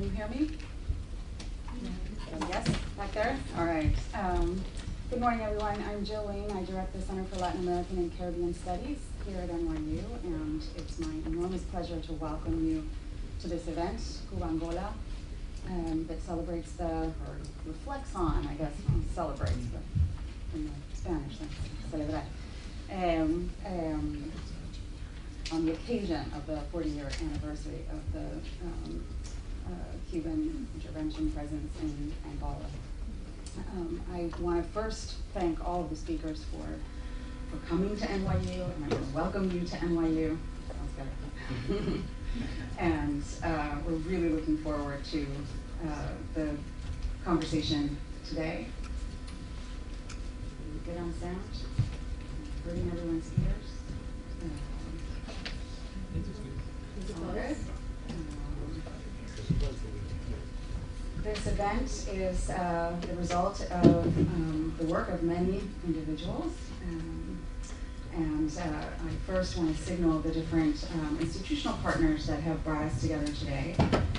you hear me? Yes, back there? All right. Good morning, everyone. I'm Jolene. I direct the Center for Latin American and Caribbean Studies here at NYU, and it's my enormous pleasure to welcome you to this event, CUBANGOLA, that celebrates or reflects on, I guess, celebrates, but in Spanish, celebrar, on the occasion of the 40-year anniversary of the Cuban intervention presence in Angola. I want to first thank all of the speakers for coming to NYU, and I want to welcome you to NYU. Sounds good. And we're really looking forward to the conversation today. Good on sound? Hurting everyone's ears? Is it all good? This event is the result of the work of many individuals. And I first want to signal the different institutional partners that have brought us together today.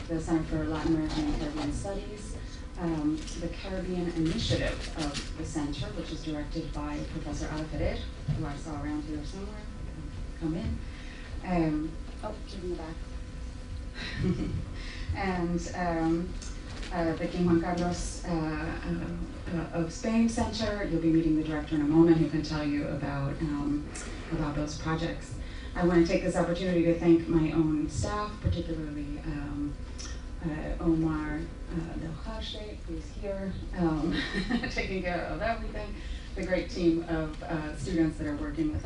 The Center for Latin American and Caribbean Studies, the Caribbean Initiative of the Center, which is directed by Professor Alferrer, who I saw around here somewhere, come in. Give me the back. And the King Juan Carlos of Spain Center. You'll be meeting the director in a moment who can tell you about those projects. I want to take this opportunity to thank my own staff, particularly Omar Del Hajde, who's here, taking care of everything, the great team of students that are working with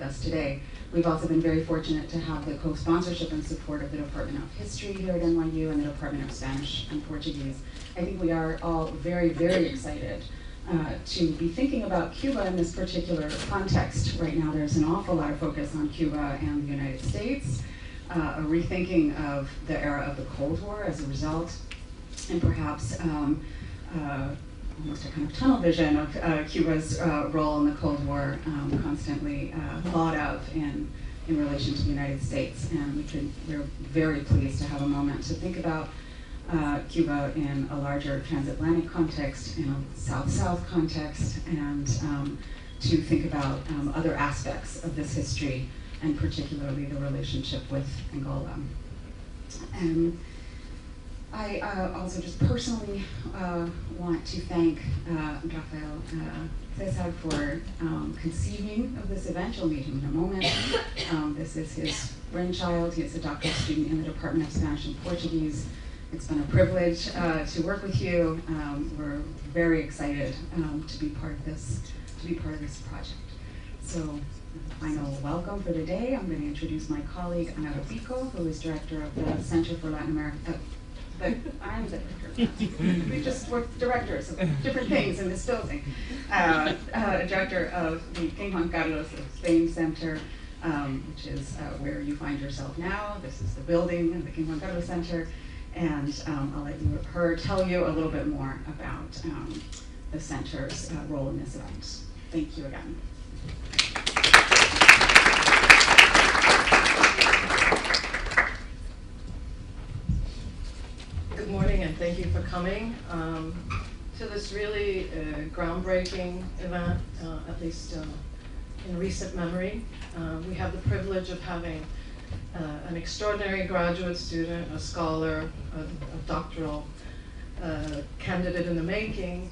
us today. We've also been very fortunate to have the co-sponsorship and support of the Department of History here at NYU and the Department of Spanish and Portuguese. I think we are all very, very excited to be thinking about Cuba in this particular context. Right now there's an awful lot of focus on Cuba and the United States, a rethinking of the era of the Cold War as a result, and perhaps almost a kind of tunnel vision of Cuba's role in the Cold War, constantly thought of in relation to the United States. And we're very pleased to have a moment to think about Cuba in a larger transatlantic context, in a South-South context, and to think about other aspects of this history, and particularly the relationship with Angola. I also just personally want to thank Rafael Cesar for conceiving of this event. You'll meet him in a moment. This is his brainchild. He is a doctoral student in the Department of Spanish and Portuguese. It's been a privilege to work with you. We're very excited to be part of this project. So, final welcome for the day. I'm going to introduce my colleague Adriano, who is director of the Center for Latin America. But I'm the director. We just work directors of different things in this building. Director of the King Juan Carlos of Spain Center, which is where you find yourself now. This is the building of the King Juan Carlos Center. And I'll let her tell you a little bit more about the center's role in this event. Thank you again. Good morning, and thank you for coming to this really groundbreaking event, at least in recent memory. We have the privilege of having an extraordinary graduate student, a scholar, a doctoral candidate in the making,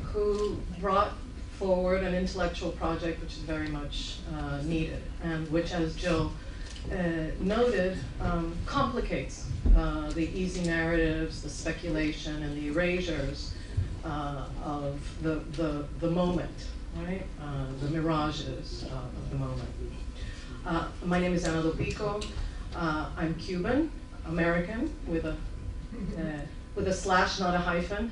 who brought forward an intellectual project which is very much needed, and which, as Jill noted, complicates the easy narratives, the speculation, and the erasures of the moment, right? The mirages of the moment. My name is Adriano. I'm Cuban, American, with a slash, not a hyphen,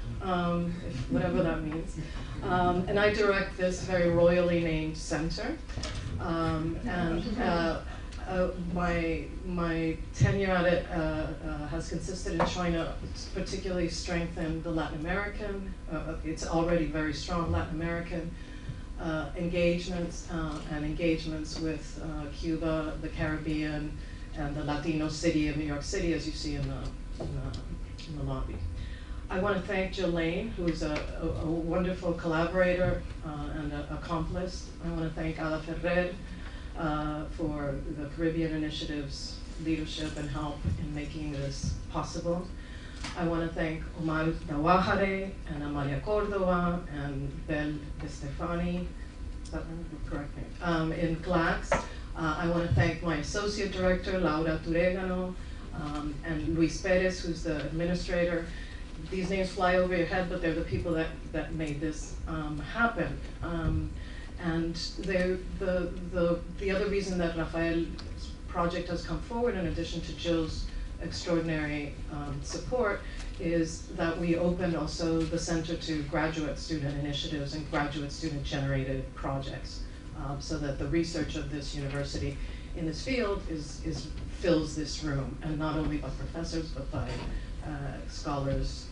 whatever that means. And I direct this very royally named center. My tenure at it has consisted in trying to particularly strengthen the Latin American, it's already very strong Latin American engagements and engagements with Cuba, the Caribbean, and the Latino city of New York City, as you see in in the lobby. I want to thank Jill Lane, who's a wonderful collaborator and an accomplice. I want to thank Ala Ferrer for the Caribbean Initiative's leadership and help in making this possible. I want to thank Omar Dawahare and Amalia Cordova and Bel Estefani, is that the correct name, in CLACS. I want to thank my associate director, Laura Turegano, and Luis Perez, who's the administrator. These names fly over your head, but they're the people that made this happen. And the other reason that Rafael's project has come forward, in addition to Jill's extraordinary support, is that we opened also the center to graduate student initiatives and graduate student generated projects, so that the research of this university in this field fills this room, and not only by professors but by scholars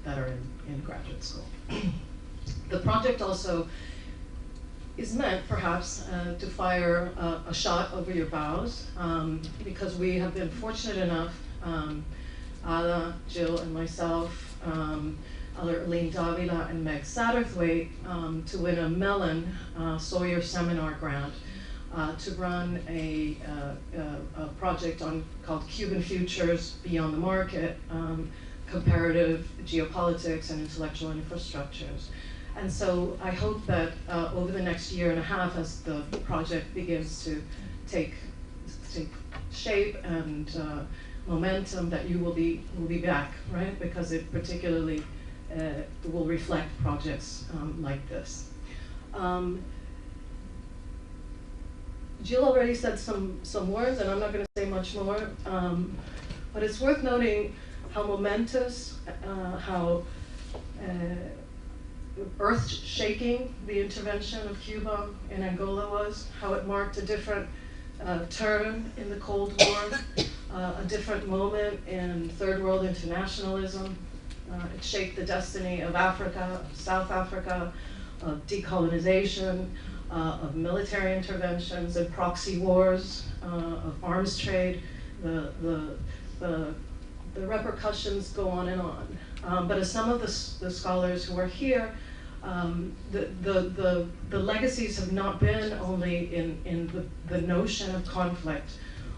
that are in graduate school. The project also is meant, perhaps, to fire a shot over your bows, because we have been fortunate enough, Ada, Jill, and myself, Arlene Davila and Meg Satterthwaite, to win a Mellon Sawyer Seminar Grant to run a project called Cuban Futures Beyond the Market, Comparative Geopolitics and Intellectual Infrastructures. And so I hope that over the next year and a half, as the project begins to take shape and momentum, that you will be back, right? Because it particularly will reflect projects like this. Jill already said some words, and I'm not going to say much more. But it's worth noting how momentous, how earth-shaking the intervention of Cuba in Angola was, how it marked a different turn in the Cold War, a different moment in Third World internationalism. It shaped the destiny of Africa, of South Africa, of decolonization, of military interventions and proxy wars, of arms trade. The repercussions go on and on. But as some of the scholars who are here, the legacies have not been only in the notion of conflict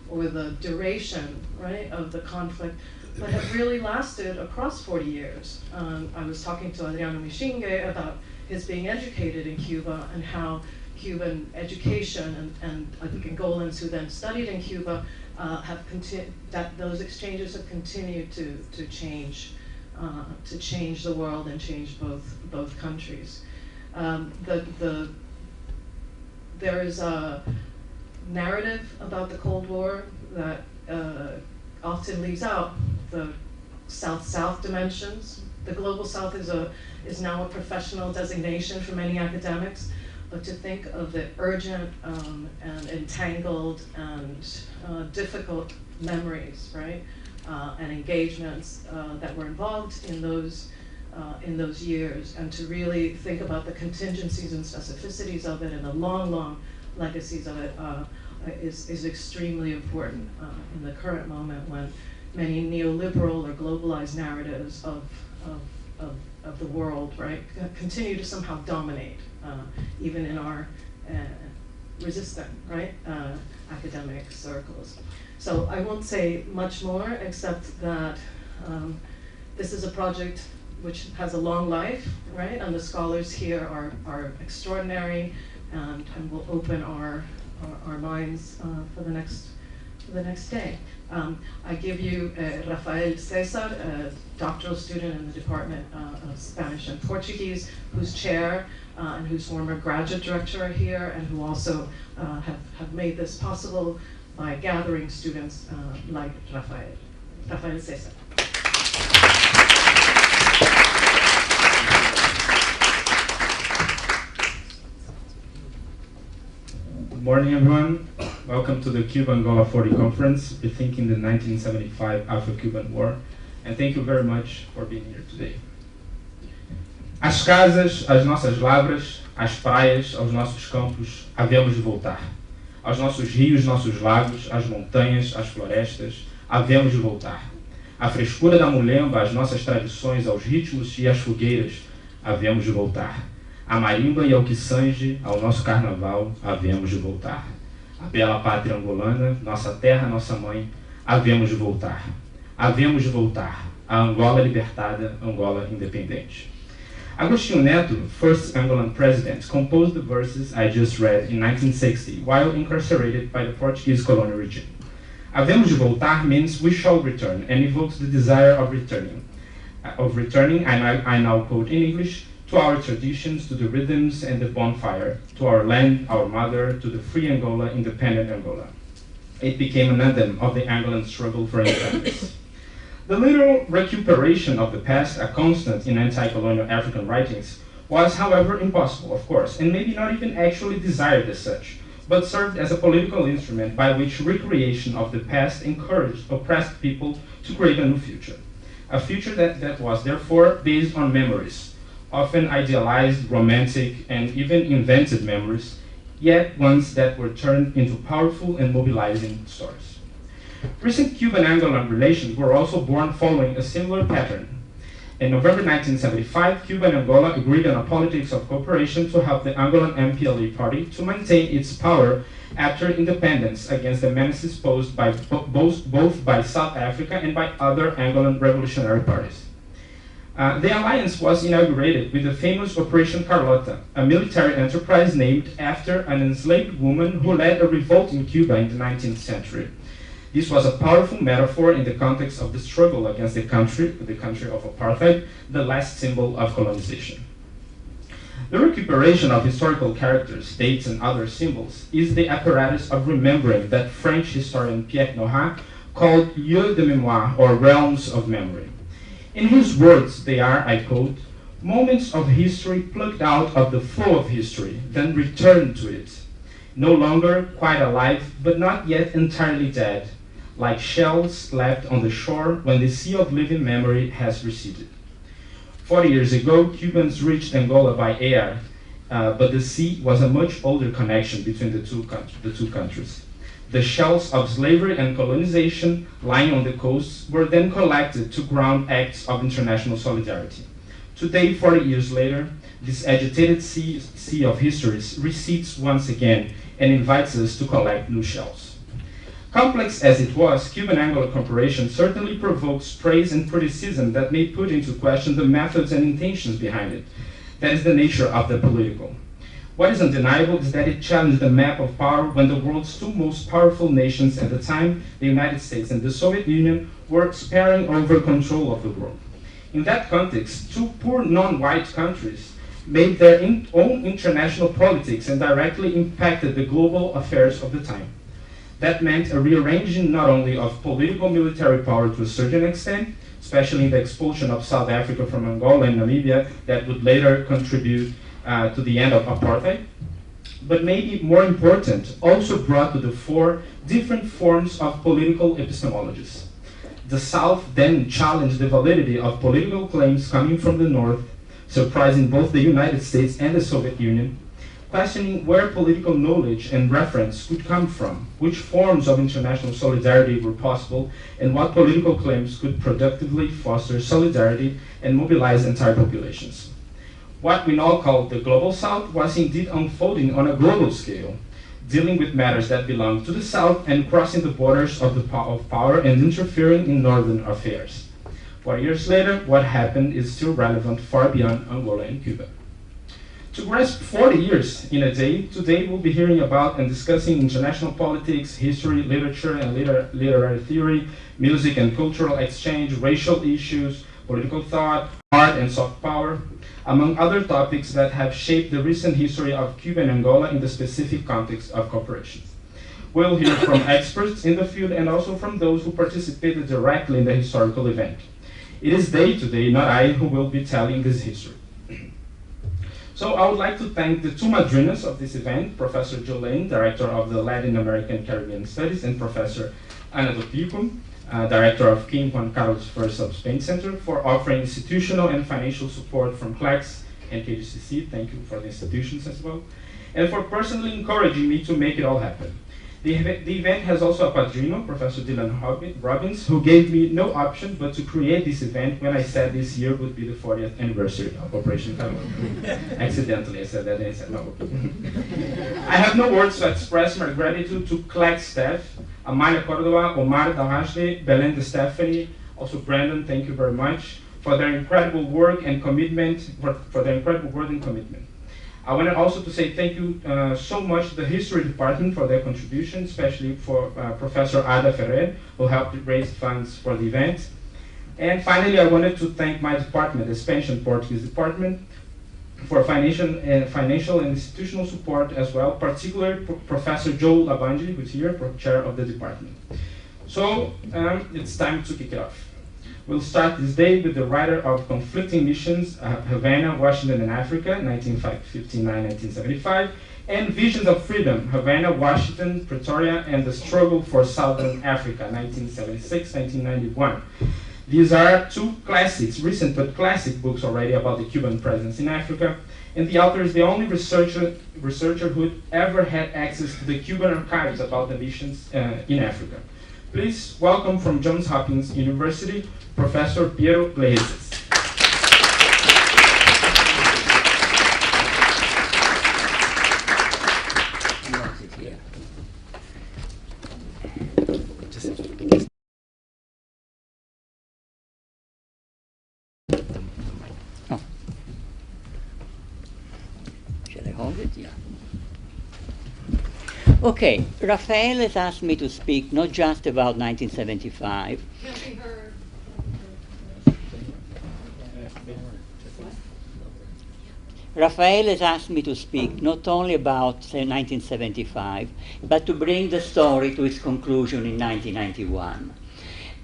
or the duration, right, of the conflict, but have really lasted across 40 years. I was talking to Adriano Mixinge about his being educated in Cuba and how Cuban education and I think Angolans who then studied in Cuba have continued, that those exchanges have continued to change the world and change both countries. There is a narrative about the Cold War that often leaves out the South-South dimensions. The Global South is now a professional designation for many academics, but to think of the urgent and entangled and difficult memories, right, and engagements that were involved in those years, and to really think about the contingencies and specificities of it and the long legacies of it is extremely important in the current moment when many neoliberal or globalized narratives of the world, right, continue to somehow dominate, even in our resistant, right, academic circles. So I won't say much more except that this is a project which has a long life, right, and the scholars here are extraordinary, and will open our minds for the next day. I give you Rafael Cesar, a doctoral student in the Department of Spanish and Portuguese, whose chair and whose former graduate director are here, and who also have made this possible by gathering students like Rafael. Rafael Cesar. Good morning, everyone. Welcome to the CUBANGOLA 40 conference, Rethinking the 1975 Afro-Cuban War, and thank you very much for being here today. Às casas, às nossas lavras, às praias, aos nossos campos, havemos de voltar. Aos nossos rios, nossos lagos, às montanhas, às florestas, havemos de voltar. A frescura da mulemba, as nossas tradições, aos ritmos e às fogueiras, havemos de voltar. A marimba e ao quiçange, ao nosso carnaval, havemos de voltar. A bela pátria angolana, nossa terra, nossa mãe, havemos de voltar. Havemos de voltar. A Angola libertada, Angola independente. Agostinho Neto, first Angolan president, composed the verses I just read in 1960 while incarcerated by the Portuguese colonial regime. Havemos de voltar means we shall return and evokes the desire of returning. I now quote in English, to our traditions, to the rhythms and the bonfire, to our land, our mother, to the free Angola, independent Angola. It became an anthem of the Angolan struggle for independence. The literal recuperation of the past, a constant in anti-colonial African writings, was, however, impossible, of course, and maybe not even actually desired as such, but served as a political instrument by which recreation of the past encouraged oppressed people to create a new future. A future that was, therefore, based on memories, often idealized, romantic, and even invented memories, yet ones that were turned into powerful and mobilizing stories. Recent Cuban-Angolan relations were also born following a similar pattern. In November 1975, Cuba and Angola agreed on a politics of cooperation to help the Angolan MPLA party to maintain its power after independence against the menaces posed by both by South Africa and by other Angolan revolutionary parties. The alliance was inaugurated with the famous Operation Carlota, a military enterprise named after an enslaved woman who led a revolt in Cuba in the 19th century. This was a powerful metaphor in the context of the struggle against the country of apartheid, the last symbol of colonization. The recuperation of historical characters, dates, and other symbols is the apparatus of remembering that French historian Pierre Nora called lieux de mémoire, or realms of memory. In his words, they are, I quote, moments of history plucked out of the flow of history, then returned to it, no longer quite alive, but not yet entirely dead, like shells left on the shore when the sea of living memory has receded. 40 years ago, Cubans reached Angola by air, but the sea was a much older connection between the two countries. The shells of slavery and colonization lying on the coasts were then collected to ground acts of international solidarity. Today, 40 years later, this agitated sea of histories recedes once again and invites us to collect new shells. Complex as it was, Cuban-Angola cooperation certainly provokes praise and criticism that may put into question the methods and intentions behind it. That is the nature of the political. What is undeniable is that it challenged the map of power when the world's two most powerful nations at the time, the United States and the Soviet Union, were sparring over control of the world. In that context, two poor non-white countries made their own international politics and directly impacted the global affairs of the time. That meant a rearranging not only of political military power to a certain extent, especially in the expulsion of South Africa from Angola and Namibia that would later contribute to the end of apartheid, but maybe more important, also brought to the fore different forms of political epistemologies. The South then challenged the validity of political claims coming from the North, surprising both the United States and the Soviet Union, questioning where political knowledge and reference could come from, which forms of international solidarity were possible, and what political claims could productively foster solidarity and mobilize entire populations. What we now call the Global South was indeed unfolding on a global scale, dealing with matters that belonged to the South and crossing the borders of power and interfering in northern affairs. 40 years later, what happened is still relevant far beyond Angola and Cuba. To grasp 40 years in a day, today we'll be hearing about and discussing international politics, history, literature and literary theory, music and cultural exchange, racial issues, political thought, art and soft power, among other topics that have shaped the recent history of Cuba and Angola in the specific context of cooperation. We'll hear from experts in the field and also from those who participated directly in the historical event. It is they today, not I, who will be telling this history. So I would like to thank the two madrinas of this event, Professor Joe Lane, Director of the Latin American Caribbean Studies, and Professor Ana do Pico, Director of King Juan Carlos I of Spain Center, for offering institutional and financial support from CLACS and KGCC. Thank you for the institutions as well. And for personally encouraging me to make it all happen. The event has also a padrino, Professor Dylan Robbins, who gave me no option but to create this event when I said this year would be the 40th anniversary of Operation Heywood. Accidentally, I said that and I said no. I have no words to express my gratitude to CLACS staff, Amalia Cordova, Omar Dalhashli, Belen De Stephanie, also Brandon, thank you very much, for their incredible work and commitment, I wanted also to say thank you so much to the History Department for their contribution, especially for Professor Ada Ferrer, who helped raise funds for the event. And finally, I wanted to thank my department, the Spanish and Portuguese department, for financial and institutional support as well, particularly Professor Joe Labanji, who's here, chair of the department. So it's time to kick it off. We'll start this day with the writer of Conflicting Missions, Havana, Washington, and Africa, 1959-1975, and Visions of Freedom, Havana, Washington, Pretoria, and the Struggle for Southern Africa, 1976-1991. These are two classics, recent but classic books already about the Cuban presence in Africa, and the author is the only researcher who ever had access to the Cuban archives about the missions in Africa. Please welcome from Johns Hopkins University, Professor Piero Gleijeses. Oh. Shall I hold it? Yeah. Okay, Raphael has asked me to speak not just about 1975. Raphael has asked me to speak not only about 1975, but to bring the story to its conclusion in 1991.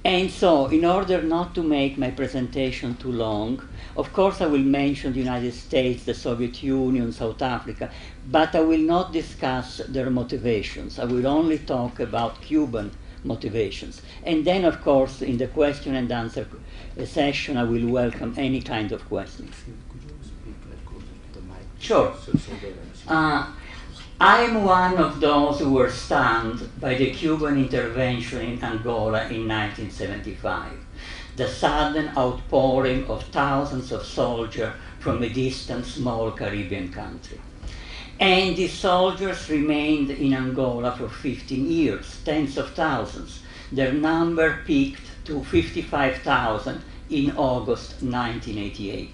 And so, in order not to make my presentation too long, of course I will mention the United States, the Soviet Union, South Africa, but I will not discuss their motivations. I will only talk about Cuban motivations. And then, of course, in the question and answer session, I will welcome any kind of questions. Sure. I am one of those who were stunned by the Cuban intervention in Angola in 1975, the sudden outpouring of thousands of soldiers from a distant small Caribbean country. And these soldiers remained in Angola for 15 years, tens of thousands. Their number peaked to 55,000 in August 1988.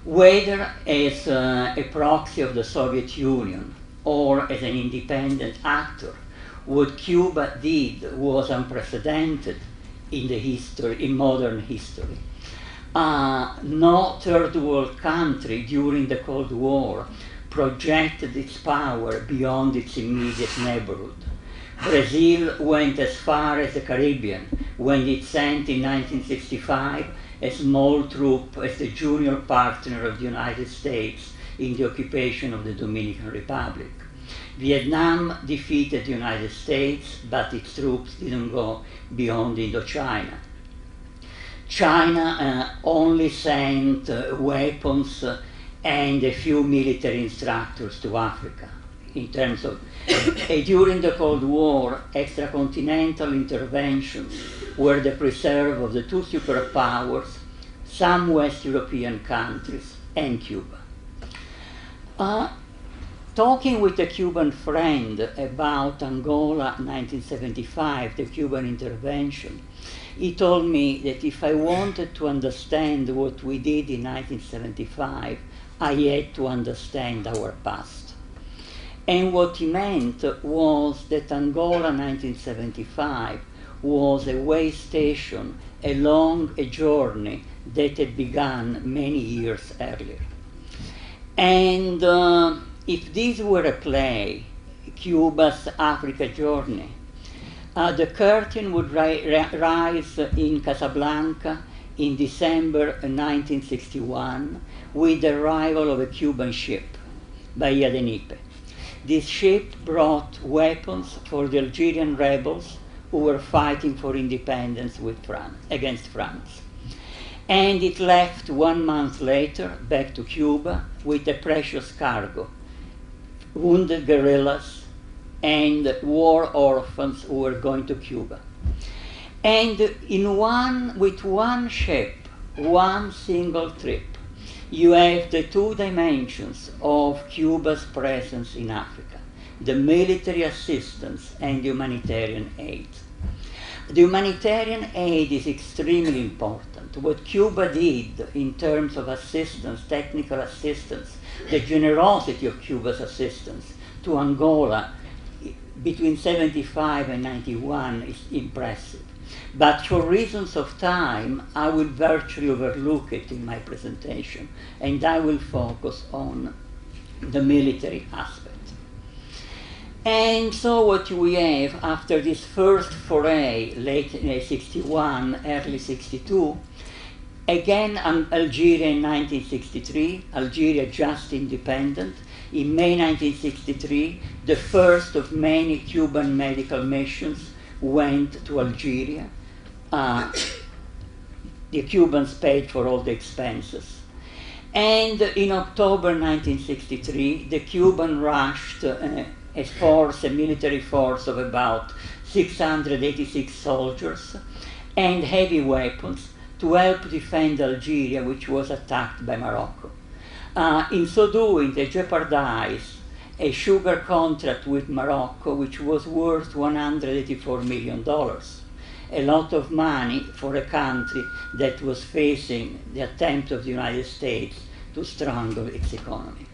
Whether as a proxy of the Soviet Union or as an independent actor, what Cuba did was unprecedented in modern history. No third world country during the Cold War projected its power beyond its immediate neighborhood. Brazil went as far as the Caribbean when it sent in 1965 a small troop as the junior partner of the United States in the occupation of the Dominican Republic. Vietnam defeated the United States, but its troops didn't go beyond Indochina. China only sent weapons and a few military instructors to Africa. In terms of, during the Cold War, extracontinental interventions were the preserve of the two superpowers, some West European countries, and Cuba. Talking with a Cuban friend about Angola 1975, the Cuban intervention, he told me that if I wanted to understand what we did in 1975, I had to understand our past. And what he meant was that Angola 1975 was a way station along a journey that had begun many years earlier. And if this were a play, Cuba's Africa journey, the curtain would rise in Casablanca in December 1961 with the arrival of a Cuban ship, Bahia de Nipe. This ship brought weapons for the Algerian rebels who were fighting for independence against France. And it left 1 month later back to Cuba with a precious cargo, wounded guerrillas and war orphans who were going to Cuba. And with one ship, one single trip, you have the two dimensions of Cuba's presence in Africa, the military assistance and humanitarian aid. The humanitarian aid is extremely important. What Cuba did in terms of assistance, technical assistance, the generosity of Cuba's assistance to Angola between 75 and 91 is impressive. But for reasons of time, I will virtually overlook it in my presentation, and I will focus on the military aspect. And so what we have after this first foray, late 61, early 62, again Algeria in 1963, Algeria just independent. In May 1963, the first of many Cuban medical missions went to Algeria. The Cubans paid for all the expenses. And in October 1963, the Cuban rushed a military force of about 686 soldiers and heavy weapons to help defend Algeria, which was attacked by Morocco. In so doing, they jeopardized a sugar contract with Morocco, which was worth $184 million, a lot of money for a country that was facing the attempt of the United States to strangle its economy.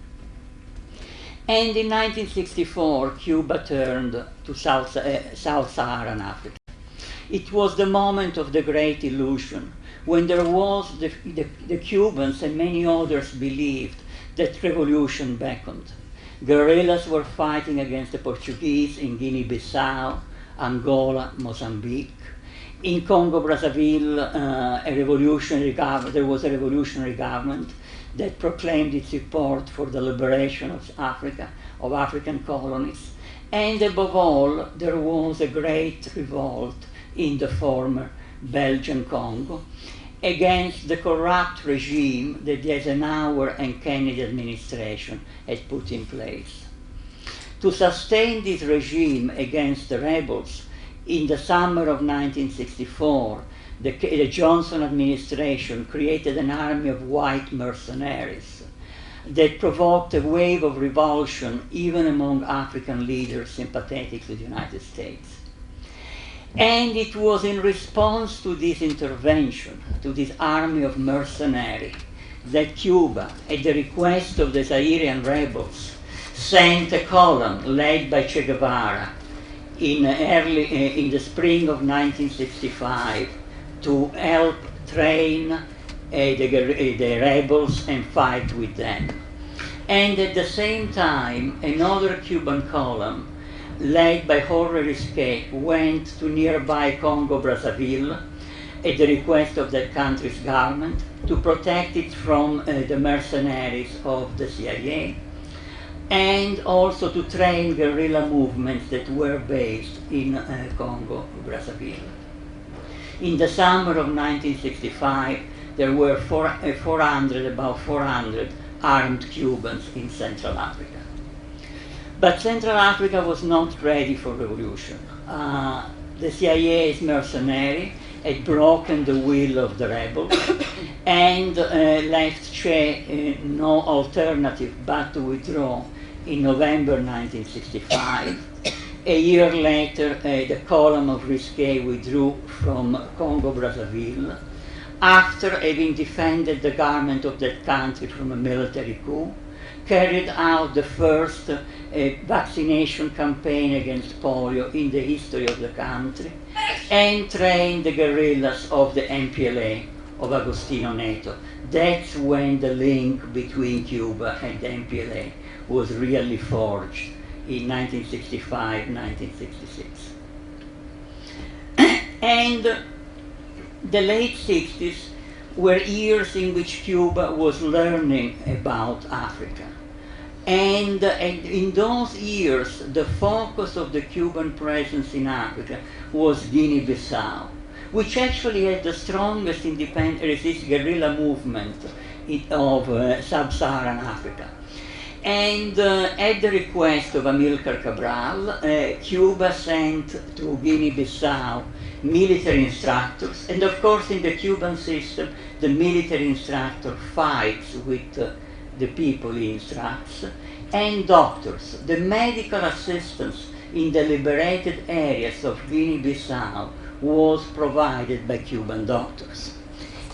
And in 1964, Cuba turned to Sub-Saharan Africa. It was the moment of the great illusion, when there was the Cubans and many others believed that revolution beckoned. Guerrillas were fighting against the Portuguese in Guinea-Bissau, Angola, Mozambique. In Congo-Brazzaville, there was a revolutionary government that proclaimed its support for the liberation of Africa, of African colonies. And above all, there was a great revolt in the former Belgian Congo against the corrupt regime that the Eisenhower and Kennedy administration had put in place. To sustain this regime against the rebels, in the summer of 1964, the Johnson administration created an army of white mercenaries that provoked a wave of revulsion even among African leaders sympathetic to the United States. And it was in response to this intervention, to this army of mercenaries, that Cuba, at the request of the Zairian rebels, sent a column led by Che Guevara in the spring of 1965 to help train the rebels and fight with them. And at the same time, another Cuban column led by Jorge Risquet went to nearby Congo-Brazzaville at the request of that country's government to protect it from the mercenaries of the CIA, and also to train guerrilla movements that were based in Congo-Brazzaville. In the summer of 1965, there were about 400 armed Cubans in Central Africa. But Central Africa was not ready for revolution. The CIA's mercenary had broken the will of the rebels and left Che no alternative but to withdraw in November 1965. A year later, the column of Risquet withdrew from Congo-Brazzaville after having defended the government of that country from a military coup, carried out the first vaccination campaign against polio in the history of the country, and trained the guerrillas of the MPLA of Agostinho Neto. That's when the link between Cuba and the MPLA was really forged in 1965, 1966. And the late 60s were years in which Cuba was learning about Africa. And in those years, the focus of the Cuban presence in Africa was Guinea-Bissau, which actually had the strongest independent guerrilla movement of sub-Saharan Africa. And at the request of Amilcar Cabral, Cuba sent to Guinea-Bissau military instructors, and of course in the Cuban system, the military instructor fights with the people he instructs, and doctors. The medical assistance in the liberated areas of Guinea-Bissau was provided by Cuban doctors.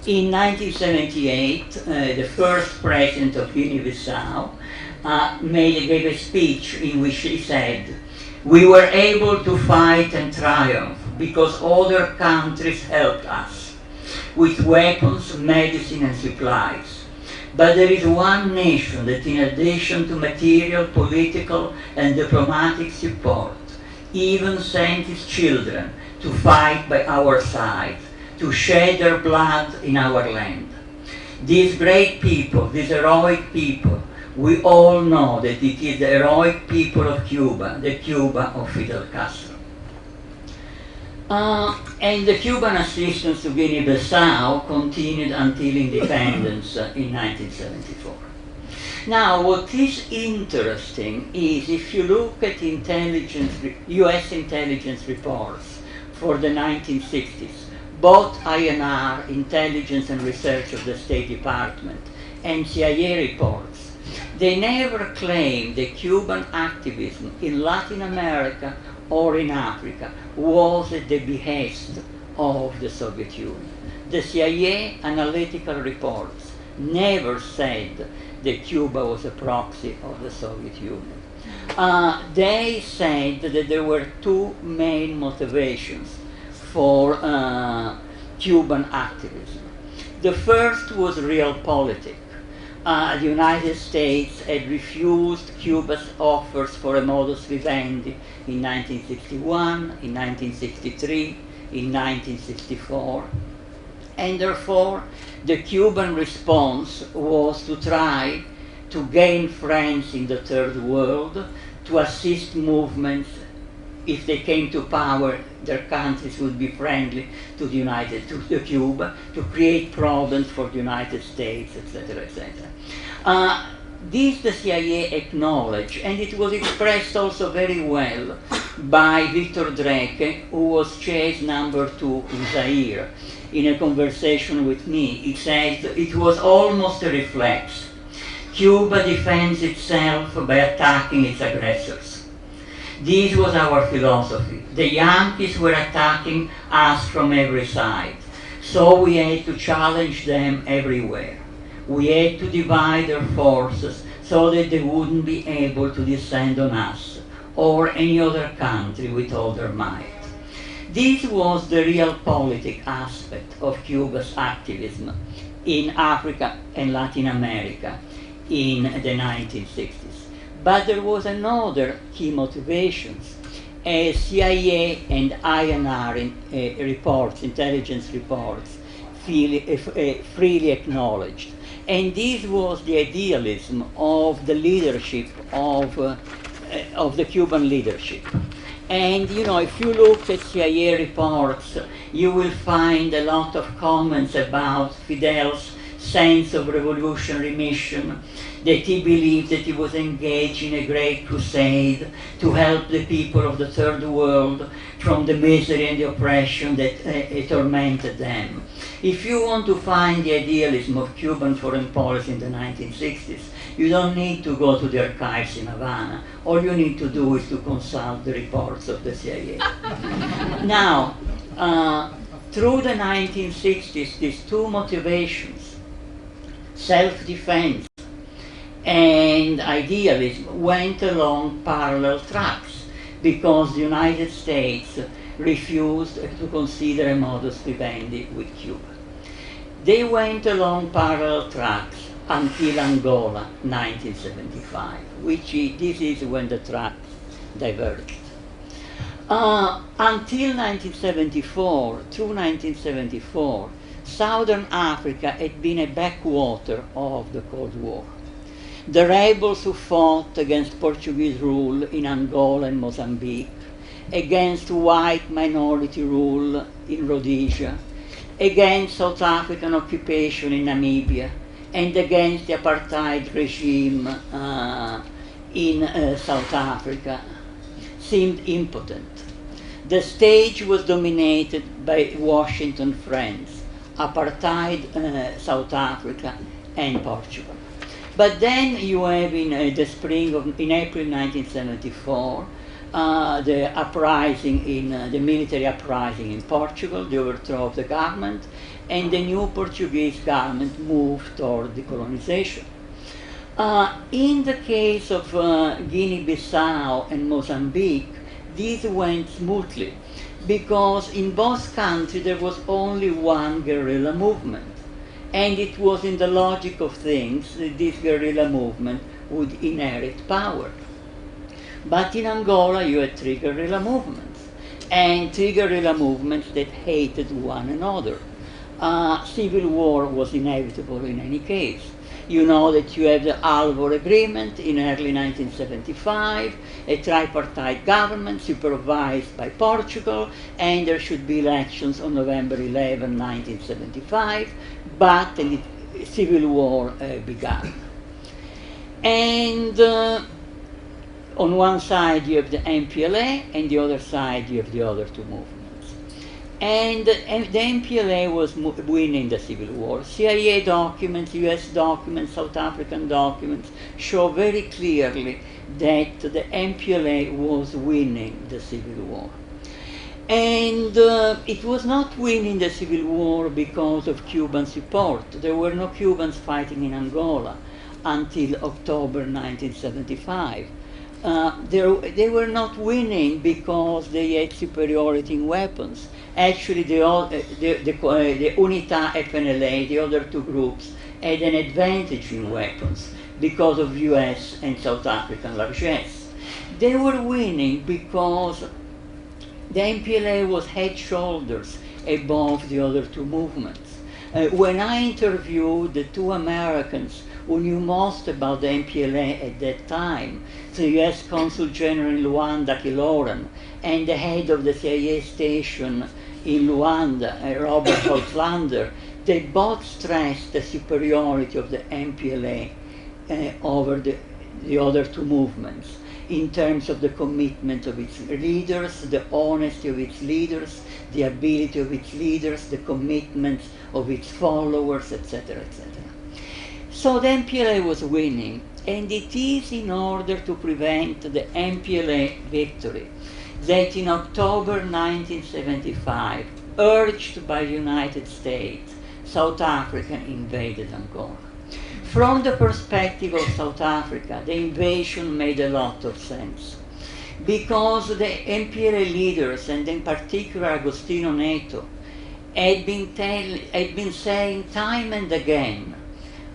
In 1978, the first president of Guinea-Bissau gave a speech in which he said, "We were able to fight and triumph because other countries helped us with weapons, medicine, and supplies. But there is one nation that, in addition to material, political, and diplomatic support, even sent its children to fight by our side, to shed their blood in our land. These great people, these heroic people, we all know that it is the heroic people of Cuba, the Cuba of Fidel Castro." And the Cuban assistance to Guinea-Bissau continued until independence in 1974. Now, what is interesting is if you look at US intelligence reports for the 1960s, both INR, Intelligence and Research of the State Department, and CIA reports, they never claim that Cuban activism in Latin America or in Africa was at the behest of the Soviet Union. The CIA analytical reports never said that Cuba was a proxy of the Soviet Union. They said that there were two main motivations for Cuban activism. The first was realpolitik. The United States had refused Cuba's offers for a modus vivendi in 1961, in 1963, in 1964, and therefore the Cuban response was to try to gain friends in the third world, to assist movements. If they came to power, their countries would be friendly to to Cuba, to create problems for the United States, etc., etc. This the CIA acknowledged, and it was expressed also very well by Victor Drake, who was chase number 2 in Zaire. In a conversation with me, he said it was almost a reflex. Cuba defends itself by attacking its aggressors. This was our philosophy. The Yankees were attacking us from every side, so we had to challenge them everywhere. We had to divide their forces so that they wouldn't be able to descend on us or any other country with all their might. This was the realpolitik aspect of Cuba's activism in Africa and Latin America in the 1960s. But there was another key motivation, as CIA and INR reports, intelligence reports, freely acknowledged. And this was the idealism of the leadership of the Cuban leadership. And if you look at CIA reports, you will find a lot of comments about Fidel's sense of revolutionary mission, that he believed that he was engaged in a great crusade to help the people of the third world from the misery and the oppression that tormented them. If you want to find the idealism of Cuban foreign policy in the 1960s, you don't need to go to the archives in Havana. All you need to do is to consult the reports of the CIA. Now, through the 1960s, these two motivations, self-defense and idealism, went along parallel tracks because the United States refused to consider a modus vivendi with Cuba. They went along parallel tracks until Angola, 1975, this is when the tracks diverged. Until 1974, through 1974, Southern Africa had been a backwater of the Cold War. The rebels who fought against Portuguese rule in Angola and Mozambique, against white minority rule in Rhodesia, against South African occupation in Namibia, and against the apartheid regime in South Africa seemed impotent. The stage was dominated by Washington friends, apartheid South Africa and Portugal. But then you have in in April 1974, the uprising the military uprising in Portugal, the overthrow of the government, and the new Portuguese government moved toward decolonization. In the case of Guinea-Bissau and Mozambique, this went smoothly because in both countries there was only one guerrilla movement. And it was in the logic of things that this guerrilla movement would inherit power. But in Angola you had three guerrilla movements, and three guerrilla movements that hated one another. Civil war was inevitable in any case. You know that you have the Alvor Agreement in early 1975, a tripartite government supervised by Portugal, and there should be elections on November 11, 1975, but a civil war began. And on one side you have the MPLA, and the other side you have the other two movements. And the MPLA was winning the civil war. CIA documents, US documents, South African documents show very clearly that the MPLA was winning the civil war. And it was not winning the civil war because of Cuban support. There were no Cubans fighting in Angola until October 1975. They were not winning because they had superiority in weapons. Actually, the UNITA FNLA, the other two groups, had an advantage in weapons because of US and South African largesse. They were winning because the MPLA was head shoulders above the other two movements. When I interviewed the two Americans who knew most about the MPLA at that time, the US Consul General in Luanda, Kiloran, and the head of the CIA station in Luanda, Robert Holtlander, they both stressed the superiority of the MPLA over the other two movements in terms of the commitment of its leaders, the honesty of its leaders, the ability of its leaders, the commitment of its followers, etc., etc. So the MPLA was winning, and it is in order to prevent the MPLA victory that in October 1975, urged by the United States, South Africa invaded Angola. From the perspective of South Africa, the invasion made a lot of sense because the MPLA leaders, and in particular Agostinho Neto, had been saying time and again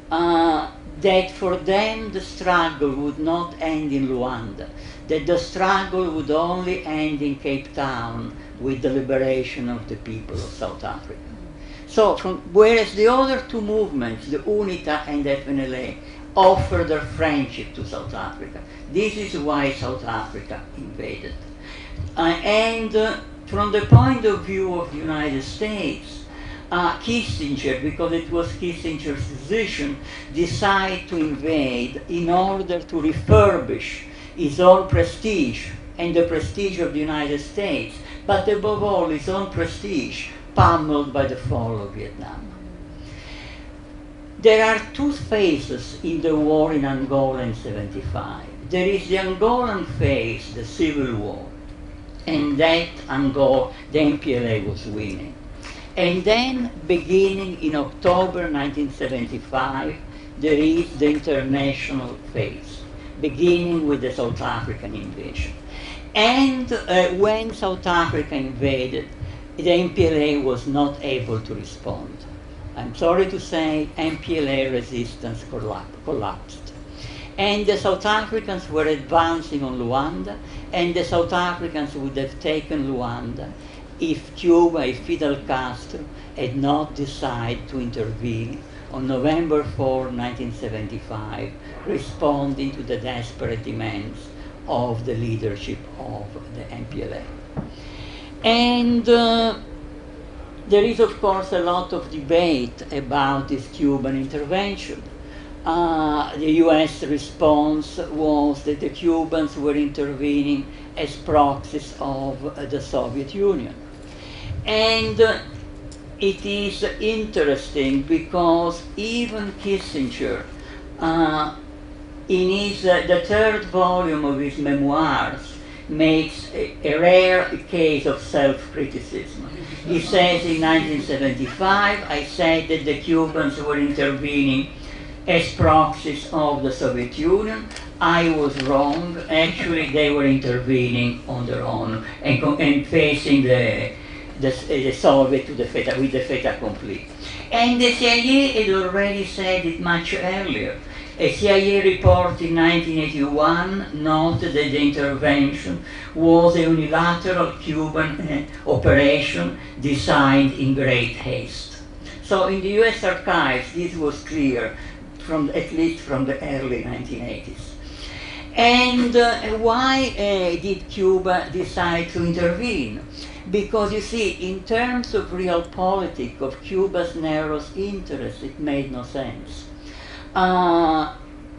that for them the struggle would not end in Luanda, that the struggle would only end in Cape Town with the liberation of the people of South Africa. So, whereas the other two movements, the UNITA and FNLA, offered their friendship to South Africa, this is why South Africa invaded. From the point of view of the United States, Kissinger, because it was Kissinger's decision, decided to invade in order to refurbish his own prestige and the prestige of the United States, but above all his own prestige, pummeled by the fall of Vietnam. There are two phases in the war in Angola in 1975. There is the Angolan phase, the civil war, and that the MPLA was winning. And then, beginning in October 1975, there is the international phase, beginning with the South African invasion. And when South Africa invaded, the MPLA was not able to respond. I'm sorry to say, MPLA resistance collapsed. And the South Africans were advancing on Luanda, and the South Africans would have taken Luanda if Cuba, if Fidel Castro had not decided to intervene on November 4, 1975, responding to the desperate demands of the leadership of the MPLA. And the There is, of course, a lot of debate about this Cuban intervention. The US response was that the Cubans were intervening as proxies of the Soviet Union. And it is interesting because even Kissinger, in his, the third volume of his memoirs, makes a rare case of self-criticism. He says in 1975, I said that the Cubans were intervening as proxies of the Soviet Union. I was wrong. Actually, they were intervening on their own and facing the Soviet with the fait accompli. And the CIA had already said it much earlier. A CIA report in 1981 noted that the intervention was a unilateral Cuban operation designed in great haste. So in the US archives, this was clear, at least from the early 1980s. And why did Cuba decide to intervene? Because you see, in terms of realpolitik, of Cuba's narrow interests, it made no sense.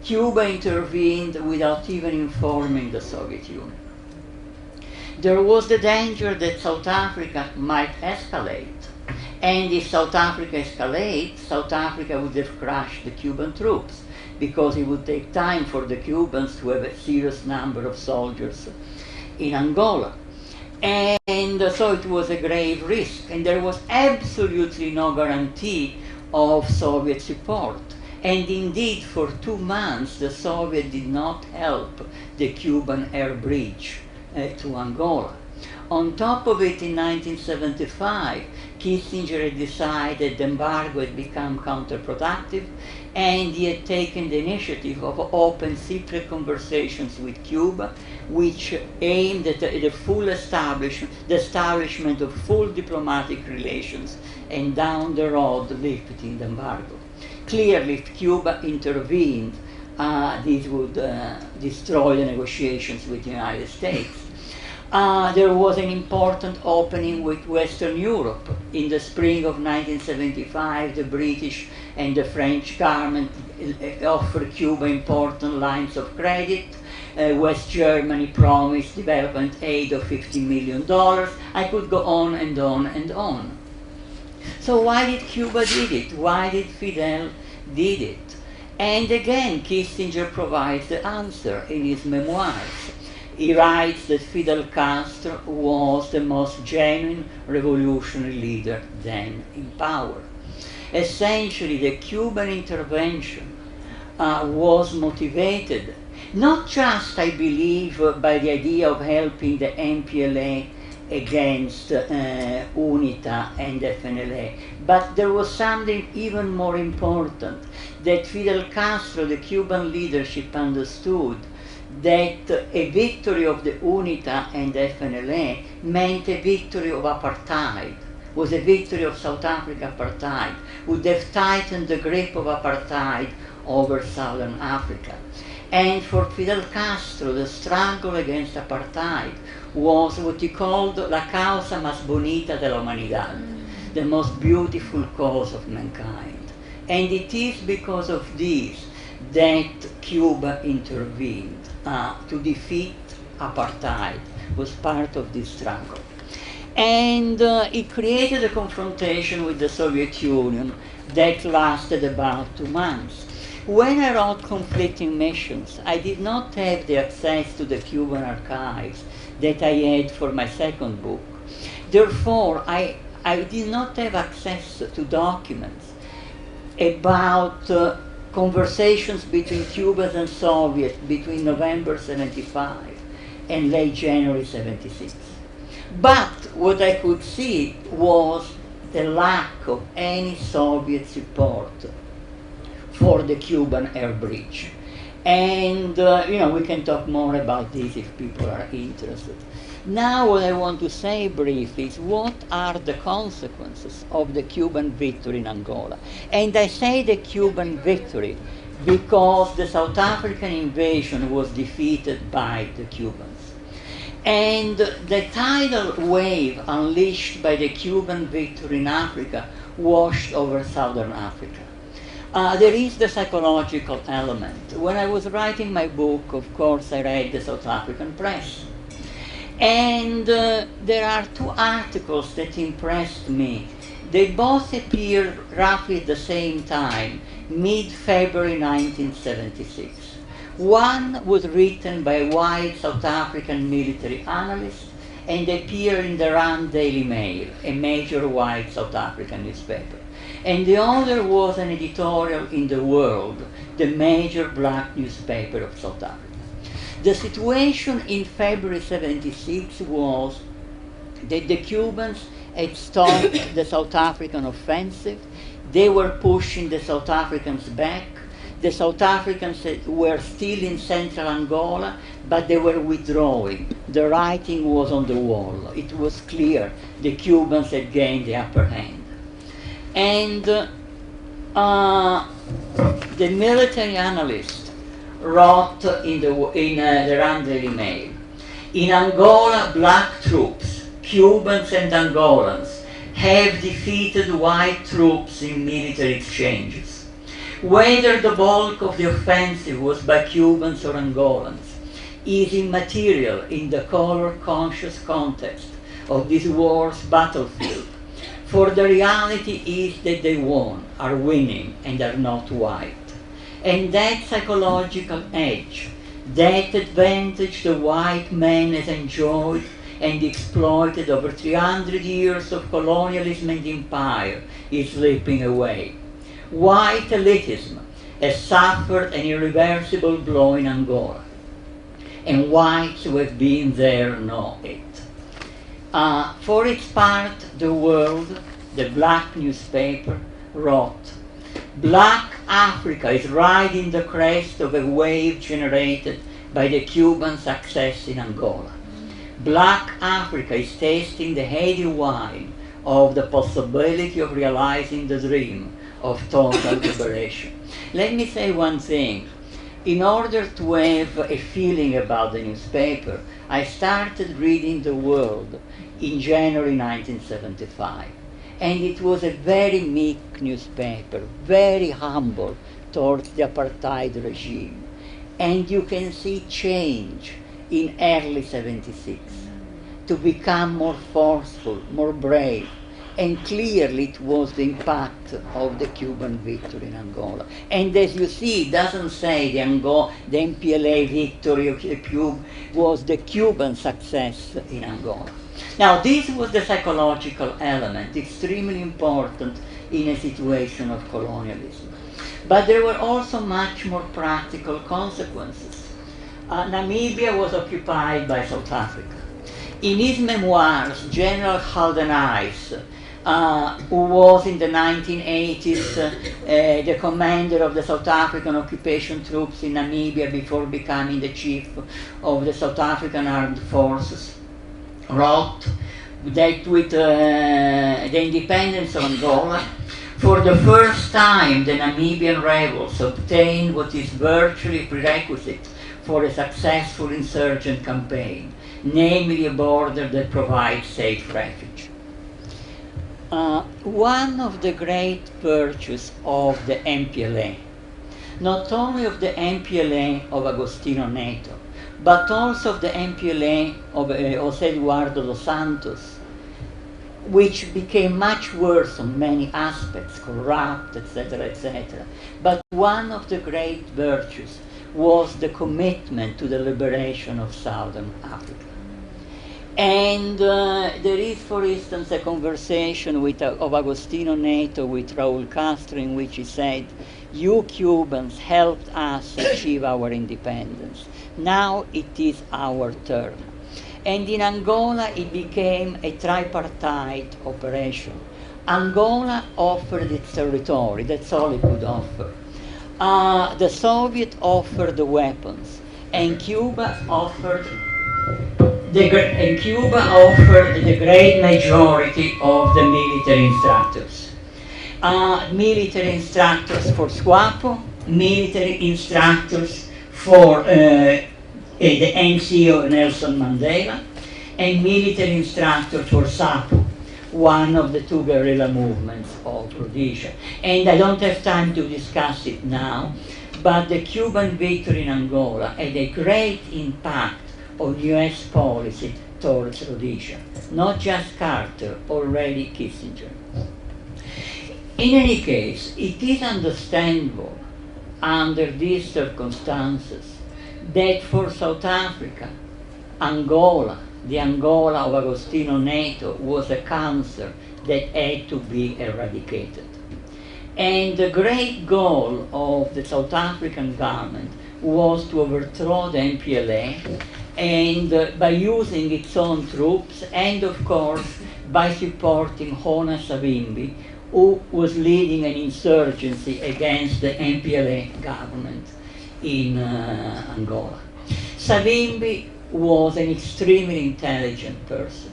Cuba intervened without even informing the Soviet Union. There was the danger that South Africa might escalate. And if South Africa escalates, South Africa would have crushed the Cuban troops, because it would take time for the Cubans to have a serious number of soldiers in Angola. And so it was a grave risk, and there was absolutely no guarantee of Soviet support. And indeed, for 2 months, the Soviets did not help the Cuban air bridge to Angola. On top of it, in 1975, Kissinger had decided the embargo had become counterproductive, and he had taken the initiative of open secret conversations with Cuba, which aimed at the full establishment of full diplomatic relations, and down the road lifting the embargo. Clearly, if Cuba intervened, this would destroy the negotiations with the United States. There was an important opening with Western Europe. In the spring of 1975, the British and the French government offered Cuba important lines of credit. West Germany promised development aid of $50 million. I could go on and on and on. So why did Cuba did it? Why did Fidel did it? And again, Kissinger provides the answer in his memoirs. He writes that Fidel Castro was the most genuine revolutionary leader then in power. Essentially, the Cuban intervention was motivated not just, I believe, by the idea of helping the MPLA against UNITA and FNLA, but there was something even more important, that Fidel Castro, the Cuban leadership, understood that a victory of the UNITA and FNLA meant a victory of apartheid, was a victory of South Africa apartheid, would have tightened the grip of apartheid over Southern Africa. And for Fidel Castro, the struggle against apartheid was what he called la causa más bonita de la humanidad, the most beautiful cause of mankind. And it is because of this that Cuba intervened to defeat apartheid, was part of this struggle. And it created a confrontation with the Soviet Union that lasted about 2 months. When I wrote Conflicting Missions, I did not have the access to the Cuban archives that I had for my second book. Therefore, I did not have access to documents about conversations between Cubans and Soviets between November 75 and late January 76. But what I could see was the lack of any Soviet support for the Cuban air bridge. And we can talk more about this if people are interested. Now what I want to say briefly is what are the consequences of the Cuban victory in Angola. And I say the Cuban victory because the South African invasion was defeated by the Cubans. And the tidal wave unleashed by the Cuban victory in Africa washed over southern Africa. There is the psychological element. When I was writing my book, of course, I read the South African press. And there are two articles that impressed me. They both appeared roughly at the same time, mid-February 1976. One was written by a white South African military analyst and appeared in the Rand Daily Mail, a major white South African newspaper. And the other was an editorial in The World, the major black newspaper of South Africa. The situation in February 76 was that the Cubans had stopped the South African offensive. They were pushing the South Africans back. The South Africans were still in central Angola, but they were withdrawing. The writing was on the wall. It was clear the Cubans had gained the upper hand. And the military analyst wrote in the Rand Daily Mail, in Angola, black troops, Cubans and Angolans, have defeated white troops in military exchanges. Whether the bulk of the offensive was by Cubans or Angolans is immaterial in the color-conscious context of this war's battlefield, for the reality is that they won, are winning, and are not white. And that psychological edge, that advantage the white man has enjoyed and exploited over 300 years of colonialism and empire, is slipping away. White elitism has suffered an irreversible blow in Angola, and whites who have been there know it. For its part, The World, the black newspaper, wrote, Black Africa is riding the crest of a wave generated by the Cuban success in Angola. Black Africa is tasting the heady wine of the possibility of realizing the dream of total liberation. Let me say one thing. In order to have a feeling about the newspaper, I started reading The World in January 1975. And it was a very meek newspaper, very humble towards the apartheid regime. And you can see change in early 76 to become more forceful, more brave. And clearly it was the impact of the Cuban victory in Angola. And as you see, it doesn't say the MPLA victory of Cuba was the Cuban success in Angola. Now, this was the psychological element, extremely important in a situation of colonialism. But there were also much more practical consequences. Namibia was occupied by South Africa. In his memoirs, General Haldenhuis, who was in the 1980s the commander of the South African occupation troops in Namibia before becoming the chief of the South African Armed Forces, wrote that with the independence of Angola, for the first time the Namibian rebels obtained what is virtually prerequisite for a successful insurgent campaign, namely a border that provides safe refuge. One of the great virtues of the MPLA, not only of the MPLA of Agostinho Neto, but also of the MPLA of José Eduardo dos Santos, which became much worse on many aspects, corrupt, etc., etc. But one of the great virtues was the commitment to the liberation of Southern Africa. And there is, for instance, a conversation of Agostinho Neto with Raúl Castro in which he said, "You Cubans helped us achieve our independence. Now it is our turn." And in Angola it became a tripartite operation. Angola offered its territory, that's all it could offer. The Soviet offered the weapons, and Cuba offered the great majority of the military instructors. Military instructors for SWAPO, military instructors for the NCO Nelson Mandela, and military instructor for SAPU, one of the two guerrilla movements of Rhodesia. And I don't have time to discuss it now, but the Cuban victory in Angola had a great impact on US policy towards Rhodesia, not just Carter, already Kissinger. In any case, it is understandable under these circumstances that for South Africa, Angola, the Angola of Agostinho Neto, was a cancer that had to be eradicated. And the great goal of the South African government was to overthrow the MPLA, and by using its own troops, and of course by supporting Hona Savimbi, who was leading an insurgency against the MPLA government in Angola. Savimbi was an extremely intelligent person.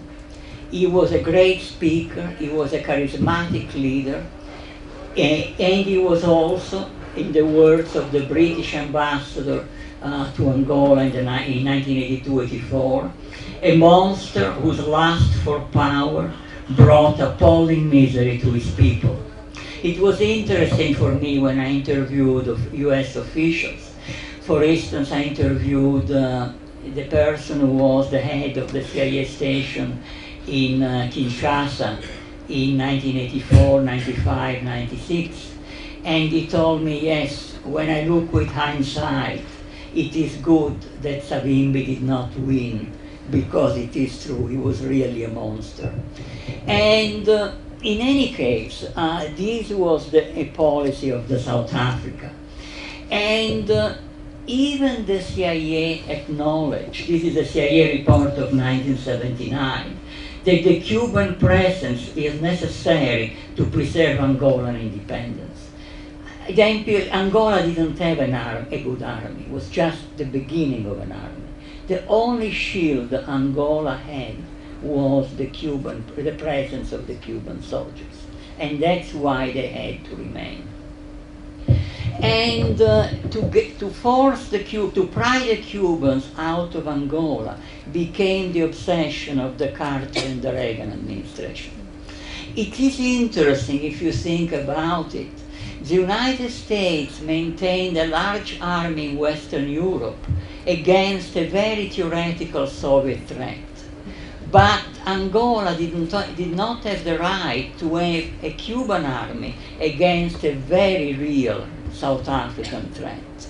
He was a great speaker, he was a charismatic leader, and he was also, in the words of the British ambassador to Angola in 1982-84, a monster whose lust for power brought appalling misery to his people. It was interesting for me when I interviewed US officials. For instance, I interviewed the person who was the head of the CIA station in Kinshasa in 1984, 95, 96, and he told me, yes, when I look with hindsight, it is good that Savimbi did not win, because it is true, he was really a monster. And in any case, this was a policy of the South Africa. And even the CIA acknowledged, this is a CIA report of 1979, that the Cuban presence is necessary to preserve Angolan independence. Angola didn't have a good army, it was just the beginning of an army. The only shield Angola had was the presence of the Cuban soldiers, and that's why they had to remain. And to pry the Cubans out of Angola became the obsession of the Carter and the Reagan administration. It is interesting if you think about it. The United States maintained a large army in Western Europe against a very theoretical Soviet threat. But Angola did not have the right to have a Cuban army against a very real South African threat.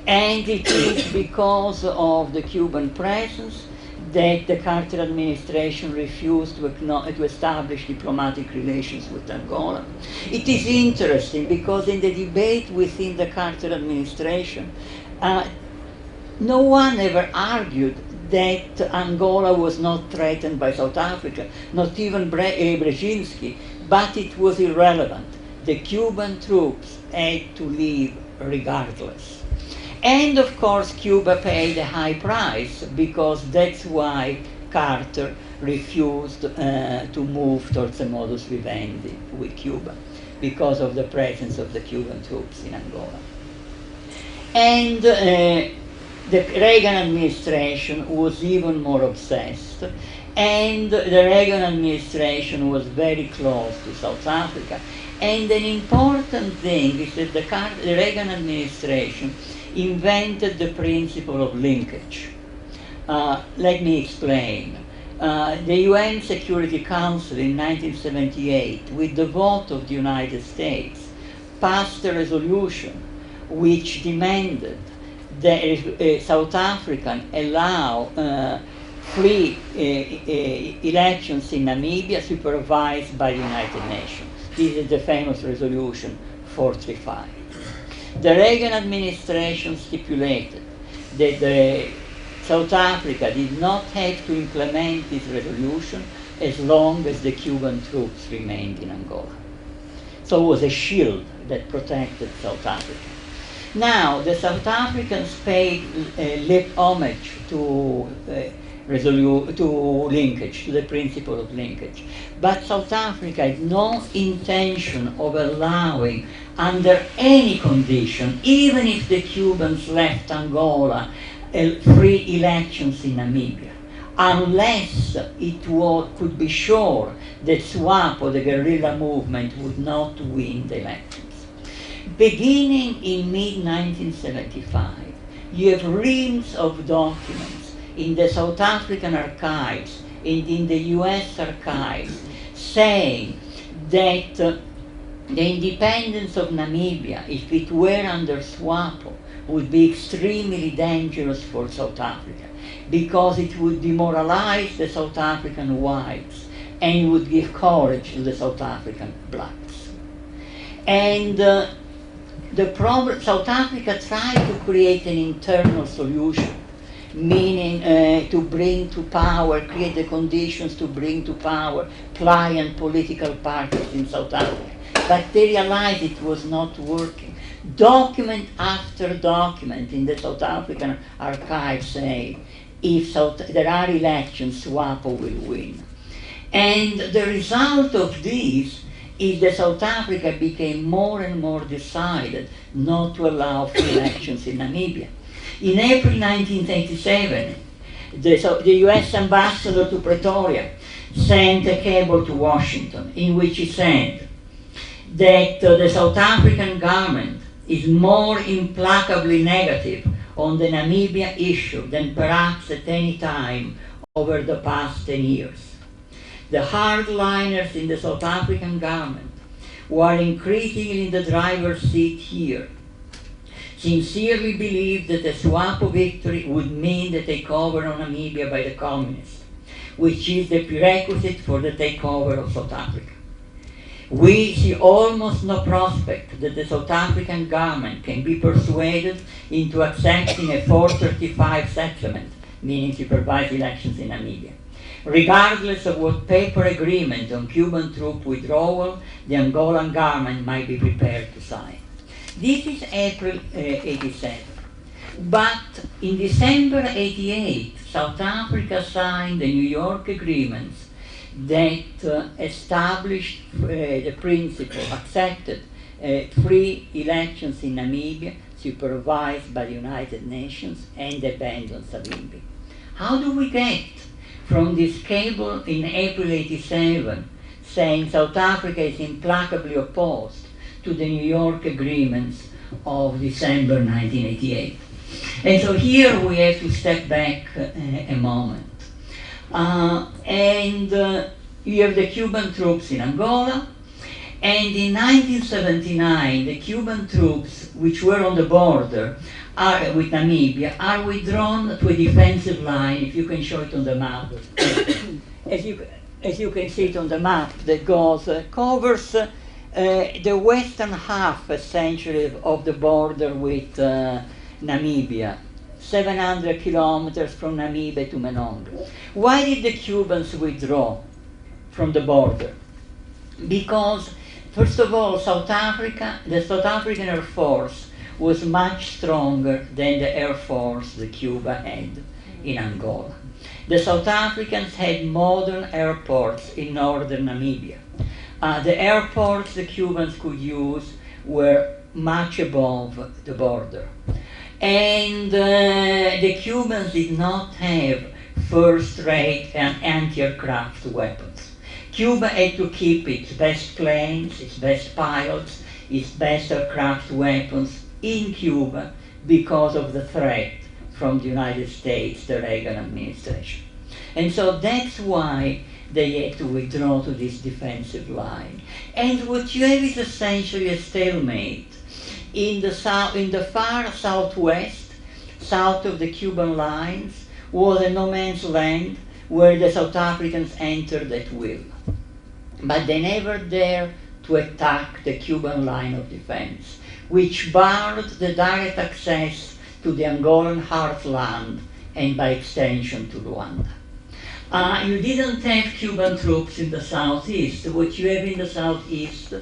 And it is because of the Cuban presence that the Carter administration refused to establish diplomatic relations with Angola. It is interesting because in the debate within the Carter administration, no one ever argued that Angola was not threatened by South Africa, not even Brzezinski, but it was irrelevant. The Cuban troops had to leave regardless. And of course, Cuba paid a high price, because that's why Carter refused to move towards a modus vivendi with Cuba, because of the presence of the Cuban troops in Angola. And the Reagan administration was even more obsessed, and the Reagan administration was very close to South Africa. And an important thing is that the Reagan administration invented the principle of linkage. Let me explain. The UN Security Council in 1978, with the vote of the United States, passed a resolution which demanded that South Africa allow free elections in Namibia supervised by the United Nations. This is the famous resolution 435. The Reagan administration stipulated that South Africa did not have to implement this resolution as long as the Cuban troops remained in Angola. So it was a shield that protected South Africa. Now, the South Africans paid lip homage to linkage, to the principle of linkage. But South Africa had no intention of allowing, under any condition, even if the Cubans left Angola, free elections in Namibia. unless could be sure that SWAPO, the guerrilla movement, would not win the elections. Beginning in mid-1975, you have reams of documents in the South African archives and in the US archives saying that the independence of Namibia, if it were under SWAPO, would be extremely dangerous for South Africa because it would demoralize the South African whites and would give courage to the South African blacks. And the problem, South Africa tried to create an internal solution, meaning to bring to power, create the conditions to bring to power pliant political parties in South Africa. But they realized it was not working. Document after document in the South African archives say, if there are elections, SWAPO will win. And the result of this is that South Africa became more and more decided not to allow for elections in Namibia. In April 1987, the US ambassador to Pretoria sent a cable to Washington in which he said that the South African government is more implacably negative on the Namibia issue than perhaps at any time over the past 10 years. The hardliners in the South African government, who are increasingly in the driver's seat here, sincerely believe that the SWAPO victory would mean the takeover of Namibia by the communists, which is the prerequisite for the takeover of South Africa. We see almost no prospect that the South African government can be persuaded into accepting a 435 settlement, meaning supervised elections in Namibia. Regardless of what paper agreement on Cuban troop withdrawal the Angolan government might be prepared to sign. This is April 87. But in December 88, South Africa signed the New York agreements that established the principle, accepted free elections in Namibia, supervised by the United Nations, and abandoned Savimbi. How do we get from this cable in April 87 saying South Africa is implacably opposed to the New York agreements of December 1988? And so here we have to step back a moment. You have the Cuban troops in Angola, and in 1979 the Cuban troops which were on the border with Namibia are withdrawn to a defensive line, if you can show it on the map. As you can see it on the map, that covers the western half, essentially, of the border with Namibia, 700 kilometers from Namibia to Menonga. Why did the Cubans withdraw from the border? Because, first of all, the South African Air Force was much stronger than the Air Force that Cuba had in Angola. The South Africans had modern airports in northern Namibia. The airports the Cubans could use were much above the border. And the Cubans did not have first-rate anti-aircraft weapons. Cuba had to keep its best planes, its best pilots, its best aircraft weapons in Cuba because of the threat from the United States, the Reagan administration. And so that's why they had to withdraw to this defensive line. And what you have is essentially a stalemate. In the far southwest, south of the Cuban lines, was a no man's land where the South Africans entered at will. But they never dared to attack the Cuban line of defense, which barred the direct access to the Angolan heartland and by extension to Rwanda. You didn't have Cuban troops in the southeast. What you have in the southeast,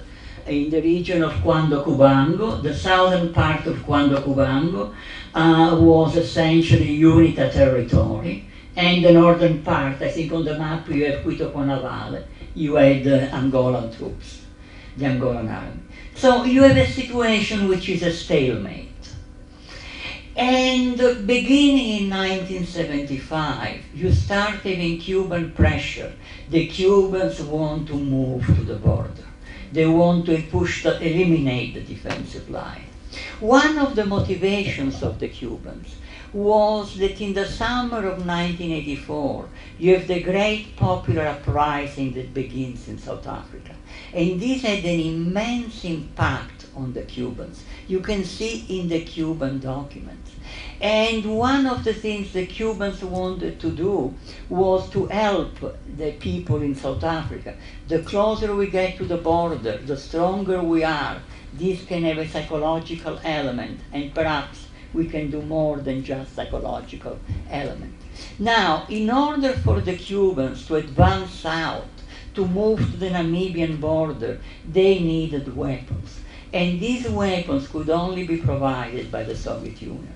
in the region of Cuando Cubango, the southern part of Cuando Cubango was essentially UNITA territory, and the northern part, I think on the map you have Quito Conavale, you had Angolan troops, the Angolan army. So you have a situation which is a stalemate. And beginning in 1975, you start having Cuban pressure. The Cubans want to move to the border. They want to eliminate the defensive line. One of the motivations of the Cubans was that in the summer of 1984, you have the great popular uprising that begins in South Africa. And this had an immense impact on the Cubans. You can see in the Cuban documents. And one of the things the Cubans wanted to do was to help the people in South Africa. The closer we get to the border, the stronger we are. This can have a psychological element, and perhaps we can do more than just psychological element. Now, in order for the Cubans to advance south, to move to the Namibian border, they needed weapons. And these weapons could only be provided by the Soviet Union.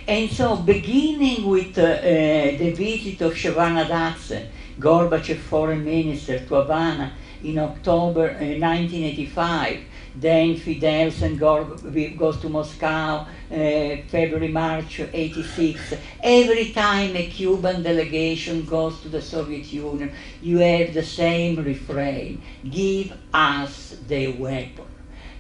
And so, beginning with the visit of Shevardnadze, Gorbachev foreign minister, to Havana in October 1985, then Fidel goes to Moscow, February, March 86. Every time a Cuban delegation goes to the Soviet Union, you have the same refrain: give us the weapon.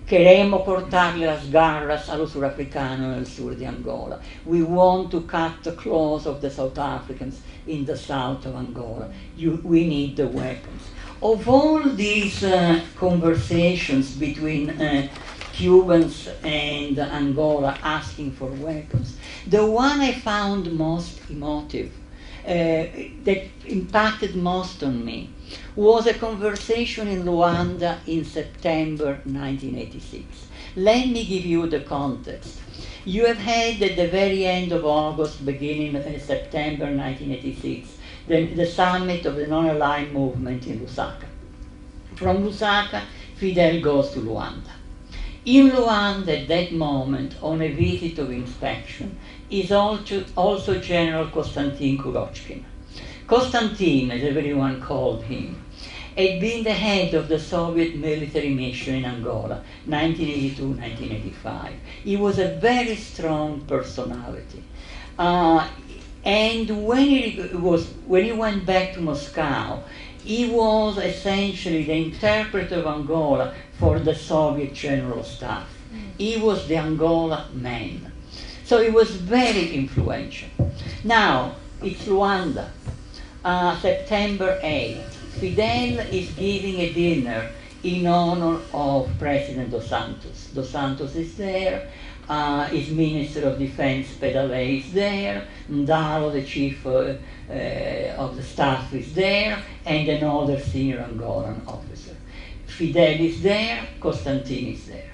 Queremos cortarle las garras a los surafricanos en el sur de Angola. We want to cut the claws of the South Africans in the south of Angola. We need the weapons. Of all these conversations between Cubans and Angola asking for weapons, the one I found most emotive, that impacted most on me, was a conversation in Luanda in September 1986. Let me give you the context. You have had at the very end of August, beginning of September 1986, the summit of the non-aligned movement in Lusaka. From Lusaka, Fidel goes to Luanda. In Luanda, at that moment, on a visit of inspection, is also General Konstantin Kurochkin. Konstantin, as everyone called him, had been the head of the Soviet military mission in Angola, 1982-1985. He was a very strong personality. And when he went back to Moscow, he was essentially the interpreter of Angola for the Soviet General Staff. He was the Angola man. So he was very influential. Now, it's Luanda, September 8th. Fidel is giving a dinner in honor of President Dos Santos. Dos Santos is there, his Minister of Defense, Pedale, is there, Ndalo, the Chief of the Staff, is there, and another senior Angolan officer. Fidel is there, Konstantin is there.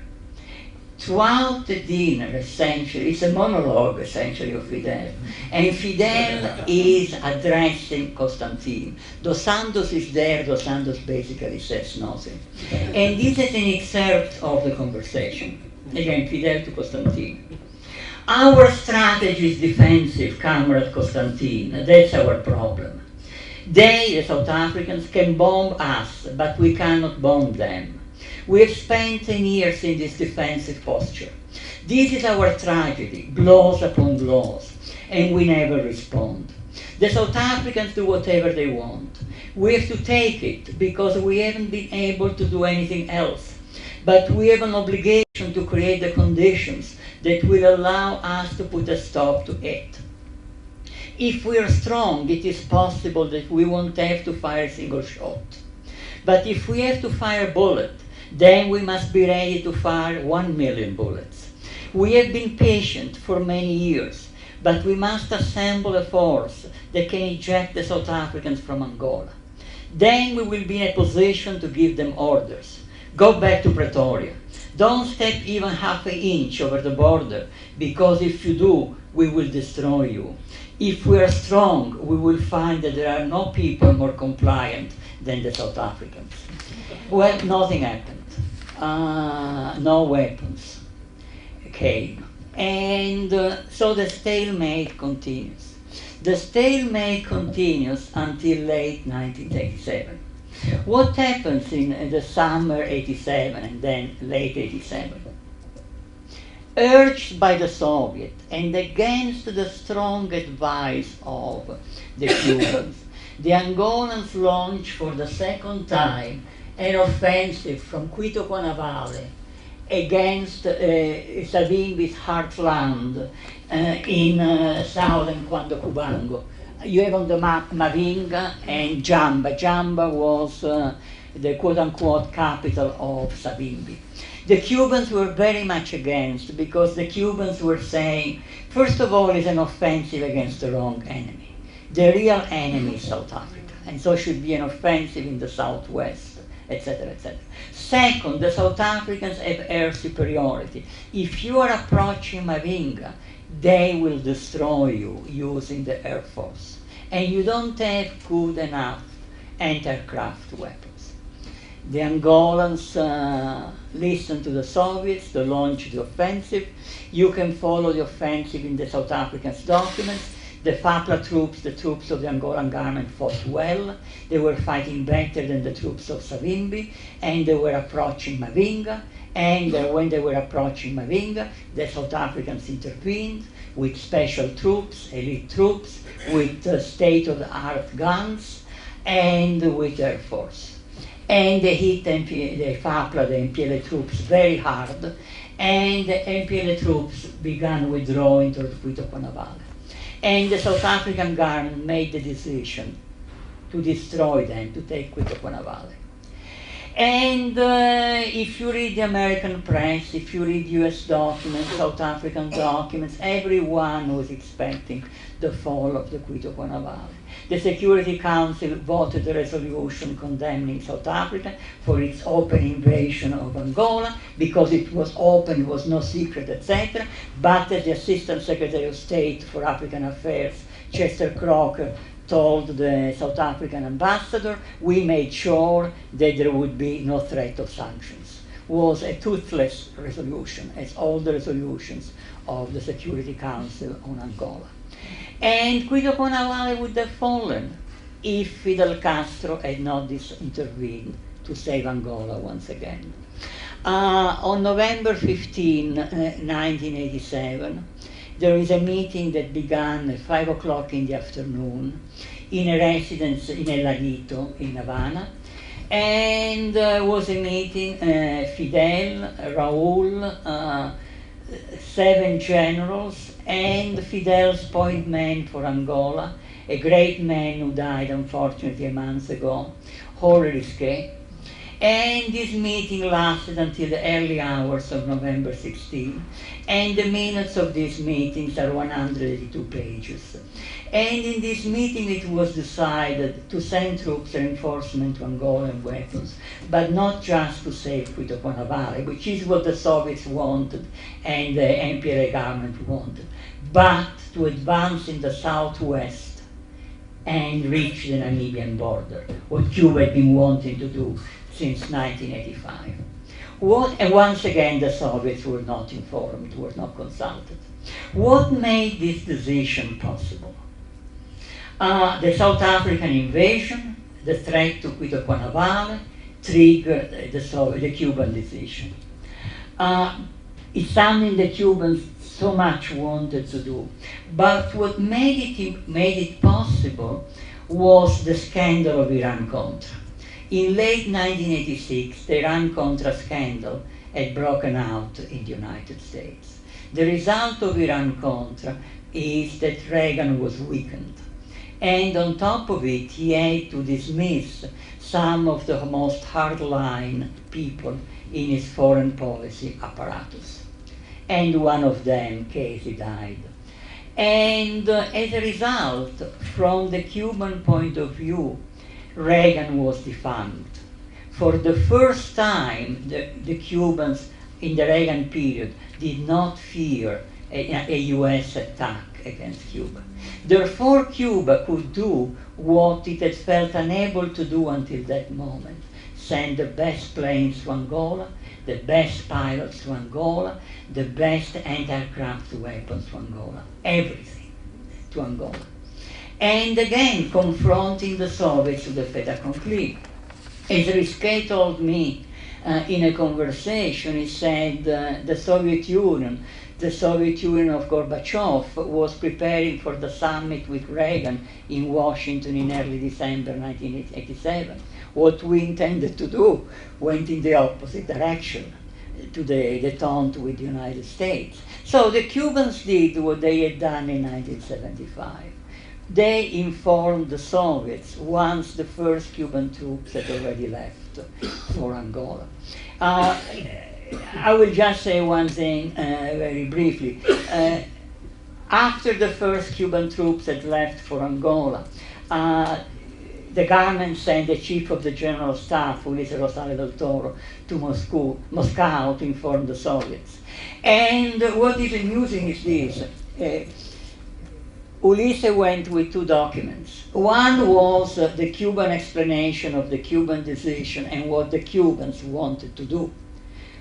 Throughout the dinner, essentially, it's a monologue, essentially, of Fidel. And Fidel is addressing Konstantin. Dos Santos is there, Dos Santos basically says nothing. And this is an excerpt of the conversation. Again, Fidel to Konstantin. Our strategy is defensive, Comrade Konstantin. That's our problem. They, the South Africans, can bomb us, but we cannot bomb them. We have spent 10 years in this defensive posture. This is our tragedy, blows upon blows, and we never respond. The South Africans do whatever they want. We have to take it because we haven't been able to do anything else. But we have an obligation to create the conditions that will allow us to put a stop to it. If we are strong, it is possible that we won't have to fire a single shot. But if we have to fire a bullet, then we must be ready to fire 1 million bullets. We have been patient for many years, but we must assemble a force that can eject the South Africans from Angola. Then we will be in a position to give them orders. Go back to Pretoria. Don't step even half an inch over the border, because if you do, we will destroy you. If we are strong, we will find that there are no people more compliant than the South Africans. Well, nothing happened. No weapons came. And so the stalemate continues. The stalemate continues until late 1987. What happens in the summer 87 and then late 87? urged by the Soviet and against the strong advice of the Cubans, the Angolans launched for the second time an offensive from Cuito-Cuanavale against Savimbi's heartland in southern Cubango. You have on the map Mavinga and Jamba. Jamba was the quote-unquote capital of Savimbi. The Cubans were very much against, because the Cubans were saying, first of all, it's an offensive against the wrong enemy. The real enemy is South Africa, and so should be an offensive in the southwest, etc., etc. Second, the South Africans have air superiority. If you are approaching Mavinga, they will destroy you using the Air Force. And you don't have good enough anti-aircraft weapons. The Angolans listened to the Soviets to launch the offensive. You can follow the offensive in the South Africans' documents. The FAPLA troops, the troops of the Angolan government, fought well. They were fighting better than the troops of Savimbi, and they were approaching Mavinga. And when they were approaching Mavinga, the South Africans intervened with special troops, elite troops, with state-of-the-art guns, and with Air Force. And they hit the FAPLA, the MPLA troops, very hard, and the MPLA troops began withdrawing towards Cuito-Cuanavale. And the South African government made the decision to destroy them, to take Cuito-Cuanavale. And if you read the American press, if you read US documents, South African documents, everyone was expecting the fall of the Cuito-Cuanavale. The Security Council voted a resolution condemning South Africa for its open invasion of Angola, because it was open, it was no secret, etc. But as the Assistant Secretary of State for African Affairs, Chester Crocker, told the South African ambassador, we made sure that there would be no threat of sanctions. Was a toothless resolution, as all the resolutions of the Security Council on Angola. And Cuito-Cuanavale would have fallen if Fidel Castro had not intervened to save Angola once again. On November 15, 1987, there is a meeting that began at 5 o'clock in the afternoon in a residence in El Laguito in Havana, and was a meeting, Fidel, Raul, 7 generals, and Fidel's point man for Angola, a great man who died unfortunately a month ago, Jorge Risquet. And this meeting lasted until the early hours of November 16, and the minutes of these meetings are 182 pages. And in this meeting it was decided to send troops reinforcement to Angolan weapons, but not just to save Cuito-Cuanavale, which is what the Soviets wanted and the MPLA government wanted, but to advance in the southwest and reach the Namibian border, what Cuba had been wanting to do since 1985. And once again, the Soviets were not informed, were not consulted. What made this decision possible? The South African invasion, the threat to Cuito-Cuanavale, triggered the Cuban decision. It's something the Cubans so much wanted to do. But what made it possible was the scandal of Iran-Contra. In late 1986, the Iran-Contra scandal had broken out in the United States. The result of Iran-Contra is that Reagan was weakened. And on top of it, he had to dismiss some of the most hardline people in his foreign policy apparatus. And one of them, Casey, died. And as a result, from the Cuban point of view, Reagan was defunct. For the first time, the Cubans in the Reagan period did not fear a US attack against Cuba. Therefore, Cuba could do what it had felt unable to do until that moment: send the best planes to Angola, the best pilots to Angola, the best anti-aircraft weapons to Angola, everything to Angola. And again, confronting the Soviets with the fait accompli. As Risquet told me, in a conversation, he said the Soviet Union of Gorbachev was preparing for the summit with Reagan in Washington in early December 1987. What we intended to do went in the opposite direction to the détente with the United States. So the Cubans did what they had done in 1975. They informed the Soviets once the first Cuban troops had already left for Angola. I will just say one thing very briefly. After the first Cuban troops had left for Angola, the government sent the chief of the general staff, Ulisse Rosales del Toro, to Moscow to inform the Soviets. And what is amusing is this. Ulisse went with two documents. One was the Cuban explanation of the Cuban decision and what the Cubans wanted to do,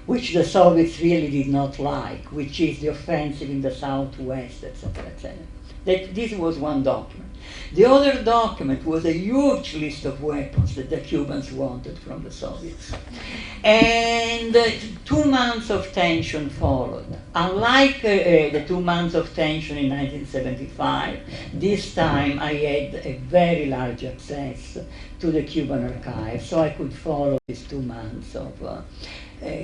which the Soviets really did not like, which is the offensive in the southwest, etc., etc. This was one document. The other document was a huge list of weapons that the Cubans wanted from the Soviets. And 2 months of tension followed. Unlike the 2 months of tension in 1975, this time I had a very large access to the Cuban archive, so I could follow these 2 months of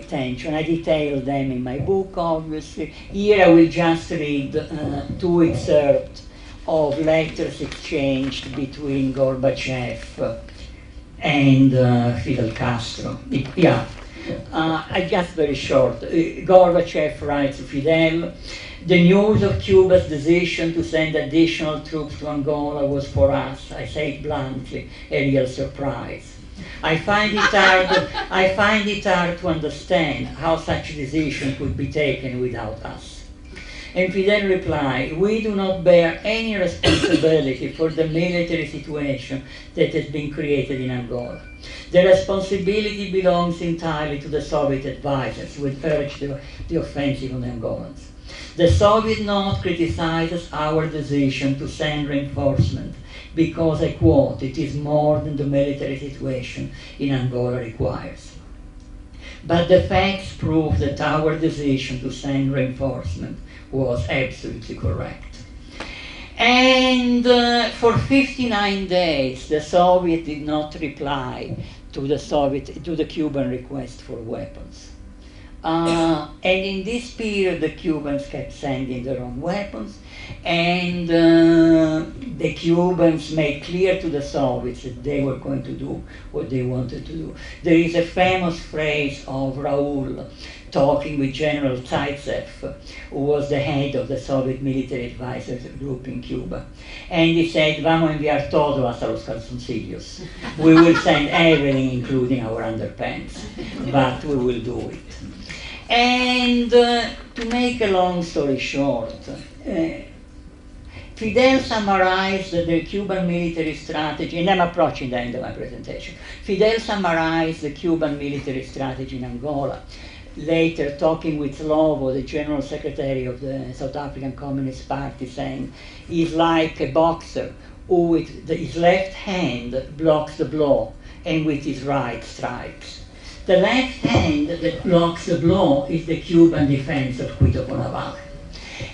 tension. I detailed them in my book, obviously. Here I will just read 2 excerpts of letters exchanged between Gorbachev and Fidel Castro. I just very short. Gorbachev writes to Fidel, the news of Cuba's decision to send additional troops to Angola was for us, I say it bluntly, a real surprise. I find it hard to understand how such a decision could be taken without us. And Fidel replied, we do not bear any responsibility for the military situation that has been created in Angola. The responsibility belongs entirely to the Soviet advisors who had urged the offensive on the Angolans. The Soviet note criticizes our decision to send reinforcement because, I quote, it is more than the military situation in Angola requires. But the facts prove that our decision to send reinforcement was absolutely correct. And for 59 days, the Soviet did not reply to the Cuban request for weapons. And in this period, the Cubans kept sending their own weapons, and the Cubans made clear to the Soviets that they were going to do what they wanted to do. There is a famous phrase of Raoul talking with General Zaitsev, who was the head of the Soviet military advisors group in Cuba. And he said, vamos a enviar todo hasta los calzoncillos. We will send everything, including our underpants, but we will do it. And to make a long story short, Fidel summarized the Cuban military strategy, and I'm approaching the end of my presentation. Fidel summarized the Cuban military strategy in Angola, later talking with Slovo, the general secretary of the South African Communist Party, saying, he's like a boxer who with his left hand blocks the blow and with his right strikes. The left hand that blocks the blow is the Cuban defense of Quito Cunaval.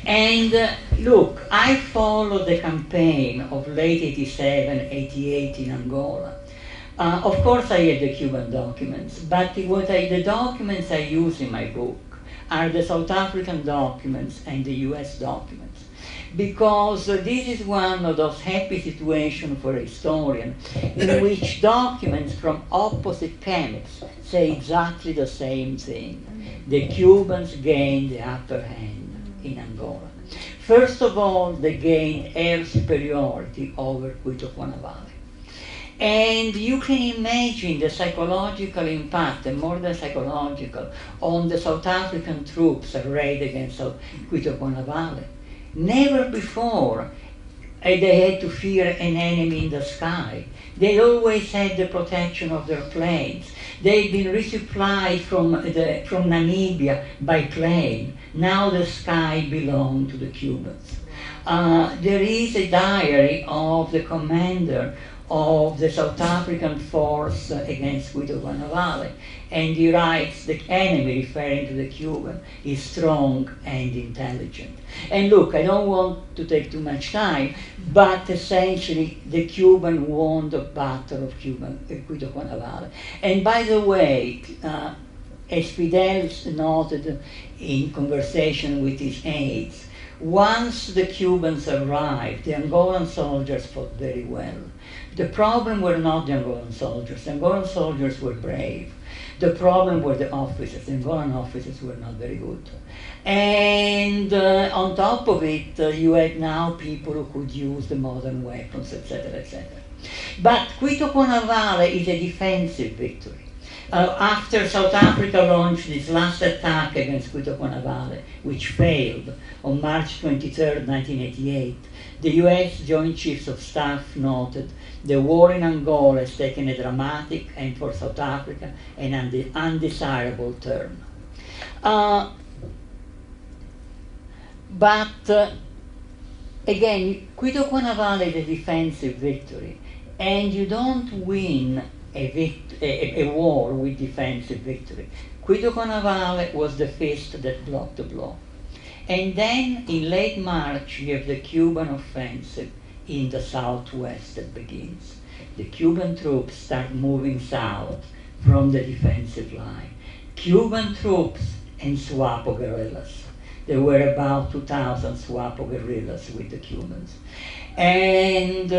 And look, I followed the campaign of late 87, 88 in Angola. Of course I had the Cuban documents, but the documents I use in my book are the South African documents and the US documents. Because this is one of those happy situations for a historian in which documents from opposite camps say exactly the same thing. The Cubans gained the upper hand in Angola. First of all, they gained air superiority over Quito Cunaval. And you can imagine the psychological impact, and more than psychological, on the South African troops arrayed against Quito Cunaval. Never before they had to fear an enemy in the sky. They always had the protection of their planes. They'd been resupplied from Namibia by plane. Now the sky belonged to the Cubans. There is a diary of the commander of the South African force against Guido Guanavale, and he writes the enemy, referring to the Cuban, is strong and intelligent. And look, I don't want to take too much time, but essentially the Cuban won the battle of Guido Guanavale. And by the way, as Fidel noted in conversation with his aides, once the Cubans arrived, the Angolan soldiers fought very well. The problem were not the Angolan soldiers. The Angolan soldiers were brave. The problem were the officers. The Angolan officers were not very good. And on top of it, you had now people who could use the modern weapons, etc., etc. But Guido Guanavale is a defensive victory. After South Africa launched its last attack against Guido Guanavale, which failed on March 23, 1988, the US Joint Chiefs of Staff noted the war in Angola has taken a dramatic and, for South Africa, an undesirable turn. But again, Guido Guanavale is a defensive victory, and you don't win a war with defensive victory. Guido Guanavale was the fist that blocked the blow. And then in late March, you have the Cuban offensive in the southwest that begins. The Cuban troops start moving south from the defensive line. Cuban troops and SWAPO guerrillas. There were about 2,000 SWAPO guerrillas with the Cubans. And,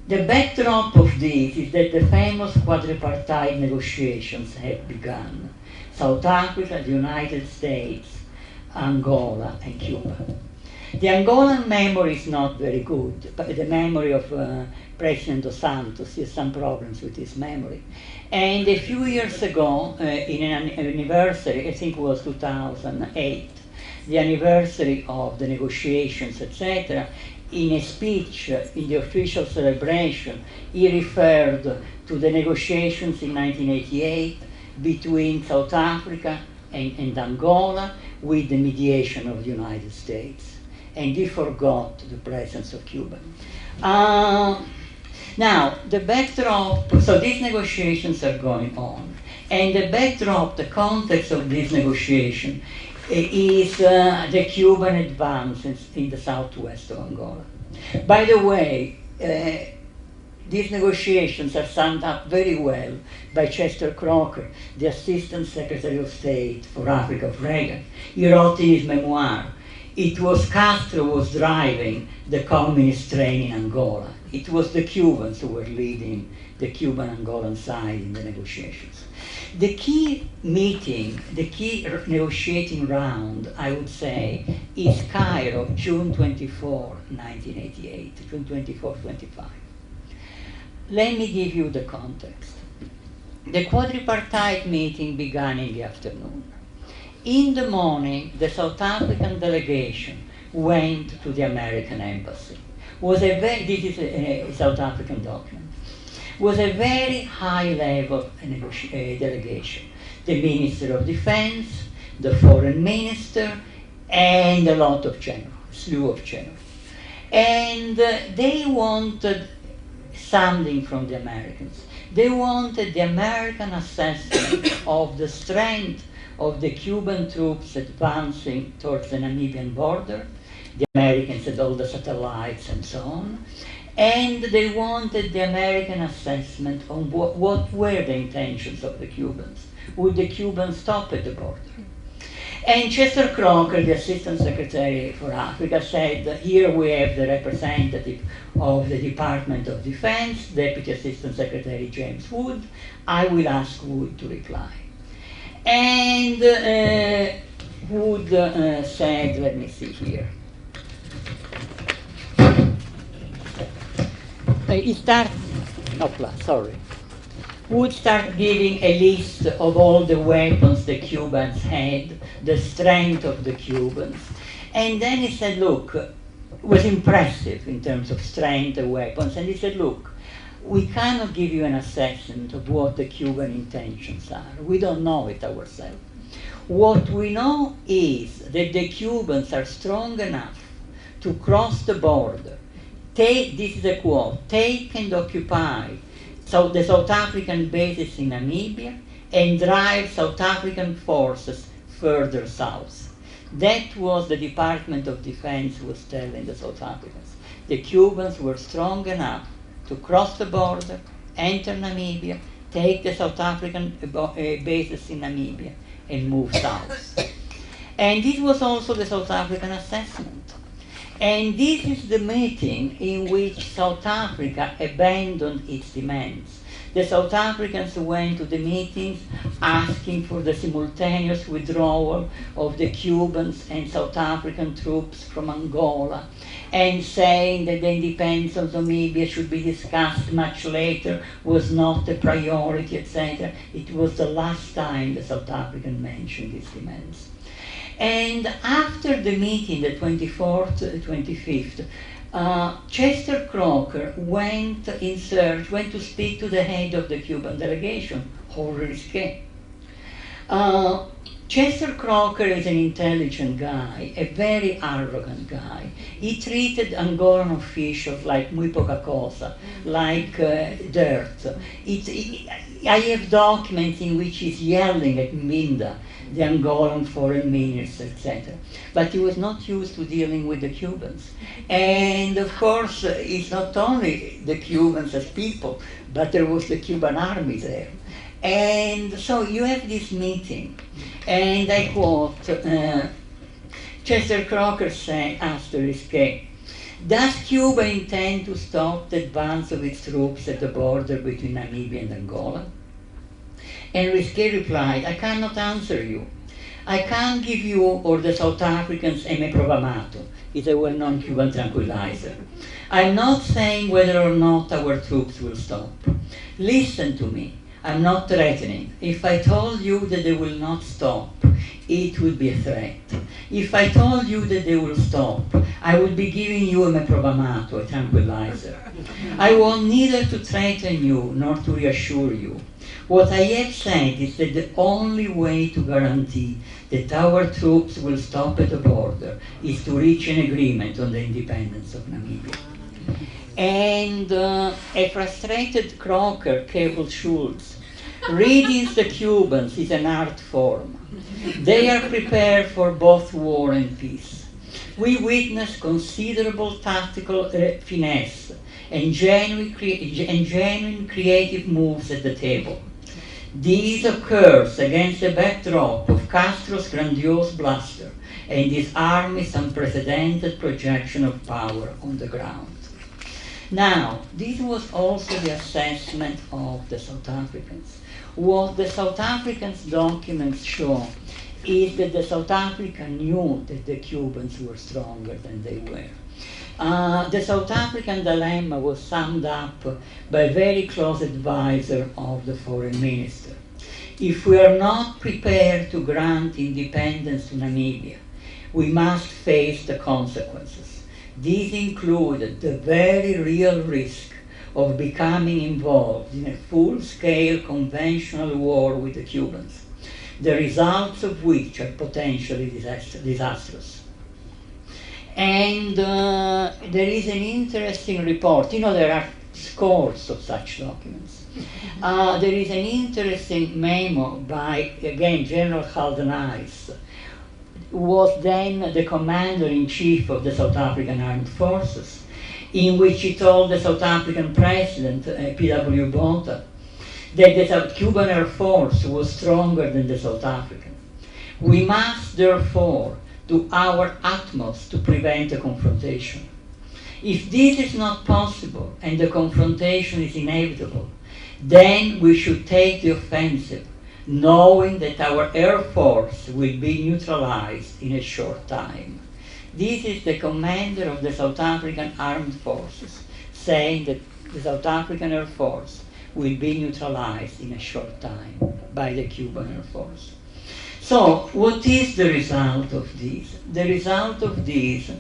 the backdrop of this is that the famous quadripartite negotiations have begun. South Africa, the United States, Angola, and Cuba. The Angolan memory is not very good, but the memory of President Dos Santos has some problems with his memory. And a few years ago, in an anniversary, I think it was 2008, the anniversary of the negotiations, etc., in a speech in the official celebration, he referred to the negotiations in 1988 between South Africa and Angola with the mediation of the United States. And he forgot the presence of Cuba. Now, the backdrop, so these negotiations are going on. And the backdrop, the context of this negotiation is the Cuban advance in the southwest of Angola. By the way, these negotiations are summed up very well by Chester Crocker, the Assistant Secretary of State for Africa of Reagan. He wrote in his memoir, it was Castro who was driving the communist train in Angola. It was the Cubans who were leading the Cuban-Angolan side in the negotiations. The key meeting, the key negotiating round, I would say, is Cairo, June 24, 1988, June 24, 25. Let me give you the context. The quadripartite meeting began in the afternoon. In the morning, the South African delegation went to the American embassy. This is a South African document. Was a very high-level delegation. The Minister of Defense, the Foreign Minister, and a lot of generals, a slew of generals. And they wanted something from the Americans. They wanted the American assessment of the strength of the Cuban troops advancing towards the Namibian border. The Americans had all the satellites and so on. And they wanted the American assessment on what were the intentions of the Cubans. Would the Cubans stop at the border? And Chester Crocker, the Assistant Secretary for Africa, said, here we have the representative of the Department of Defense, Deputy Assistant Secretary James Wood. I will ask Wood to reply. And Wood said, let me see here. Would start giving a list of all the weapons the Cubans had, the strength of the Cubans. And then he said, look, it was impressive in terms of strength of weapons. And he said, look, we cannot give you an assessment of what the Cuban intentions are. We don't know it ourselves. What we know is that the Cubans are strong enough to cross the border, this is a quote, take and occupy the South African bases in Namibia and drive South African forces further south. That was the Department of Defense was telling the South Africans. The Cubans were strong enough to cross the border, enter Namibia, take the South African bases in Namibia, and move south. And this was also the South African assessment. And this is the meeting in which South Africa abandoned its demands. The South Africans went to the meetings asking for the simultaneous withdrawal of the Cubans and South African troops from Angola, and saying that the independence of Namibia should be discussed much later, was not a priority, etc. It was the last time the South African mentioned these demands. And after the meeting, the 24th, 25th, Chester Crocker went to speak to the head of the Cuban delegation, Henri Risquet. Chester Crocker is an intelligent guy, a very arrogant guy. He treated Angolan officials like muy poca cosa, like dirt. I have documents in which he's yelling at Minda, the Angolan foreign minister, etc. But he was not used to dealing with the Cubans. And of course, it's not only the Cubans as people, but there was the Cuban army there. And so you have this meeting, and I quote, Chester Crocker asked Risquet, does Cuba intend to stop the advance of its troops at the border between Namibia and Angola? And Risquet replied, I cannot answer you. I can't give you or the South Africans a me programato. It's a well-known Cuban tranquilizer. I'm not saying whether or not our troops will stop. Listen to me. I'm not threatening. If I told you that they will not stop, it would be a threat. If I told you that they will stop, I would be giving you a me programato, a tranquilizer. I want neither to threaten you nor to reassure you. What I have said is that the only way to guarantee that our troops will stop at the border is to reach an agreement on the independence of Namibia. And a frustrated Crocker cabled Schultz, reading the Cubans is an art form. They are prepared for both war and peace. We witness considerable tactical finesse and genuine creative moves at the table. This occurs against the backdrop of Castro's grandiose bluster and his army's unprecedented projection of power on the ground. Now, this was also the assessment of the South Africans. What the South Africans' documents show is that the South Africans knew that the Cubans were stronger than they were. The South African dilemma was summed up by a very close advisor of the foreign minister. If we are not prepared to grant independence to Namibia, we must face the consequences. These included the very real risk of becoming involved in a full-scale conventional war with the Cubans, the results of which are potentially disastrous. And there is an interesting report. You know, there are scores of such documents. There is an interesting memo by, again, General Haldenhuis, who was then the commander-in-chief of the South African Armed Forces, in which he told the South African president, P.W. Botha, that the Cuban Air Force was stronger than the South African. We must, therefore, do our utmost to prevent a confrontation. If this is not possible and the confrontation is inevitable, then we should take the offensive, knowing that our Air Force will be neutralized in a short time. This is the commander of the South African Armed Forces saying that the South African Air Force will be neutralized in a short time by the Cuban Air Force. So, what is the result of this? The result of this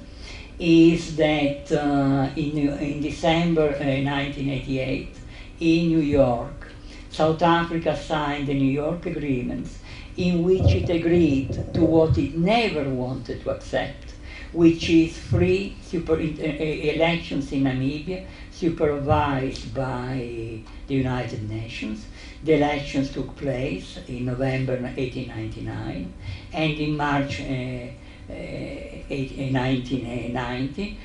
is that in December 1988, in New York, South Africa signed the New York Agreements, in which it agreed to what it never wanted to accept, which is free elections in Namibia, supervised by the United Nations. The elections took place in November 1899, and in March 1990,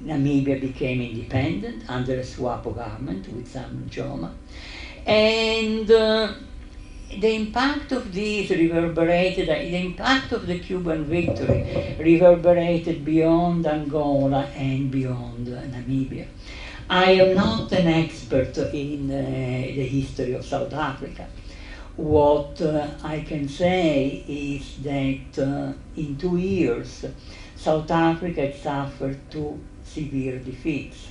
Namibia became independent under a SWAPO government with some Joma. And the impact of this reverberated, the impact of the Cuban victory reverberated beyond Angola and beyond Namibia. I am not an expert in the history of South Africa. What I can say is that in 2 years, South Africa had suffered 2 severe defeats.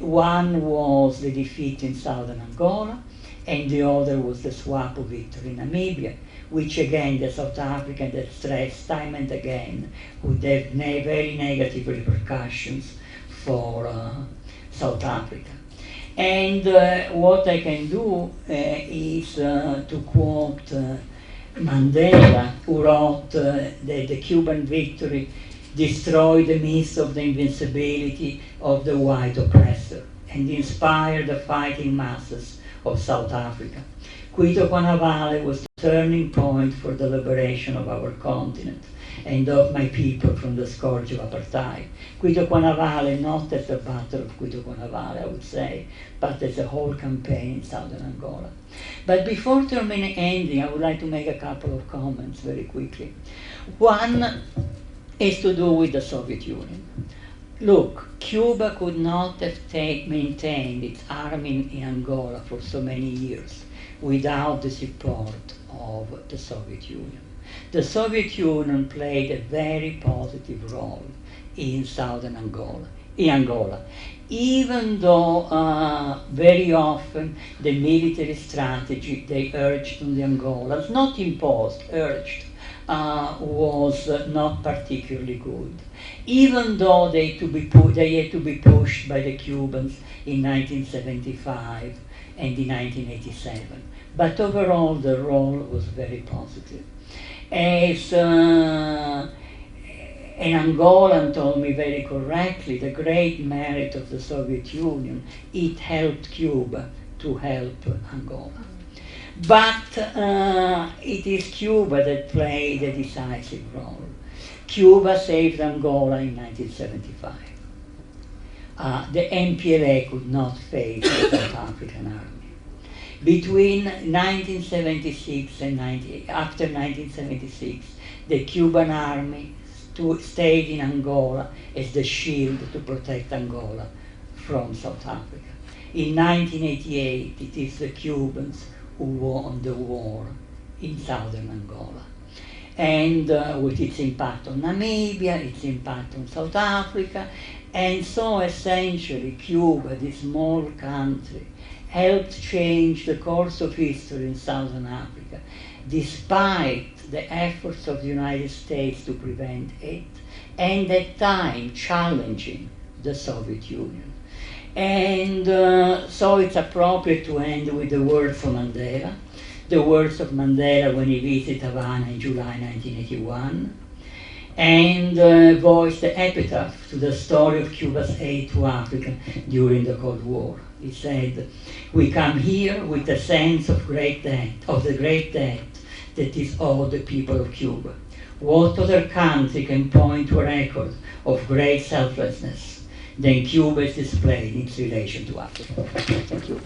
One was the defeat in southern Angola, and the other was the SWAPO victory in Namibia, which again the South Africans had stressed time and again would have very negative repercussions for South Africa. And what I can do is to quote Mandela, who wrote that the Cuban victory destroyed the myth of the invincibility of the white oppressor and inspired the fighting masses of South Africa. Cuito Cuanavale was the turning point for the liberation of our continent and of my people from the scourge of apartheid. Cuito Cuanavale, not as the Battle of Cuito Cuanavale, I would say, but as a whole campaign in southern Angola. But before ending, I would like to make a couple of comments very quickly. One is to do with the Soviet Union. Look, Cuba could not have maintained its army in Angola for so many years without the support of the Soviet Union. The Soviet Union played a very positive role in southern Angola, even though very often the military strategy they urged on the Angolans, not imposed, urged, was not particularly good. Even though they had to be pushed by the Cubans in 1975 and in 1987. But overall, the role was very positive. As an Angolan told me very correctly, the great merit of the Soviet Union, it helped Cuba to help Angola. But it is Cuba that played a decisive role. Cuba saved Angola in 1975. The MPLA could not face the South African army. Between 1976 and after 1976, the Cuban army stayed in Angola as the shield to protect Angola from South Africa. In 1988, it is the Cubans who won the war in southern Angola. And with its impact on Namibia, its impact on South Africa, and so essentially Cuba, this small country, helped change the course of history in southern Africa, despite the efforts of the United States to prevent it, and at time challenging the Soviet Union. And so it's appropriate to end with the words of Mandela, the words of Mandela when he visited Havana in July 1981, and voiced the epitaph to the story of Cuba's aid to Africa during the Cold War. He said, "We come here with a sense of great debt, of the great debt that is owed the people of Cuba. What other country can point to a record of great selflessness than Cuba is displayed in its relation to Africa?" Thank you.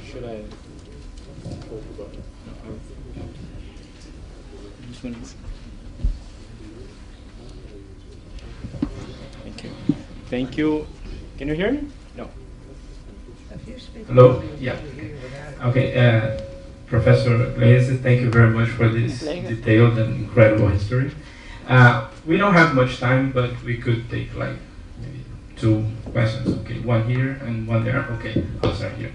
Should I talk about this one? Thank you. Thank you. Can you hear me? No. Hello? Yeah. Okay. Professor Gleijeses, thank you very much for this detailed and incredible history. We don't have much time, but we could take like maybe 2 questions. Okay, one here and one there. Okay, I'll start here.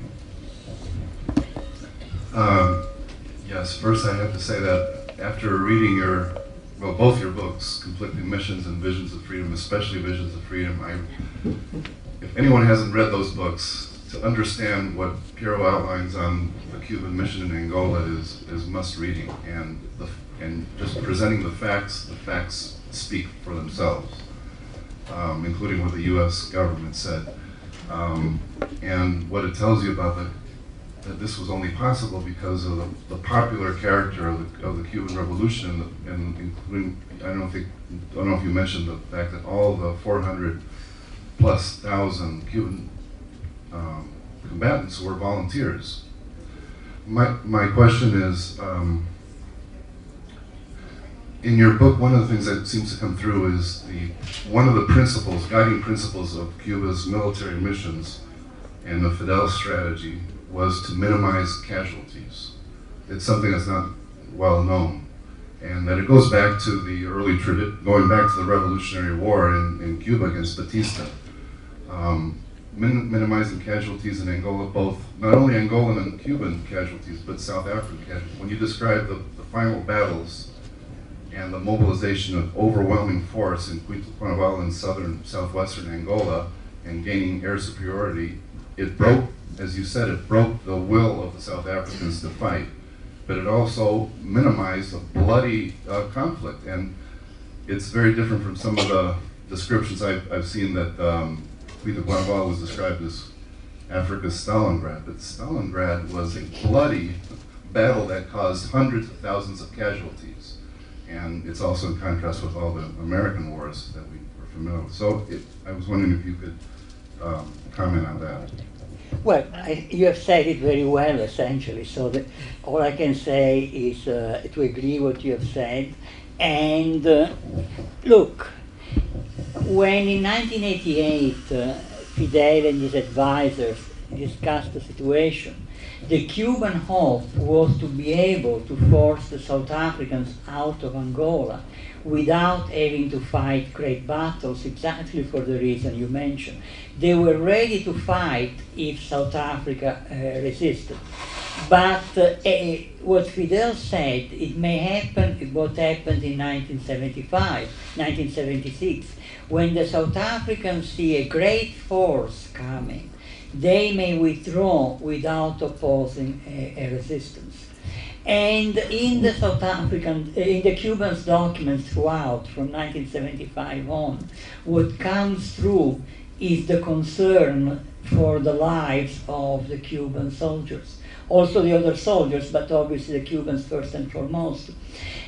Yes, first I have to say that after reading both your books, Conflicting Missions and Visions of Freedom, especially Visions of Freedom, if anyone hasn't read those books, to understand what Piero outlines on the Cuban mission in Angola is must reading, and just presenting the facts speak for themselves, including what the U.S. government said, and what it tells you about that this was only possible because of the popular character of the Cuban Revolution, and including, I don't know if you mentioned the fact that all the 400,000+ Cuban combatants were volunteers. My question is, in your book, one of the things that seems to come through is one of the guiding principles of Cuba's military missions and the Fidel strategy was to minimize casualties. It's something that's not well known, and that it goes back to the going back to the Revolutionary War in Cuba against Batista. Minimizing casualties in Angola, both not only Angolan and Cuban casualties, but South African casualties. When you describe the final battles and the mobilization of overwhelming force in Pinelli in southwestern Angola and gaining air superiority, it broke, as you said, it broke the will of the South Africans to fight, but it also minimized a bloody conflict. And it's very different from some of the descriptions I've seen that Pinelli was described as Africa's Stalingrad, but Stalingrad was a bloody battle that caused hundreds of thousands of casualties. And it's also in contrast with all the American wars that we were familiar with. So I was wondering if you could comment on that. Well, you have said it very well, essentially. So all I can say is to agree what you have said. And look, when in 1988 Fidel and his advisors discussed the situation, the Cuban hope was to be able to force the South Africans out of Angola without having to fight great battles, exactly for the reason you mentioned. They were ready to fight if South Africa resisted. But what Fidel said, it may happen what happened in 1976, when the South Africans see a great force coming, they may withdraw without opposing a resistance. And in the in the Cubans' documents throughout, from 1975 on, what comes through is the concern for the lives of the Cuban soldiers. Also the other soldiers, but obviously the Cubans first and foremost.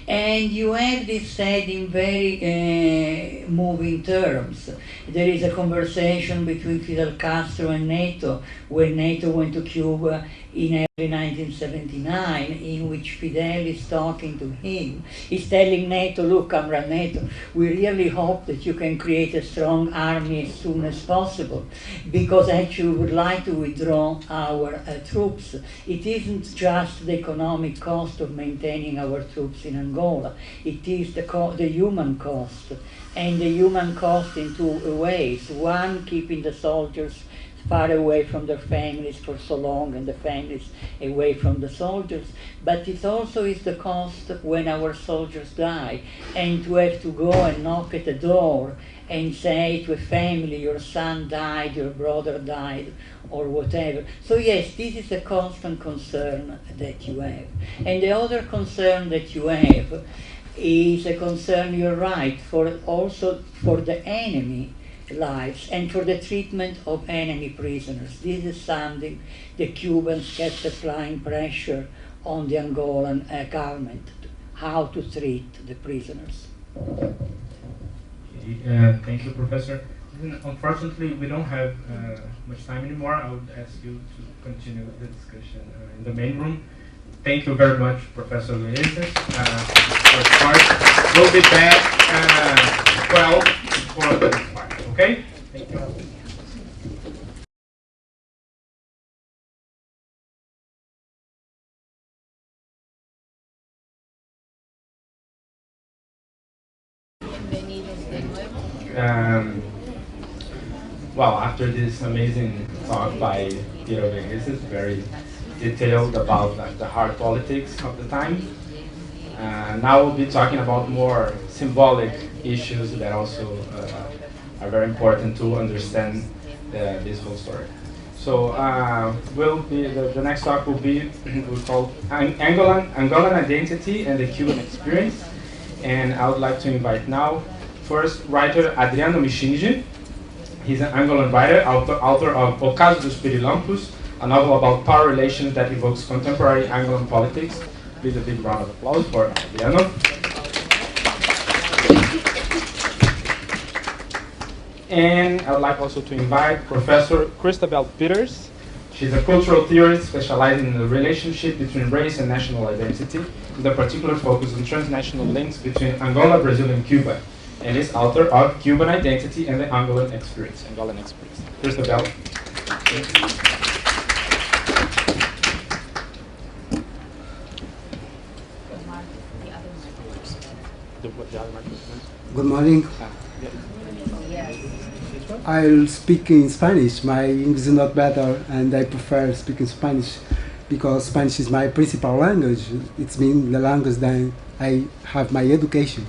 And you have this said in very moving terms. There is a conversation between Fidel Castro and NATO when NATO went to Cuba in early 1979, in which Fidel is talking to him. He's telling NATO, look, Comrade NATO, we really hope that you can create a strong army as soon as possible, because actually we would like to withdraw our troops. It isn't just the economic cost of maintaining our troops in Angola, it is the human cost, and the human cost in two ways. One, keeping the soldiers far away from their families for so long, and the families away from the soldiers. But it also is the cost when our soldiers die, and to have to go and knock at the door and say to a family, your son died, your brother died, or whatever. So yes, this is a constant concern that you have. And the other concern that you have is a concern, you're right, also for the enemy lives and for the treatment of enemy prisoners. This is something the Cubans kept applying pressure on the Angolan government, how to treat the prisoners. Thank you, Professor. Unfortunately, we don't have much time anymore. I would ask you to continue the discussion in the main room. Thank you very much, Professor Gleijeses, for the part. We'll be back 12 for the next part. Okay? Thank you. Well, after this amazing talk by Piero Gleijeses, very detailed about like, the hard politics of the time. Now we'll be talking about more symbolic issues that also are very important to understand this whole story. So the next talk will be we'll call Angolan Identity and the Cuban Experience. And I would like to invite now first writer Adriano Mixinge. He's an Angolan writer, author of O Caso dos Pirilampos, a novel about power relations that evokes contemporary Angolan politics. Please a big round of applause for Adriano. And I would like also to invite Professor Christabelle Peters. She's a cultural theorist specializing in the relationship between race and national identity, with a particular focus on transnational links between Angola, Brazil, and Cuba, and is author of Cuban Identity and the Angolan Experience. Christabelle. Good morning. I'll speak in Spanish. My English is not better, and I prefer speaking Spanish because Spanish is my principal language. It's been the language that I have my education.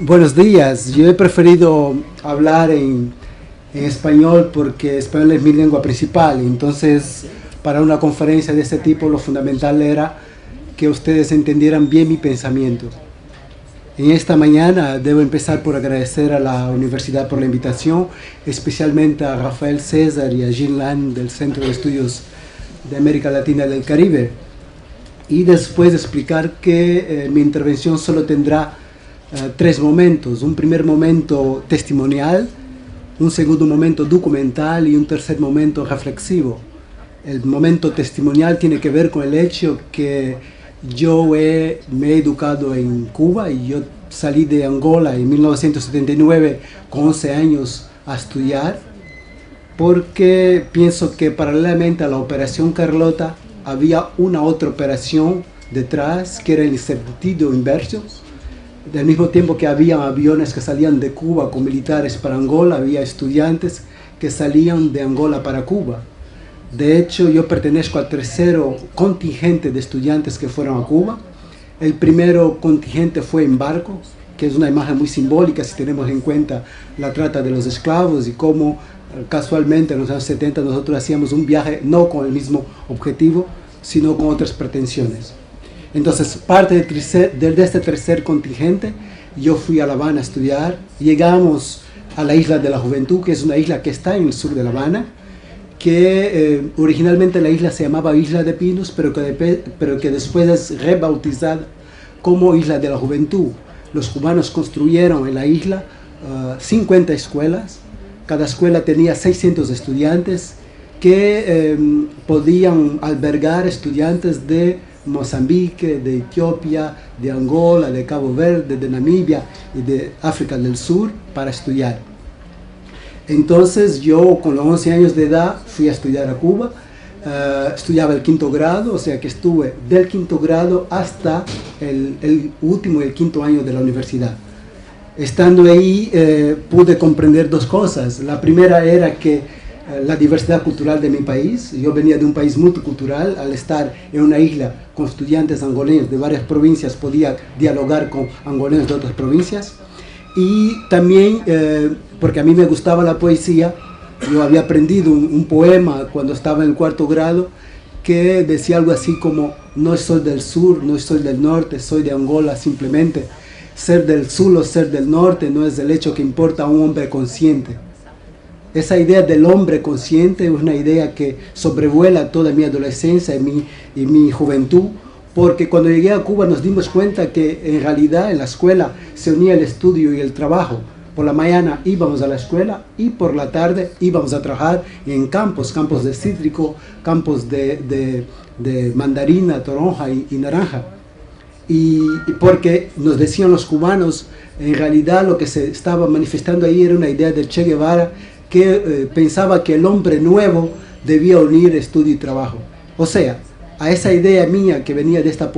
Buenos días. Yo he preferido hablar en español porque español es mi lengua principal. Entonces, para una conferencia de este tipo, lo fundamental era que ustedes entendieran bien mi pensamiento. En esta mañana debo empezar por agradecer a la universidad por la invitación, especialmente a Rafael César y a Jean Lan del Centro de Estudios de América Latina y del Caribe. Y después explicar que mi intervención solo tendrá tres momentos. Un primer momento testimonial, un segundo momento documental y un tercer momento reflexivo. El momento testimonial tiene que ver con el hecho que yo me he educado en Cuba y yo salí de Angola en 1979 con 11 años a estudiar porque pienso que paralelamente a la Operación Carlota había una otra operación detrás que era el sentido inverso. Del mismo tiempo que había aviones que salían de Cuba con militares para Angola, había estudiantes que salían de Angola para Cuba. De hecho, yo pertenezco al tercero contingente de estudiantes que fueron a Cuba. El primero contingente fue en barco, que es una imagen muy simbólica si tenemos en cuenta la trata de los esclavos y cómo casualmente en los años 70 nosotros hacíamos un viaje no con el mismo objetivo, sino con otras pretensiones. Entonces, parte de este tercer contingente, yo fui a La Habana a estudiar. Llegamos a la Isla de la Juventud, que es una isla que está en el sur de La Habana, que originalmente la isla se llamaba Isla de Pinos, pero que después es rebautizada como Isla de la Juventud. Los cubanos construyeron en la isla 50 escuelas, cada escuela tenía 600 estudiantes que podían albergar estudiantes de Mozambique, de Etiopía, de Angola, de Cabo Verde, de Namibia y de África del Sur para estudiar. Entonces yo con los 11 años de edad fui a estudiar a Cuba, estudiaba el quinto grado, o sea que estuve del quinto grado hasta el último y el quinto año de la universidad. Estando ahí pude comprender dos cosas. La primera era que la diversidad cultural de mi país, yo venía de un país multicultural, al estar en una isla con estudiantes angoleños de varias provincias podía dialogar con angoleños de otras provincias. Y también porque a mí me gustaba la poesía, yo había aprendido un poema cuando estaba en el cuarto grado que decía algo así como: no soy del sur, no soy del norte, soy de Angola simplemente. Ser del sur o ser del norte no es el hecho que importa a un hombre consciente. Esa idea del hombre consciente es una idea que sobrevuela toda mi adolescencia y mi juventud, porque cuando llegué a Cuba nos dimos cuenta que en realidad en la escuela se unía el estudio y el trabajo. Por la mañana íbamos a la escuela y por la tarde íbamos a trabajar en campos de cítrico, campos de mandarina, toronja y naranja. Y porque nos decían los cubanos, en realidad lo que se estaba manifestando ahí era una idea del Che Guevara que pensaba que el hombre nuevo debía unir estudio y trabajo. O sea, a esa idea mía que venía de esta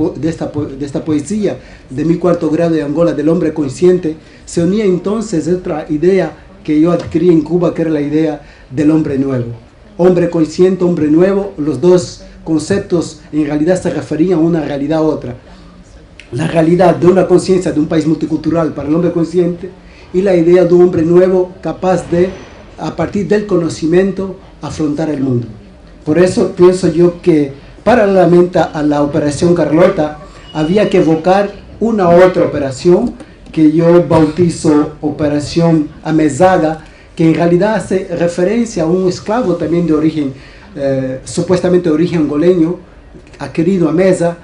poesía de mi cuarto grado de Angola del hombre consciente, se unía entonces otra idea que yo adquirí en Cuba, que era la idea del hombre nuevo. hombre consciente, hombre nuevo, los dos conceptos en realidad se referían a una realidad a otra. La realidad de una conciencia de un país multicultural para el hombre consciente y la idea de un hombre nuevo capaz de, a partir del conocimiento, afrontar el mundo. Por eso pienso yo que paralelamente a la operación Carlota había que evocar una otra operación que yo bautizo Operación Amezaga, que en realidad hace referencia a un esclavo también de origen, supuestamente de origen angoleño, querido Ameza,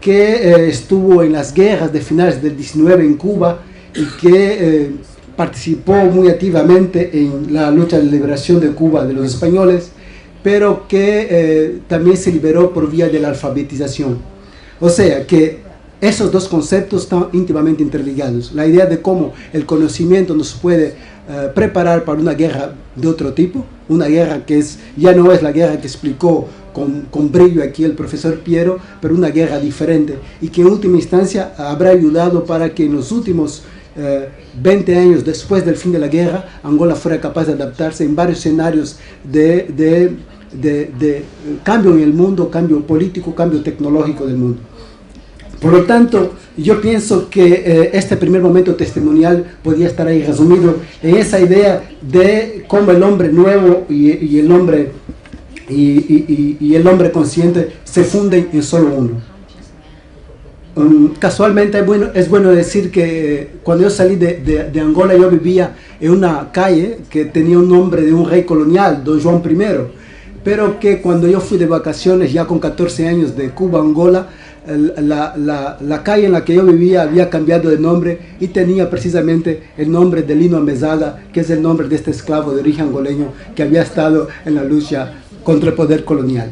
que estuvo en las guerras de finales del 19 en Cuba y que participó muy activamente en la lucha de liberación de Cuba de los españoles, pero que también se liberó por vía de la alfabetización. O sea que esos dos conceptos están íntimamente interligados. La idea de cómo el conocimiento nos puede preparar para una guerra de otro tipo, una guerra que ya no es la guerra que explicó con brillo aquí el profesor Piero, pero una guerra diferente y que en última instancia habrá ayudado para que en los últimos 20 años después del fin de la guerra, Angola fuera capaz de adaptarse en varios escenarios de cambio en el mundo, cambio político, cambio tecnológico del mundo. Por lo tanto, yo pienso que este primer momento testimonial podía estar ahí resumido en esa idea de cómo el hombre nuevo y el hombre consciente se funden en solo uno. Casualmente es bueno decir que cuando yo salí de Angola yo vivía en una calle que tenía un nombre de un rey colonial, don Juan I, pero que cuando yo fui de vacaciones ya con 14 años de Cuba a Angola, la calle en la que yo vivía había cambiado de nombre y tenía precisamente el nombre de Lino Amezaga, que es el nombre de este esclavo de origen angoleño que había estado en la lucha contra el poder colonial.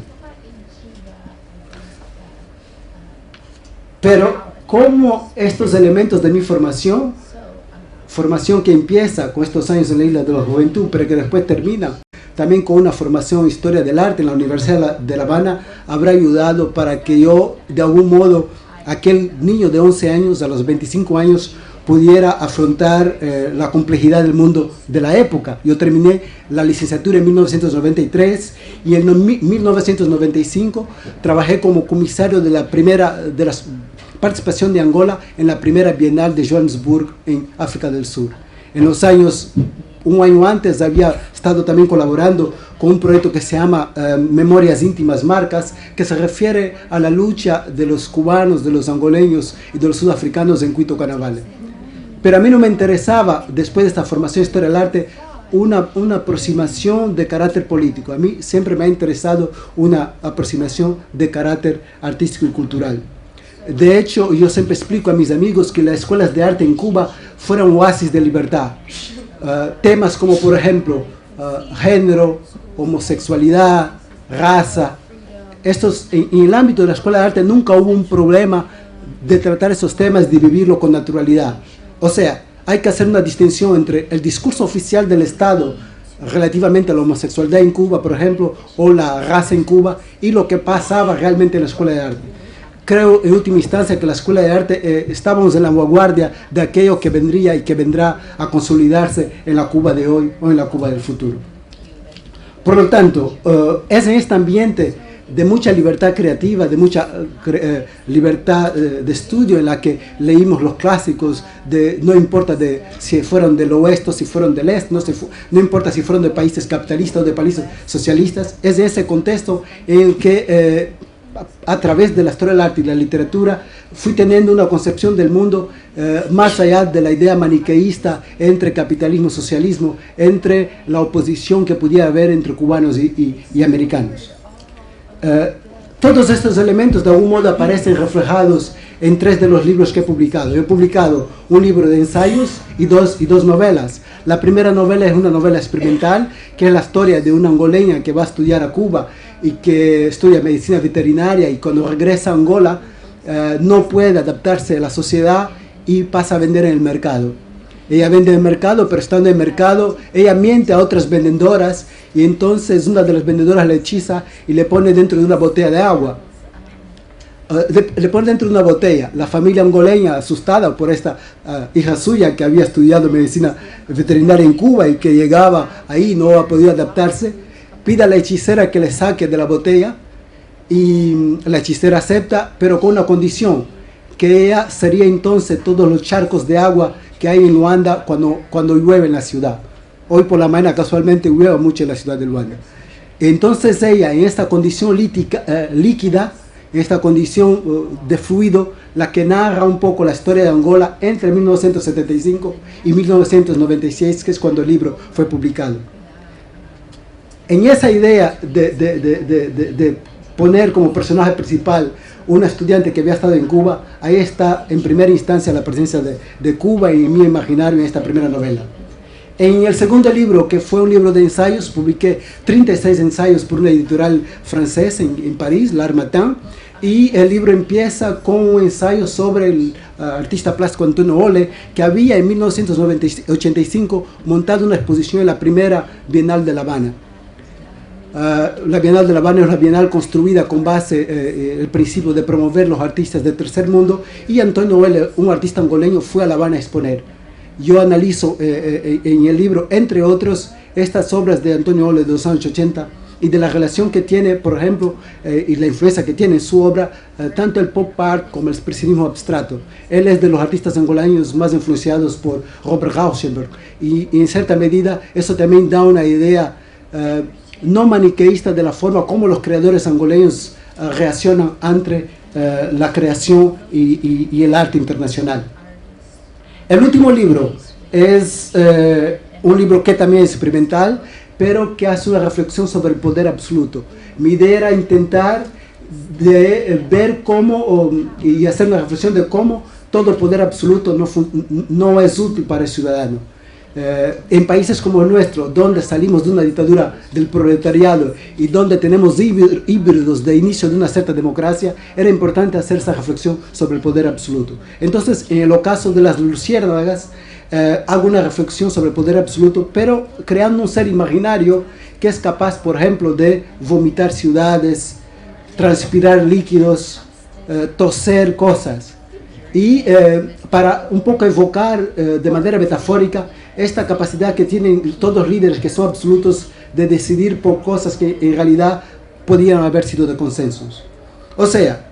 Pero como estos elementos de mi formación que empieza con estos años en la Isla de la Juventud, pero que después termina también con una formación en Historia del Arte en la Universidad de La Habana, habrá ayudado para que yo, de algún modo, aquel niño de 11 años, a los 25 años, pudiera afrontar la complejidad del mundo de la época. Yo terminé la licenciatura en 1993 y en 1995 trabajé como comisario de la participación de Angola en la primera Bienal de Johannesburg en África del Sur. En los años, un año antes, había estado también colaborando con un proyecto que se llama Memorias Íntimas Marcas, que se refiere a la lucha de los cubanos, de los angoleños y de los sudafricanos en Cuito Carnaval. Pero a mí no me interesaba, después de esta formación de Historia del Arte, una aproximación de carácter político. A mí siempre me ha interesado una aproximación de carácter artístico y cultural. De hecho, yo siempre explico a mis amigos que las escuelas de arte en Cuba fueron oasis de libertad. Temas como, por ejemplo, género, homosexualidad, raza. En el ámbito de la escuela de arte nunca hubo un problema de tratar esos temas, de vivirlo con naturalidad. O sea, hay que hacer una distinción entre el discurso oficial del Estado relativamente a la homosexualidad en Cuba, por ejemplo, o la raza en Cuba, y lo que pasaba realmente en la escuela de arte. Creo, en última instancia, que la escuela de arte estábamos en la vanguardia de aquello que vendría y que vendrá a consolidarse en la Cuba de hoy o en la Cuba del futuro. Por lo tanto, es en este ambiente de mucha libertad creativa, de mucha libertad de estudio, en la que leímos los clásicos, no importa si fueron del oeste o si fueron del este, no importa si fueron de países capitalistas o de países socialistas. Es de ese contexto en el que a través de la historia del arte y la literatura fui teniendo una concepción del mundo más allá de la idea maniqueísta entre capitalismo y socialismo, entre la oposición que pudiera haber entre cubanos y americanos. Todos estos elementos de algún modo aparecen reflejados en 3 de los libros que he publicado. Yo he publicado un libro de ensayos y dos novelas. La primera novela es una novela experimental, que es la historia de una angoleña que va a estudiar a Cuba y que estudia medicina veterinaria, y cuando regresa a Angola no puede adaptarse a la sociedad y pasa a vender en el mercado. Ella vende en el mercado, pero estando en el mercado, ella miente a otras vendedoras, y entonces una de las vendedoras le hechiza y le pone dentro de una botella de agua. Le pone dentro de una botella. La familia angoleña, asustada por esta hija suya que había estudiado medicina veterinaria en Cuba y que llegaba ahí y no ha podido adaptarse, pide a la hechicera que le saque de la botella y la hechicera acepta, pero con una condición, que ella sería entonces todos los charcos de agua que hay en Luanda cuando llueve en la ciudad. Hoy por la mañana casualmente llueve mucho en la ciudad de Luanda. Entonces ella, en esta condición líquida, en esta condición de fluido, la que narra un poco la historia de Angola entre 1975 y 1996, que es cuando el libro fue publicado. En esa idea de poner como personaje principal una estudiante que había estado en Cuba, ahí está en primera instancia la presencia de Cuba y mi imaginario en esta primera novela. En el segundo libro, que fue un libro de ensayos, publiqué 36 ensayos por una editorial francesa en París, L'Harmattan, y el libro empieza con un ensayo sobre el artista plástico Antonio Ole, que había en 1985 montado una exposición en la primera Bienal de La Habana. La Bienal de La Habana es una bienal construida con base el principio de promover los artistas del tercer mundo, y Antonio Ole, un artista angoleño, fue a La Habana a exponer. Yo analizo en el libro, entre otros, estas obras de Antonio Ole de los años 80 y de la relación que tiene, por ejemplo, y la influencia que tiene en su obra, tanto el pop art como el expresionismo abstracto. Él es de los artistas angoleños más influenciados por Robert Rauschenberg, y en cierta medida eso también da una idea no maniqueísta de la forma como los creadores angoleños reaccionan ante la creación y el arte internacional. El último libro es un libro que también es experimental, pero que hace una reflexión sobre el poder absoluto. Mi idea era intentar ver cómo, y hacer una reflexión de cómo todo el poder absoluto no es útil para el ciudadano. En países como el nuestro, donde salimos de una dictadura del proletariado y donde tenemos híbridos de inicio de una cierta democracia, era importante hacer esa reflexión sobre el poder absoluto. Entonces, en el ocaso de las luciérnagas, hago una reflexión sobre el poder absoluto, pero creando un ser imaginario que es capaz, por ejemplo, de vomitar ciudades, transpirar líquidos, toser cosas. Y para un poco evocar de manera metafórica esta capacidad que tienen todos los líderes que son absolutos de decidir por cosas que en realidad podían haber sido de consensos. O sea,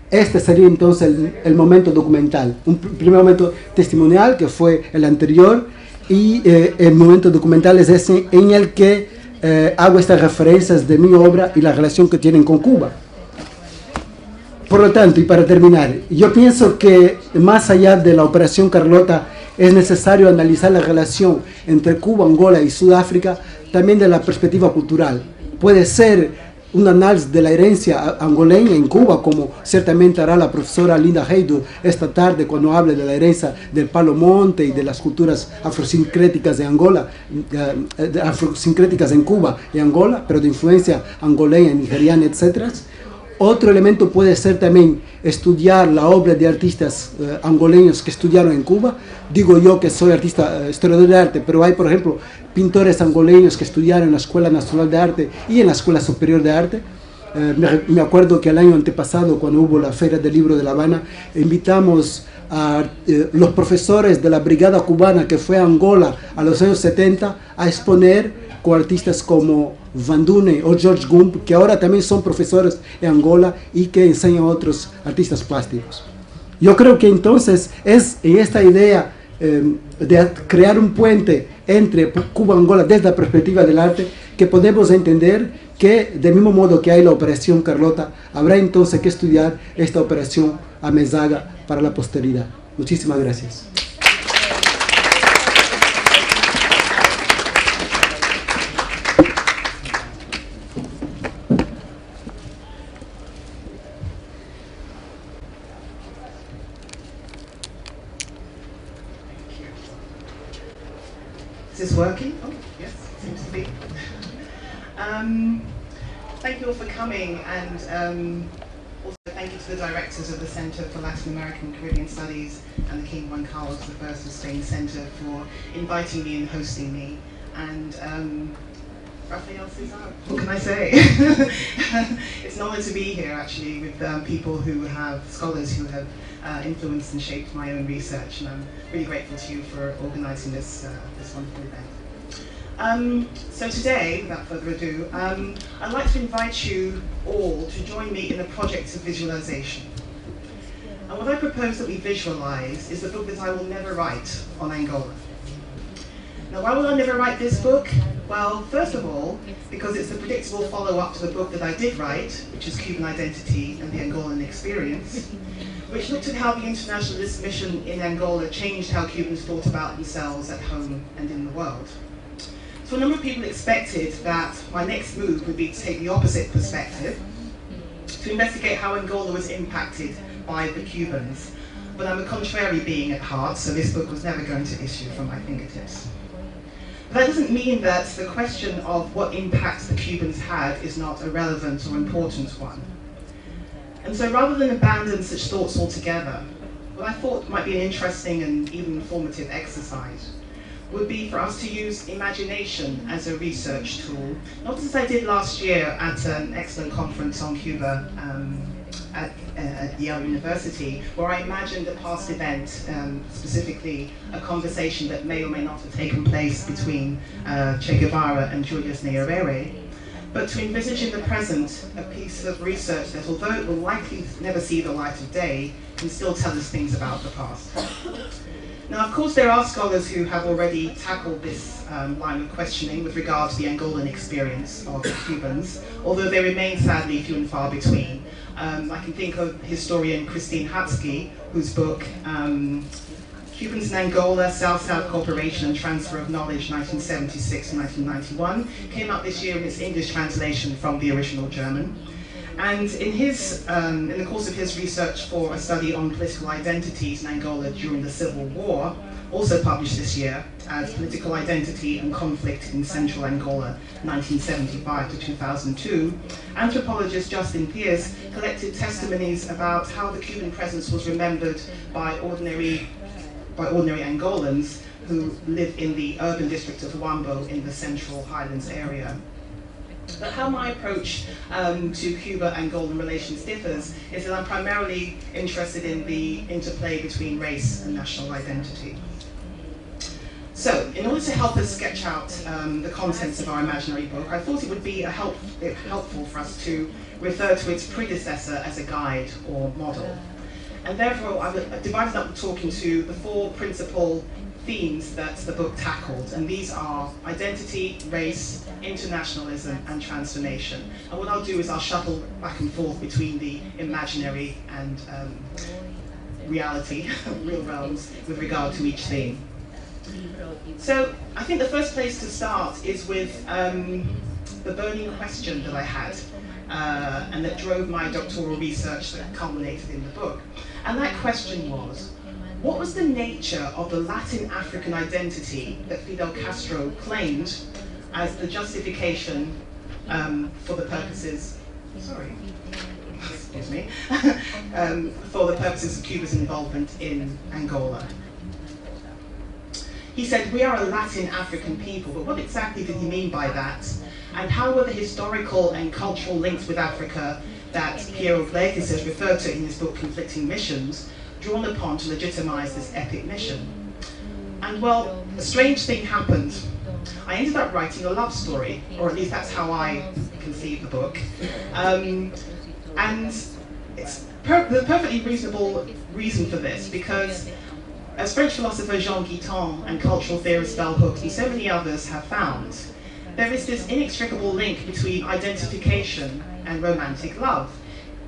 este sería entonces el momento documental. Un primer momento testimonial, que fue el anterior, y el momento documental es ese en el que hago estas referencias de mi obra y la relación que tienen con Cuba. Por lo tanto, y para terminar, yo pienso que más allá de la Operación Carlota es necesario analizar la relación entre Cuba, Angola y Sudáfrica también de la perspectiva cultural. Puede ser un análisis de la herencia angoleña en Cuba, como ciertamente hará la profesora Linda Heywood esta tarde cuando hable de la herencia del palo monte y de las culturas afrosincréticas de Angola, afrosincréticas en Cuba y Angola, pero de influencia angoleña, nigeriana, etc. Otro elemento puede ser también estudiar la obra de artistas angoleños que estudiaron en Cuba. Digo yo que soy historiador de arte, pero hay, por ejemplo, pintores angoleños que estudiaron en la Escuela Nacional de Arte y en la Escuela Superior de Arte. Me acuerdo que el año antepasado, cuando hubo la Feria del Libro de La Habana, invitamos a los profesores de la Brigada Cubana que fue a Angola a los años 70 a exponer con artistas como Van Dune o George Gump, que ahora también son profesores en Angola y que enseñan a otros artistas plásticos. Yo creo que entonces es en esta idea de crear un puente entre Cuba y Angola desde la perspectiva del arte que podemos entender que, del mismo modo que hay la Operación Carlota, habrá entonces que estudiar esta Operación Amezaga para la posteridad. Muchísimas gracias. Is this working? Oh, yes, seems to be. Thank you all for coming, and also thank you to the directors of the Center for Latin American and Caribbean Studies and the King Juan Carlos I of Spain Center for inviting me and hosting me. And Rafael Cesar, what can I say? It's an honor to be here actually with people who have, scholars who have influenced and shaped my own research, and I'm really grateful to you for organizing this wonderful event. So today, without further ado, I'd like to invite you all to join me in a project of visualization. And what I propose that we visualize is the book that I will never write on Angola. Now, why will I never write this book? Well, first of all, because it's the predictable follow-up to the book that I did write, which is Cuban Identity and the Angolan Experience, which looked at how the internationalist mission in Angola changed how Cubans thought about themselves at home and in the world. So a number of people expected that my next move would be to take the opposite perspective, to investigate how Angola was impacted by the Cubans. But I'm a contrary being at heart, so this book was never going to issue from my fingertips. But that doesn't mean that the question of what impact the Cubans had is not a relevant or important one. And so rather than abandon such thoughts altogether, what I thought might be an interesting and even informative exercise would be for us to use imagination as a research tool, not as I did last year at an excellent conference on Cuba at Yale University, where I imagined a past event, specifically a conversation that may or may not have taken place between Che Guevara and Julius Nyerere, but to envisage in the present a piece of research that, although it will likely never see the light of day, can still tell us things about the past. Now, of course, there are scholars who have already tackled this line of questioning with regard to the Angolan experience of Cubans, although they remain sadly few and far between. I can think of historian Christine Hatzky, whose book, Cubans in Angola, South-South Cooperation and Transfer of Knowledge, 1976 to 1991, came out this year in its English translation from the original German. And in the course of his research for a study on political identities in Angola during the Civil War, also published this year as Political Identity and Conflict in Central Angola, 1975 to 2002, anthropologist Justin Pierce collected testimonies about how the Cuban presence was remembered by ordinary Angolans who live in the urban district of Huambo in the Central Highlands area. But how my approach to Cuba-Angolan relations differs is that I'm primarily interested in the interplay between race and national identity. So, in order to help us sketch out the contents of our imaginary book, I thought it would be helpful for us to refer to its predecessor as a guide or model. And therefore, I've divided up the talk into the four principal themes that the book tackled, and these are identity, race, internationalism, and transformation. And what I'll do is I'll shuttle back and forth between the imaginary and reality, real realms, with regard to each theme. So I think the first place to start is with the burning question that I had, and that drove my doctoral research that culminated in the book. And that question was, what was the nature of the Latin African identity that Fidel Castro claimed as the justification for the purposes, excuse me, for the purposes of Cuba's involvement in Angola? He said, we are a Latin African people, but what exactly did he mean by that? And how were the historical and cultural links with Africa that Piero Gleijeses referred to in his book Conflicting Missions drawn upon to legitimize this epic mission? And well, a strange thing happened. I ended up writing a love story, or at least that's how I conceived the book. And it's the perfectly reasonable reason for this, because as French philosopher Jean Guitton and cultural theorist Bell Hooks and so many others have found, there is this inextricable link between identification and romantic love.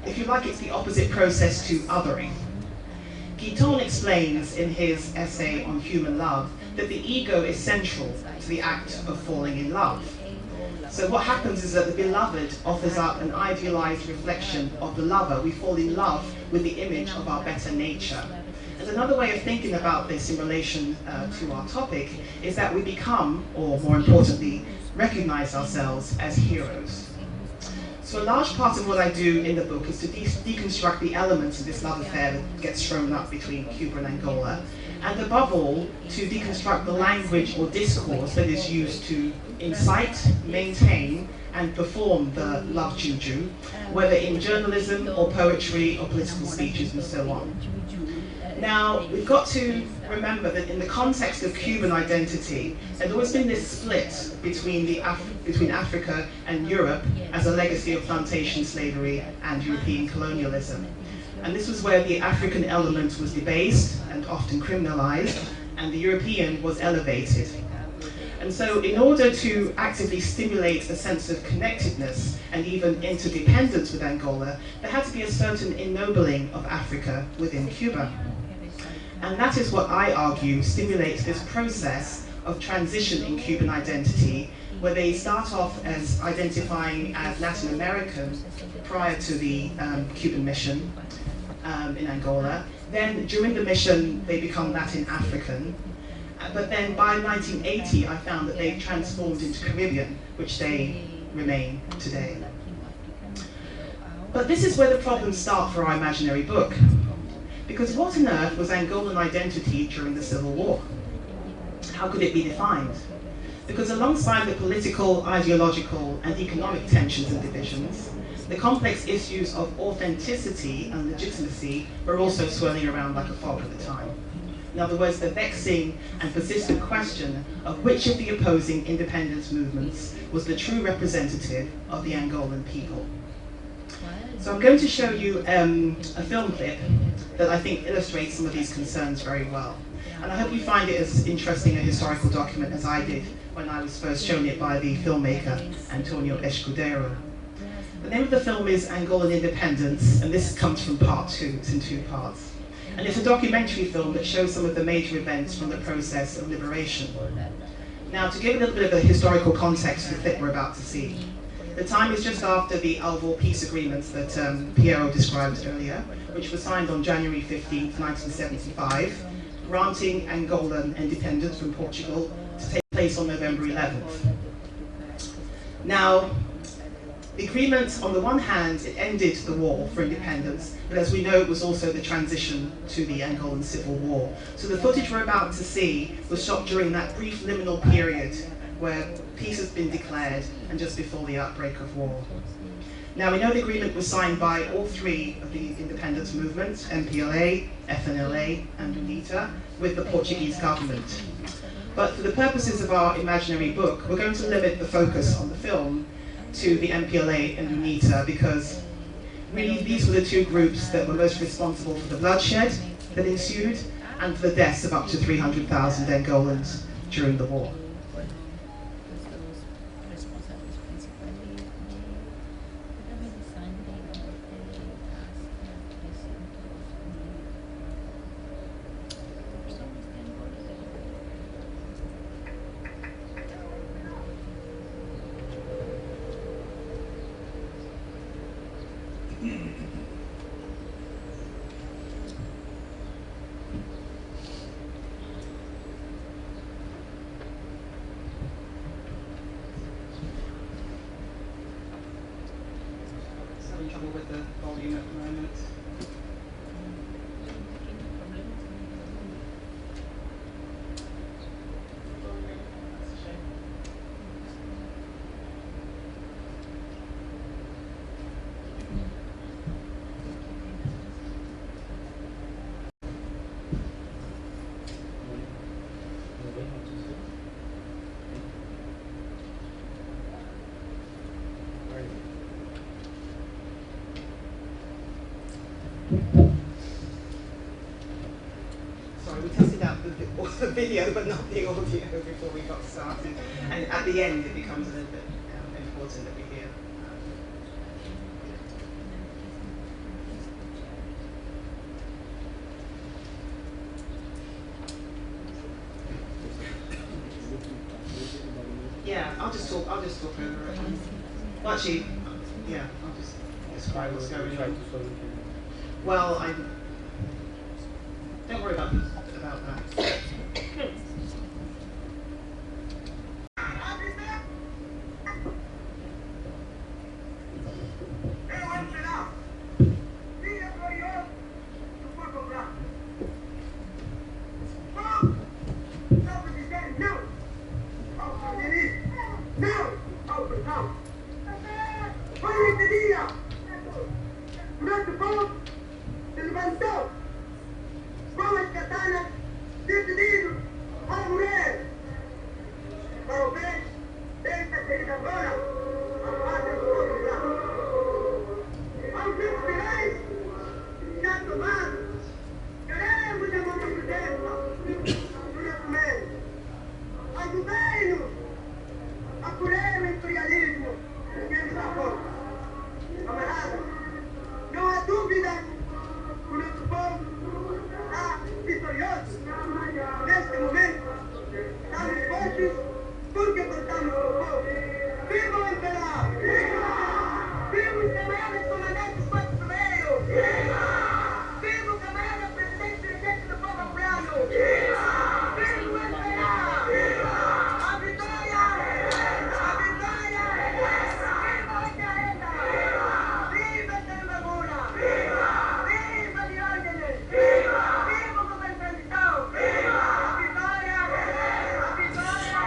If you like, it's the opposite process to othering. Guitton explains in his essay on human love that the ego is central to the act of falling in love. So what happens is that the beloved offers up an idealized reflection of the lover. We fall in love with the image of our better nature. And another way of thinking about this in relation to our topic is that we become, or more importantly, recognize ourselves as heroes. So a large part of what I do in the book is to deconstruct the elements of this love affair that gets thrown up between Cuba and Angola, and above all, to deconstruct the language or discourse that is used to incite, maintain, and perform the love juju, whether in journalism or poetry or political speeches and so on. Now, we've got to remember that in the context of Cuban identity, there's always been this split between Africa and Europe as a legacy of plantation slavery and European colonialism. And this was where the African element was debased and often criminalized, and the European was elevated. And so in order to actively stimulate a sense of connectedness and even interdependence with Angola, there had to be a certain ennobling of Africa within Cuba. And that is what I argue stimulates this process of transition in Cuban identity, where they start off as identifying as Latin American prior to the Cuban mission in Angola. Then during the mission, they become Latin African. But then by 1980, I found that they transformed into Caribbean, which they remain today. But this is where the problems start for our imaginary book. Because what on earth was Angolan identity during the Civil War? How could it be defined? Because alongside the political, ideological, and economic tensions and divisions, the complex issues of authenticity and legitimacy were also swirling around like a fog at the time. In other words, the vexing and persistent question of which of the opposing independence movements was the true representative of the Angolan people. So I'm going to show you a film clip that I think illustrates some of these concerns very well. And I hope you find it as interesting a historical document as I did when I was first shown it by the filmmaker Antonio Escudero. The name of the film is Angolan Independence, and this comes from part 2, it's in 2 parts. And it's a documentary film that shows some of the major events from the process of liberation. Now, to give a little bit of a historical context to the clip we're about to see, the time is just after the Alvor peace agreements that Piero described earlier, which was signed on January 15, 1975, granting Angolan independence from Portugal to take place on November 11th. Now, the agreement, on the one hand, it ended the war for independence, but as we know, it was also the transition to the Angolan Civil War. So the footage we're about to see was shot during that brief liminal period where peace has been declared and just before the outbreak of war. Now, we know the agreement was signed by all 3 of the independence movements, MPLA, FNLA, and UNITA, with the Portuguese government. But for the purposes of our imaginary book, we're going to limit the focus on the film to the MPLA and UNITA, because really these were the 2 groups that were most responsible for the bloodshed that ensued and for the deaths of up to 300,000 Angolans during the war. With the volume at the moment. Sorry, we tested out the video but not the audio before we got started. And at the end it becomes a little bit important that we hear. Yeah, I'll just talk over it. Well, actually, yeah, I'll just describe what's going on. Well, don't worry about that. Vamos países porque portamos los pobres. ¡Viva Venezuela! ¡Viva! ¡Viva el camarada comandante Cuatro Primeros! ¡Viva! ¡Viva el camarada presidente electo del pueblo afgano! ¡Viva! ¡Viva Venezuela! ¡Viva! ¡A Victoria! ¡A Victoria! ¡Viva Carrera! ¡Viva Angola! ¡Viva! ¡Viva Diógenes! ¡Viva! ¡Viva Gobernador! ¡Viva! ¡A Victoria! ¡A Victoria!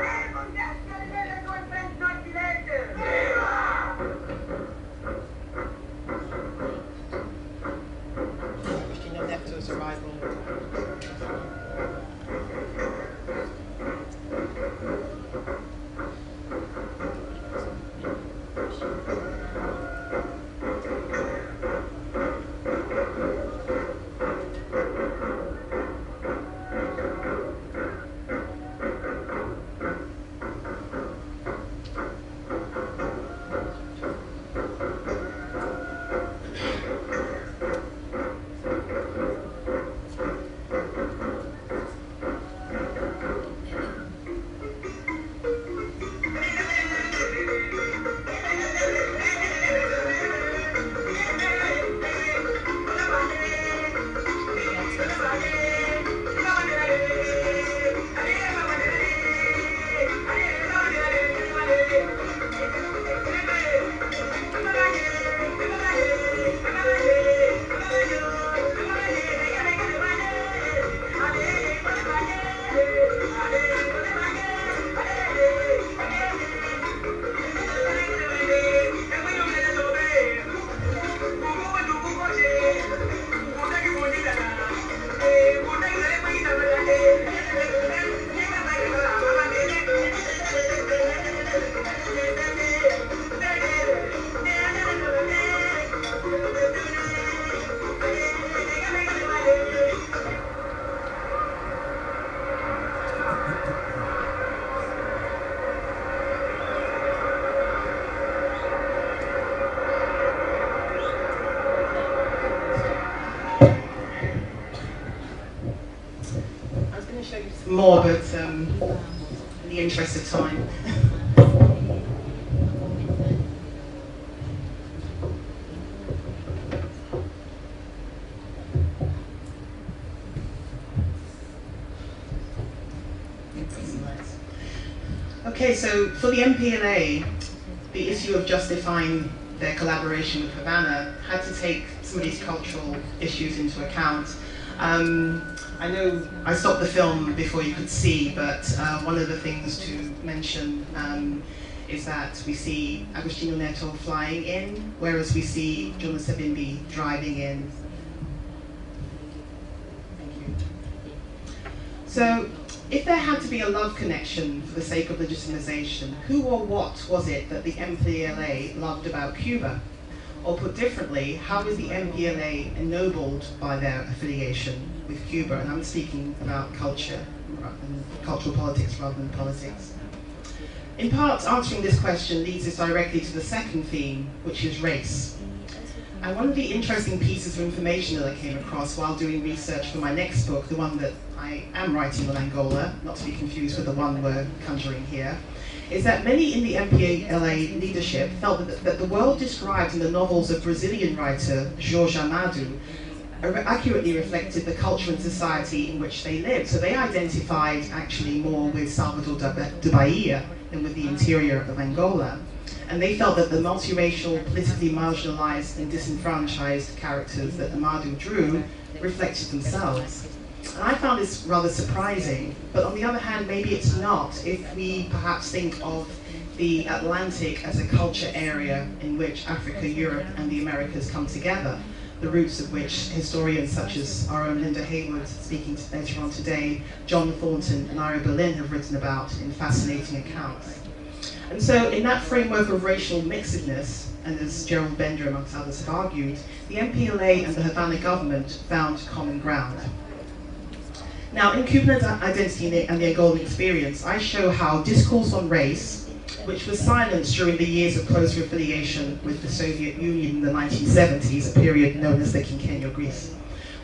¡Viva un descarguero con French North-Later! ¡Viva! Agostinho Neto's arrival. More, but in the interest of time. Okay, so for the MPLA, the issue of justifying their collaboration with Havana had to take some of these cultural issues into account. I know I stopped the film before you could see, but one of the things to mention is that we see Agostinho Neto flying in, whereas we see Jonas Savimbi driving in. Thank you. So, if there had to be a love connection for the sake of legitimization, who or what was it that the MPLA loved about Cuba? Or put differently, how is the MPLA ennobled by their affiliation with Cuba? And I'm speaking about culture, cultural politics rather than politics. In part, answering this question leads us directly to the second theme, which is race. And one of the interesting pieces of information that I came across while doing research for my next book, the one that I am writing on Angola, not to be confused with the one we're conjuring here, is that many in the MPLA leadership felt that the world described in the novels of Brazilian writer Jorge Amado accurately reflected the culture and society in which they lived. So they identified actually more with Salvador de Bahia than with the interior of Angola. And they felt that the multiracial, politically marginalized and disenfranchised characters that Amado drew reflected themselves. And I found this rather surprising, but on the other hand, maybe it's not if we perhaps think of the Atlantic as a culture area in which Africa, Europe, and the Americas come together, the roots of which historians such as our own Linda Heywood, speaking later on today, John Thornton, and Ira Berlin have written about in fascinating accounts. And so in that framework of racial mixedness, and as Gerald Bender amongst others have argued, the MPLA and the Havana government found common ground. Now, in Cuban Identity and the Angolan Experience, I show how discourse on race, which was silenced during the years of closer affiliation with the Soviet Union in the 1970s, a period known as the Quinquenio Greece,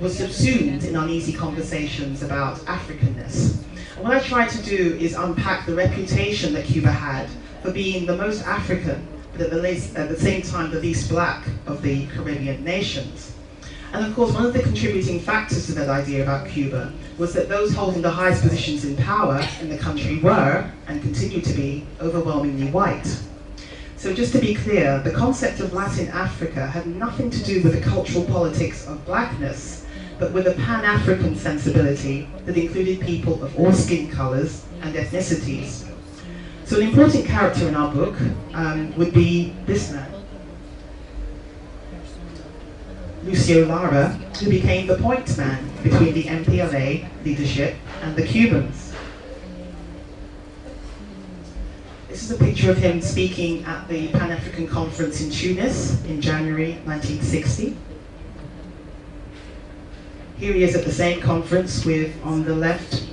was subsumed in uneasy conversations about Africanness. And what I tried to do is unpack the reputation that Cuba had for being the most African, but at the same time the least black of the Caribbean nations. And of course, one of the contributing factors to that idea about Cuba was that those holding the highest positions in power in the country were, and continue to be, overwhelmingly white. So just to be clear, the concept of Latin Africa had nothing to do with the cultural politics of blackness, but with a Pan-African sensibility that included people of all skin colors and ethnicities. So an important character in our book would be this man, Lucio Lara, who became the point man between the MPLA leadership and the Cubans. This is a picture of him speaking at the Pan-African Conference in Tunis in January 1960. Here he is at the same conference with, on the left,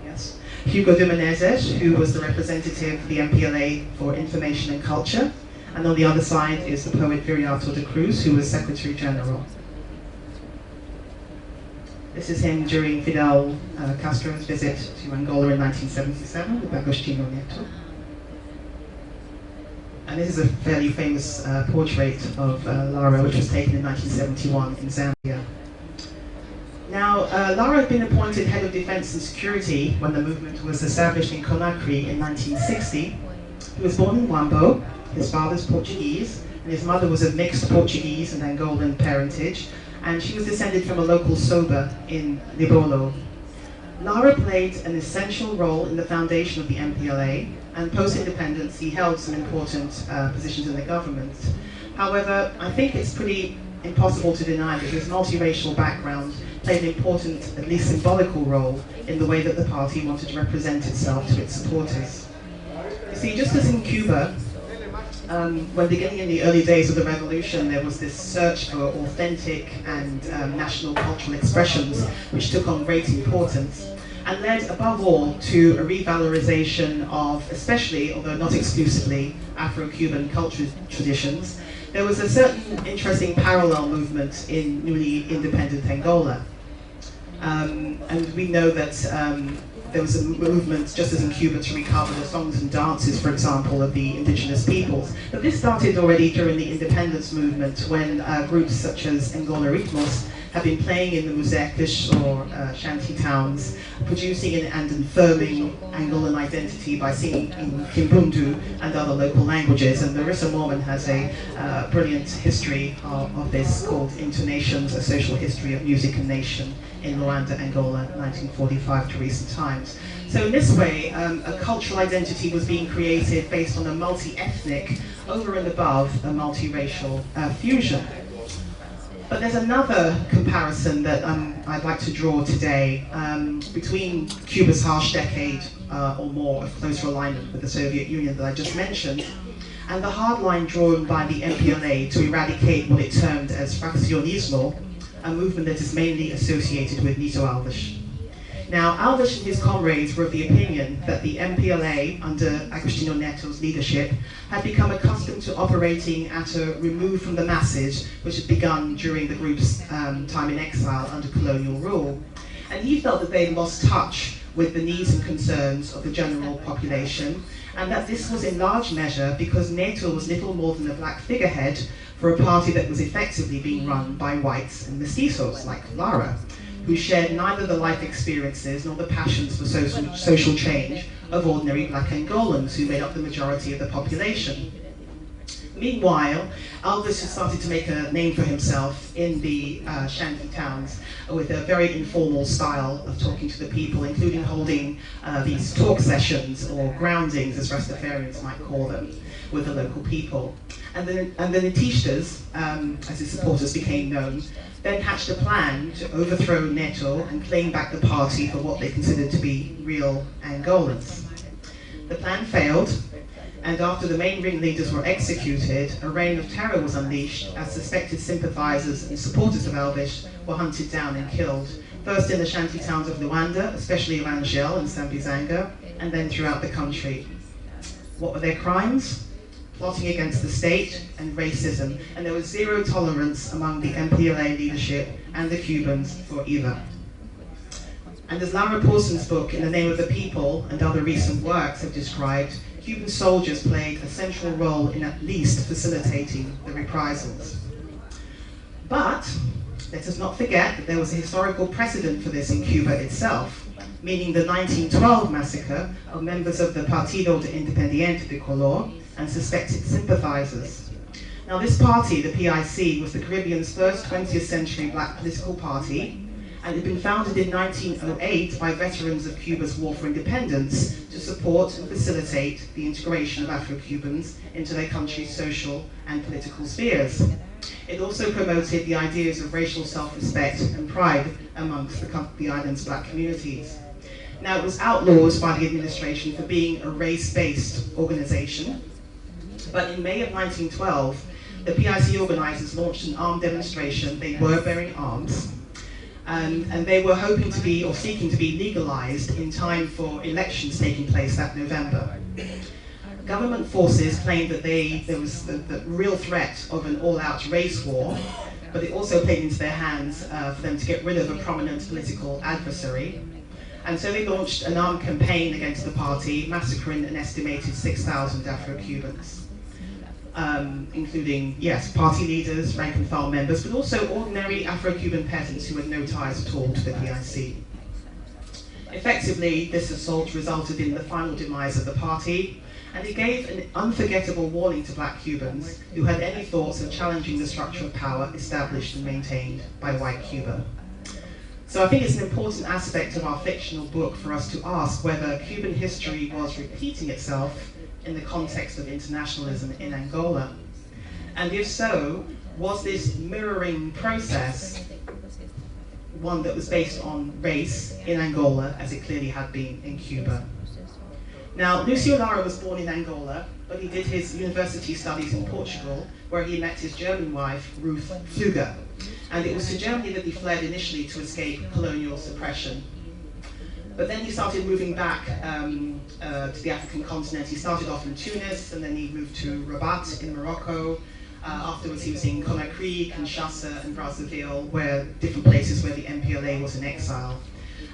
yes, Hugo de Menezes, who was the representative of the MPLA for Information and Culture, and on the other side is the poet Viriato de Cruz, who was Secretary General. This is him during Fidel Castro's visit to Angola in 1977 with Agostinho Neto. And this is a fairly famous portrait of Lara, which was taken in 1971 in Zambia. Now, Lara had been appointed head of defense and security when the movement was established in Conakry in 1960. He was born in Wambo. His father's Portuguese, and his mother was of mixed Portuguese and Angolan parentage, and she was descended from a local soba in Libolo. Lara played an essential role in the foundation of the MPLA, and post-independence he held some important positions in the government. However, I think it's pretty impossible to deny that his multiracial background played an important, at least symbolical role in the way that the party wanted to represent itself to its supporters. You see, just as in Cuba, when beginning in the early days of the revolution, there was this search for authentic and national cultural expressions, which took on great importance, and led above all to a revalorization of, especially, although not exclusively, Afro-Cuban cultural traditions. There was a certain interesting parallel movement in newly independent Angola. And we know that there was a movement, just as in Cuba, to recover the songs and dances, for example, of the indigenous peoples. But this started already during the independence movement, when groups such as Angola Ritmos have been playing in the museques, or shanty towns, producing and affirming Angolan identity by singing in Kimbundu and other local languages. And Larissa Mormon has a brilliant history of this called Intonations, A Social History of Music and Nation in Luanda, Angola, 1945 to recent times. So in this way, a cultural identity was being created based on a multi-ethnic, over and above a multiracial fusion. But there's another comparison that I'd like to draw today between Cuba's harsh decade or more of closer alignment with the Soviet Union that I just mentioned, and the hard line drawn by the MPLA to eradicate what it termed as fraccionismo, a movement that is mainly associated with Nito Alves. Now, Alves and his comrades were of the opinion that the MPLA, under Agostinho Neto's leadership, had become accustomed to operating at a remove from the masses, which had begun during the group's time in exile under colonial rule. And he felt that they had lost touch with the needs and concerns of the general population, and that this was in large measure because Neto was little more than a black figurehead for a party that was effectively being run by whites and mestizos like Lara, who shared neither the life experiences nor the passions for social change of ordinary black Angolans who made up the majority of the population. Meanwhile, Alves had started to make a name for himself in the shanty towns with a very informal style of talking to the people, including holding these talk sessions, or groundings as Rastafarians might call them, with the local people. And the Netistas, as his supporters became known, then hatched a plan to overthrow Neto and claim back the party for what they considered to be real Angolans. The plan failed, and after the main ringleaders were executed, a reign of terror was unleashed as suspected sympathizers and supporters of Alves were hunted down and killed, first in the shanty towns of Luanda, especially Rangel and Sambizanga, and then throughout the country. What were their crimes? Plotting against the state and racism, and there was zero tolerance among the MPLA leadership and the Cubans for either. And as Laura Paulson's book, In the Name of the People, and other recent works have described, Cuban soldiers played a central role in at least facilitating the reprisals. But let us not forget that there was a historical precedent for this in Cuba itself, meaning the 1912 massacre of members of the Partido de Independiente de Color and suspected sympathizers. Now this party, the PIC, was the Caribbean's first 20th century black political party, and had been founded in 1908 by veterans of Cuba's war for independence to support and facilitate the integration of Afro-Cubans into their country's social and political spheres. It also promoted the ideas of racial self-respect and pride amongst the island's black communities. Now, it was outlawed by the administration for being a race-based organization, but in May of 1912, the PIC organizers launched an armed demonstration. They were bearing arms, and they were hoping to be, or seeking to be, legalized in time for elections taking place that November. Government forces claimed that there was the real threat of an all-out race war, but it also played into their hands for them to get rid of a prominent political adversary. And so they launched an armed campaign against the party, massacring an estimated 6,000 Afro-Cubans, including, yes, party leaders, rank and file members, but also ordinary Afro-Cuban peasants who had no ties at all to the PIC. Effectively, this assault resulted in the final demise of the party, and it gave an unforgettable warning to black Cubans who had any thoughts of challenging the structure of power established and maintained by white Cuba. So I think it's an important aspect of our fictional book for us to ask whether Cuban history was repeating itself in the context of internationalism in Angola. And if so, was this mirroring process one that was based on race in Angola, as it clearly had been in Cuba? Now, Lucio Lara was born in Angola, but he did his university studies in Portugal, where he met his German wife, Ruth Pfluger. And it was to Germany that he fled initially to escape colonial suppression. But then he started moving back to the African continent. He started off in Tunis, and then he moved to Rabat in Morocco. Afterwards he was in Conakry, Kinshasa, and Brazzaville, where different places where the MPLA was in exile.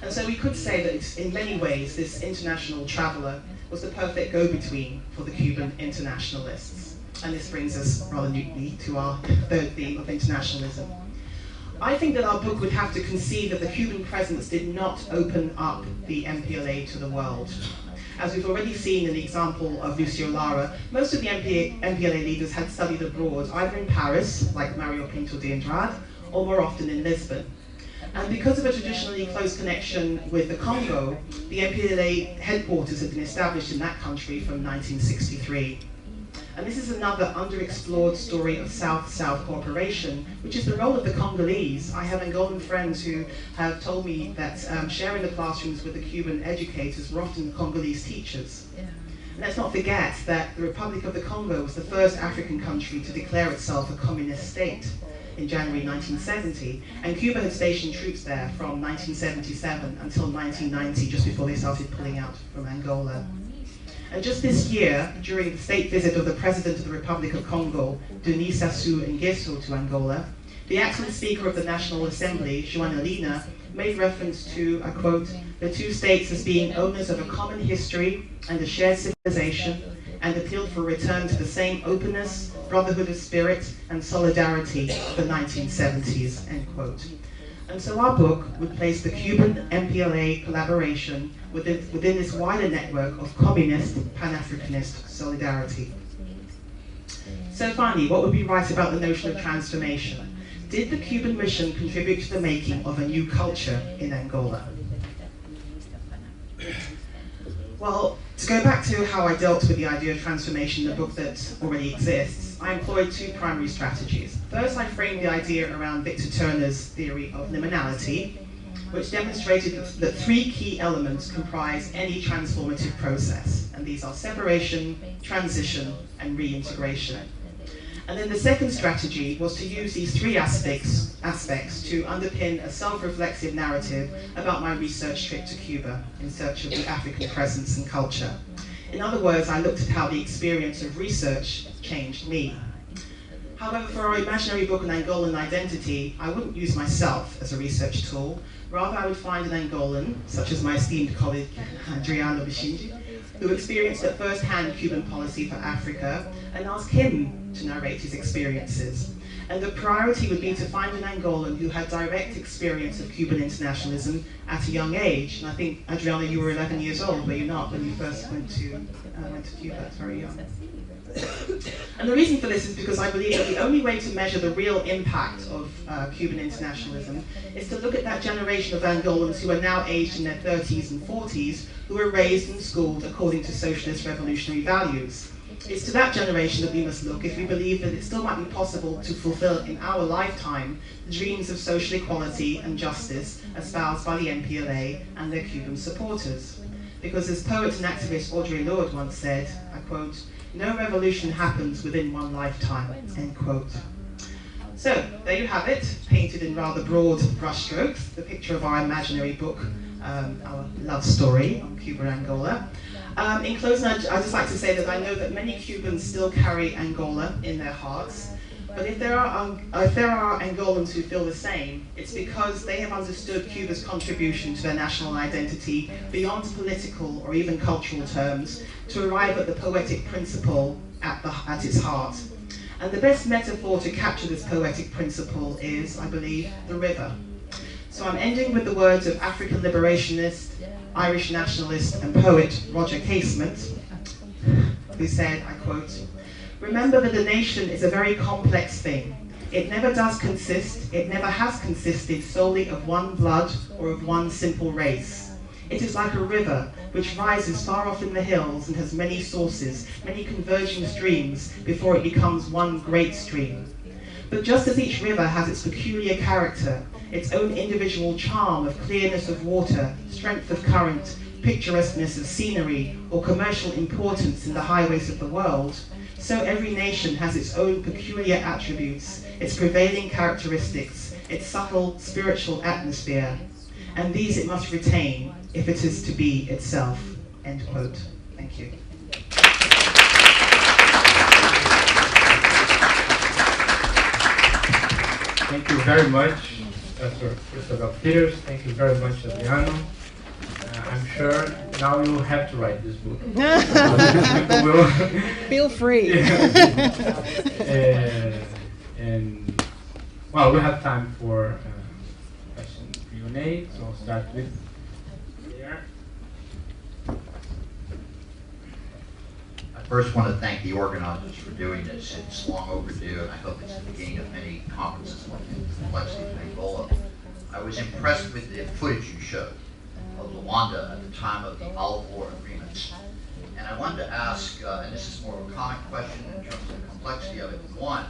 And so we could say that in many ways this international traveller was the perfect go-between for the Cuban internationalists. And this brings us rather neatly to our third theme of internationalism. I think that our book would have to concede that the Cuban presence did not open up the MPLA to the world. As we've already seen in the example of Lucio Lara, most of the MPLA leaders had studied abroad, either in Paris, like Mario Pinto de Andrade, or more often in Lisbon. And because of a traditionally close connection with the Congo, the MPLA headquarters had been established in that country from 1963. And this is another underexplored story of South-South cooperation, which is the role of the Congolese. I have Angolan friends who have told me that sharing the classrooms with the Cuban educators were often Congolese teachers. And let's not forget that the Republic of the Congo was the first African country to declare itself a communist state in January 1970, and Cuba had stationed troops there from 1977 until 1990, just before they started pulling out from Angola. And just this year, during the state visit of the President of the Republic of Congo, Denis Sassou Nguesso, to Angola, the acting Speaker of the National Assembly, Joanna Lina, made reference to, I quote, the two states as being owners of a common history and a shared civilization, and appealed for a return to the same openness, brotherhood of spirit, and solidarity of the 1970s, end quote. And so our book would place the Cuban MPLA collaboration within this wider network of communist, Pan-Africanist solidarity. So finally, what would be right about the notion of transformation? Did the Cuban mission contribute to the making of a new culture in Angola? Well, to go back to how I dealt with the idea of transformation in the book that already exists, I employed two primary strategies. First, I framed the idea around Victor Turner's theory of liminality, which demonstrated that three key elements comprise any transformative process, and these are separation, transition, and reintegration. And then the second strategy was to use these three aspects to underpin a self-reflexive narrative about my research trip to Cuba in search of the African presence and culture. In other words, I looked at how the experience of research changed me. However, for our imaginary book on Angolan identity, I wouldn't use myself as a research tool. Rather, I would find an Angolan, such as my esteemed colleague Adriano Mixinge, who experienced at first-hand Cuban policy for Africa, and ask him to narrate his experiences. And the priority would be to find an Angolan who had direct experience of Cuban internationalism at a young age. And I think, Adriano, you were 11 years old, were you not, when you first went to Cuba? Very young. And the reason for this is because I believe that the only way to measure the real impact of Cuban internationalism is to look at that generation of Angolans who are now aged in their 30s and 40s, who were raised and schooled according to socialist revolutionary values. It's to that generation that we must look if we believe that it still might be possible to fulfill in our lifetime the dreams of social equality and justice espoused by the MPLA and their Cuban supporters. Because as poet and activist Audre Lorde once said, I quote, "No revolution happens within one lifetime," end quote. So, there you have it, painted in rather broad brushstrokes, the picture of our imaginary book, our love story on Cuba and Angola. In closing, I'd just like to say that I know that many Cubans still carry Angola in their hearts, but if there are Angolans who feel the same, it's because they have understood Cuba's contribution to their national identity beyond political or even cultural terms to arrive at the poetic principle at its heart. And the best metaphor to capture this poetic principle is, I believe, the river. So I'm ending with the words of African liberationist, Irish nationalist and poet Roger Casement, who said, I quote, "Remember that a nation is a very complex thing. It never does consist, it never has consisted solely of one blood or of one simple race. It is like a river which rises far off in the hills and has many sources, many converging streams before it becomes one great stream. But just as each river has its peculiar character, its own individual charm of clearness of water, strength of current, picturesqueness of scenery, or commercial importance in the highways of the world, so every nation has its own peculiar attributes, its prevailing characteristics, its subtle spiritual atmosphere, and these it must retain if it is to be itself." End quote. Thank you. Thank you very much, Professor Christabelle Peters. Thank you very much, Adriano. I'm sure now you will have to write this book. Feel free. And well, we have time for question Q&A, so I'll start with here. I first want to thank the organizers for doing this. It's long overdue, and I hope it's the beginning of many conferences like the complexity of Angola. I was impressed with the footage you showed of Luanda at the time of the Olive War agreements. And I wanted to ask, and this is more of a common question in terms of the complexity of it. One,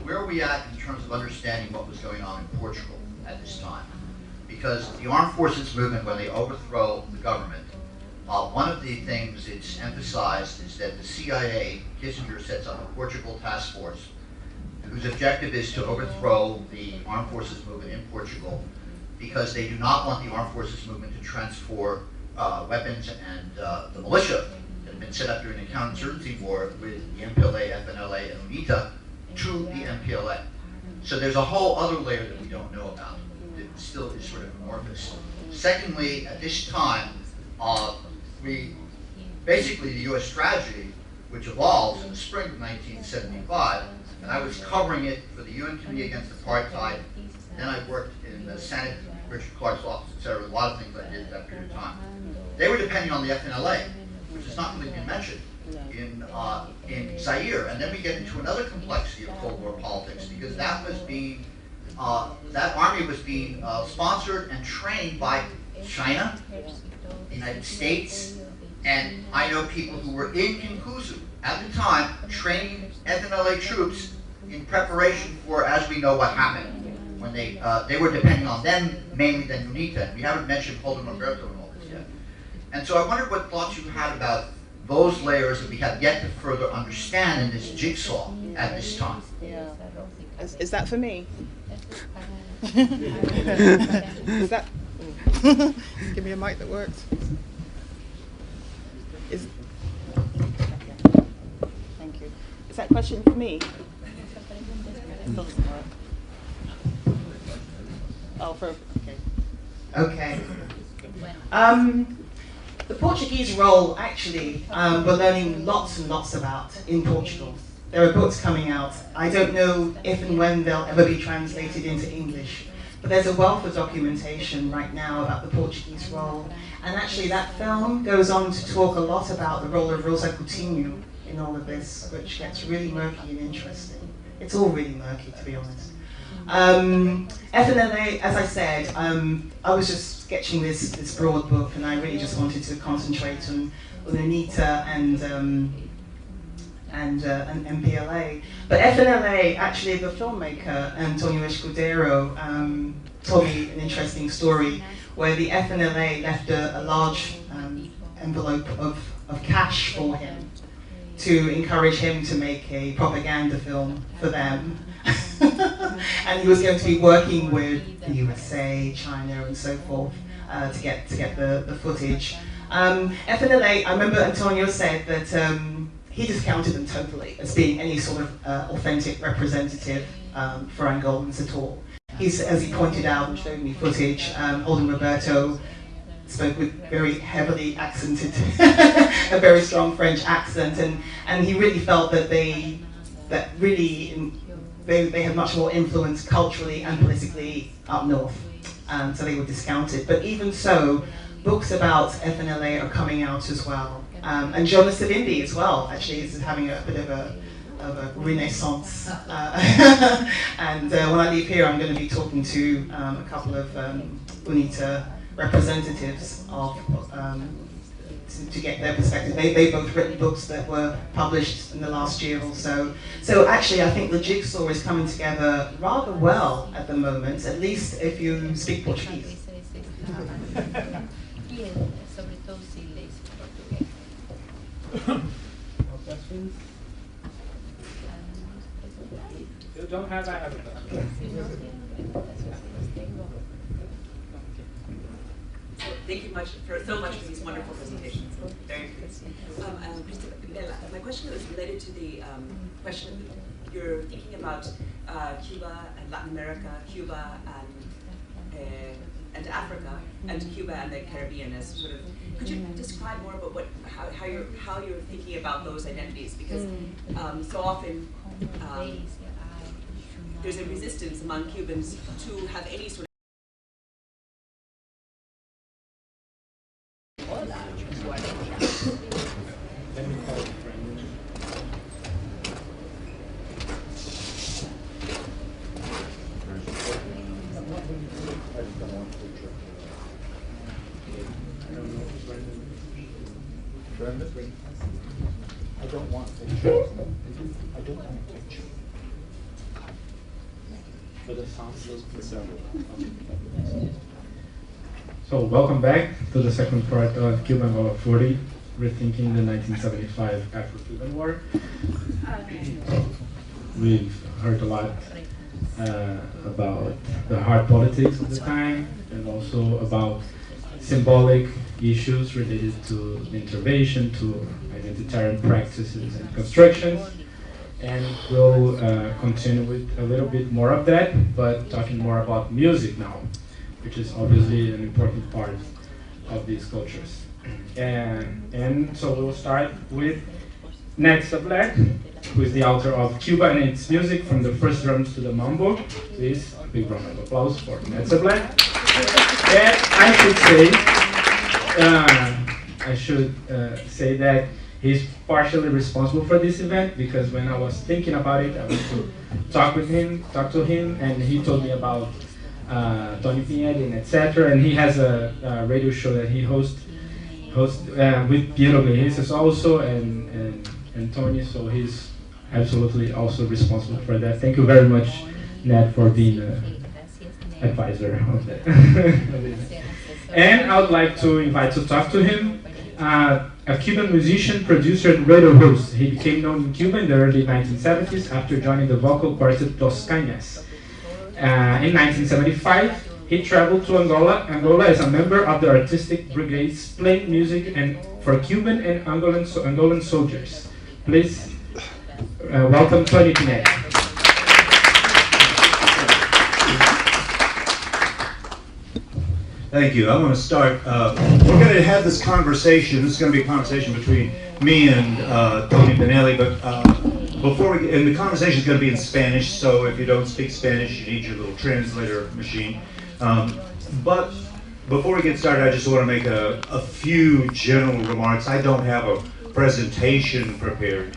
where are we at in terms of understanding what was going on in Portugal at this time? Because the armed forces movement, when they overthrow the government, one of the things it's emphasized is that the CIA, Kissinger sets up a Portugal task force whose objective is to overthrow the armed forces movement in Portugal because they do not want the armed forces movement to transfer weapons and the militia that had been set up during the counterinsurgency war with the MPLA, FNLA, and UNITA to the MPLA. So there's a whole other layer that we don't know about that still is sort of amorphous. Secondly, at this time, basically the U.S. strategy, which evolves in the spring of 1975, and I was covering it for the UN Committee Against Apartheid. Then I worked in the Senate, Richard Clark's office, etc. A lot of things I did at that period of time. They were depending on the FNLA, which has not really been mentioned in Zaire. And then we get into another complexity of Cold War politics because that was being, that army was being sponsored and trained by China, the United States, and I know people who were in Kinkuzu at the time training FNLA troops in preparation for, as we know, what happened when they were depending on them mainly than UNITA. We haven't mentioned Holden Roberto and all this yet. And so I wondered what thoughts you had about those layers that we have yet to further understand in this jigsaw at this time. Yeah. Is that for me? Is that? Give me a mic that works. Thank you. Is that question for me? It doesn't work. Oh, for, okay. Okay. The Portuguese role, actually, we're learning lots and lots about in Portugal. There are books coming out. I don't know if and when they'll ever be translated into English, but there's a wealth of documentation right now about the Portuguese role. And actually that film goes on to talk a lot about the role of Rosa Coutinho in all of this, which gets really murky and interesting. It's all really murky, to be honest. FNLA, as I said, I was just sketching this broad book, and I really just wanted to concentrate on Anita and MPLA. But FNLA, actually, the filmmaker, Antonio Escudero, told me an interesting story where the FNLA left a large envelope of cash for him to encourage him to make a propaganda film for them. And he was going to be working with the USA, China, and so forth to get the footage. FNLA, I remember Antonio said that he discounted them totally as being any sort of authentic representative for Angolans at all. As he pointed out and showed me footage, Holden Roberto spoke with very heavily accented, a very strong French accent, and he really felt that they had much more influence culturally and politically up north, so they were discounted. But even so, books about FNLA are coming out as well. And Jonas Savimbi as well, actually, is having a bit of a renaissance. And when I leave here, I'm going to be talking to a couple of UNITA representatives of to get their perspective. They've both written books that were published in the last year or so. So actually, I think the jigsaw is coming together rather well at the moment, at least if you speak Portuguese. You don't have a Thank you so much for these wonderful presentations. Very Christabelle, my question is related to the question you're thinking about Cuba and Latin America, Cuba and Africa, and Cuba and the Caribbean as sort of. Could you describe more about how you're thinking about those identities? Because so often there's a resistance among Cubans to have any sort of. I don't want pictures. I don't want pictures. But the sound is So welcome back to the second part of CUBANGOLA 40, Rethinking the 1975 Afro-Cuban War. We've heard a lot about the hard politics of the time, and also about symbolic issues related to the intervention, to identitarian practices and constructions. And we'll continue with a little bit more of that, but talking more about music now, which is obviously an important part of these cultures. And so we'll start with Sublette, who is the author of Cuba and its Music, from the first drums to the mambo. Please, a big round of applause for Sublette. And I should say that he's partially responsible for this event, because when I was thinking about it, I went to talk to him, and he told me about Toni Pinelli and etc. And he has a radio show that he hosts with Piero Gleijeses also, and Toni, so he's absolutely also responsible for that. Thank you very much, Ned, for being an advisor of that. And I would like to invite to talk to him a Cuban musician, producer, and radio host. He became known in Cuba in the early 1970s after joining the vocal quartet Dos Cañas. In 1975, he traveled to Angola as a member of the artistic brigades playing music for Cuban and Angolan soldiers. Please welcome Toni Pinelli. Thank you. I want to start. We're going to have this conversation. This is going to be a conversation between me and Toni Pinelli, but and the conversation is going to be in Spanish, so if you don't speak Spanish, you need your little translator machine. But before we get started, I just want to make a few general remarks. I don't have a presentation prepared,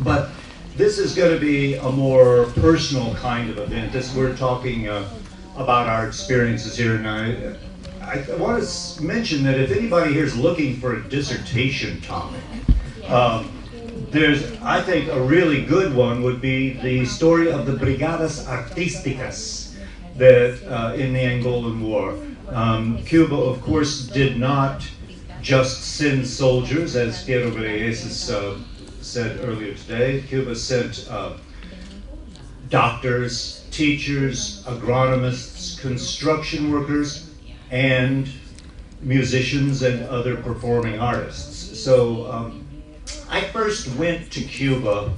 but this is going to be a more personal kind of event. We're talking about our experiences here, and I want to mention that if anybody here is looking for a dissertation topic, there's, I think, a really good one would be the story of the Brigadas Artísticas that in the Angolan War. Cuba, of course, did not just send soldiers, as Piero Gleijeses said earlier today. Cuba sent doctors, teachers, agronomists, construction workers, and musicians and other performing artists. So I first went to Cuba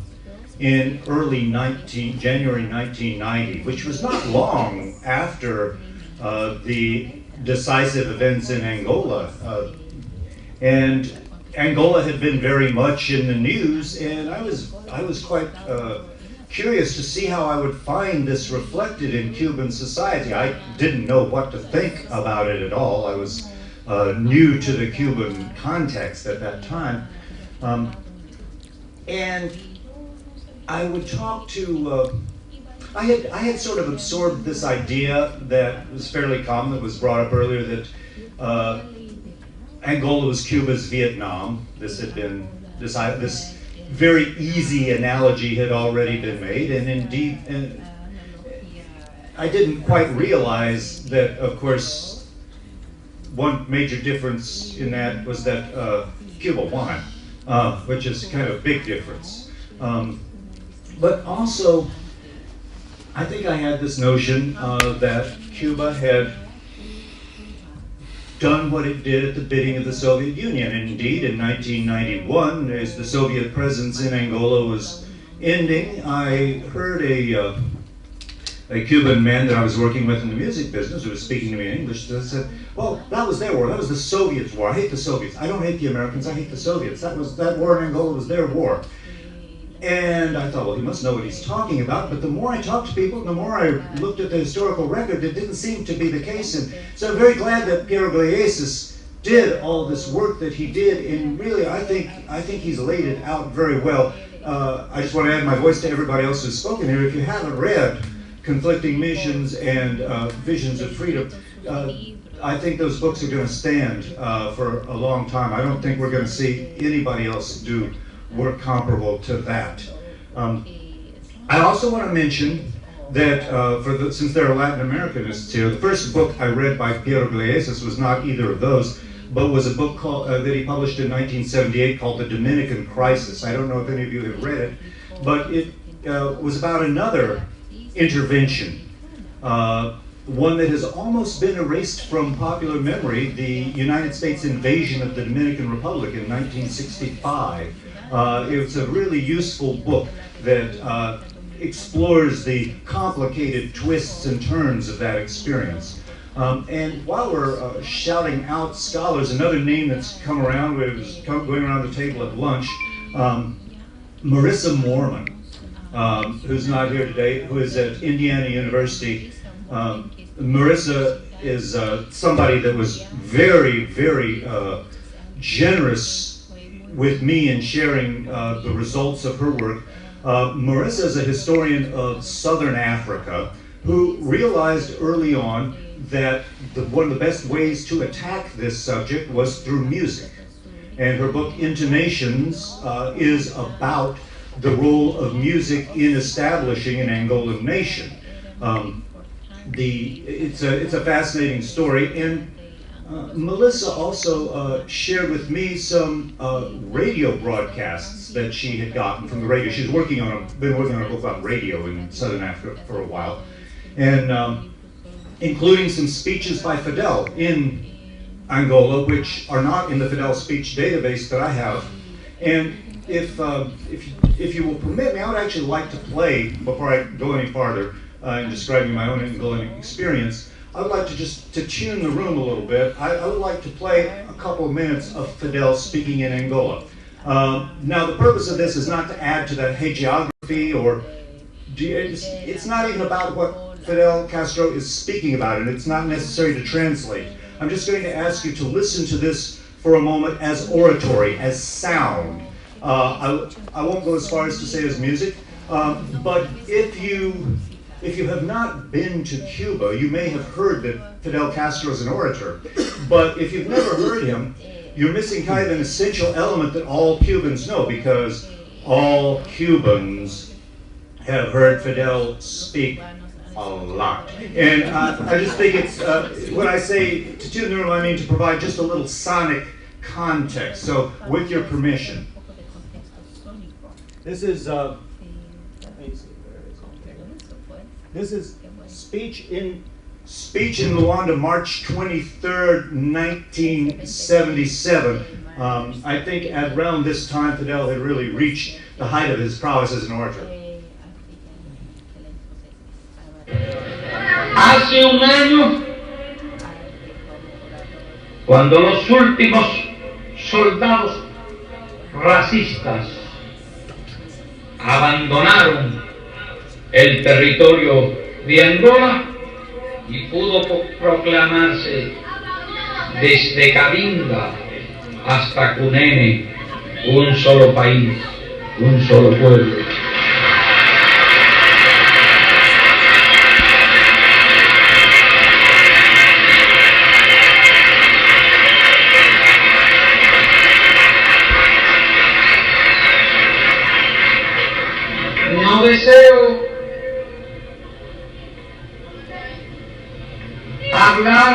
in early January 1990, which was not long after the decisive events in Angola. And Angola had been very much in the news, and I was quite curious to see how I would find this reflected in Cuban society. I didn't know what to think about it at all. I was new to the Cuban context at that time. And I would talk to, I had sort of absorbed this idea that was fairly common, that was brought up earlier, that Angola was Cuba's Vietnam. This had been decided, this very easy analogy had already been made, and indeed, I didn't quite realize that, of course, one major difference in that was that Cuba won, which is kind of a big difference. But also, I think I had this notion that Cuba had done what it did at the bidding of the Soviet Union. And indeed, in 1991, as the Soviet presence in Angola was ending, I heard a Cuban man that I was working with in the music business, who was speaking to me in English, said, well, that was their war, that was the Soviets' war. I hate the Soviets. I don't hate the Americans, I hate the Soviets. That war in Angola was their war. And I thought, well, he must know what he's talking about. But the more I talked to people, the more I looked at the historical record, it didn't seem to be the case. And so I'm very glad that Piero Gleijeses did all this work that he did. And really, I think he's laid it out very well. I just want to add my voice to everybody else who's spoken here. If you haven't read Conflicting Missions and Visions of Freedom, I think those books are going to stand for a long time. I don't think we're going to see anybody else do work comparable to that. I also want to mention that since there are Latin Americanists here, the first book I read by Piero Gleijeses was not either of those, but was a book called, that he published in 1978 called The Dominican Crisis. I don't know if any of you have read it, but it was about another intervention, one that has almost been erased from popular memory, the United States invasion of the Dominican Republic in 1965. It's a really useful book that explores the complicated twists and turns of that experience. And while we're shouting out scholars, another name that's come around, going around the table at lunch, Marissa Moorman, who's not here today, who is at Indiana University. Marissa is somebody that was very, very generous with me in sharing the results of her work. Marissa is a historian of Southern Africa who realized early on that one of the best ways to attack this subject was through music. And her book, Intonations, is about the role of music in establishing an Angolan nation. It's a fascinating story, and Melissa also shared with me some radio broadcasts that she had gotten from the radio. She's been working on a book about radio in Southern Africa for a while, and including some speeches by Fidel in Angola, which are not in the Fidel speech database that I have. And if you will permit me, I would actually like to play, before I go any farther in describing my own Angolan experience, I would like to just to tune the room a little bit. I would like to play a couple of minutes of Fidel speaking in Angola. Now, the purpose of this is not to add to the hagiography or it's not even about what Fidel Castro is speaking about, and it's not necessary to translate. I'm just going to ask you to listen to this for a moment as oratory, as sound. I won't go as far as to say as music, but if you have not been to Cuba, you may have heard that Fidel Castro is an orator. But if you've never heard him, you're missing kind of an essential element that all Cubans know, because all Cubans have heard Fidel speak a lot. And I just think it's, when I say to tune the room, I mean to provide just a little sonic context. So, with your permission. This is speech in Luanda, March 23rd, 1977. I think at around this time, Fidel had really reached the height of his prowess as an orator. Hace un año, cuando los últimos soldados racistas abandonaron el territorio de Angola y pudo proclamarse desde Cabinda hasta Cunene un solo país, un solo pueblo. No deseo hablar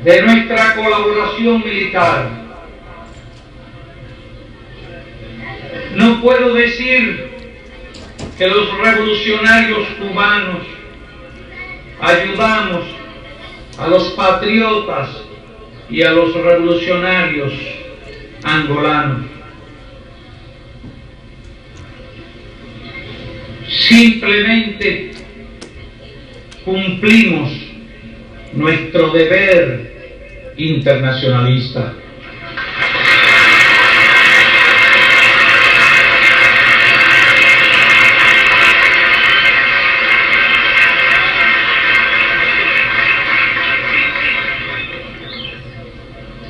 de nuestra colaboración militar. No puedo decir que los revolucionarios cubanos ayudamos a los patriotas y a los revolucionarios angolanos. Simplemente cumplimos nuestro deber internacionalista.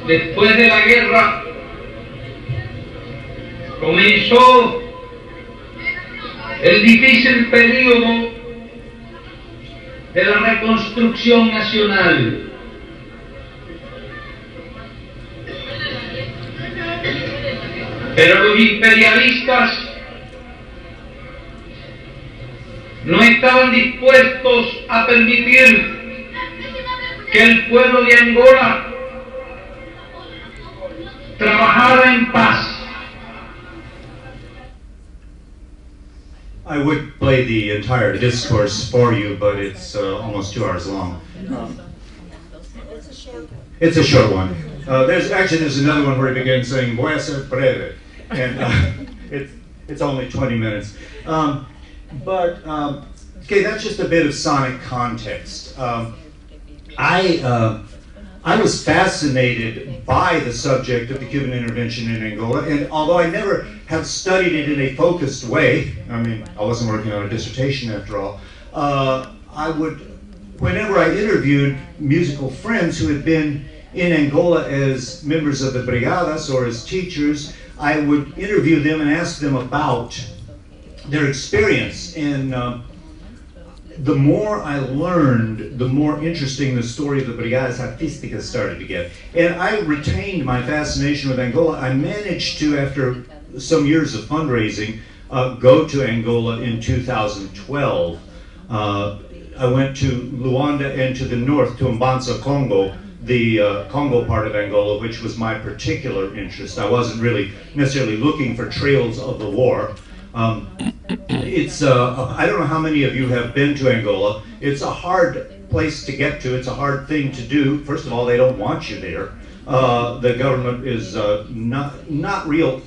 Después de la guerra comenzó el difícil periodo de la reconstrucción nacional. Pero los imperialistas no estaban dispuestos a permitir que el pueblo de Angola trabajara en paz. I would play the entire discourse for you, but it's almost 2 hours long. It's a short one. There's another one where he begins saying "Voy a ser breve," and it's only 20 minutes. Okay, that's just a bit of sonic context. I was fascinated by the subject of the Cuban intervention in Angola, and although I never have studied it in a focused way, I mean, I wasn't working on a dissertation after all, whenever I interviewed musical friends who had been in Angola as members of the brigadas or as teachers, I would interview them and ask them about their experience. And the more I learned, the more interesting the story of the Brigadas Artísticas started to get. And I retained my fascination with Angola. I managed to, after some years of fundraising, go to Angola in 2012. I went to Luanda and to the north, to Mbanza, Congo, the Congo part of Angola, which was my particular interest. I wasn't really necessarily looking for trails of the war. I don't know how many of you have been to Angola. It's a hard place to get to. It's a hard thing to do. First of all, they don't want you there. The government is not real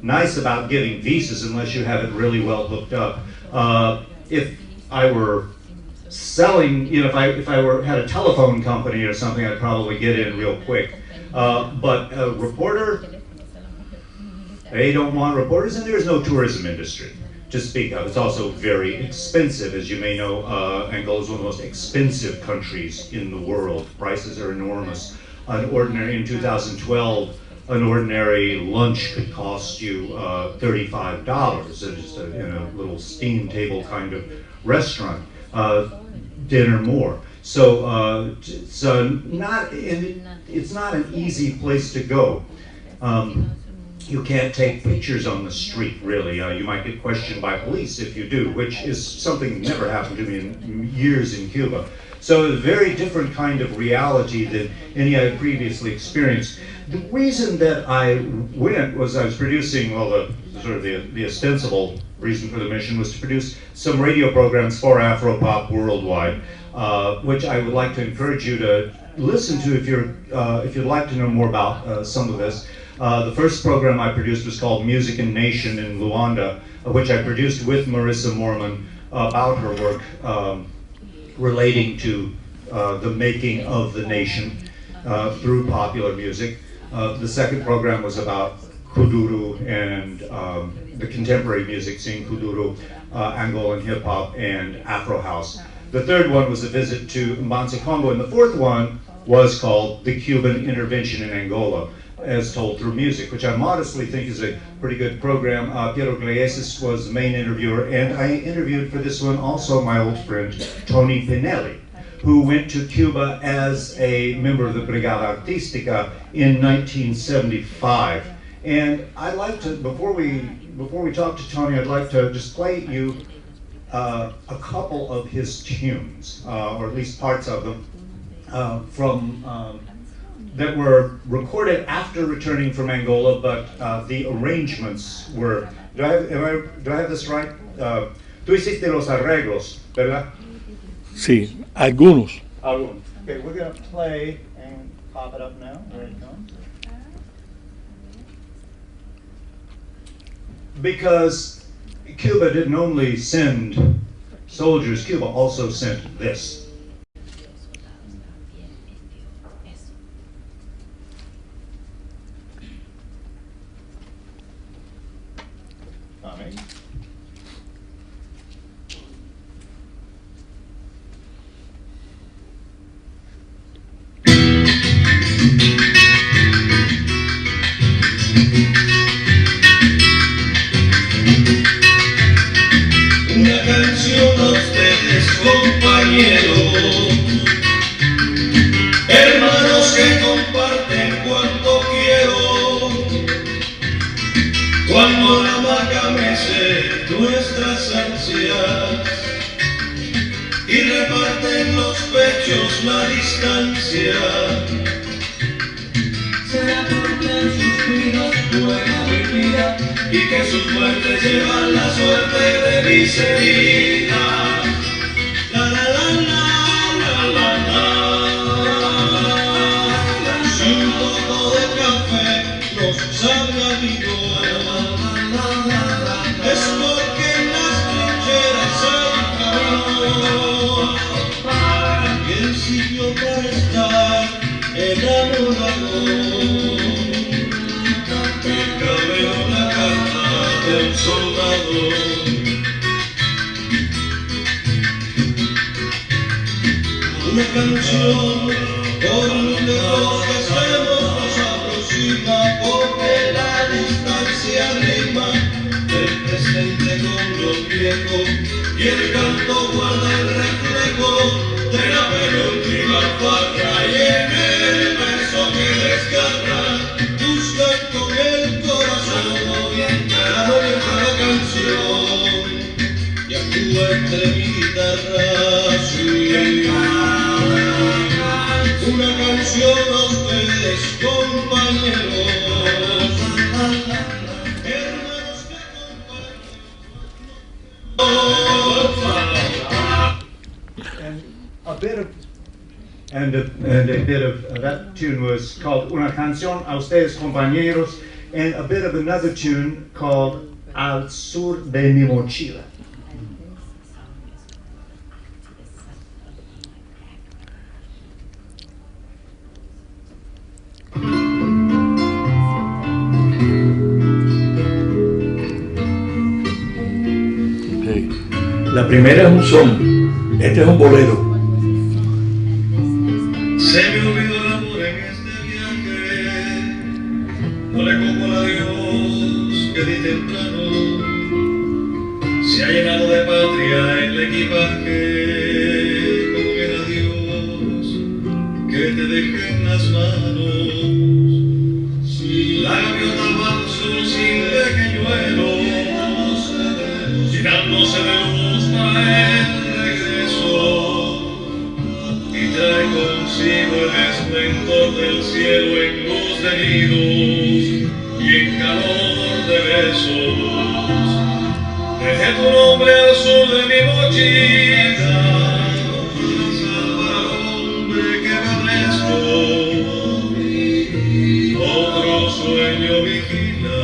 nice about giving visas unless you have it really well hooked up. If I were selling, you know, if I had a telephone company or something, I'd probably get in real quick. But a reporter, they don't want reporters, and there's no tourism industry to speak of. It's also very expensive. As you may know, Angola is one of the most expensive countries in the world. Prices are enormous. In 2012, an ordinary lunch could cost you $35, just in a little steam table kind of restaurant. Dinner more. So it's not an easy place to go. You can't take pictures on the street, really. You might get questioned by police if you do, which is something that never happened to me in years in Cuba. So a very different kind of reality than any I had previously experienced. The reason that I went was I was producing, well, the ostensible reason for the mission was to produce some radio programs for Afropop worldwide, which I would like to encourage you to listen to if you'd like to know more about some of this. The first program I produced was called Music and Nation in Luanda, which I produced with Marissa Mormon about her work relating to the making of the nation through popular music. The second program was about kuduro and the contemporary music scene, kuduro, Angolan hip hop, and Afro house. The third one was a visit to Mbanza, Congo, and the fourth one was called The Cuban Intervention in Angola, as told through music, which I modestly think is a pretty good program. Piero Gleijeses was the main interviewer, and I interviewed for this one also my old friend, Toni Pinelli, who went to Cuba as a member of the Brigada Artística in 1975. And I'd like to, before we talk to Toni, I'd like to just play you a couple of his tunes, or at least parts of them, that were recorded after returning from Angola, but the arrangements were. Do I have this right? Tú hiciste los arreglos, ¿verdad? Sí, algunos. Algunos. Okay, we're gonna play and pop it up now. There it comes. Because Cuba didn't only send soldiers, Cuba also sent this. Una canción a ustedes, compañeros, hermanos que comparten cuanto quiero. Cuando la maca mece nuestras ansias y reparten los pechos la distancia, será porque en sus vidas buena vivida y que sus muertes llevan la suerte de mis heridas. La la la la la la la. Si un poco de café nos sabe a vino, es porque en las trincheras hay camino y el sitio para estar enamorado. Del soldado, una canción por donde los que estemos nos aproxima, porque la distancia rima del presente con lo viejo y el canto guarda el reflejo de la penúltima falla y en el verso que desgarra buscan con el corazón la canción y actúa entre mi guitarra, sí. Una canción a ustedes, compañeros, hermanos que And a bit of that tune was called Una Canción a Ustedes, Compañeros, and a bit of another tune called Al Sur de mi Mochila. La primera es un son, este es un bolero. Se me olvidó el amor en este viaje, no le como el adiós que di temprano, se ha llenado de patria el equipaje, con el adiós que te dejé en las manos. La gaviota va sin pequeñuelos, llenándose de luz para el regreso, y trae consigo el esplendor del cielo en luz de nidos y en calor de besos. Dejé tu nombre al sur de mi mochila, al hombre que aborrezco. Otro sueño vigila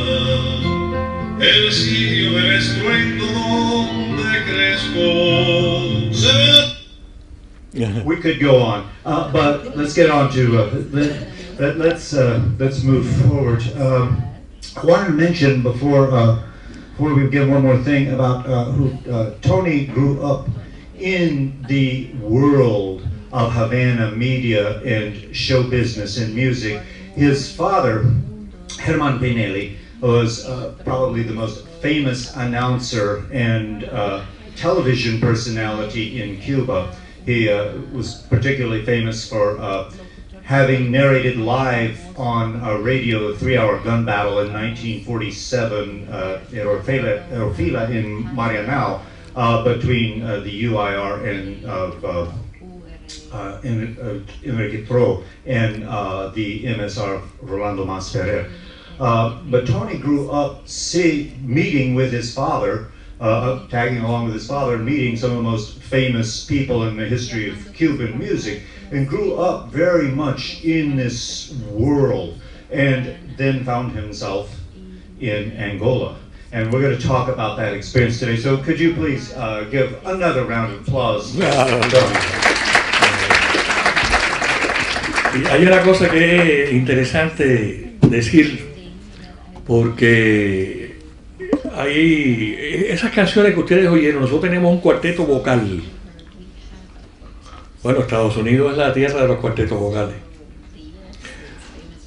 el sitio del estruendo donde crezco. We could go on, but let's get on to let's move forward. I want to mention before we begin one more thing about who Toni grew up in the world of Havana media and show business and music. His father, Herman Pinelli, was probably the most famous announcer and television personality in Cuba. He was particularly famous for having narrated live on a radio a 3-hour gun battle in 1947 at Orfila in Marianao between the UIR and Enrique Pro and the MSR Rolando Mas Ferrer. But Toni grew up meeting with his father, tagging along with his father and meeting some of the most famous people in the history of Cuban music, and grew up very much in this world, and then found himself in Angola. And we're going to talk about that experience today. So could you please give another round of applause? Hay una cosa que es interesante decir, porque hay esas canciones que ustedes oyeron. Nosotros tenemos un cuarteto vocal. Bueno, Estados Unidos es la tierra de los cuartetos vocales.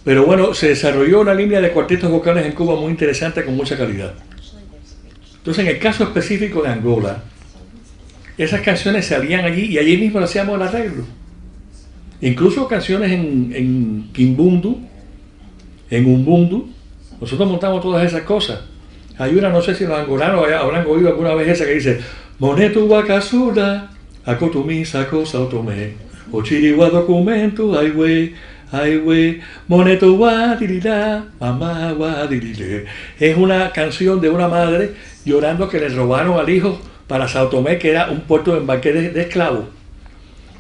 Pero bueno, se desarrolló una línea de cuartetos vocales en Cuba muy interesante, con mucha calidad. Entonces, en el caso específico de Angola, esas canciones salían allí y allí mismo le hacíamos el arreglo. Incluso canciones en Kimbundu, en Umbundu, nosotros montamos todas esas cosas. Hay una, no sé si los angolanos habrán oído alguna vez esa que dice: Monetu wakasura, akotumi sako sautome, ochiriwa documentu, aiwe, monetu wadirida, mamá wadirile. Es una canción de una madre llorando que le robaron al hijo para Sao Tomé, que era un puerto de embarque de esclavos.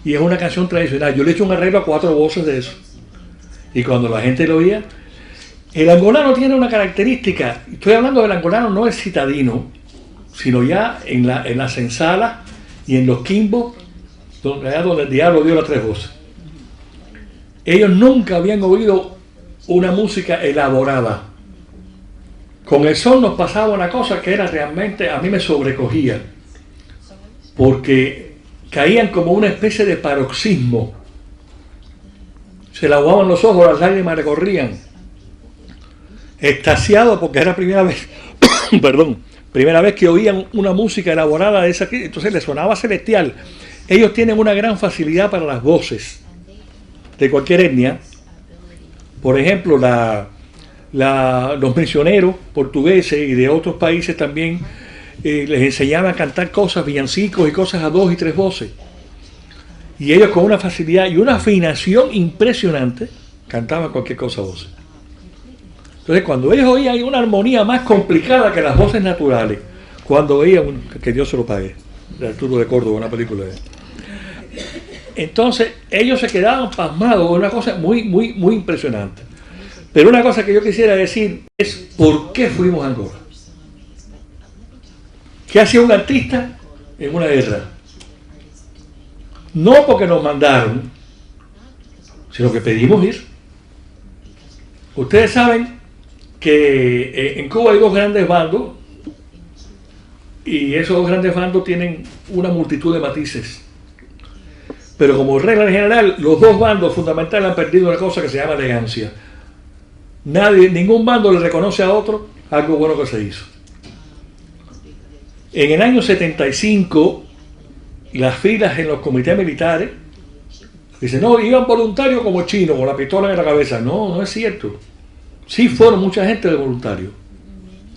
Y es una canción tradicional. Yo le he hecho un arreglo a 4 voces de eso. Y cuando la gente lo oía, el angolano tiene una característica. Estoy hablando del angolano no el citadino, sino ya en las ensalas y en los quimbos, donde el diablo dio las 3 voces. Ellos nunca habían oído una música elaborada. Con el son nos pasaba una cosa que era realmente, a mí me sobrecogía, porque caían como una especie de paroxismo. Se le aguaban los ojos, las lágrimas le corrían. Extasiado porque era primera vez, primera vez que oían una música elaborada de esa, entonces les sonaba celestial. Ellos tienen una gran facilidad para las voces de cualquier etnia. Por ejemplo, los misioneros portugueses y de otros países también les enseñaban a cantar cosas, villancicos y cosas a 2 y 3 voces. Y ellos con una facilidad y una afinación impresionante cantaban cualquier cosa a voces. Entonces, cuando ellos oían una armonía más complicada que las voces naturales, cuando oían, que Dios se lo pague, de Arturo de Córdoba, una película de él. Entonces, ellos se quedaban pasmados, una cosa muy, muy, muy impresionante. Pero una cosa que yo quisiera decir es: ¿por qué fuimos a Angola? ¿Qué hacía un artista en una guerra? No porque nos mandaron, sino que pedimos ir. Ustedes saben que en Cuba hay 2 grandes bandos, y esos dos grandes bandos tienen una multitud de matices. Pero como regla general, los dos bandos fundamentales han perdido una cosa que se llama elegancia. Ningún bando le reconoce a otro algo bueno que se hizo. En el año 75, las filas en los comités militares dicen, no, iban voluntarios como chinos, con la pistola en la cabeza. No, no es cierto. Sí fueron mucha gente de voluntarios.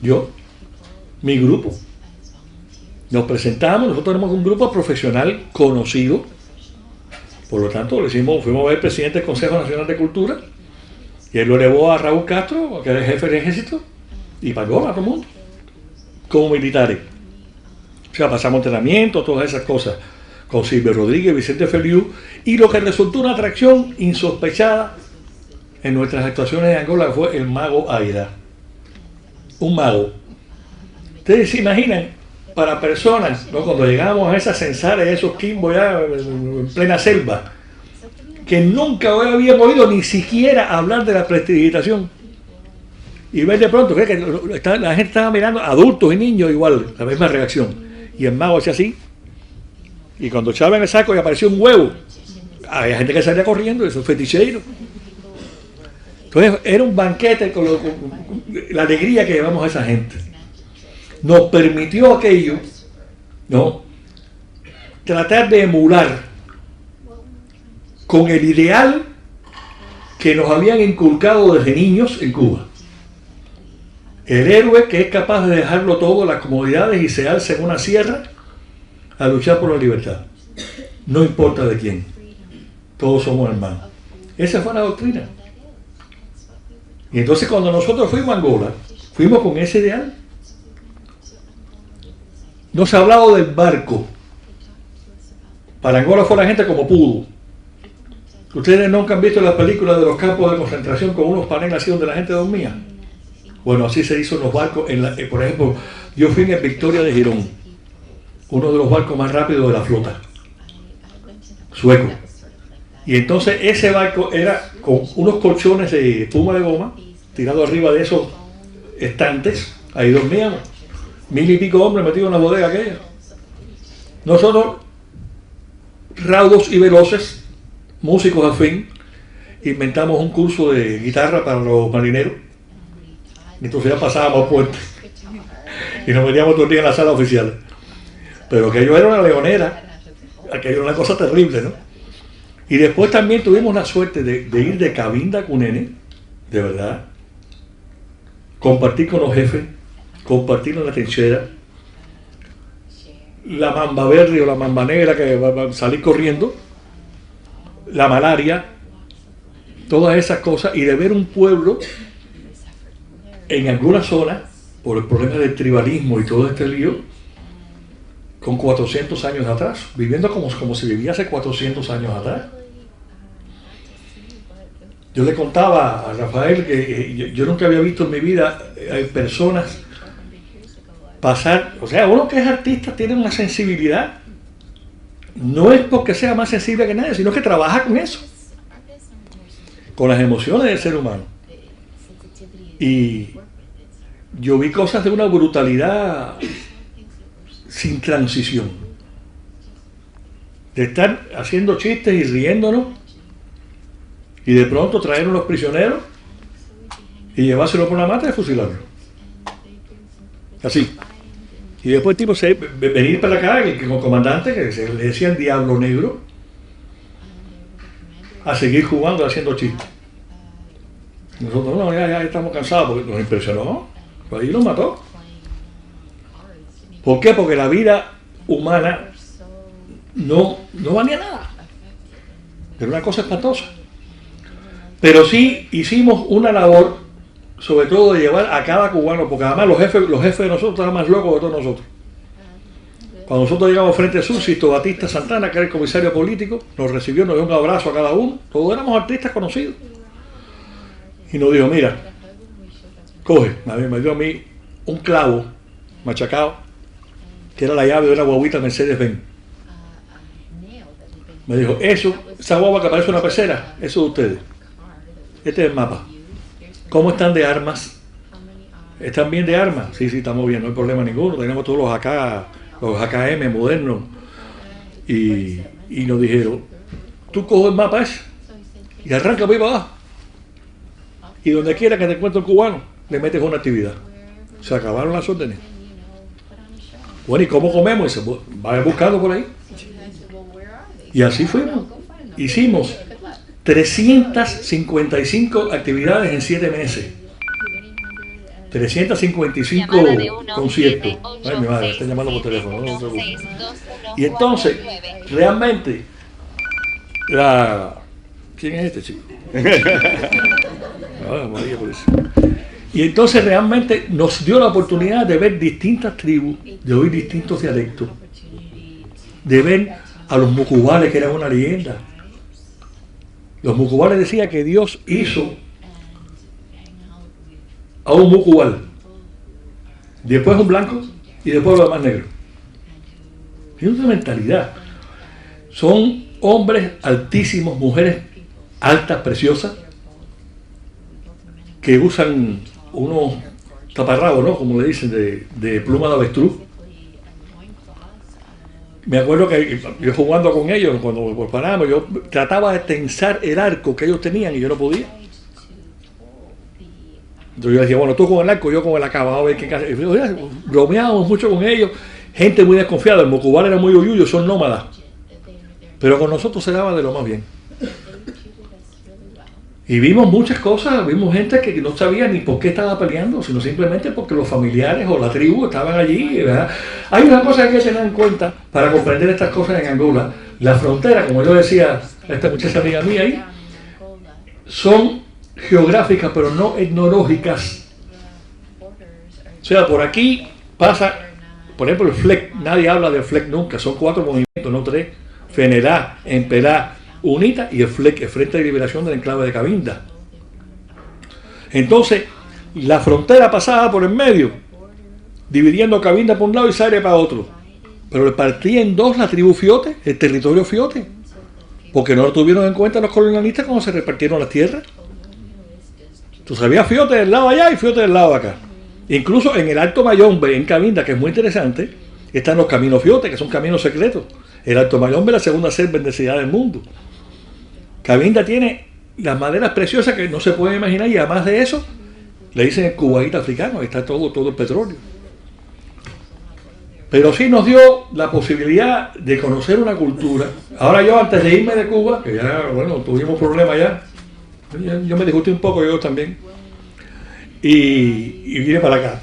Yo, mi grupo, nos presentamos, nosotros tenemos un grupo profesional conocido, por lo tanto fuimos a ver al presidente del Consejo Nacional de Cultura, y él lo elevó a Raúl Castro, que era el jefe del ejército, y pagó a todo el mundo, como militares. O sea, pasamos entrenamiento, todas esas cosas, con Silvio Rodríguez, Vicente Feliu, y lo que resultó una atracción insospechada en nuestras actuaciones en Angola fue el mago Aida. Un mago. Ustedes se imaginan, para personas, ¿no? Cuando llegamos a esas censales, esos quimbos ya en plena selva, que nunca habían oído ni siquiera hablar de la prestidigitación, y ver de pronto que la gente estaba mirando, adultos y niños igual, la misma reacción, y el mago hacía así, y cuando echaban el saco y apareció un huevo, había gente que salía corriendo, esos feticheros. Entonces era un banquete con la alegría que llevamos a esa gente. Nos permitió aquello, ¿no?, tratar de emular con el ideal que nos habían inculcado desde niños en Cuba. El héroe que es capaz de dejarlo todo, las comodidades, y se alza en una sierra a luchar por la libertad. No importa de quién. Todos somos hermanos. Esa fue la doctrina. Y entonces cuando nosotros fuimos a Angola, fuimos con ese ideal. No se ha hablado del barco. Para Angola fue la gente como pudo. Ustedes nunca han visto las películas de los campos de concentración con unos paneles así donde la gente dormía. Bueno, así se hizo en los barcos. Por ejemplo, yo fui en el Victoria de Girón, uno de los barcos más rápidos de la flota, sueco. Y entonces ese barco era con unos colchones de espuma de goma tirados arriba de esos estantes. Ahí dormíamos. 1000 y pico hombres metidos en la bodega aquella. Nosotros, raudos y veloces, músicos al fin, inventamos un curso de guitarra para los marineros. Entonces ya pasábamos puentes y nos metíamos todo el día en la sala oficial. Pero aquello era una leonera, aquello era una cosa terrible, ¿no? Y después también tuvimos la suerte de ir de Cabinda a Cunene, de verdad, compartir con los jefes, compartir en la trinchera, la mamba verde o la mamba negra que va a salir corriendo, la malaria, todas esas cosas, y de ver un pueblo en alguna zona, por el problema del tribalismo y todo este lío, con 400 años atrás, viviendo como se vivía hace 400 años atrás. Yo le contaba a Rafael que yo nunca había visto en mi vida personas pasar, o sea, uno que es artista tiene una sensibilidad, no es porque sea más sensible que nadie, sino que trabaja con eso, con las emociones del ser humano. Y yo vi cosas de una brutalidad sin transición, de estar haciendo chistes y riéndonos, y de pronto traer unos prisioneros y llevárselo por la mata y fusilarlo. Así. Y después tipo venir para acá, el comandante, que se le decía el Diablo Negro, a seguir jugando, haciendo chistes. Nosotros no, ya estamos cansados, porque nos impresionó, pues ahí nos mató. ¿Por qué? Porque la vida humana no valía nada. Era una cosa espantosa. Pero sí hicimos una labor, sobre todo de llevar a cada cubano, porque además los jefes de nosotros estaban más locos que todos nosotros. Cuando nosotros llegamos frente a Sito Batista Santana, que era el comisario político, nos recibió, nos dio un abrazo a cada uno, todos éramos artistas conocidos. Y nos dijo, mira, coge, me dio a mí un clavo machacado, que era la llave de una guaguita Mercedes-Benz. Me dijo, esa guagua que parece una pecera, eso de ustedes. Este es el mapa. ¿Cómo están de armas? ¿Están bien de armas? Sí, estamos bien, no hay problema ninguno. Tenemos todos los AK, los AKM modernos. Y nos dijeron, tú coges el mapa ese y arranca para abajo. Y donde quiera que te encuentre un cubano, le metes una actividad. Se acabaron las órdenes. Bueno, ¿y cómo comemos? Y se va buscando por ahí. Y así fuimos. Hicimos 355 actividades en 7 meses. 355 conciertos. Ay, mi madre, está llamando por teléfono. No, no. Y entonces, realmente, ¿quién es este chico? María, por eso. Y entonces realmente nos dio la oportunidad de ver distintas tribus, de oír distintos dialectos, de ver a los mucubales, que eran una leyenda. Los mucubales decían que Dios hizo a un mucubal, después un blanco y después los demás negros. Tienen una mentalidad. Son hombres altísimos, mujeres altas, preciosas, que usan unos taparrabos, ¿no? Como le dicen, de pluma de avestruz. Me acuerdo que yo jugando con ellos, cuando parábamos, yo trataba de tensar el arco que ellos tenían y yo no podía. Entonces yo decía, bueno, tú con el arco, yo con el AK, vamos a ver qué casa. Bromeábamos mucho con ellos, gente muy desconfiada, el mocubal era muy orgulloso, son nómadas. Pero con nosotros se daba de lo más bien. Y vimos muchas cosas, vimos gente que no sabía ni por qué estaba peleando, sino simplemente porque los familiares o la tribu estaban allí, ¿verdad? Hay una cosa que hay que tener en cuenta para comprender estas cosas en Angola. La frontera, como yo decía a esta muchacha amiga mía ahí, son geográficas pero no etnológicas. O sea, por aquí pasa, por ejemplo, el FLEC, nadie habla del FLEC nunca, son 4 movimientos, no 3, FENELA, EMPELA, UNITA y el FLEC, el Frente de Liberación del Enclave de Cabinda. Entonces, la frontera pasaba por el medio, dividiendo Cabinda por un lado y Zaire para otro. Pero le partía en dos la tribu Fiote, el territorio Fiote, porque no lo tuvieron en cuenta los colonialistas cuando se repartieron las tierras. Tú sabías Fiote del lado allá y Fiote del lado acá. Incluso en el Alto Mayombe, en Cabinda, que es muy interesante, están los caminos Fiote, que son caminos secretos. El Alto Mayombe es la segunda selva en densidad del mundo. Cabinda tiene las maderas preciosas que no se pueden imaginar y además de eso le dicen el cubaíta africano, está todo el petróleo. Pero sí nos dio la posibilidad de conocer una cultura. Ahora yo antes de irme de Cuba, que ya, bueno, tuvimos problemas ya, yo me disgusté un poco, yo también, y vine para acá.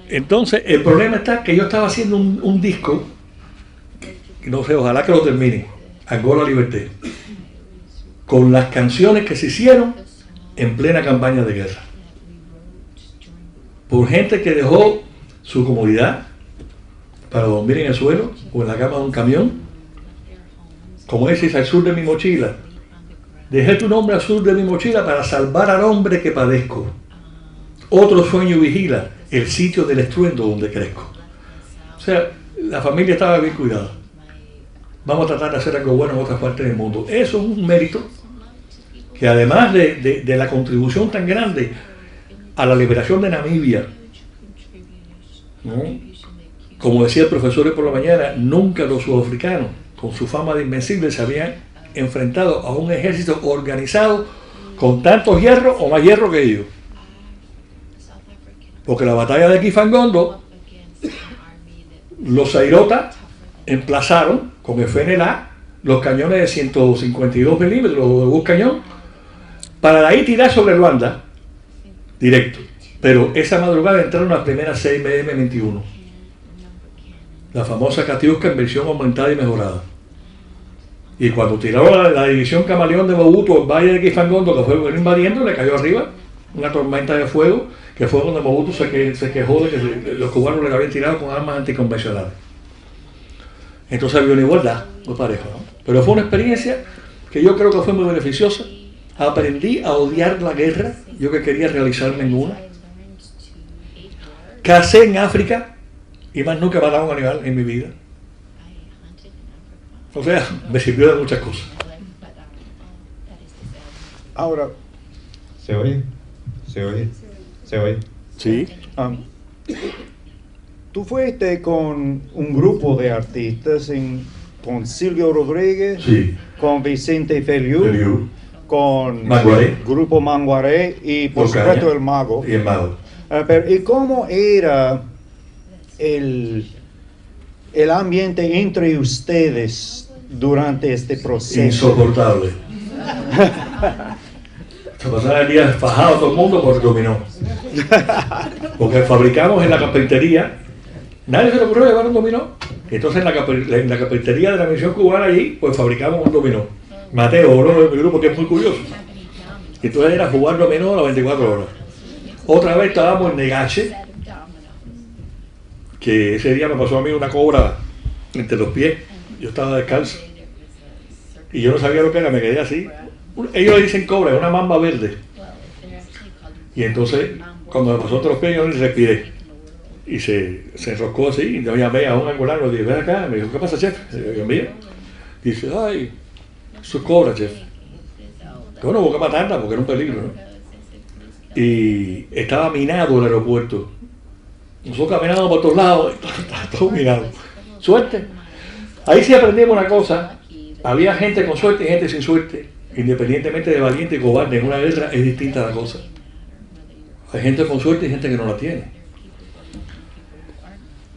Entonces el problema está que yo estaba haciendo un disco, no sé, ojalá que lo termine, Angola Liberté, con las canciones que se hicieron en plena campaña de guerra, por gente que dejó su comodidad para dormir en el suelo o en la cama de un camión, como dices, al sur de mi mochila, dejé tu nombre al sur de mi mochila para salvar al hombre que padezco, otro sueño vigila, el sitio del estruendo donde crezco. O sea, la familia estaba bien cuidada. Vamos a tratar de hacer algo bueno en otras partes del mundo. Eso es un mérito que, además de la contribución tan grande a la liberación de Namibia, ¿no? Como decía el profesor por la mañana, nunca los sudafricanos, con su fama de invencibles, se habían enfrentado a un ejército organizado con tantos hierros o más hierro que ellos. Porque la batalla de Kifangondo, los zairotas emplazaron con el FNLA los cañones de 152 milímetros, los de bus cañón, para de ahí tirar sobre Luanda, directo. Pero esa madrugada entraron las primeras 6 BM-21, la famosa Katiuska en versión aumentada y mejorada. Y cuando tiraron la división Camaleón de Mobutu al valle de Kifangondo, que fue invadiendo, le cayó arriba una tormenta de fuego, que fue donde Mobutu se quejó de que los cubanos le habían tirado con armas anticonvencionales. Entonces había una igualdad, muy pareja, ¿no? Pero fue una experiencia que yo creo que fue muy beneficiosa. Aprendí a odiar la guerra, yo que quería realizarme en una. Casé en África y más nunca he matado a un animal en mi vida. O sea, me sirvió de muchas cosas. Ahora, ¿se oye? ¿Se oye? ¿Se oye? Sí. Tú fuiste con un grupo de artistas, con Silvio Rodríguez, sí, con Vicente Feliu, con Manguaré, Grupo Manguaré y por supuesto el Mago. Y el Mago. ¿Y cómo era el ambiente entre ustedes durante este proceso? Insoportable. Se pasaba el día fajado todo el mundo por el dominó. Porque fabricamos en la carpintería, nadie se le ocurrió llevar un dominó. Entonces en la carpintería de la misión cubana allí, pues fabricamos un dominó. Mateo, uno de mi grupo, que es muy curioso. Entonces era jugar dominó a las 24 horas. Otra vez estábamos en Negache, que ese día me pasó a mí una cobra entre los pies. Yo estaba descalzo. Y yo no sabía lo que era, me quedé así. Ellos le dicen cobra, es una mamba verde. Y entonces, cuando me pasó entre los pies, yo ni respiré. Y se enroscó así, y yo llamé a un angolano, le dije, ven acá, me dijo, ¿qué pasa, chef? Y yo, mira. Dice, ay, eso es cobra, chef. Que bueno, hubo que matarla porque era un peligro, ¿no? Y estaba minado el aeropuerto. Nosotros caminamos por todos lados, estaba todo minado. Suerte. Ahí sí aprendimos una cosa, había gente con suerte y gente sin suerte. Independientemente de valiente y cobarde, en una guerra es distinta la cosa. Hay gente con suerte y gente que no la tiene.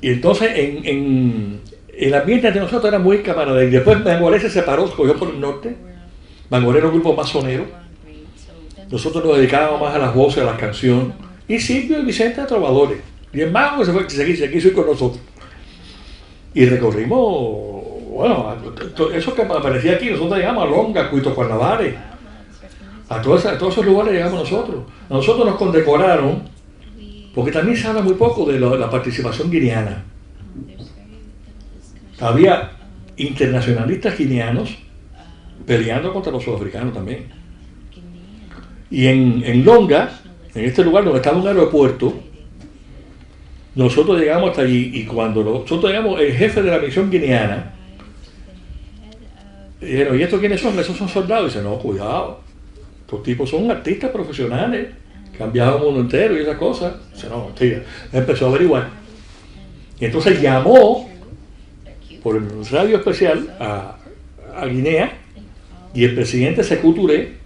Y entonces el ambiente entre nosotros era muy camaradería. Después Mangoré se separó, cogió por el norte. Mangoré era un grupo más sonero. Nosotros nos dedicábamos más a las voces, a las canciones. Y Silvio y Vicente a trovadores. Y el Mago se quiso ir con nosotros. Y recorrimos, bueno, eso que aparecía aquí, nosotros llegamos a Longa, Cuito Cuarnavares. A todos esos lugares llegamos nosotros. A nosotros nos condecoraron, porque también se habla muy poco de la participación guineana. Había internacionalistas guineanos peleando contra los sudafricanos también. Y en Longa, en este lugar donde estaba un aeropuerto, nosotros llegamos hasta allí, y cuando nosotros llegamos, el jefe de la misión guineana, dijeron, ¿y estos quiénes son? Esos son soldados. Y dice, no, cuidado, estos tipos son artistas profesionales, que han viajado el mundo entero y esas cosas. Dice, no, mentira. Empezó a averiguar. Y entonces llamó por el radio especial a Guinea, y el presidente Sékou Touré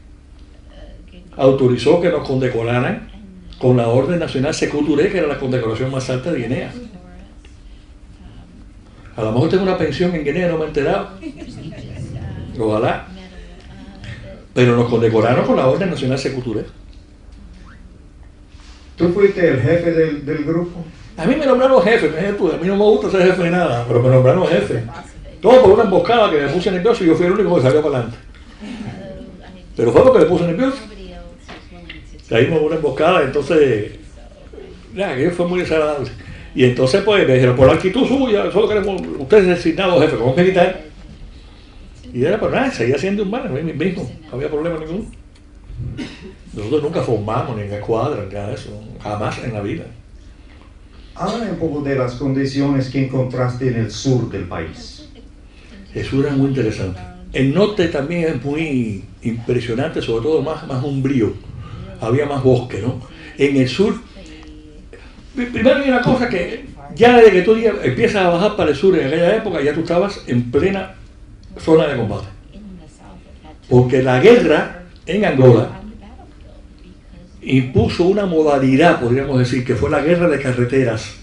autorizó que nos condecoraran con la Orden Nacional Sékou Touré, que era la condecoración más alta de Guinea. A lo mejor tengo una pensión en Guinea, no me he enterado. Ojalá. Pero nos condecoraron con la Orden Nacional Sékou Touré. ¿Tú fuiste el jefe del grupo? A mí me nombraron jefe, a mí no me gusta ser jefe de nada, pero me nombraron jefe. Todo por una emboscada que me puse nervioso y yo fui el único que salió para adelante. Pero fue porque me puse nervioso. Caímos en una emboscada, entonces, aquello fue muy desagradable. Y entonces pues me dijeron, por la actitud suya, solo queremos, usted es designado jefe, como militar. Y era, pero nada, seguía siendo humano, mismo, no había problema ninguno. Nosotros nunca formamos ni en escuadra, ni nada de eso, jamás en la vida. Habla un poco de las condiciones que encontraste en el sur del país. El sur era muy interesante. El norte también es muy impresionante, sobre todo más umbrío. Había más bosque, ¿no? En el sur, primero hay una cosa que ya desde que tú empiezas a bajar para el sur en aquella época, ya tú estabas en plena zona de combate. Porque la guerra en Angola impuso una modalidad, podríamos decir, que fue la guerra de carreteras.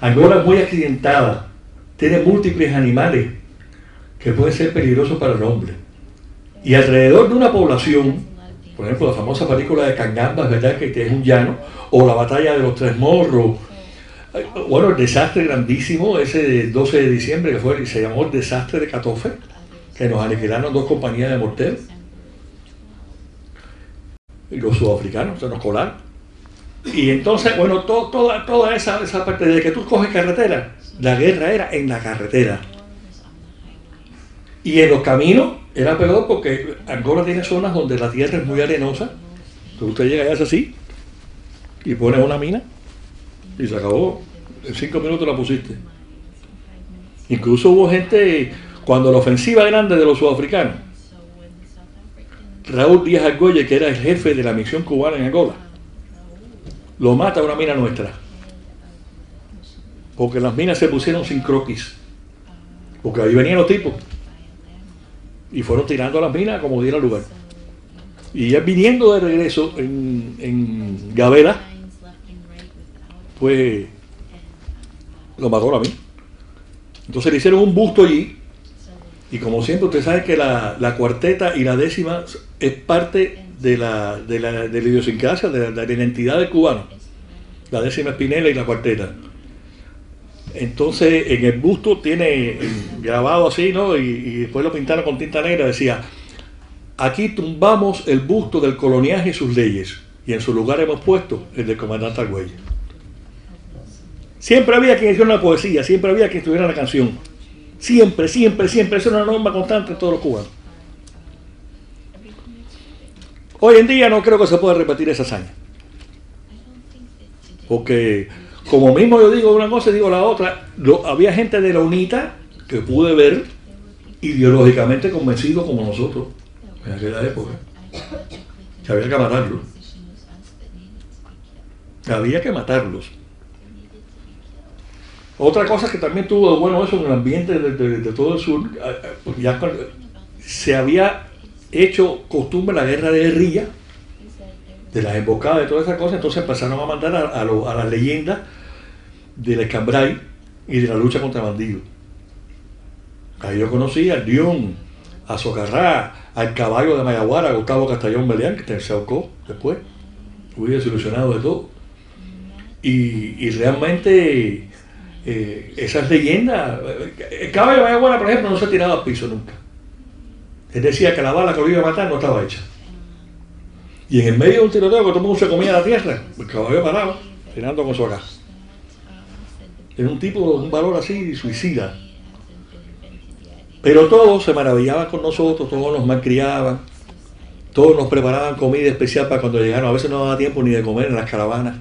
Angola es muy accidentada, tiene múltiples animales que pueden ser peligrosos para el hombre. Y alrededor de una población, por ejemplo, la famosa película de Cangamba, ¿verdad?, que es un llano, o la batalla de los Tres Morros, bueno, el desastre grandísimo, ese del 12 de diciembre, que fue, se llamó el desastre de Catofe, que nos aniquilaron 2 compañías de morteros, y los sudafricanos se nos colaron. Y entonces, bueno, toda esa parte, de que tú coges carretera, la guerra era en la carretera. Y en los caminos era peor porque Angola tiene zonas donde la tierra es muy arenosa. Entonces usted llega y hace así, y pone una mina, y se acabó. En 5 minutos la pusiste. Incluso hubo gente, cuando la ofensiva grande de los sudafricanos, Raúl Díaz Argolle, que era el jefe de la misión cubana en Angola, lo mata una mina nuestra. Porque las minas se pusieron sin croquis. Porque ahí venían los tipos. Y fueron tirando las minas como diera lugar. Y ya viniendo de regreso en Gabela, pues lo mató la mina. Entonces le hicieron un busto allí. Y como siempre, usted sabe que la cuarteta y la décima es parte de la idiosincrasia, de la identidad del cubano. La décima es Pinelli y la cuarteta. Entonces, en el busto tiene grabado así, ¿no? Y después lo pintaron con tinta negra, decía: aquí tumbamos el busto del coloniaje y sus leyes, y en su lugar hemos puesto el del comandante Argüelles. Siempre había quien hiciera una poesía, siempre había quien estuviera la canción. Siempre, siempre, siempre. Esa es una norma constante en todos los cubanos. Hoy en día no creo que se pueda repetir esa hazaña. Porque, como mismo yo digo una cosa y digo la otra, había gente de la UNITA que pude ver ideológicamente convencidos como nosotros en aquella época. Que había que matarlos. Había que matarlos. Otra cosa que también tuvo de bueno eso en el ambiente de todo el sur, ya se había hecho costumbre la guerra de guerrilla, de las emboscadas y todas esas cosas, entonces empezaron a mandar a las leyendas del escambray y de la lucha contra bandidos. Ahí yo conocí al Dion, a Socarrá, al caballo de Mayaguara, a Gustavo Castellón Belián, que se ahorcó después, muy desilusionado de todo. Y realmente esas leyendas, el caballo de Mayaguara, por ejemplo, no se tiraba al piso nunca. Él decía que la bala que lo iba a matar no estaba hecha. Y en el medio de un tiroteo que todo el mundo se comía la tierra, el caballo parado, tirando con su acá. Era un tipo, un valor así, suicida. Pero todos se maravillaban con nosotros, todos nos malcriaban, todos nos preparaban comida especial para cuando llegaron. A veces no daba tiempo ni de comer en las caravanas.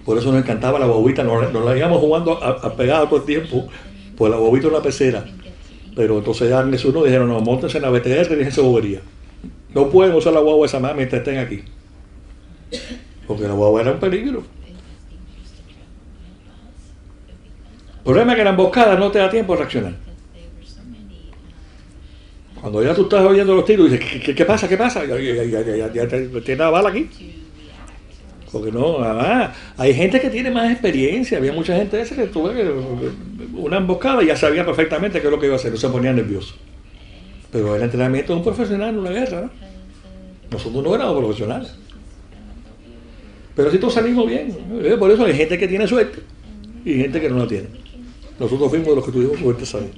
Por eso nos encantaba la bobita, nos la íbamos jugando a pegada todo el tiempo, pues la bobita es una pecera. Pero entonces ya en eso uno dijeron: no, montense en la BTR y déjense bobería. No pueden usar la guagua esa más mientras estén aquí. Porque la guagua era un peligro. El problema es que la emboscada no te da tiempo de reaccionar. Cuando ya tú estás oyendo los tiros, dices: ¿Qué pasa? ¿Qué pasa? Ya tiene la bala aquí. Porque no, además, hay gente que tiene más experiencia. Había mucha gente esa que tuvo una emboscada y ya sabía perfectamente qué es lo que iba a hacer, no se ponía nervioso. Pero el entrenamiento de un profesional en una guerra, ¿no? Nosotros no éramos profesionales. Pero sí todos salimos bien. Por eso hay gente que tiene suerte y gente que no la tiene. Nosotros fuimos de los que tuvimos suerte, ¿sabes?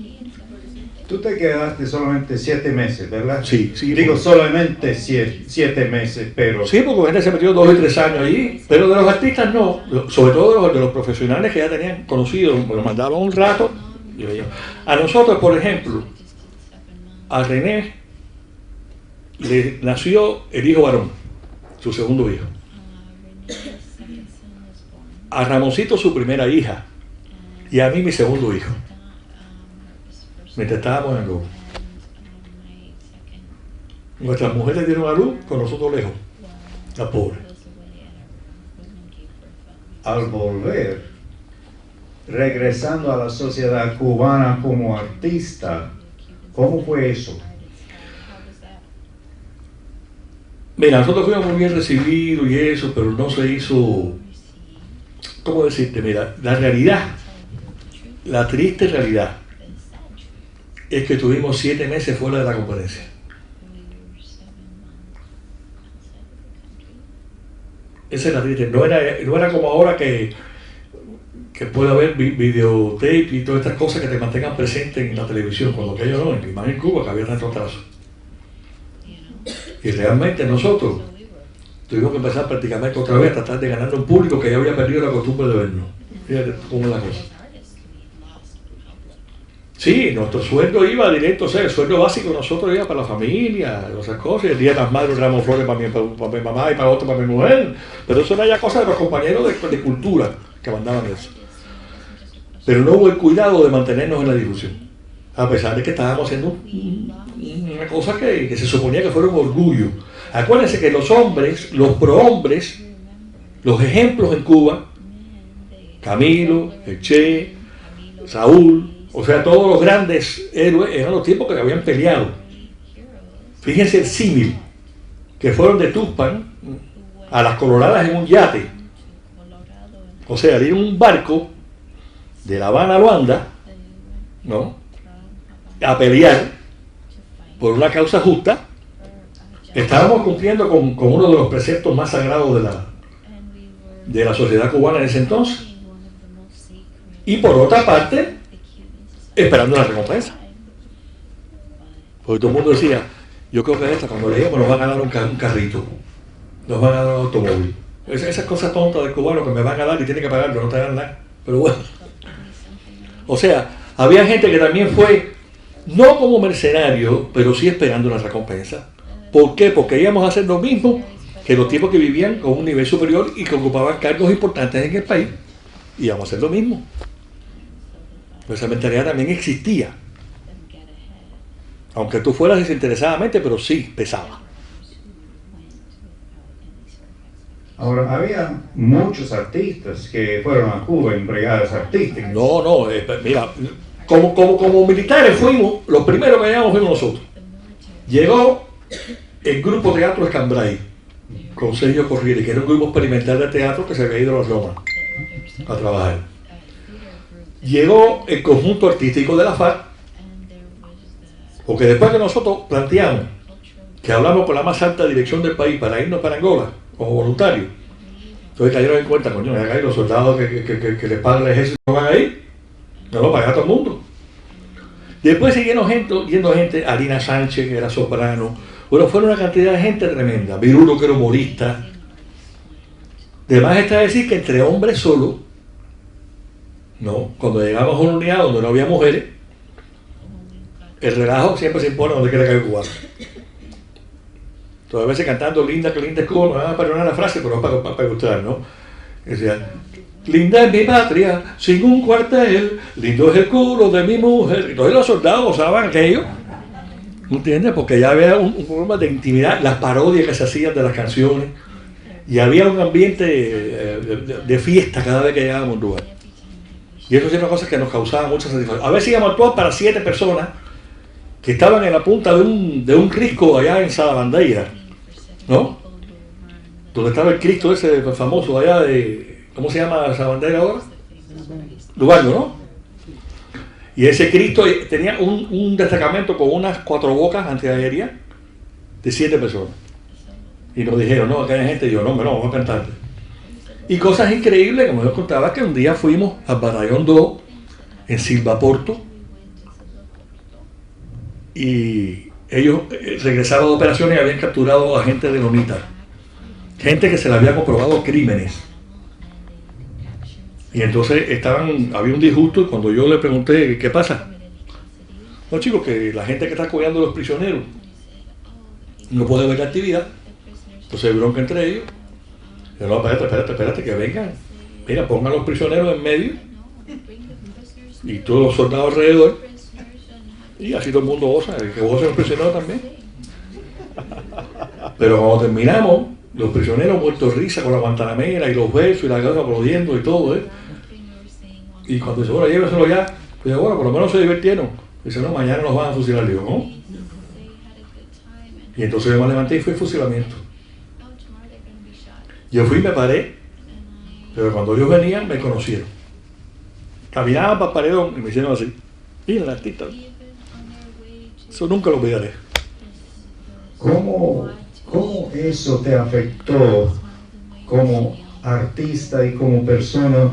Tú te quedaste solamente 7 meses, ¿verdad? Sí. Digo, solamente 7 meses, pero... Sí, porque la gente se metió 2 y 3 años allí, pero de los artistas no, sobre todo de los profesionales que ya tenían conocidos, nos mandaban un rato. A nosotros, por ejemplo, a René le nació el hijo varón, su segundo hijo. A Ramoncito su primera hija, y a mí mi segundo hijo. Mientras estábamos en Angola. Nuestras mujeres dieron a luz con nosotros lejos, las pobres. Al volver, regresando a la sociedad cubana como artista, ¿cómo fue eso? Mira, nosotros fuimos muy bien recibidos y eso, pero no se hizo, ¿cómo decirte? Mira, la realidad, la triste realidad, es que tuvimos 7 meses fuera de la competencia. Esa es la triste. No era como ahora que puede haber videotape y todas estas cosas que te mantengan presente en la televisión, cuando aquello no, y más en Cuba, que había tanto atraso. Y realmente nosotros tuvimos que empezar prácticamente otra vez a tratar de ganar un público que ya había perdido la costumbre de vernos. Fíjate cómo es la cosa. Sí, nuestro sueldo iba directo, o sea, el sueldo básico nosotros iba para la familia, esas cosas, y el día de las madres ramos flores para mi mamá y para otro para mi mujer, pero eso era ya cosa de los compañeros de cultura que mandaban eso. Pero no hubo el cuidado de mantenernos en la difusión, a pesar de que estábamos haciendo una cosa que se suponía que fuera un orgullo. Acuérdense que los hombres, los prohombres, Los ejemplos en Cuba, Camilo, el Che, Saúl, o sea, todos los grandes héroes eran los tipos que habían peleado. Fíjense el símil, que fueron de Tuxpan a las Coloradas en un yate. O sea, ir en un barco de La Habana a Luanda, ¿no?, a pelear por una causa justa. Estábamos cumpliendo con uno de los preceptos más sagrados de la sociedad cubana en ese entonces. Y por otra parte, esperando la recompensa. Porque todo el mundo decía, yo creo que cuando leíamos nos van a dar un carrito, nos van a dar un automóvil. Esas cosas tontas del cubano que me van a dar y tienen que pagarlo, no te dan nada. Pero bueno. O sea, había gente que también fue, no como mercenario, pero sí esperando la recompensa. ¿Por qué? Porque íbamos a hacer lo mismo que los tipos que vivían con un nivel superior y que ocupaban cargos importantes en el país. Íbamos a hacer lo mismo. Esa mentalidad también existía. Aunque tú fueras desinteresadamente, pero sí pesaba. Ahora, había muchos artistas que fueron a Cuba en brigadas artísticas. No, mira, como militares fuimos, los primeros que llegamos fuimos nosotros. Llegó el grupo Teatro Escambray, con Sergio Corriere, que era un grupo experimental de teatro que se había ido a Roma a trabajar. Llegó el conjunto artístico de la FARC, porque después que nosotros planteamos que hablamos con la más alta dirección del país para irnos para Angola, como voluntarios, entonces cayeron en cuenta, coño, acá y los soldados que les pagan el ejército no van a ir, no lo paga todo el mundo. Después siguieron yendo gente, Alina Sánchez, que era soprano, bueno, fueron una cantidad de gente tremenda, Virulo, que era humorista. Además está decir que entre hombres solo, no, cuando llegamos a una unidad donde no había mujeres, el relajo siempre se impone donde quiera que haya cubano. Todas veces cantando linda, que linda es Cuba, me van a perdonar la frase, pero para ilustrar, ¿no? Decía, linda es mi patria, sin un cuartel, lindo es el culo de mi mujer. Entonces los soldados gozaban aquello, ¿entiendes? Porque ya había un problema de intimidad, las parodias que se hacían de las canciones, y había un ambiente de fiesta cada vez que llegábamos a un lugar. Y eso era una cosa que nos causaba mucha satisfacción. A veces íbamos a actuar para 7 personas que estaban en la punta de un risco allá en Salabandeira, ¿no? Donde estaba el Cristo ese famoso allá de, ¿cómo se llama Salabandeira ahora? Lubango, ¿no? Y ese Cristo tenía un destacamento con unas 4 bocas antiaéreas de 7 personas. Y nos dijeron, no, acá hay gente, y yo, no, vamos a cantar. Y cosas increíbles, como yo contaba, que un día fuimos al Batallón 2 en Silvaporto y ellos regresaron de operaciones y habían capturado a gente de Lomita, gente que se le había comprobado crímenes. Y entonces había un disgusto y cuando yo le pregunté, ¿qué pasa? No, chicos, que la gente que está cuidando a los prisioneros no puede ver la actividad. Entonces hay bronca entre ellos. Yo, no, espérate, que vengan. Mira, pongan a los prisioneros en medio y todos los soldados alrededor. Y así todo el mundo goza, que gocen los prisioneros también. Pero cuando terminamos, los prisioneros muertos de risa con la guantanamera y los besos y la cabeza aplaudiendo y todo, ¿eh? Y cuando dice, bueno, lléveselo ya, pues bueno, por lo menos se divirtieron. Dice, no, mañana nos van a fusilar. Digo, ¿no? Y entonces yo me levanté y fue el fusilamiento. Yo fui y me paré, pero cuando ellos venían me conocieron. Caminaban para el paredón y me hicieron así. Mira el artista. Eso nunca lo olvidaré. ¿Cómo eso te afectó como artista y como persona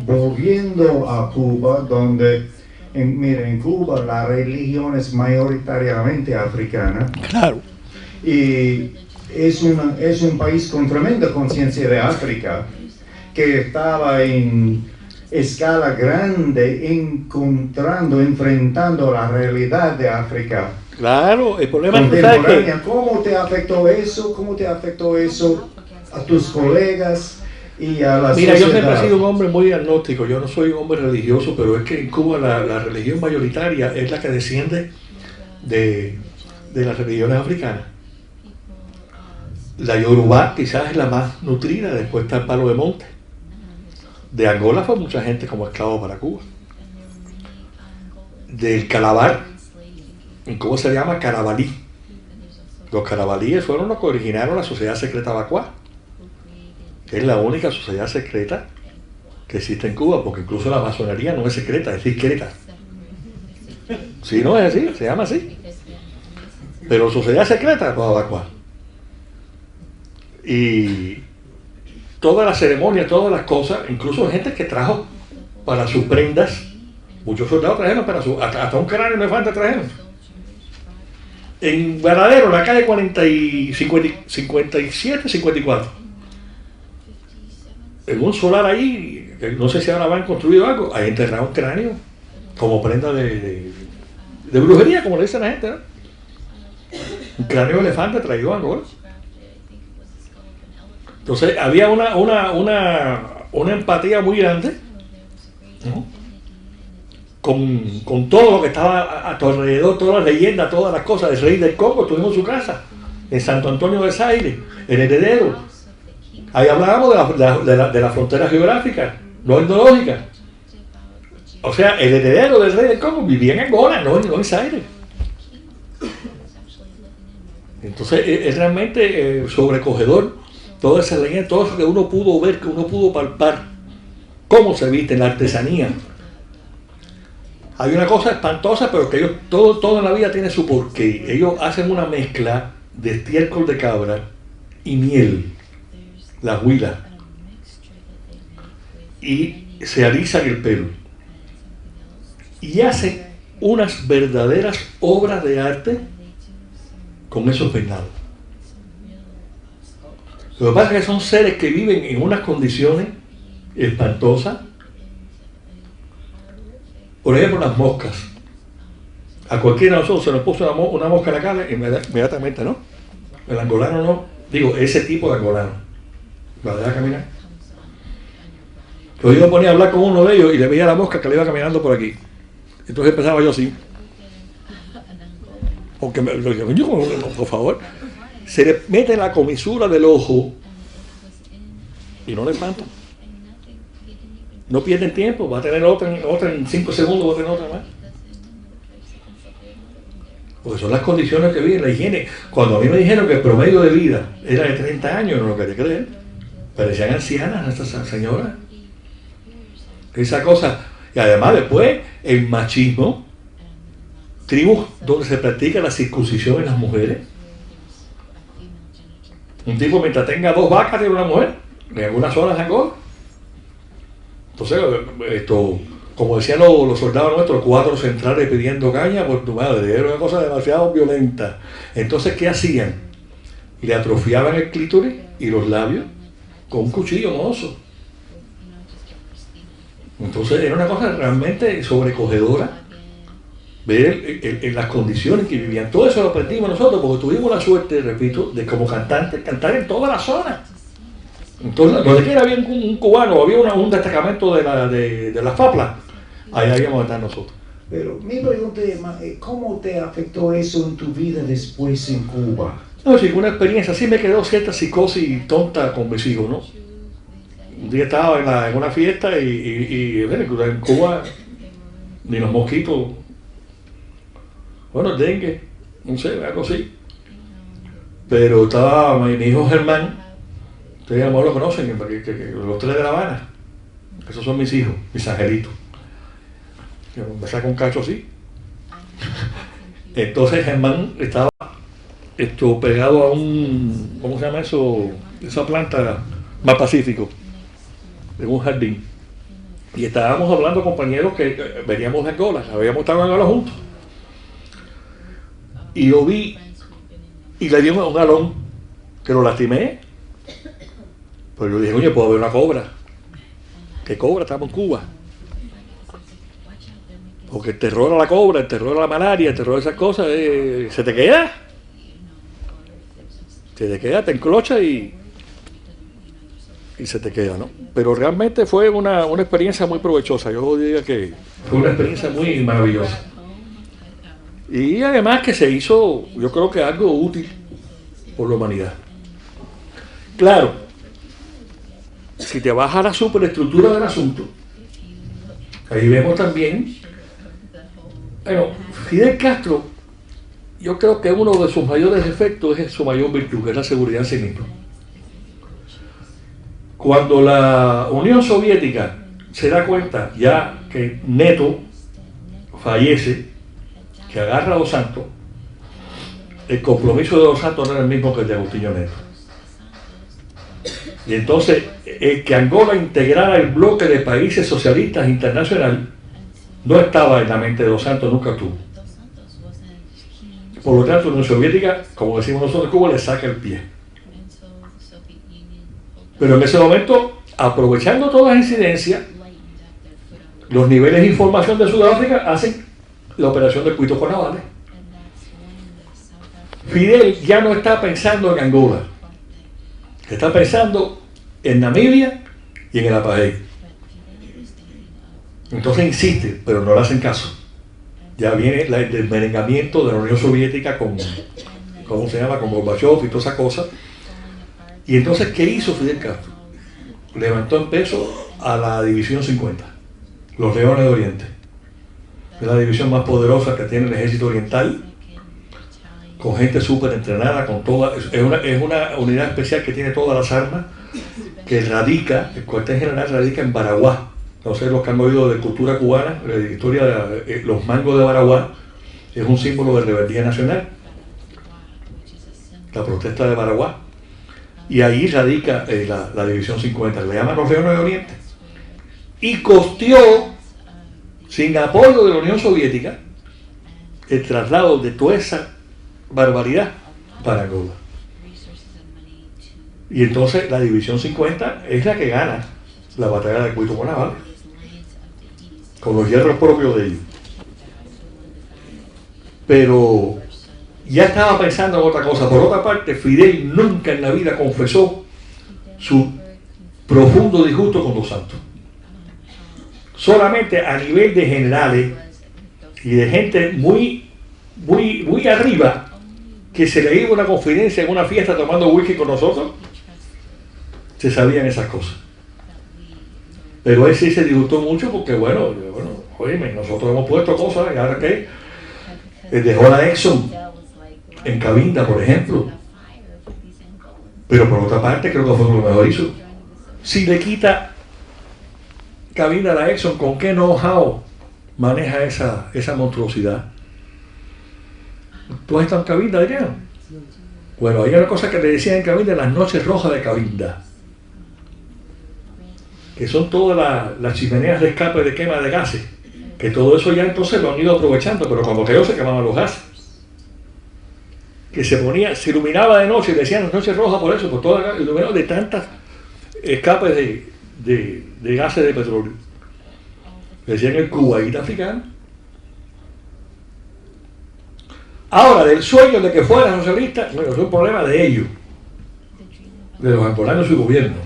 volviendo a Cuba, donde, en Cuba la religión es mayoritariamente africana? Claro. Y es un país con tremenda conciencia de África, que estaba en escala grande enfrentando la realidad de África. Claro, el problema contemporánea. Es que, ¿cómo te afectó eso? ¿Cómo te afectó eso a tus colegas y a la sociedad? Mira, yo siempre he sido un hombre muy agnóstico, yo no soy un hombre religioso, pero es que en Cuba la religión mayoritaria es la que desciende de las religiones africanas. La Yoruba quizás es la más nutrida, después está el palo de monte. De Angola fue mucha gente como esclavo para Cuba. Del Calabar, en Cuba se llama carabalí. Los carabalíes fueron los que originaron la sociedad secreta Bacuá, que es la única sociedad secreta que existe en Cuba, porque incluso la masonería no es secreta, es discreta. Si no es así, se llama así. Pero sociedad secreta, pues Bacuá. Y todas las ceremonias, todas las cosas, incluso gente que trajo para sus prendas, muchos soldados trajeron para hasta un cráneo de elefante trajeron. En Varadero, la calle 57, 54, en un solar ahí, no sé si ahora van construido algo, ahí enterraron un cráneo como prenda de brujería, como le dicen a la gente, ¿no? Un cráneo de elefante traído a Angola. Entonces había una empatía muy grande, ¿no? con todo lo que estaba a tu alrededor, todas las leyendas, todas las cosas. El rey del Congo tuvimos su casa en Santo Antonio de Zaire, el heredero. Ahí hablábamos de la frontera geográfica, no etnológica. O sea, el heredero del rey del Congo vivía en Angola, no en Zaire. Entonces es realmente sobrecogedor toda esa leyenda, todo eso que uno pudo ver, que uno pudo palpar, cómo se viste en la artesanía. Hay una cosa espantosa, pero que ellos, todo en la vida tiene su porqué. Ellos hacen una mezcla de estiércol de cabra y miel, la huila, y se alisan el pelo. Y hacen unas verdaderas obras de arte con esos peinados. Lo que pasa es que son seres que viven en unas condiciones espantosas. Por ejemplo, las moscas. A cualquiera de nosotros se nos puso una mosca en la cara inmediatamente, ¿no? El angolano no. Digo, ese tipo de angolano. ¿La deja caminar? Pues yo me ponía a hablar con uno de ellos y le veía la mosca que le iba caminando por aquí. Entonces empezaba yo así. Porque por favor, se le mete en la comisura del ojo y no le espantan. No pierden tiempo, va a tener otra en 5 segundos, va a tener otra más. Porque son las condiciones que viven, la higiene. Cuando a mí me dijeron que el promedio de vida era de 30 años, no lo quería creer. Parecían ancianas estas señoras. Esa cosa. Y además después, el machismo, tribus donde se practica la circuncisión en las mujeres. Un tipo mientras tenga 2 vacas tiene una mujer, en algunas zonas de Angola. Entonces, como decían los soldados nuestros, 4 centrales pidiendo caña por tu madre, era una cosa demasiado violenta. Entonces, ¿qué hacían? Le atrofiaban el clítoris y los labios con un cuchillo mohoso. Entonces, era una cosa realmente sobrecogedora ver en las condiciones que vivían. Todo eso lo aprendimos nosotros porque tuvimos la suerte, repito, de como cantantes cantar en toda la zona. Entonces, donde quiera había un cubano, había un destacamento de la FAPLA, ahí habíamos de estar nosotros. Pero mi pregunta es, ¿cómo te afectó eso en tu vida después en Cuba? No, sí, una experiencia, sí me quedó cierta psicosis tonta con mis hijos, ¿no? Un día estaba en una fiesta y bueno, en Cuba ni los mosquitos, bueno, el dengue, no sé, algo así. Pero estaba mi hijo Germán. Ustedes a lo mejor lo conocen, que los 3 de La Habana. Esos son mis hijos, mis angelitos. Me saca un cacho así. Entonces Germán estaba pegado a un, ¿cómo se llama eso? Esa planta más pacífico, en un jardín. Y estábamos hablando compañeros que veníamos de Angola, habíamos estado en Angola juntos. Y lo vi y le di un galón que lo lastimé. Pues yo dije, oye, puedo ver una cobra. ¿Qué cobra? Estamos en Cuba. Porque el terror a la cobra, el terror a la malaria, el terror a esas cosas, se te queda. Se te queda, te enclocha y se te queda, ¿no? Pero realmente fue una experiencia muy provechosa. Yo diría que fue una experiencia muy maravillosa. Y además que se hizo, yo creo que algo útil por la humanidad. Claro, si te vas a la superestructura del asunto, ahí vemos también, bueno, Fidel Castro, yo creo que uno de sus mayores defectos es su mayor virtud, que es la seguridad en sí mismo. Cuando la Unión Soviética se da cuenta ya que Neto fallece, que agarra a Dos Santos, el compromiso de Dos Santos no era el mismo que el de Agustín Neto. Y entonces, el que Angola integrara el bloque de países socialistas internacional no estaba en la mente de Dos Santos, nunca tuvo. Por lo tanto, la Unión Soviética, como decimos nosotros en Cuba, le saca el pie. Pero en ese momento, aprovechando todas las incidencias, los niveles de información de Sudáfrica hacen la operación de Cuito con Navales. Fidel ya no está pensando en Angola, está pensando en Namibia y en el apartheid. Entonces insiste, pero no le hacen caso. Ya viene el desmerengamiento de la Unión Soviética con, ¿cómo se llama?, con Gorbachev y toda esa cosa. Y entonces, ¿qué hizo Fidel Castro? Levantó en peso a la División 50, los Leones de Oriente. Es la división más poderosa que tiene el ejército oriental, con gente súper entrenada, con toda, es una unidad especial que tiene todas las armas, que radica, el cuartel general radica en Baraguá. No sé, los que han oído de cultura cubana, la historia de los mangos de Baraguá, es un símbolo de rebeldía nacional, la protesta de Baraguá. Y ahí radica la División 50, le llaman los Leones de Oriente. Y costeó, sin apoyo de la Unión Soviética, el traslado de toda esa barbaridad para Angola. Y entonces la División 50 es la que gana la batalla de Cuito con Navales, con los hierros propios de ellos. Pero ya estaba pensando en otra cosa. Por otra parte, Fidel nunca en la vida confesó su profundo disgusto con Dos Santos. Solamente a nivel de generales y de gente muy arriba, que se le iba una confidencia en una fiesta tomando whisky con nosotros, se sabían esas cosas. Pero él sí se disgustó mucho porque, bueno, oíme, nosotros hemos puesto cosas, y ahora qué, dejó la Exxon en Cabinda, por ejemplo. Pero por otra parte, creo que fue lo mejor hizo. Si le quita Cabinda a la Exxon, ¿con qué know-how maneja esa monstruosidad? ¿Tú has estado en Cabinda, Adriano? Bueno, hay una cosa que le decían en Cabinda, las noches rojas de Cabinda, que son todas las chimeneas de escape de quema de gases, que todo eso ya entonces lo han ido aprovechando, pero cuando cayó se quemaban los gases, que se iluminaba de noche, y decían las noches rojas por eso, por todo iluminado de tantas escapes de gases de petróleo. Decían el cubaíta africano. Ahora, del sueño de que fueran socialistas, bueno, es un problema de ellos, de los angolanos y su gobierno.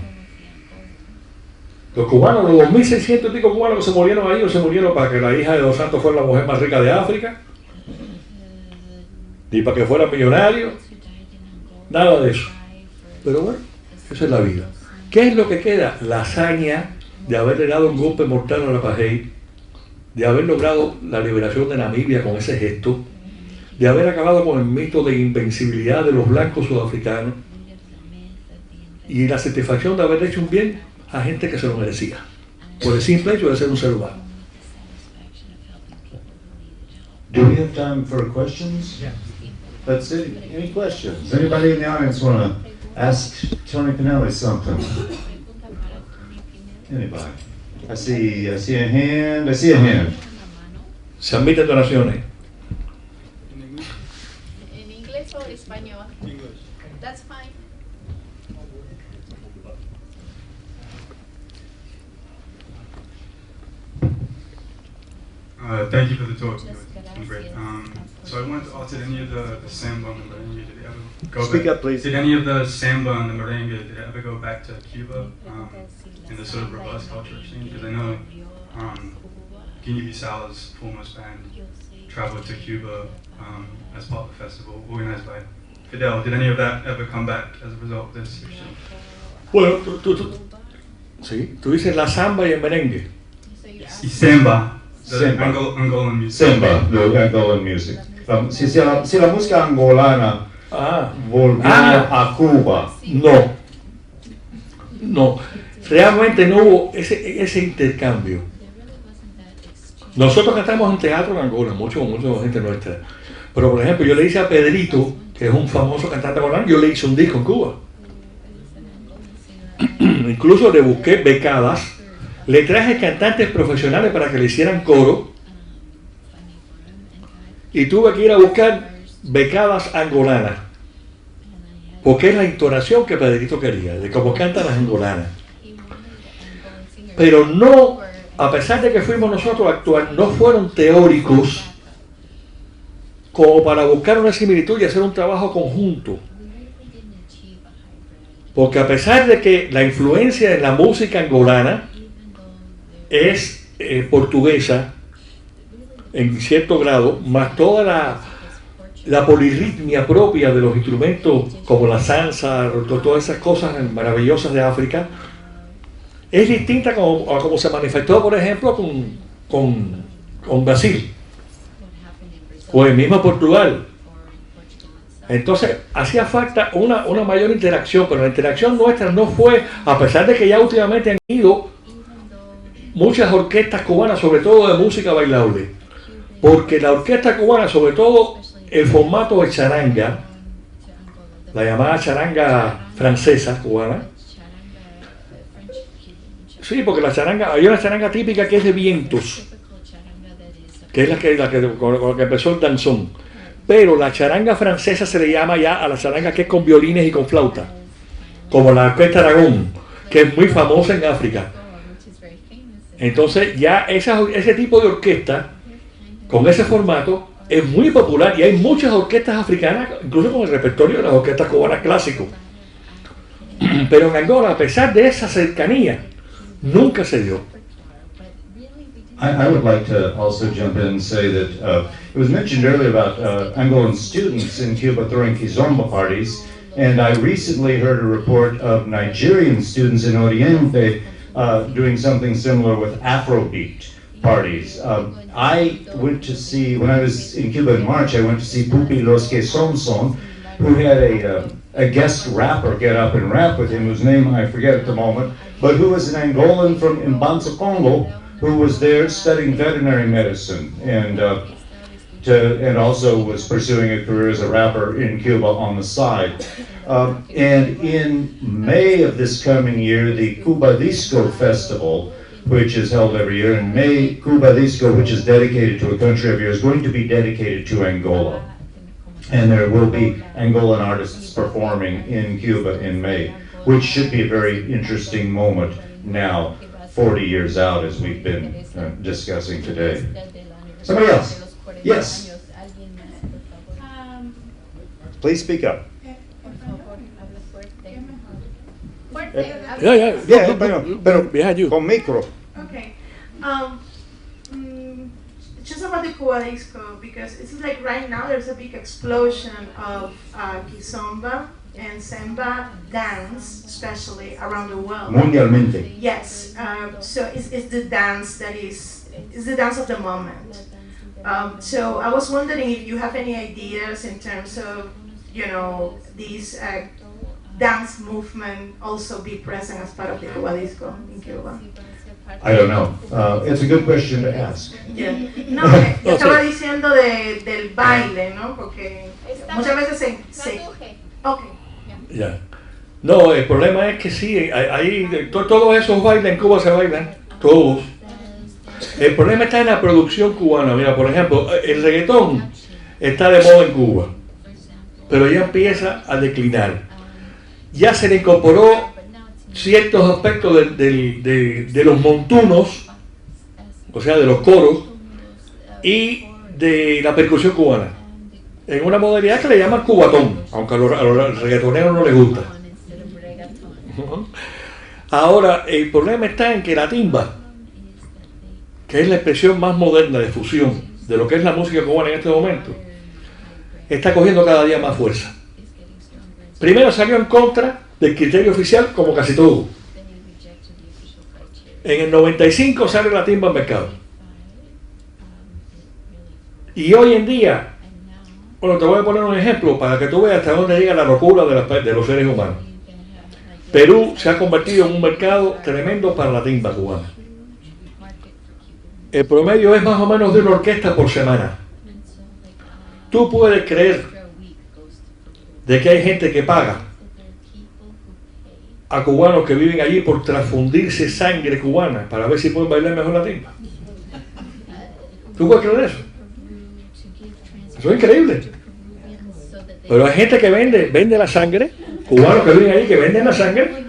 Los cubanos, los 2.600 y pico cubanos que se murieron ahí, o se murieron para que la hija de Dos Santos fuera la mujer más rica de África, ni para que fuera millonario, nada de eso. Pero bueno, esa es la vida. ¿Qué es lo que queda? La hazaña de haberle dado un golpe mortal al apartheid, de haber logrado la liberación de Namibia con ese gesto, de haber acabado con el mito de invencibilidad de los blancos sudafricanos y la satisfacción de haber hecho un bien a gente que se lo merecía, por el simple hecho de ser un ser humano. Do we have time for questions? Yeah. Let's see. Any questions? Anybody in the audience want to ask Toni Pinelli something? Anybody? I see a hand. I see a hand. Se admiten donaciones. ¿En inglés o en español? English. That's fine. Thank you for the talk. It's been great. So I wanted to ask, did any of the samba and the merengue, did it ever go Speak back? up, please. Did any of the samba and the merengue, did it ever go back to Cuba in the sort of reverse culture exchange? Because I know Guinea-Bissau's foremost band traveled to Cuba as part of the festival, organized by Fidel. Did any of that ever come back as a result of this exchange? Bueno, sí, tú dices la samba y el merengue. Y samba, the Samba. Angolan music. Samba, the Angolan music. Si la música angolana volvió a Cuba. No, realmente no hubo ese intercambio. Nosotros cantamos en teatro en Angola, mucha gente nuestra. Pero por ejemplo, yo le hice a Pedrito, que es un famoso cantante angolano, yo le hice un disco en Cuba. Incluso le busqué becadas, le traje cantantes profesionales para que le hicieran coro y tuve que ir a buscar becadas angolanas porque es la entonación que Pedrito quería, de cómo cantan las angolanas. Pero no, a pesar de que fuimos nosotros a actuar, no fueron teóricos como para buscar una similitud y hacer un trabajo conjunto. Porque a pesar de que la influencia en la música angolana es portuguesa, en cierto grado, más toda la polirritmia propia de los instrumentos como la salsa, todas esas cosas maravillosas de África, es distinta a como se manifestó, por ejemplo, con Brasil o el mismo Portugal. Entonces hacía falta una mayor interacción, pero la interacción nuestra no fue, a pesar de que ya últimamente han ido muchas orquestas cubanas, sobre todo de música bailable, porque la orquesta cubana, sobre todo el formato de charanga, la llamada charanga francesa cubana, sí, porque la charanga, hay una charanga típica que es de vientos, que es la que con la que empezó el danzón. Pero la charanga francesa se le llama ya a la charanga que es con violines y con flauta, como la orquesta Aragón, que es muy famosa en África. Entonces ya ese tipo de orquesta, con ese formato, es muy popular y hay muchas orquestas africanas, incluso con el repertorio de las orquestas cubanas clásicos. Pero en Angola, a pesar de esa cercanía, nunca se dio. I would like to also jump in and say that it was mentioned earlier about Angolan students in Cuba throwing kizomba parties, and I recently heard a report of Nigerian students in Oriente doing something similar with Afrobeat parties. I went to see, when I was in Cuba in March, I went to see Pupi Los Que Son Son, who had a guest rapper get up and rap with him, whose name I forget at the moment, but who was an Angolan from Mbanza, Congo, who was there studying veterinary medicine and also was pursuing a career as a rapper in Cuba on the side. And in May of this coming year, the Cuba Disco Festival, which is held every year in May, Cuba Disco, which is dedicated to a country every year, is going to be dedicated to Angola. And there will be Angolan artists performing in Cuba in May, which should be a very interesting moment now, 40 years out, as we've been discussing today. Somebody else? Yes. Please speak up. Yeah, pero con micro. Okay. Just about the Cuba Disco, because it's like right now there's a big explosion of kizomba and samba dance, especially around the world. Mundialmente. Yes. So it's the dance that is the dance of the moment. So I was wondering if you have any ideas in terms of, these dance movement also be present as part of the Cuba Disco in Cuba. I don't know. It's a good question to ask. Yeah. No, yo estaba diciendo del baile, ¿no? Porque muchas veces se okay. Ya. No, el problema es que sí, todos esos bailes en Cuba se bailan, todos. El problema está en la producción cubana. Mira, por ejemplo, el reggaetón está de moda en Cuba, pero ya empieza a declinar. Ya se le incorporó ciertos aspectos de los montunos, o sea, de los coros, y de la percusión cubana, en una modalidad que le llaman cubatón, aunque a los reggaetoneros no les gusta. Ahora, el problema está en que la timba, que es la expresión más moderna de fusión de lo que es la música cubana en este momento, está cogiendo cada día más fuerza. Primero salió en contra del criterio oficial, como casi todo. En el 95 sale la timba al mercado. Y hoy en día, bueno, te voy a poner un ejemplo para que tú veas hasta dónde llega la locura de los seres humanos. Perú se ha convertido en un mercado tremendo para la timba cubana. El promedio es más o menos de una orquesta por semana. Tú puedes creer de que hay gente que paga a cubanos que viven allí por transfundirse sangre cubana para ver si pueden bailar mejor la timba. ¿Tú puedes creer eso? Eso es increíble. Pero hay gente que vende la sangre, cubanos que viven allí que venden la sangre,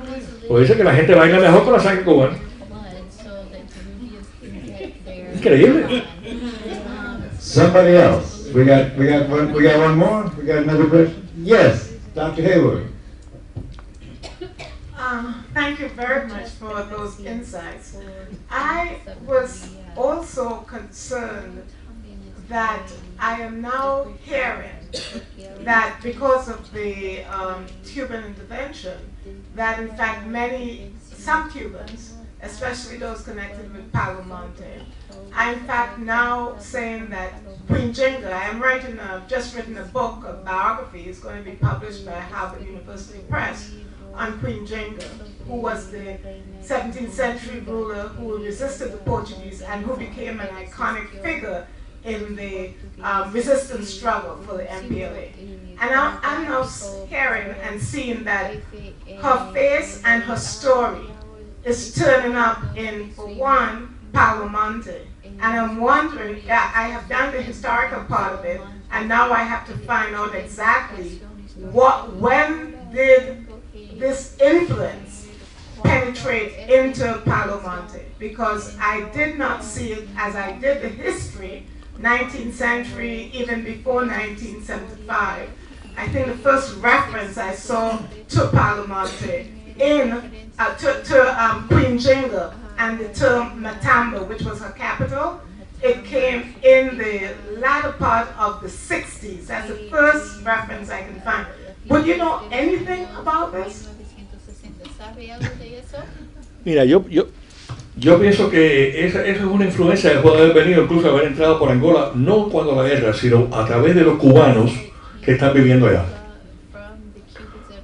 pues dice que la gente baila mejor con la sangre cubana. Increíble. Somebody else. We got one more. We got another question. Yes, Dr. Heywood. Thank you very much for those insights. I was also concerned that I am now hearing that because of the Cuban intervention, that in fact some Cubans, especially those connected with Palomonte, are in fact now saying that Pinelli, I am just written a book, a biography, is going to be published by Harvard University Press on Pinelli, who was the 17th century ruler who resisted the Portuguese and who became an iconic figure in the resistance struggle for the MPLA. And I'm now hearing and seeing that her face and her story is turning up in, for one, Palomonte. And I'm wondering, I have done the historical part of it, and now I have to find out exactly when did this influence penetrate into Palomonte, because I did not see it as I did the history, 19th century, even before 1975. I think the first reference I saw to Palomonte to Queen Jingle and the term Matamba, which was her capital, it came in the latter part of the 60s. That's the first reference I can find. Would you know anything about this? Mira, yo pienso que eso es una influencia que puede haber venido incluso haber entrado por Angola, no cuando la guerra, sino a través de los cubanos que están viviendo allá.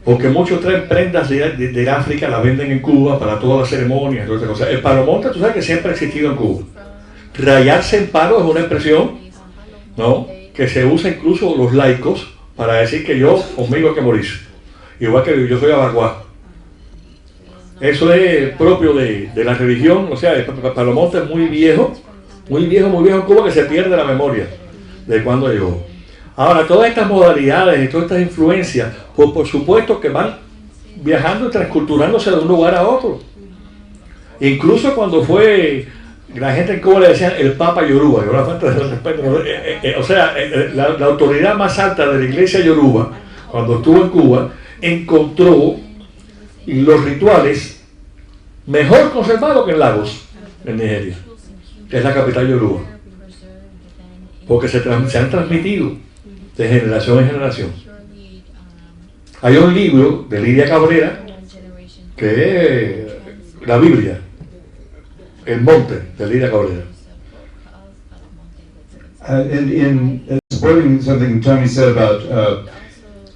Porque muchos traen prendas de África, las venden en Cuba para todas las ceremonias, todas esas cosas. El palomonte, tú sabes que siempre ha existido en Cuba. Rayarse en palo es una expresión, ¿no?, que se usa incluso los laicos para decir que conmigo hay que morirse. Igual que yo soy abaguá. Eso es propio de la religión, o sea, el palomonte es muy viejo en Cuba, que se pierde la memoria de cuando llegó. Ahora, todas estas modalidades y todas estas influencias, pues por supuesto que van viajando y transculturándose de un lugar a otro. Incluso cuando fue, la gente en Cuba le decían el Papa Yoruba, yo la falta de respeto, o sea, la autoridad más alta de la iglesia Yoruba, cuando estuvo en Cuba, encontró los rituales mejor conservados que en Lagos, en Nigeria, que es la capital Yoruba, porque se han transmitido de generación en generación. Hay un libro de Lidia Cabrera que es la Biblia, El Monte, de Lidia Cabrera. In supporting something Toni said about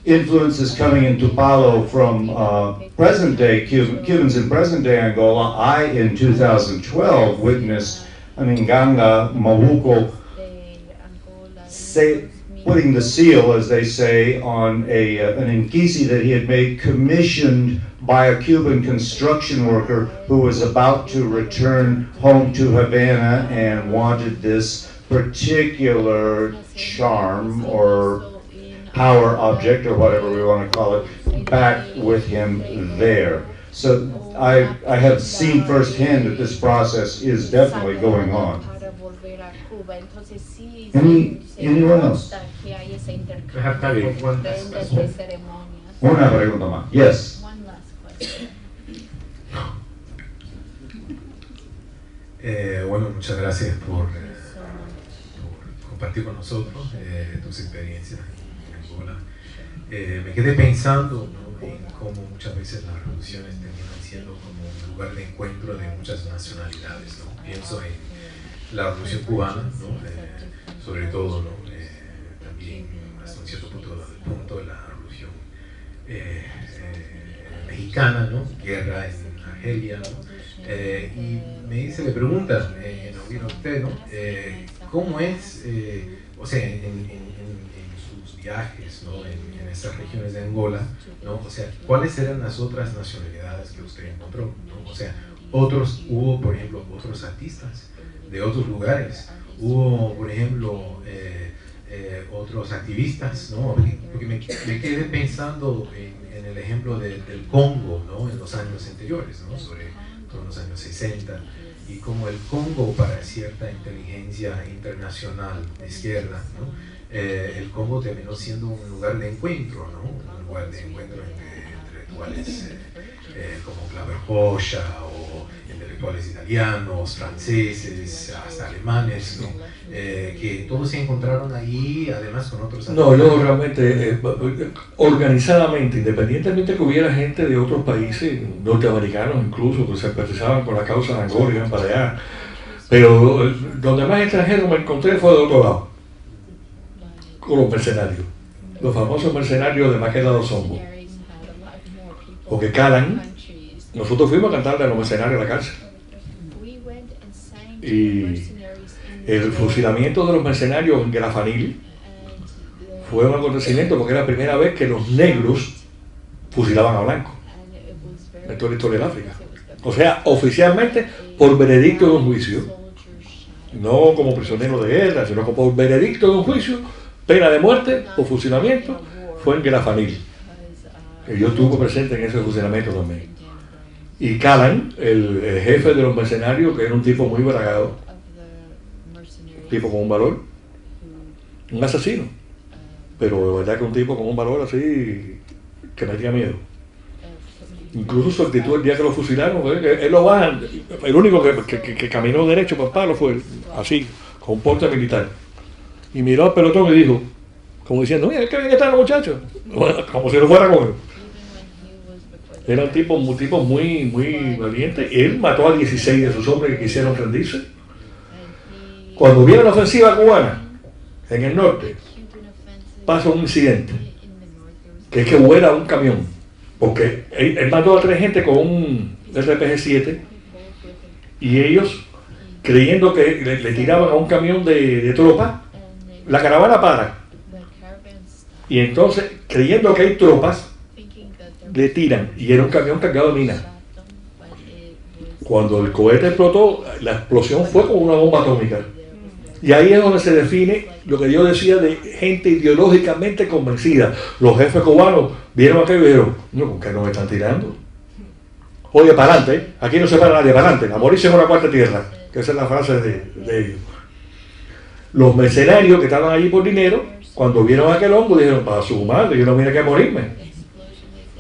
influences coming into Palo from present-day Cubans in present-day Angola, I, in 2012, witnessed an Nganga Mabuko putting the seal, as they say, on an inkisi that he had made, commissioned by a Cuban construction worker who was about to return home to Havana and wanted this particular charm or power object, or whatever we want to call it, back with him there. So I have seen firsthand that this is definitely going on. Anyone else? We have time for one last question. Una pregunta más. Yes. Bueno, muchas gracias por compartir con nosotros tus experiencias en Angola. Me quedé pensando, ¿no?, en cómo muchas veces las revoluciones terminan siendo como un lugar de encuentro de muchas nacionalidades, ¿no? Pienso en la revolución cubana, ¿no? Sobre todo, ¿no? También hasta un cierto punto de la revolución mexicana, ¿no? Guerra en Argelia, ¿no? Y le pregunta, ¿no? Usted, ¿no? ¿Cómo es, o sea, en sus viajes, ¿no? en estas regiones de Angola, ¿no? O sea, ¿cuáles eran las otras nacionalidades que usted encontró, ¿no? O sea, hubo, por ejemplo, otros artistas de otros lugares, hubo, por ejemplo, otros activistas, ¿no? Porque me quedé pensando en el ejemplo del Congo, ¿no? En los años anteriores, ¿no? Sobre los años 60, y como el Congo para cierta inteligencia internacional de izquierda, ¿no? El Congo terminó siendo un lugar de encuentro, ¿no? Un lugar de encuentro entre intelectuales como Claver Joya o intelectuales italianos, franceses, hasta alemanes, ¿no? Que todos se encontraron ahí, además con otros... No, yo realmente, organizadamente, independientemente que hubiera gente de otros países, norteamericanos incluso, que se empatizaban con la causa de Angola y iban para allá, pero donde más extranjeros me encontré fue de otro lado, con los mercenarios, los famosos mercenarios de Maqueda dos Somos, porque calan. Nosotros fuimos a cantarle a los mercenarios a la cárcel, y el fusilamiento de los mercenarios en Grafanil fue un acontecimiento porque era la primera vez que los negros fusilaban a blancos en toda la historia de África. O sea, oficialmente por veredicto de un juicio, no como prisionero de guerra, sino como por veredicto de un juicio, pena de muerte o fusilamiento, fue en Grafanil. Y yo estuve presente en ese fusilamiento también. Y Calan, el jefe de los mercenarios, que era un tipo muy bragado, un tipo con un valor, un asesino, pero de verdad que un tipo con un valor así que metía miedo. Incluso su actitud el día que lo fusilaron, él lo bajan, el único que caminó derecho para el palo fue él, así, con un porte militar. Y miró al pelotón y dijo, como diciendo, mira, qué bien están los muchachos, como si lo fuera con él. Era un tipo muy valiente. Él mató a 16 de sus hombres que quisieron rendirse. Cuando viene la ofensiva cubana en el norte, pasa un incidente, que es que vuela un camión, porque él mató a 3 gente con un RPG-7 y ellos, creyendo que le tiraban a un camión de tropas, la caravana para, y entonces, creyendo que hay tropas, le tiran, y era un camión cargado de minas. Cuando el cohete explotó, la explosión fue como una bomba atómica. Y ahí es donde se define lo que yo decía de gente ideológicamente convencida. Los jefes cubanos vieron aquello y dijeron, no, ¿con qué nos están tirando? Oye, para adelante, aquí no se para nadie, para adelante, a morirse en una cuarta tierra, que esa es la frase de ellos. Los mercenarios que estaban allí por dinero, cuando vieron aquel hongo, dijeron, para su madre, yo no vine aquí a morirme.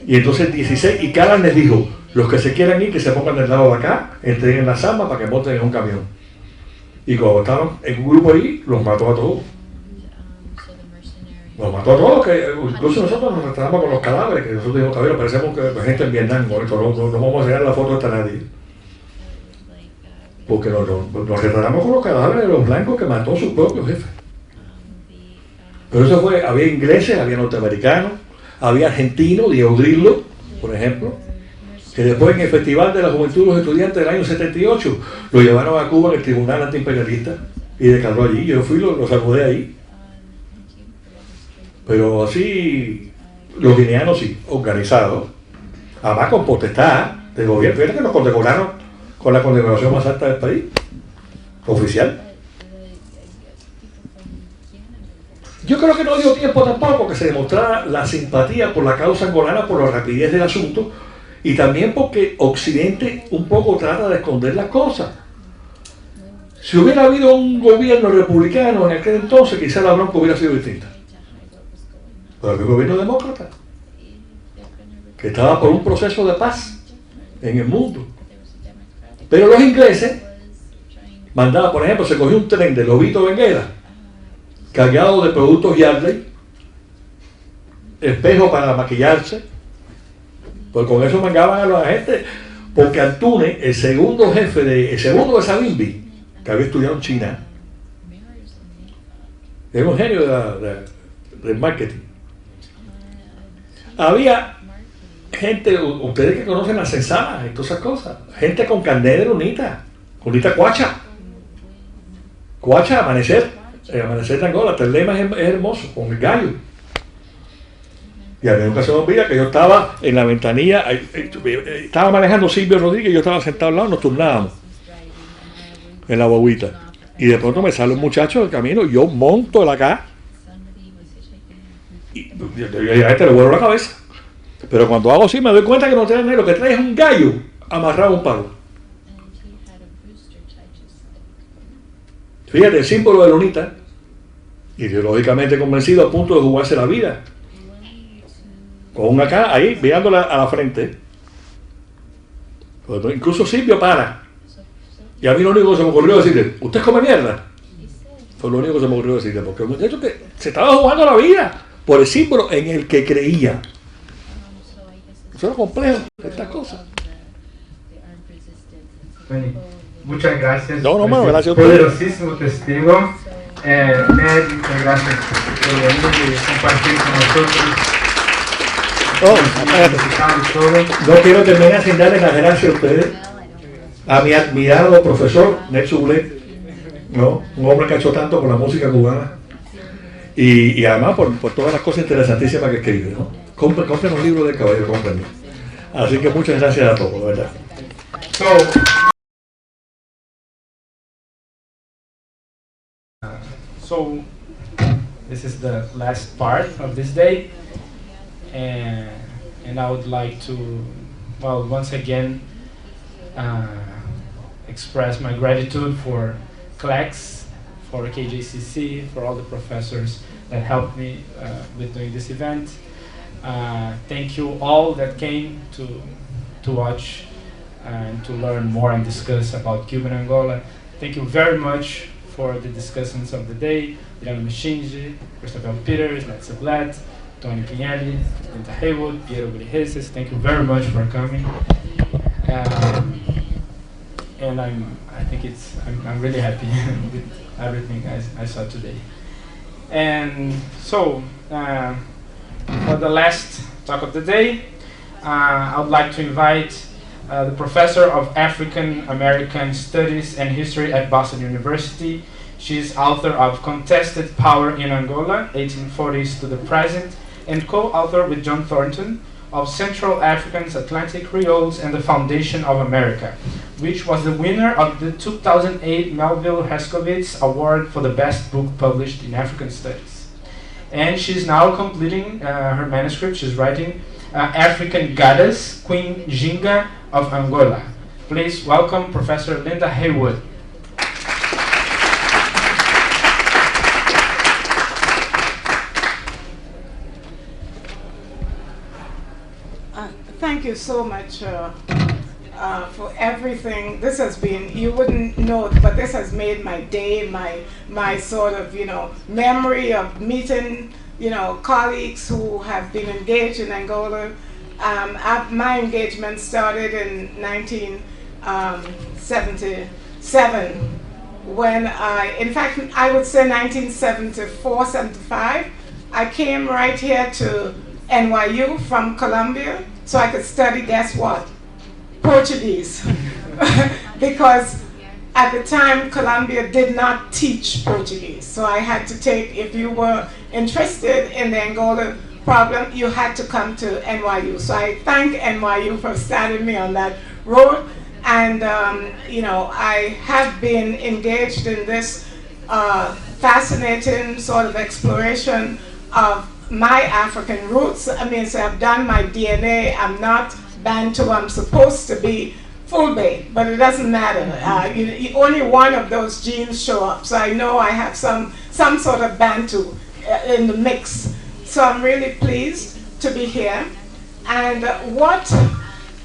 Y entonces 16, y Calan les dijo, los que se quieran ir, que se pongan del lado de acá, entreguen las armas para que monten en un camión. Y cuando estaban en un grupo ahí, los mató a todos. Los mató a todos, que incluso nosotros nos retratamos con los cadáveres, que nosotros dijimos, cabrón, parecemos que gente en Vietnam, no vamos a enseñar la foto hasta nadie. Porque nos retratamos con los cadáveres de los blancos que mató a sus propios jefes. Pero eso fue, había ingleses, había norteamericanos, había argentinos, Diego Grillo, por ejemplo, que después en el Festival de la Juventud de los Estudiantes del año 78 lo llevaron a Cuba en el Tribunal Antiimperialista y declaró allí. Yo fui, lo saludé ahí. Pero así, los guineanos sí, organizados, además con potestad del gobierno. Fíjate que nos condecoraron con la condecoración más alta del país, oficial. Yo creo que no dio tiempo tampoco que se demostrara la simpatía por la causa angolana, por la rapidez del asunto, y también porque Occidente un poco trata de esconder las cosas. Si hubiera habido un gobierno republicano en aquel entonces, quizá la bronca hubiera sido distinta. Pero había un gobierno demócrata, que estaba por un proceso de paz en el mundo. Pero los ingleses mandaban, por ejemplo, se cogió un tren de Lobito Benguela, cargado de productos Yardley, espejo para maquillarse, Pues con eso mangaban a la gente, porque Antunes, el segundo de Savimbi, que había estudiado en China, era un genio del marketing. Había gente, ustedes que conocen las censadas y todas esas cosas, gente con carnet de lunita cuacha, amanecer de Angola, el lema es hermoso, con el gallo. Y a mí nunca se me olvida que yo estaba en la ventanilla, estaba manejando Silvio Rodríguez, yo estaba sentado al lado, nos turnábamos en la guaguita. Y de pronto me sale un muchacho del camino, y yo monto el acá, y a este le vuelvo la cabeza. Pero cuando hago así me doy cuenta que no trae negro, que trae es un gallo amarrado a un palo. Fíjate, el símbolo de Lunita, ideológicamente convencido a punto de jugarse la vida. Con un acá ahí, mirándola a la frente. Incluso Silvio para. Y a mí lo único que se me ocurrió decirle, ¿usted come mierda? Fue lo único que se me ocurrió decirle, porque el muchacho que se estaba jugando la vida por el símbolo en el que creía. Eso era complejo, estas cosas. Toni, muchas gracias. Gracias a usted. Poderosísimo testigo. Ned, muchas gracias por venir y compartir con nosotros. No quiero terminar sin darles las gracias a ustedes, a mi admirado profesor Ned Sublette, ¿no? Un hombre que ha hecho tanto por la música cubana y además por todas las cosas interesantísimas que escribe, ¿no? Compren un libro del caballero, cómprenlo. Así que muchas gracias a todos, ¿verdad? So this is the last part of this day, and I would like to, well, once again express my gratitude for CLACS, for KJCC, for all the professors that helped me with doing this event. Thank you all that came to watch and to learn more and discuss about Cuban Angola. Thank you very much for the discussions of the day. Adriano Mixinge, Christabelle Peters, Sublette, Toni Pinelli, Heywood, Piero Gleijeses. Thank you very much for coming. And I'm really happy with everything I saw today. And so, for the last talk of the day, I would like to invite the professor of African American Studies and History at Boston University. She's author of Contested Power in Angola, 1840s to the Present, and co-author with John Thornton of Central Africans, Atlantic Creoles, and the Foundation of America, which was the winner of the 2008 Melville Herskovits Award for the best book published in African Studies. And she's now completing her manuscript. She's writing African Goddess, Queen Jinga of Angola. Please welcome Professor Linda Heywood. Thank you so much for everything. This has been, you wouldn't know it, but this has made my day, my sort of, memory of meeting, colleagues who have been engaged in Angola. My engagement started in 1977 when in fact, I would say 1974, 75, I came right here to NYU from Columbia so I could study, guess what? Portuguese. Because at the time, Columbia did not teach Portuguese. So I had to take, if you were interested in the Angola problem, you had to come to NYU. So I thank NYU for starting me on that road. And, I have been engaged in this fascinating sort of exploration of my African roots. I mean, so I've done my DNA. I'm not Bantu. I'm supposed to be Fulbe, but it doesn't matter. Only one of those genes show up. So I know I have some sort of Bantu in the mix. So I'm really pleased to be here. And what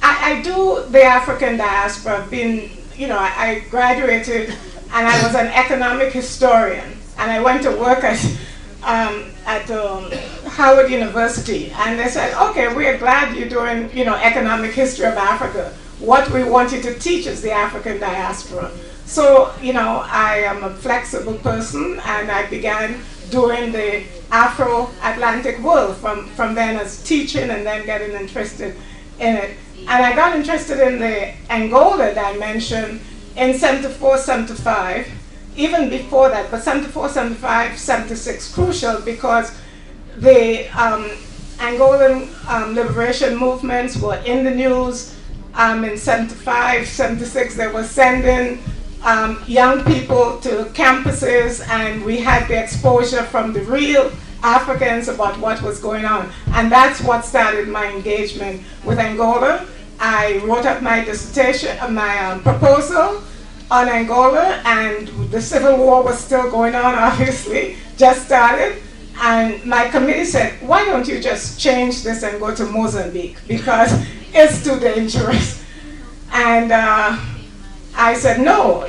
I do the African diaspora. I've been, I graduated and I was an economic historian. And I went to work at at Howard University, and they said, okay, we are glad you're doing, economic history of Africa. What we want you to teach is the African diaspora. So, I am a flexible person, and I began doing the Afro-Atlantic world from then as teaching and then getting interested in it. And I got interested in the Angola dimension in 74, 75, even before that, but 74, 75, 76 crucial because the Angolan liberation movements were in the news. In 75, 76, they were sending young people to campuses, and we had the exposure from the real Africans about what was going on. And that's what started my engagement with Angola. I wrote up my dissertation, my proposal on Angola, and the civil war was still going on, obviously, just started. And my committee said, why don't you just change this and go to Mozambique, because it's too dangerous. And I said, no,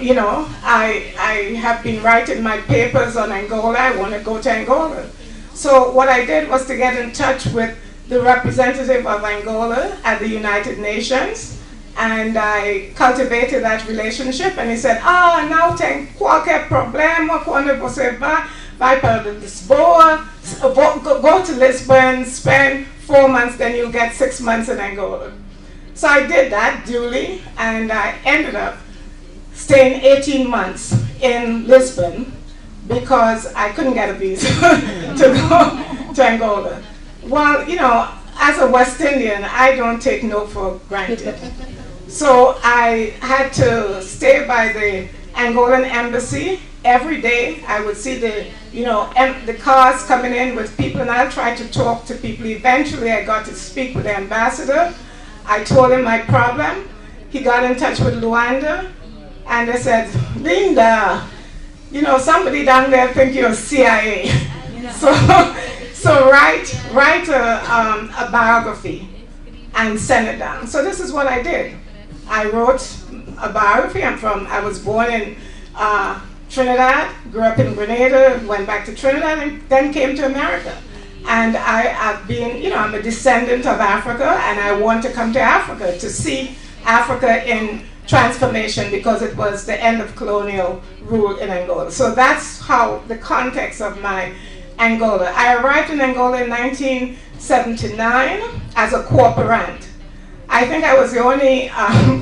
I have been writing my papers on Angola, I want to go to Angola. So what I did was to get in touch with the representative of Angola at the United Nations, and I cultivated that relationship, and he said, não tem qualquer problema quando você vai para Lisboa, go to Lisbon, spend 4 months, then you'll get 6 months in Angola. So I did that duly, and I ended up staying 18 months in Lisbon because I couldn't get a visa to go to Angola. Well, as a West Indian, I don't take no for granted. So I had to stay by the Angolan embassy. Every day I would see the cars coming in with people, and I'll try to talk to people. Eventually I got to speak with the ambassador. I told him my problem. He got in touch with Luanda, and they said, Linda, somebody down there think you're CIA. So write a biography and send it down. So this is what I did. I wrote a biography. I was born in Trinidad, grew up in Grenada, went back to Trinidad, and then came to America. And I've been, I'm a descendant of Africa, and I want to come to Africa to see Africa in transformation because it was the end of colonial rule in Angola. So that's how the context of my Angola. I arrived in Angola in 1979 as a cooperant. I think I was the only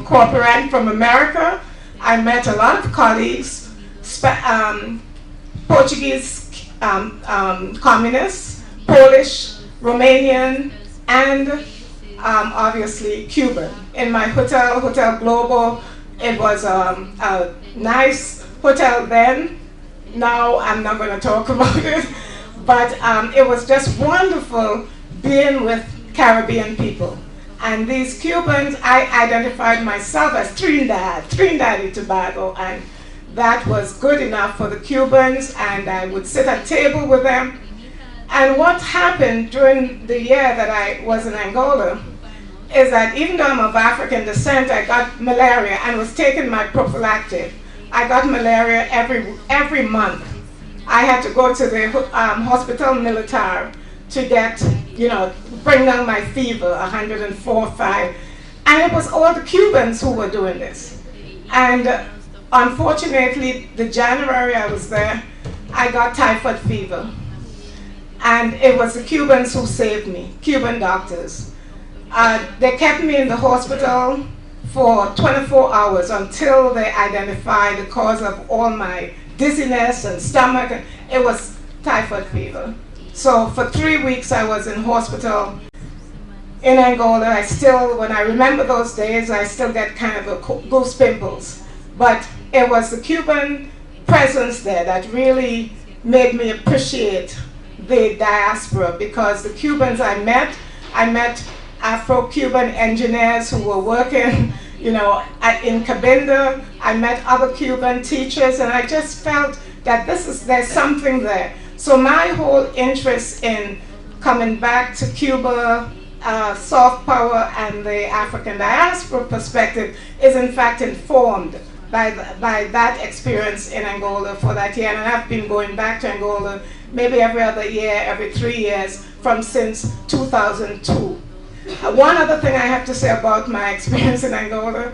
cooperant from America. I met a lot of colleagues, Portuguese communists, Polish, Romanian, and obviously Cuban. In my Hotel Global, it was a nice hotel then. Now I'm not going to talk about it, but it was just wonderful being with Caribbean people. And these Cubans, I identified myself as Trinidad and Tobago, and that was good enough for the Cubans, and I would sit at table with them. And what happened during the year that I was in Angola is that even though I'm of African descent, I got malaria and was taking my prophylactic. I got malaria every month. I had to go to the Hospital Militar to get, bring down my fever, 104.5. And it was all the Cubans who were doing this. And unfortunately, the January I was there, I got typhoid fever. And it was the Cubans who saved me, Cuban doctors. They kept me in the hospital for 24 hours until they identified the cause of all my dizziness and stomach. It was typhoid fever. So for 3 weeks I was in hospital in Angola. When I remember those days, I still get kind of a goose pimples. But it was the Cuban presence there that really made me appreciate the diaspora, because the Cubans I met Afro-Cuban engineers who were working, in Cabinda. I met other Cuban teachers, and I just felt that there's something there. So my whole interest in coming back to Cuba, soft power, and the African diaspora perspective is in fact informed by that experience in Angola for that year. And I've been going back to Angola maybe every other year, every 3 years, since 2002. One other thing I have to say about my experience in Angola,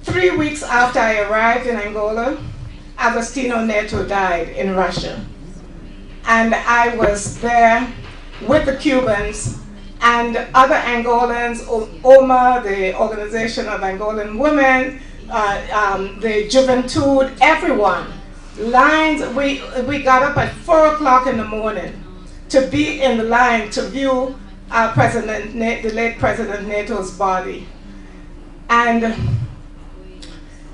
3 weeks after I arrived in Angola, Agostinho Neto died in Russia. And I was there with the Cubans and other Angolans, OMA, the Organization of Angolan Women, the Juventud, everyone. Lines, we got up at 4 o'clock in the morning to be in the line to view the late President Neto's body. And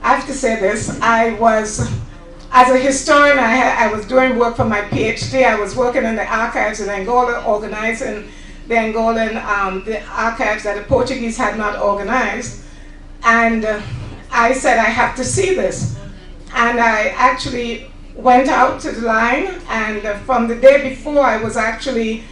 I have to say this, as a historian, I was doing work for my PhD. I was working in the archives in Angola, organizing the Angolan the archives that the Portuguese had not organized. And I said, I have to see this. And I actually went out to the line, and from the day before, I was actually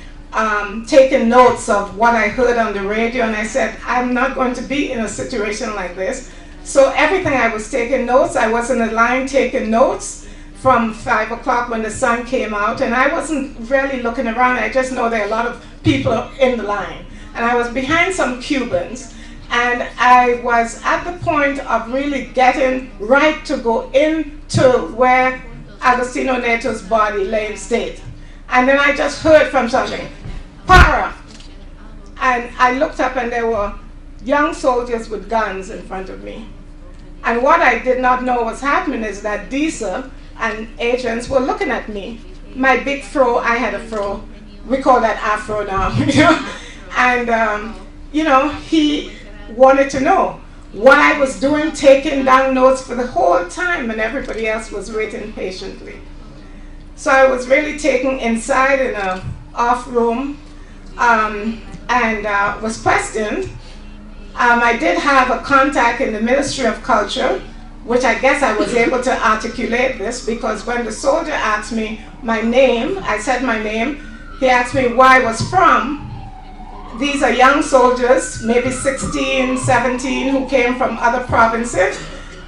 taking notes of what I heard on the radio, and I said, I'm not going to be in a situation like this. So everything I was taking notes, I was in the line taking notes from 5 o'clock when the sun came out, and I wasn't really looking around. I just know there are a lot of people in the line. And I was behind some Cubans, and I was at the point of really getting right to go into where Agostinho Neto's body lay in state. And then I just heard from something, para! And I looked up and there were young soldiers with guns in front of me. And what I did not know was happening is that Disa and agents were looking at me. My big fro, I had a fro. We call that afro now. And, he wanted to know what I was doing, taking down notes for the whole time, and everybody else was waiting patiently. So I was really taken inside in an off room and was questioned. I did have a contact in the Ministry of Culture, which I guess I was able to articulate this, because when the soldier asked me my name, I said my name, he asked me where I was from. These are young soldiers, maybe 16, 17, who came from other provinces,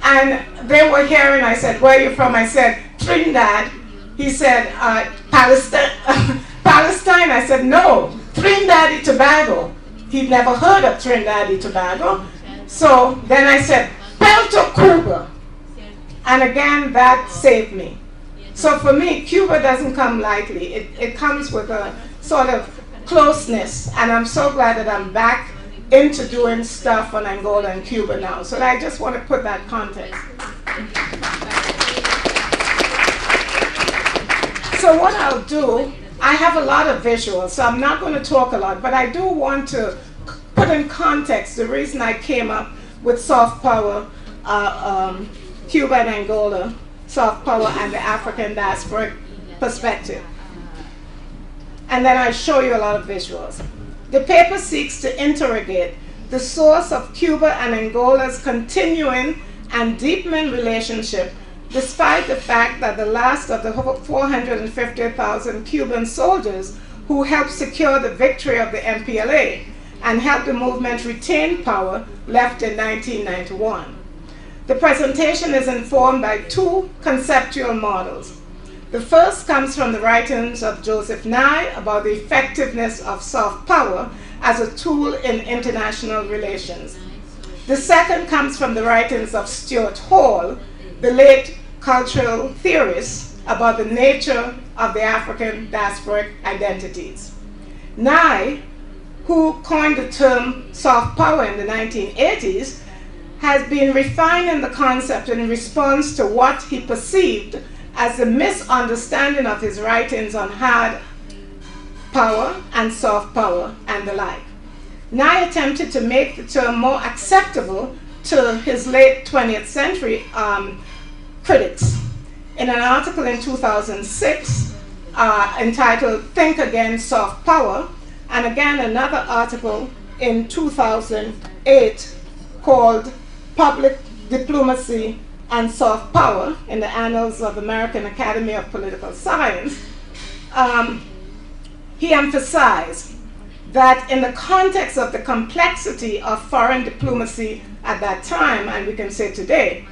and they were hearing, I said, where are you from? I said, Trinidad. He said, Palestine. Palestine? I said, no, Trinidad and Tobago. He'd never heard of Trinidad and Tobago. So then I said, Puerto Cuba. And again, that saved me. So for me, Cuba doesn't come lightly. It comes with a sort of closeness. And I'm so glad that I'm back into doing stuff on Angola and Cuba now. So I just want to put that context. So what I'll do, I have a lot of visuals, so I'm not going to talk a lot, but I do want to put in context the reason I came up with soft power, Cuba and Angola, soft power and the African diasporic perspective. And then I show you a lot of visuals. The paper seeks to interrogate the source of Cuba and Angola's continuing and deepening relationship, despite the fact that the last of the 450,000 Cuban soldiers who helped secure the victory of the MPLA and helped the movement retain power left in 1991. The presentation is informed by two conceptual models. The first comes from the writings of Joseph Nye about the effectiveness of soft power as a tool in international relations. The second comes from the writings of Stuart Hall, the late cultural theorist, about the nature of the African diasporic identities. Nye, who coined the term soft power in the 1980s, has been refining the concept in response to what he perceived as a misunderstanding of his writings on hard power and soft power and the like. Nye attempted to make the term more acceptable to his late 20th century critics. In an article in 2006 entitled Think Again, Soft Power, and again another article in 2008 called Public Diplomacy and Soft Power in the Annals of the American Academy of Political Science, he emphasized that in the context of the complexity of foreign diplomacy at that time, and we can say today,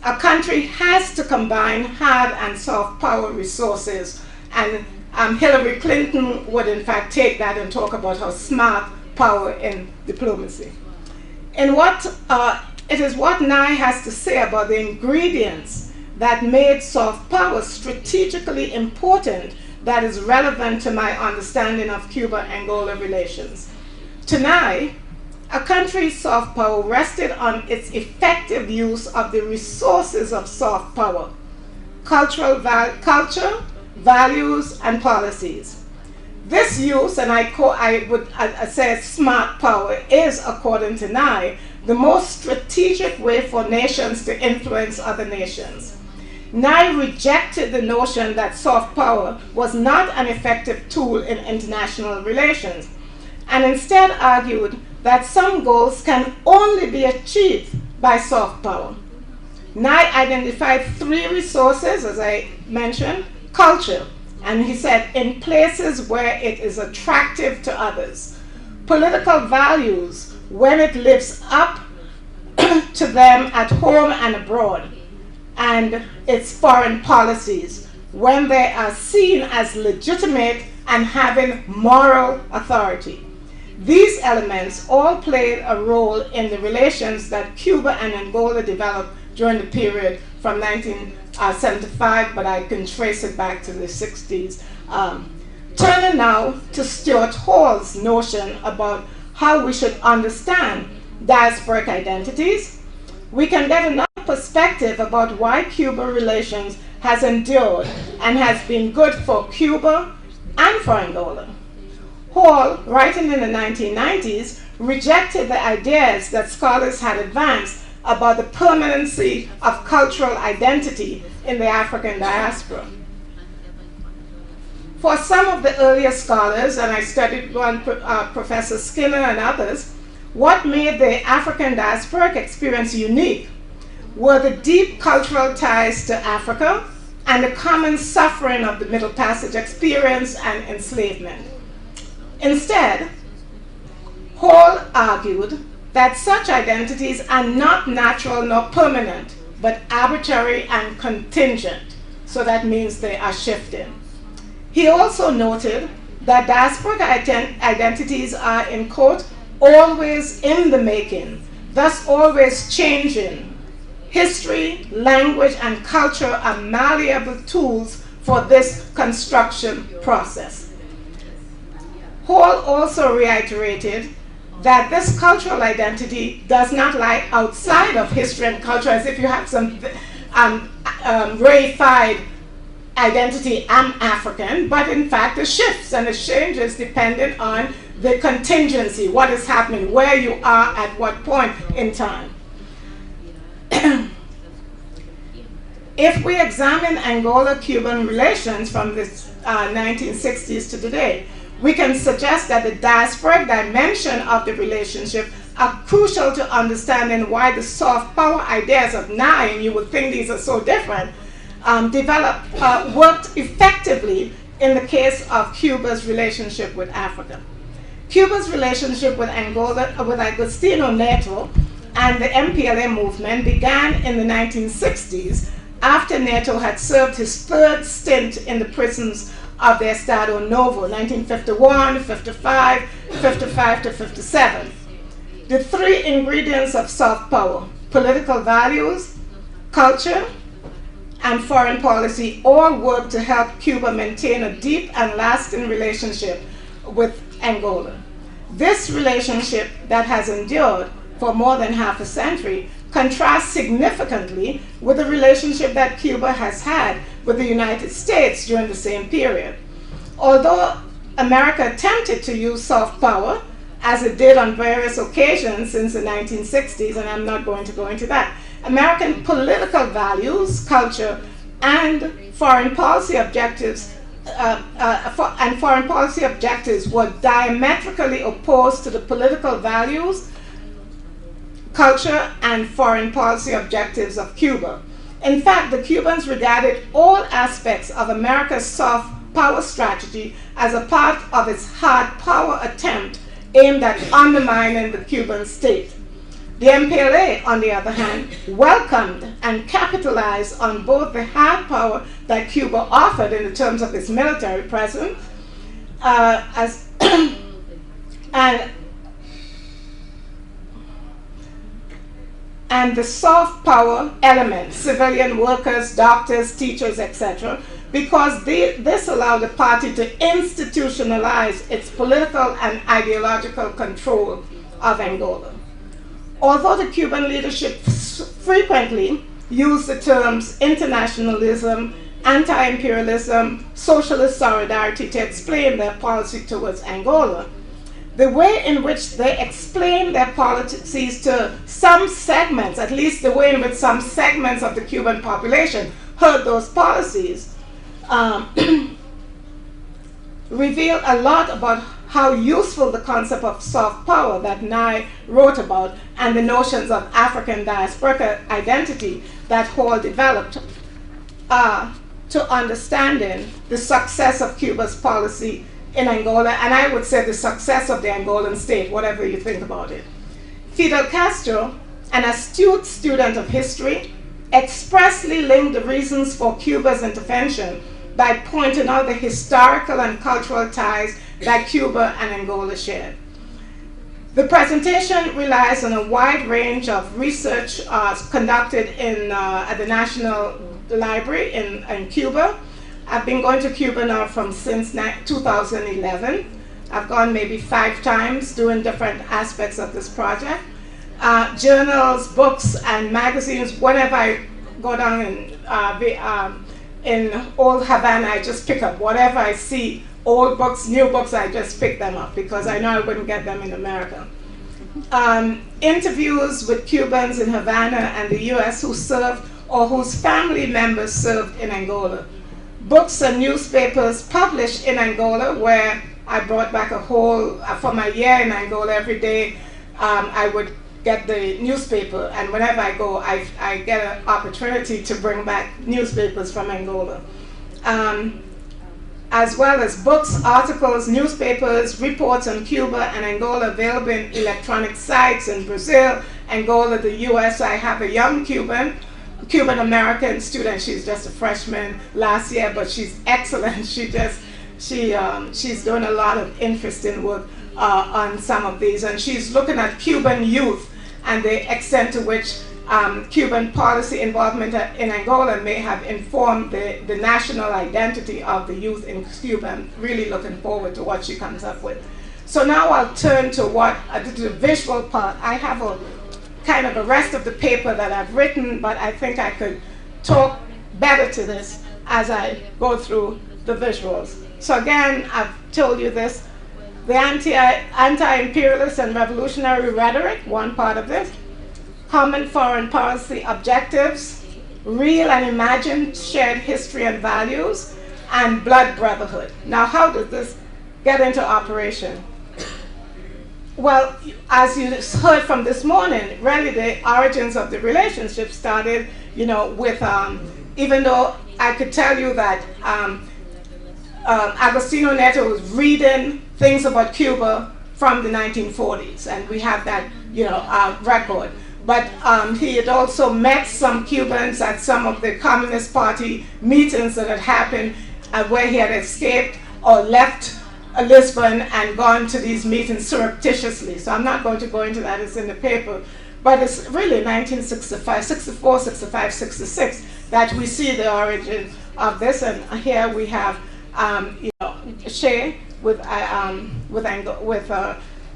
a country has to combine hard and soft power resources and Hillary Clinton would in fact take that and talk about how smart power in diplomacy. And it is what Nye has to say about the ingredients that made soft power strategically important that is relevant to my understanding of Cuba-Angola relations. To Nye, a country's soft power rested on its effective use of the resources of soft power, culture, values, and policies. This use, and I would say smart power, is, according to Nye, the most strategic way for nations to influence other nations. Nye rejected the notion that soft power was not an effective tool in international relations, and instead argued that some goals can only be achieved by soft power. Nye identified 3 resources, as I mentioned: culture, and he said, in places where it is attractive to others; political values, when it lives up to them at home and abroad; and its foreign policies, when they are seen as legitimate and having moral authority. These elements all played a role in the relations that Cuba and Angola developed during the period from 1975, but I can trace it back to the 60s. Turning now to Stuart Hall's notion about how we should understand diasporic identities, we can get another perspective about why Cuba relations has endured and has been good for Cuba and for Angola. Hall, writing in the 1990s, rejected the ideas that scholars had advanced about the permanency of cultural identity in the African diaspora. For some of the earlier scholars, and I studied one, Professor Skinner and others, what made the African diasporic experience unique were the deep cultural ties to Africa and the common suffering of the Middle Passage experience and enslavement. Instead, Hall argued that such identities are not natural nor permanent, but arbitrary and contingent, so that means they are shifting. He also noted that diasporic identities are, in quote, always in the making, thus always changing. History, language, and culture are malleable tools for this construction process. Hall also reiterated that this cultural identity does not lie outside of history and culture, as if you have some reified identity, I'm African, but in fact it shifts and it changes depending on the contingency, what is happening, where you are at what point in time. If we examine Angola-Cuban relations from the 1960s to today, we can suggest that the diasporic dimension of the relationship are crucial to understanding why the soft power ideas of Nye, and you would think these are so different, worked effectively in the case of Cuba's relationship with Africa. Cuba's relationship with Angola, with Agostinho Neto and the MPLA movement began in the 1960s after Neto had served his 3rd stint in the prisons of the Estado Novo, 1951, 55, 55 to 57. The 3 ingredients of soft power, political values, culture, and foreign policy, all work to help Cuba maintain a deep and lasting relationship with Angola. This relationship that has endured for more than half a century contrasts significantly with the relationship that Cuba has had with the United States during the same period. Although America attempted to use soft power, as it did on various occasions since the 1960s, and I'm not going to go into that, American political values, culture, and foreign policy objectives were diametrically opposed to the political values, culture, and foreign policy objectives of Cuba. In fact, the Cubans regarded all aspects of America's soft power strategy as a part of its hard power attempt aimed at undermining the Cuban state. The MPLA, on the other hand, welcomed and capitalized on both the hard power that Cuba offered in terms of its military presence, and the soft power elements, civilian workers, doctors, teachers, etc., because this allowed the party to institutionalize its political and ideological control of Angola. Although the Cuban leadership frequently used the terms internationalism, anti-imperialism, socialist solidarity to explain their policy towards Angola, the way in which they explain their policies to some segments, at least the way in which some segments of the Cuban population heard those policies, reveal a lot about how useful the concept of soft power that Nye wrote about and the notions of African diasporic identity that Hall developed to understanding the success of Cuba's policy in Angola, and I would say the success of the Angolan state, whatever you think about it. Fidel Castro, an astute student of history, expressly linked the reasons for Cuba's intervention by pointing out the historical and cultural ties that Cuba and Angola shared. The presentation relies on a wide range of research conducted at the National Library in Cuba. I've been going to Cuba now since 2011. I've gone maybe 5 times doing different aspects of this project. Journals, books, and magazines, whenever I go down in old Havana, I just pick up whatever I see, old books, new books, I just pick them up because I know I wouldn't get them in America. Interviews with Cubans in Havana and the US who served or whose family members served in Angola. Books and newspapers published in Angola, where I brought back a whole, for my year in Angola every day, I would get the newspaper, and whenever I go, I get an opportunity to bring back newspapers from Angola. As well as books, articles, newspapers, reports on Cuba and Angola available in electronic sites in Brazil, Angola, the US. I have a young Cuban-American student. She's just a freshman last year, but she's excellent. She's doing a lot of interesting work on some of these, and she's looking at Cuban youth and the extent to which Cuban policy involvement in Angola may have informed the national identity of the youth in Cuba. I'm really looking forward to what she comes up with. So now I'll turn to the visual part. I have a kind of the rest of the paper that I've written, but I think I could talk better to this as I go through the visuals. So again, I've told you this, the anti-imperialist and revolutionary rhetoric, one part of this, common foreign policy objectives, real and imagined shared history and values, and blood brotherhood. Now, how does this get into operation? Well, as you heard from this morning, really the origins of the relationship started, with, even though I could tell you that Agostino Neto was reading things about Cuba from the 1940s, and we have that, record. But he had also met some Cubans at some of the Communist Party meetings that had happened where he had escaped or left Lisbon and gone to these meetings surreptitiously. So I'm not going to go into that, it's in the paper. But it's really 1965, 64, 65, 66 that we see the origin of this. And here we have, Shea with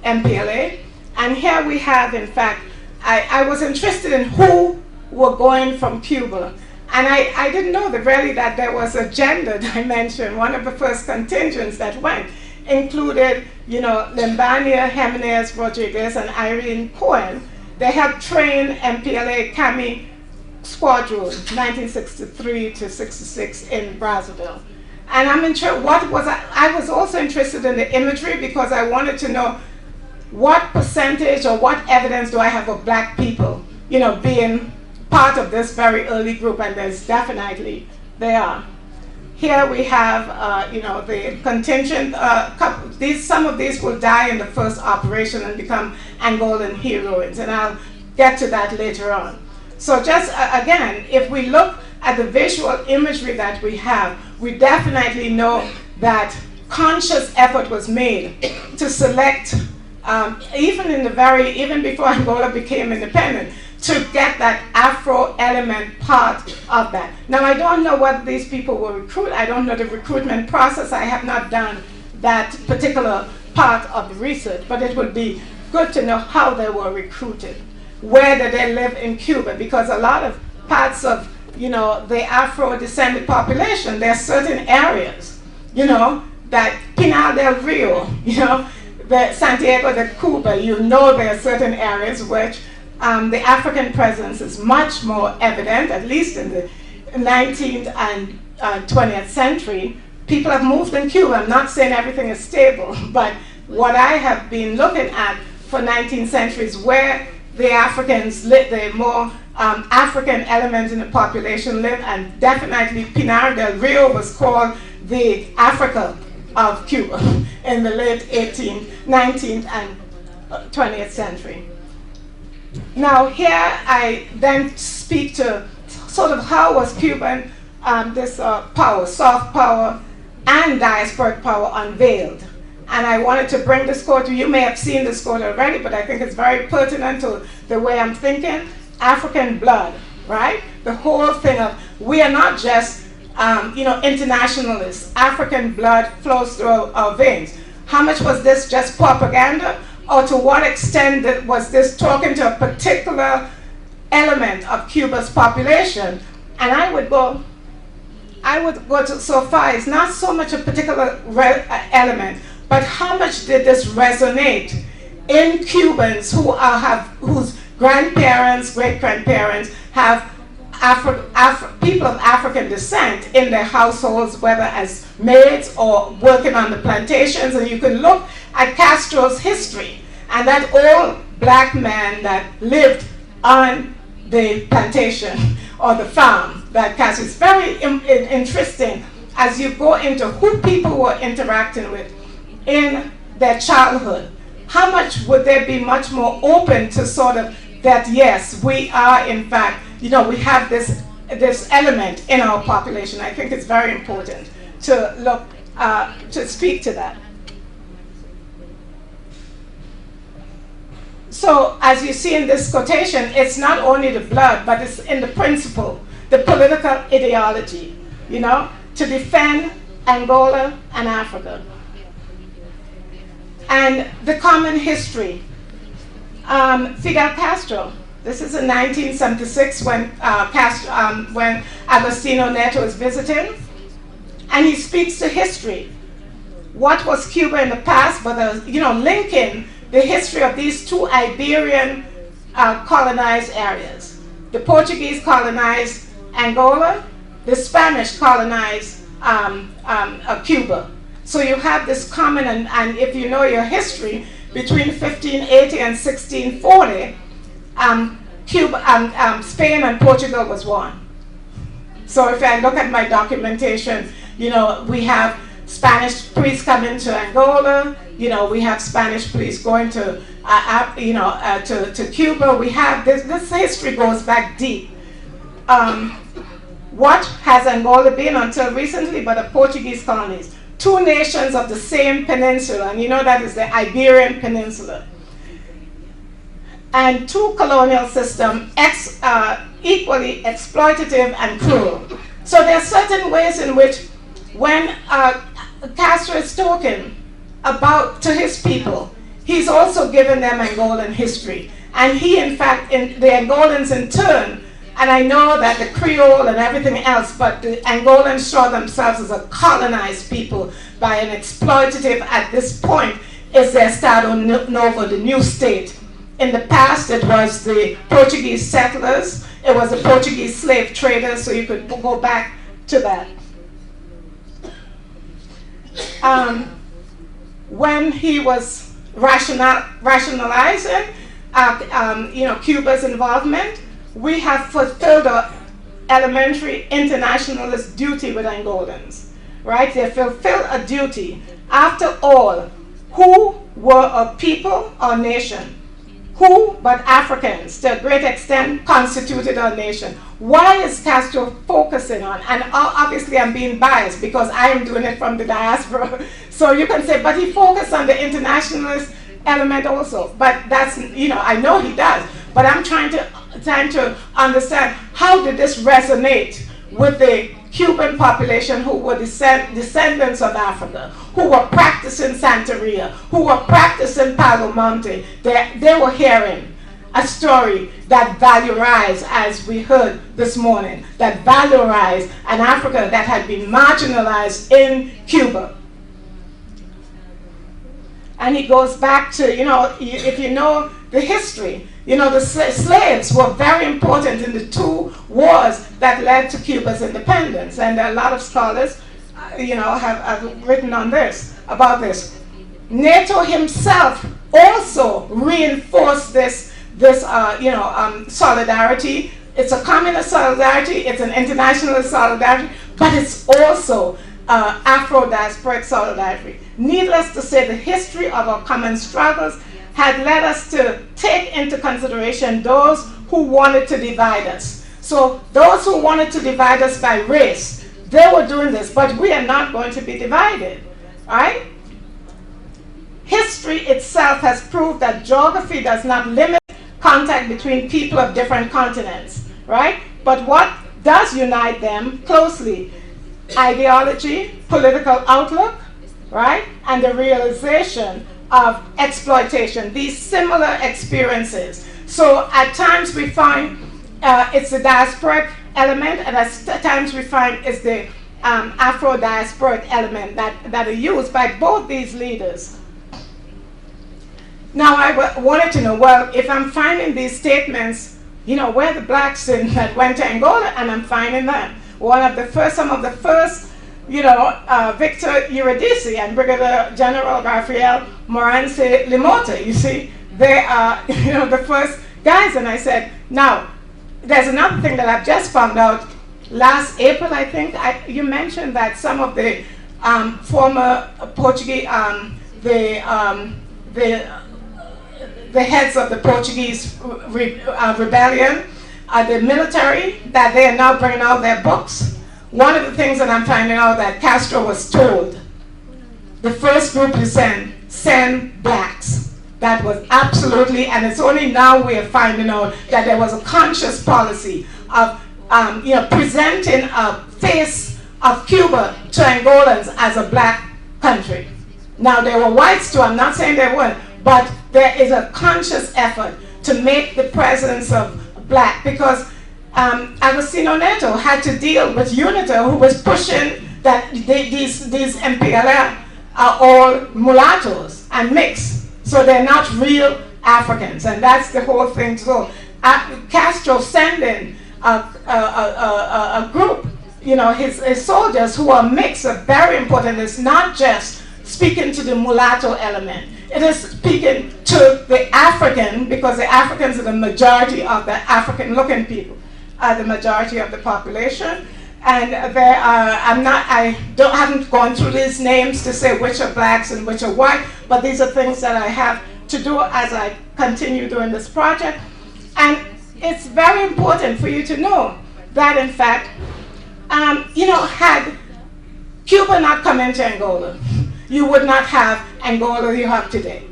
MPLA. And here we have, in fact, I was interested in who were going from Cuba. And I didn't know that there was a gender dimension. One of the first contingents that went included, Limbania, Jimenez, Rodriguez, and Irene Cohen. They helped train MPLA Cami Squadron, 1963 to 66 in Brazzaville. And I'm interested, I was also interested in the imagery because I wanted to know what percentage or what evidence do I have of black people, being part of this very early group, and there's definitely, they are. Here we have, the contingent, some of these will die in the first operation and become Angolan heroines, and I'll get to that later on. So just again, if we look at the visual imagery that we have, we definitely know that conscious effort was made to select, even before Angola became independent, to get that Afro element part of that. Now, I don't know whether these people were recruited. I don't know the recruitment process. I have not done that particular part of the research, but it would be good to know how they were recruited. Where did they live in Cuba? Because a lot of parts of, the Afro-descended population, there are certain areas, that Pinar del Rio, the Santiago de Cuba, there are certain areas which the African presence is much more evident, at least in the 19th and 20th century. People have moved in Cuba. I'm not saying everything is stable, but what I have been looking at for 19th century is where the Africans live, the more African element in the population live, and definitely Pinar del Rio was called the Africa of Cuba in the late 18th, 19th, and 20th century. Now here I then speak to sort of how was Cuban, this power, soft power and diasporic power unveiled. And I wanted to bring this quote to you. You may have seen this quote already, but I think it's very pertinent to the way I'm thinking. African blood, right? The whole thing of, we are not just, internationalists. African blood flows through our veins. How much was this just propaganda? Or to what extent was this talking to a particular element of Cuba's population? And I would go so far, it's not so much a particular element, but how much did this resonate in Cubans whose grandparents, great-grandparents have people of African descent in their households, whether as maids or working on the plantations. And you can look at Castro's history and that old black man that lived on the plantation or the farm that Castro is very interesting as you go into who people were interacting with in their childhood. How much would they be much more open to sort of that, yes, we are in fact, we have this element in our population. I think it's very important to look, to speak to that. So as you see in this quotation, it's not only the blood, but it's in the principle, the political ideology, to defend Angola and Africa. And the common history. Fidel Castro, this is in 1976 when when Agostinho Neto is visiting, and he speaks to history. What was Cuba in the past, but linking the history of these two Iberian colonized areas. The Portuguese colonized Angola, the Spanish colonized Cuba. So you have this common, and if you know your history, between 1580 and 1640, Spain and Portugal was one. So if I look at my documentation, we have Spanish priests coming to Angola, we have Spanish priests going to Cuba. We have this history goes back deep. What has Angola been until recently but the Portuguese colonies? Two nations of the same peninsula, and that is the Iberian Peninsula. And two colonial systems equally exploitative and cruel. So there are certain ways in which when Castro is talking to his people, he's also given them Angolan history. And he, in fact, the Angolans in turn, and I know that the Creole and everything else, but the Angolans saw themselves as a colonized people by an exploitative, at this point, is their Estado Novo, the new state. In the past, it was the Portuguese settlers, it was the Portuguese slave traders, so you could go back to that. When he was rationalizing, Cuba's involvement, we have fulfilled an elementary internationalist duty with Angolans, right? They fulfill a duty. After all, who were a people or nation? who but Africans, to a great extent, constituted our nation. Why is Castro focusing on, and obviously I'm being biased because I am doing it from the diaspora, so you can say, but he focused on the internationalist element also, but that's, I know he does, but I'm trying to understand how did this resonate with the Cuban population who were descendants of Africa, who were practicing Santeria, who were practicing Palo Monte. They were hearing a story that valorized, as we heard this morning, that valorized an Africa that had been marginalized in Cuba. And he goes back to, if you know the history, the slaves were very important in the two wars that led to Cuba's independence. And a lot of scholars, have written on this, about this. NATO himself also reinforced this solidarity. It's a communist solidarity, it's an international solidarity, but it's also Afro-diasporic solidarity. Needless to say, the history of our common struggles had led us to take into consideration those who wanted to divide us. So those who wanted to divide us by race, they were doing this, but we are not going to be divided, right? History itself has proved that geography does not limit contact between people of different continents, right? But what does unite them closely? Ideology, political outlook, right? And the realization of exploitation, these similar experiences. So at times we find it's the diasporic element, and at times we find it's the Afro-diasporic element that are used by both these leaders. Now I wanted to know, well, if I'm finding these statements, where are the blacks that went to Angola, and I'm finding them. Some of the first, Victor Eurydice and Brigadier General Rafael Morance Limota, you see, they are, the first guys. And I said, now, there's another thing that I've just found out last April, I think. You mentioned that some of the former Portuguese, the heads of the Portuguese rebellion, the military, that they are now bringing out their books. One of the things that I'm finding out that Castro was told, the first group you send blacks. That was absolutely, and it's only now we are finding out that there was a conscious policy of presenting a face of Cuba to Angolans as a black country. Now there were whites too, I'm not saying there weren't, but there is a conscious effort to make the presence of black, because Agostinho Neto had to deal with UNITA, who was pushing that these MPLA are all mulattoes and mixed, so they're not real Africans, and that's the whole thing. So Castro sending a group, his soldiers who are mixed are very important. It's not just speaking to the mulatto element. It is speaking to the African, because the Africans are the majority of the African-looking people, the majority of the population. And there are, I haven't gone through these names to say which are blacks and which are white, but these are things that I have to do as I continue doing this project. And it's very important for you to know that, in fact, had Cuba not come into Angola, you would not have Angola you have today.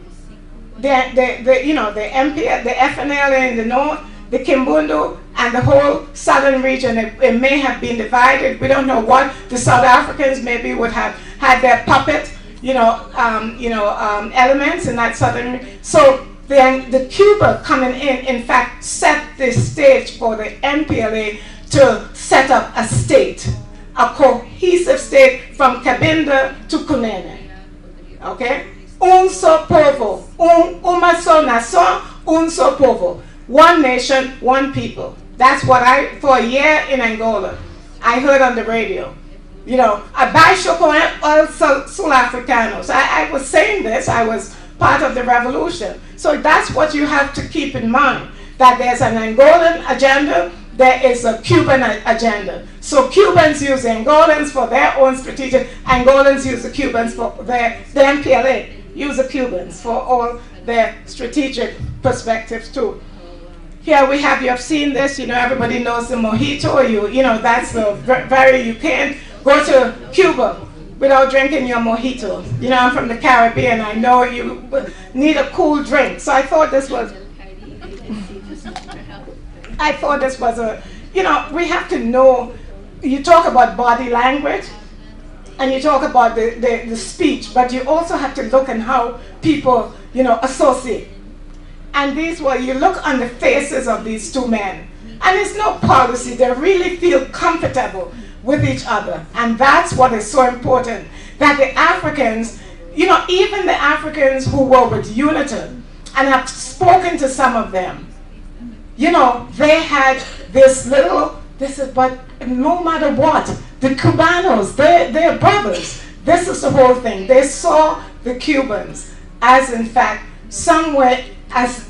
The MP, the FNLA in the north, the Kimbundu, and the whole southern region, it may have been divided. We don't know what. The South Africans maybe would have had their puppet, elements in that southern. So then the Cuba coming in fact, set the stage for the MPLA to set up a state, a cohesive state from Cabinda to Cunene. Okay? Un só povo, uma só nação, un só povo. One nation, one people. That's what for a year in Angola, I heard on the radio. Abaixo com os sul-africanos. I was saying this, I was part of the revolution. So that's what you have to keep in mind, that there's an Angolan agenda, there is a Cuban agenda. So Cubans use the Angolans for their own strategic, Angolans use the Cubans for the MPLA use the Cubans for all their strategic perspectives too. Here we have, you have seen this, you know, everybody knows the mojito, you know, that's the very, you can't go to Cuba without drinking your mojito. You know, I'm from the Caribbean, I know you need a cool drink. So I thought this was a, you know, we have to know, you talk about body language, and you talk about the speech, but you also have to look at how people, you know, associate. And these were, you look on the faces of these two men, and it's no policy, they really feel comfortable with each other. And that's what is so important, that the Africans, you know, even the Africans who were with Uniton, and I've spoken to some of them, you know, they had this little, but no matter what, the Cubanos, they're brothers. This is the whole thing. They saw the Cubans as, in fact, somewhere as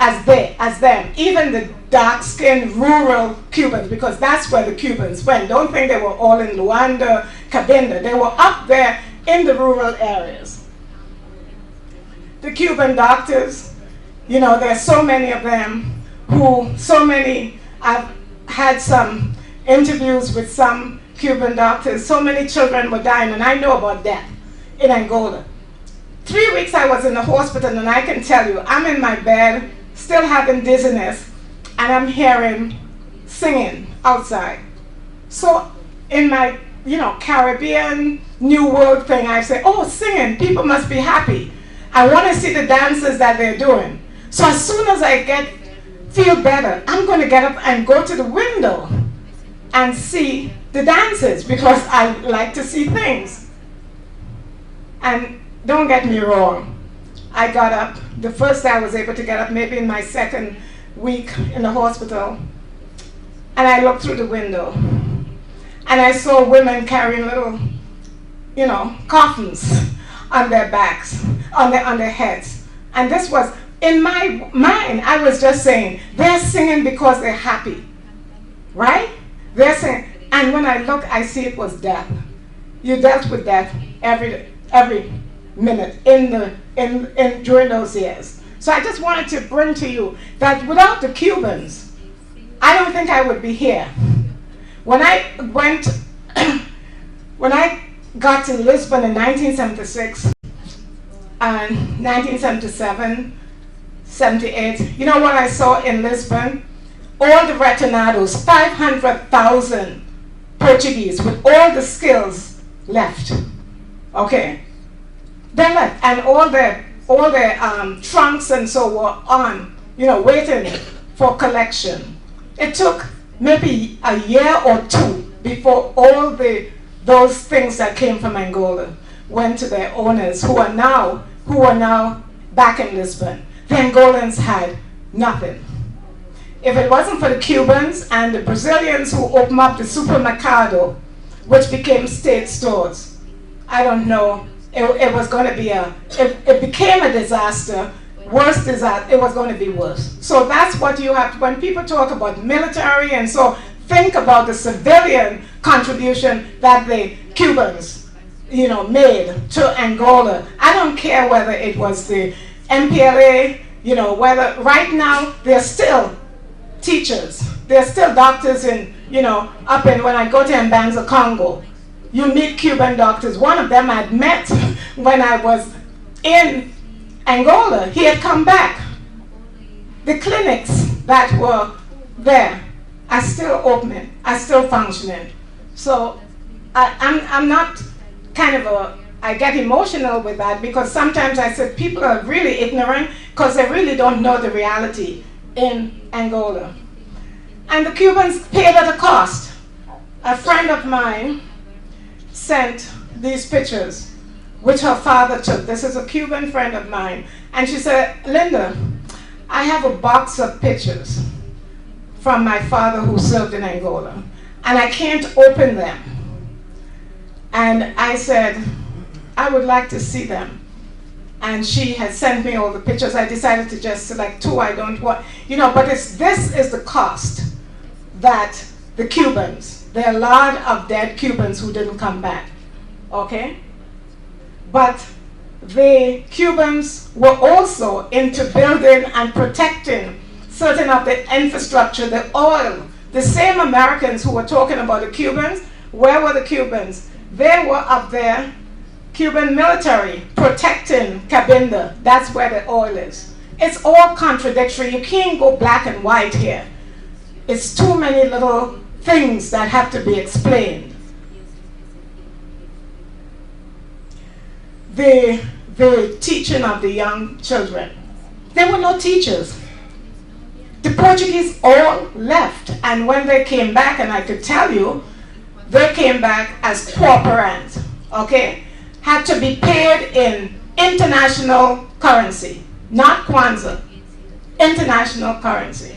them, even the dark-skinned rural Cubans, because that's where the Cubans went. Don't think they were all in Luanda, Cabinda. They were up there in the rural areas. The Cuban doctors, you know, there's so many of them I've had some interviews with some Cuban doctors, so many children were dying, and I know about that in Angola. 3 weeks I was in the hospital, and I can tell you, I'm in my bed, still having dizziness, and I'm hearing singing outside. So in my, you know, Caribbean New World thing, I say, oh, singing, people must be happy. I want to see the dances that they're doing. So as soon as I feel better, I'm going to get up and go to the window and see the dances, because I like to see things. And don't get me wrong, I got up, the first day I was able to get up, maybe in my second week in the hospital, and I looked through the window, and I saw women carrying little, you know, coffins on their backs, on their heads. And this was, in my mind, I was just saying, they're singing because they're happy, right? They're singing, and when I look, I see it was death. You dealt with death every minute during those years. So I just wanted to bring to you that without the Cubans, I don't think I would be here. When I got to Lisbon in 1976 and 1977, 78, you know what I saw in Lisbon? All the retinados, 500,000 Portuguese with all the skills left. Okay, they left, and all their trunks and so were on, you know, waiting for collection. It took maybe a year or two before all those things that came from Angola went to their owners, who are now back in Lisbon. The Angolans had nothing. If it wasn't for the Cubans and the Brazilians who opened up the supermercado, which became state stores, I don't know, it was going to be it became a disaster, worse disaster, it was going to be worse. So that's what you have, when people talk about military, and so think about the civilian contribution that the Cubans, you know, made to Angola. I don't care whether it was the MPLA, you know, whether right now they're still teachers, they're still doctors in, you know, up in, when I go to Mbanza, Congo, you meet Cuban doctors. One of them I'd met when I was in Angola. He had come back. The clinics that were there are still opening, are still functioning. So I'm not kind of I get emotional with that, because sometimes I said people are really ignorant because they really don't know the reality in Angola. And the Cubans paid at a cost. A friend of mine sent these pictures, which her father took. This is a Cuban friend of mine. And she said, Linda, I have a box of pictures from my father who served in Angola, and I can't open them. And I said, I would like to see them. And she had sent me all the pictures. I decided to just select two. I don't want, you know, but this is the cost that the Cubans, there are a lot of dead Cubans who didn't come back, okay? But the Cubans were also into building and protecting certain of the infrastructure, the oil. The same Americans who were talking about the Cubans, where were the Cubans? They were up there, Cuban military, protecting Cabinda. That's where the oil is. It's all contradictory. You can't go black and white here. It's too many little things that have to be explained. The teaching of the young children. There were no teachers. The Portuguese all left, and when they came back, and I could tell you, they came back as corporants, okay? Had to be paid in international currency, not Kwanzaa, international currency.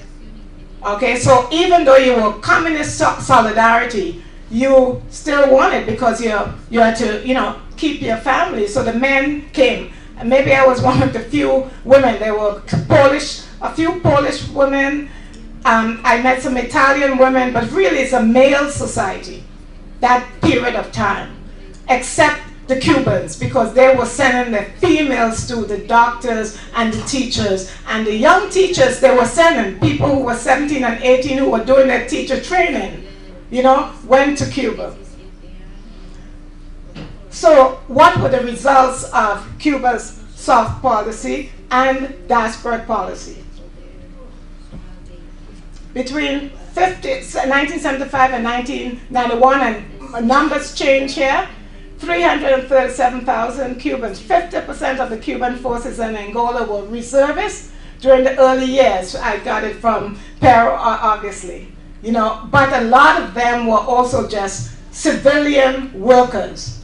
Okay, so even though you were communist solidarity, you still wanted, because you had to, keep your family. So the men came. And maybe I was one of the few women. There were a few Polish women. I met some Italian women, but really it's a male society, that period of time, except the Cubans, because they were sending the females to the doctors and the teachers. And the young teachers, they were sending people who were 17 and 18 who were doing their teacher training, went to Cuba. So what were the results of Cuba's soft policy and diasporic policy? Between 1975 and 1991, and numbers change here, 337,000 Cubans. 50% of the Cuban forces in Angola were reservists during the early years. I got it from Piero, obviously. But a lot of them were also just civilian workers.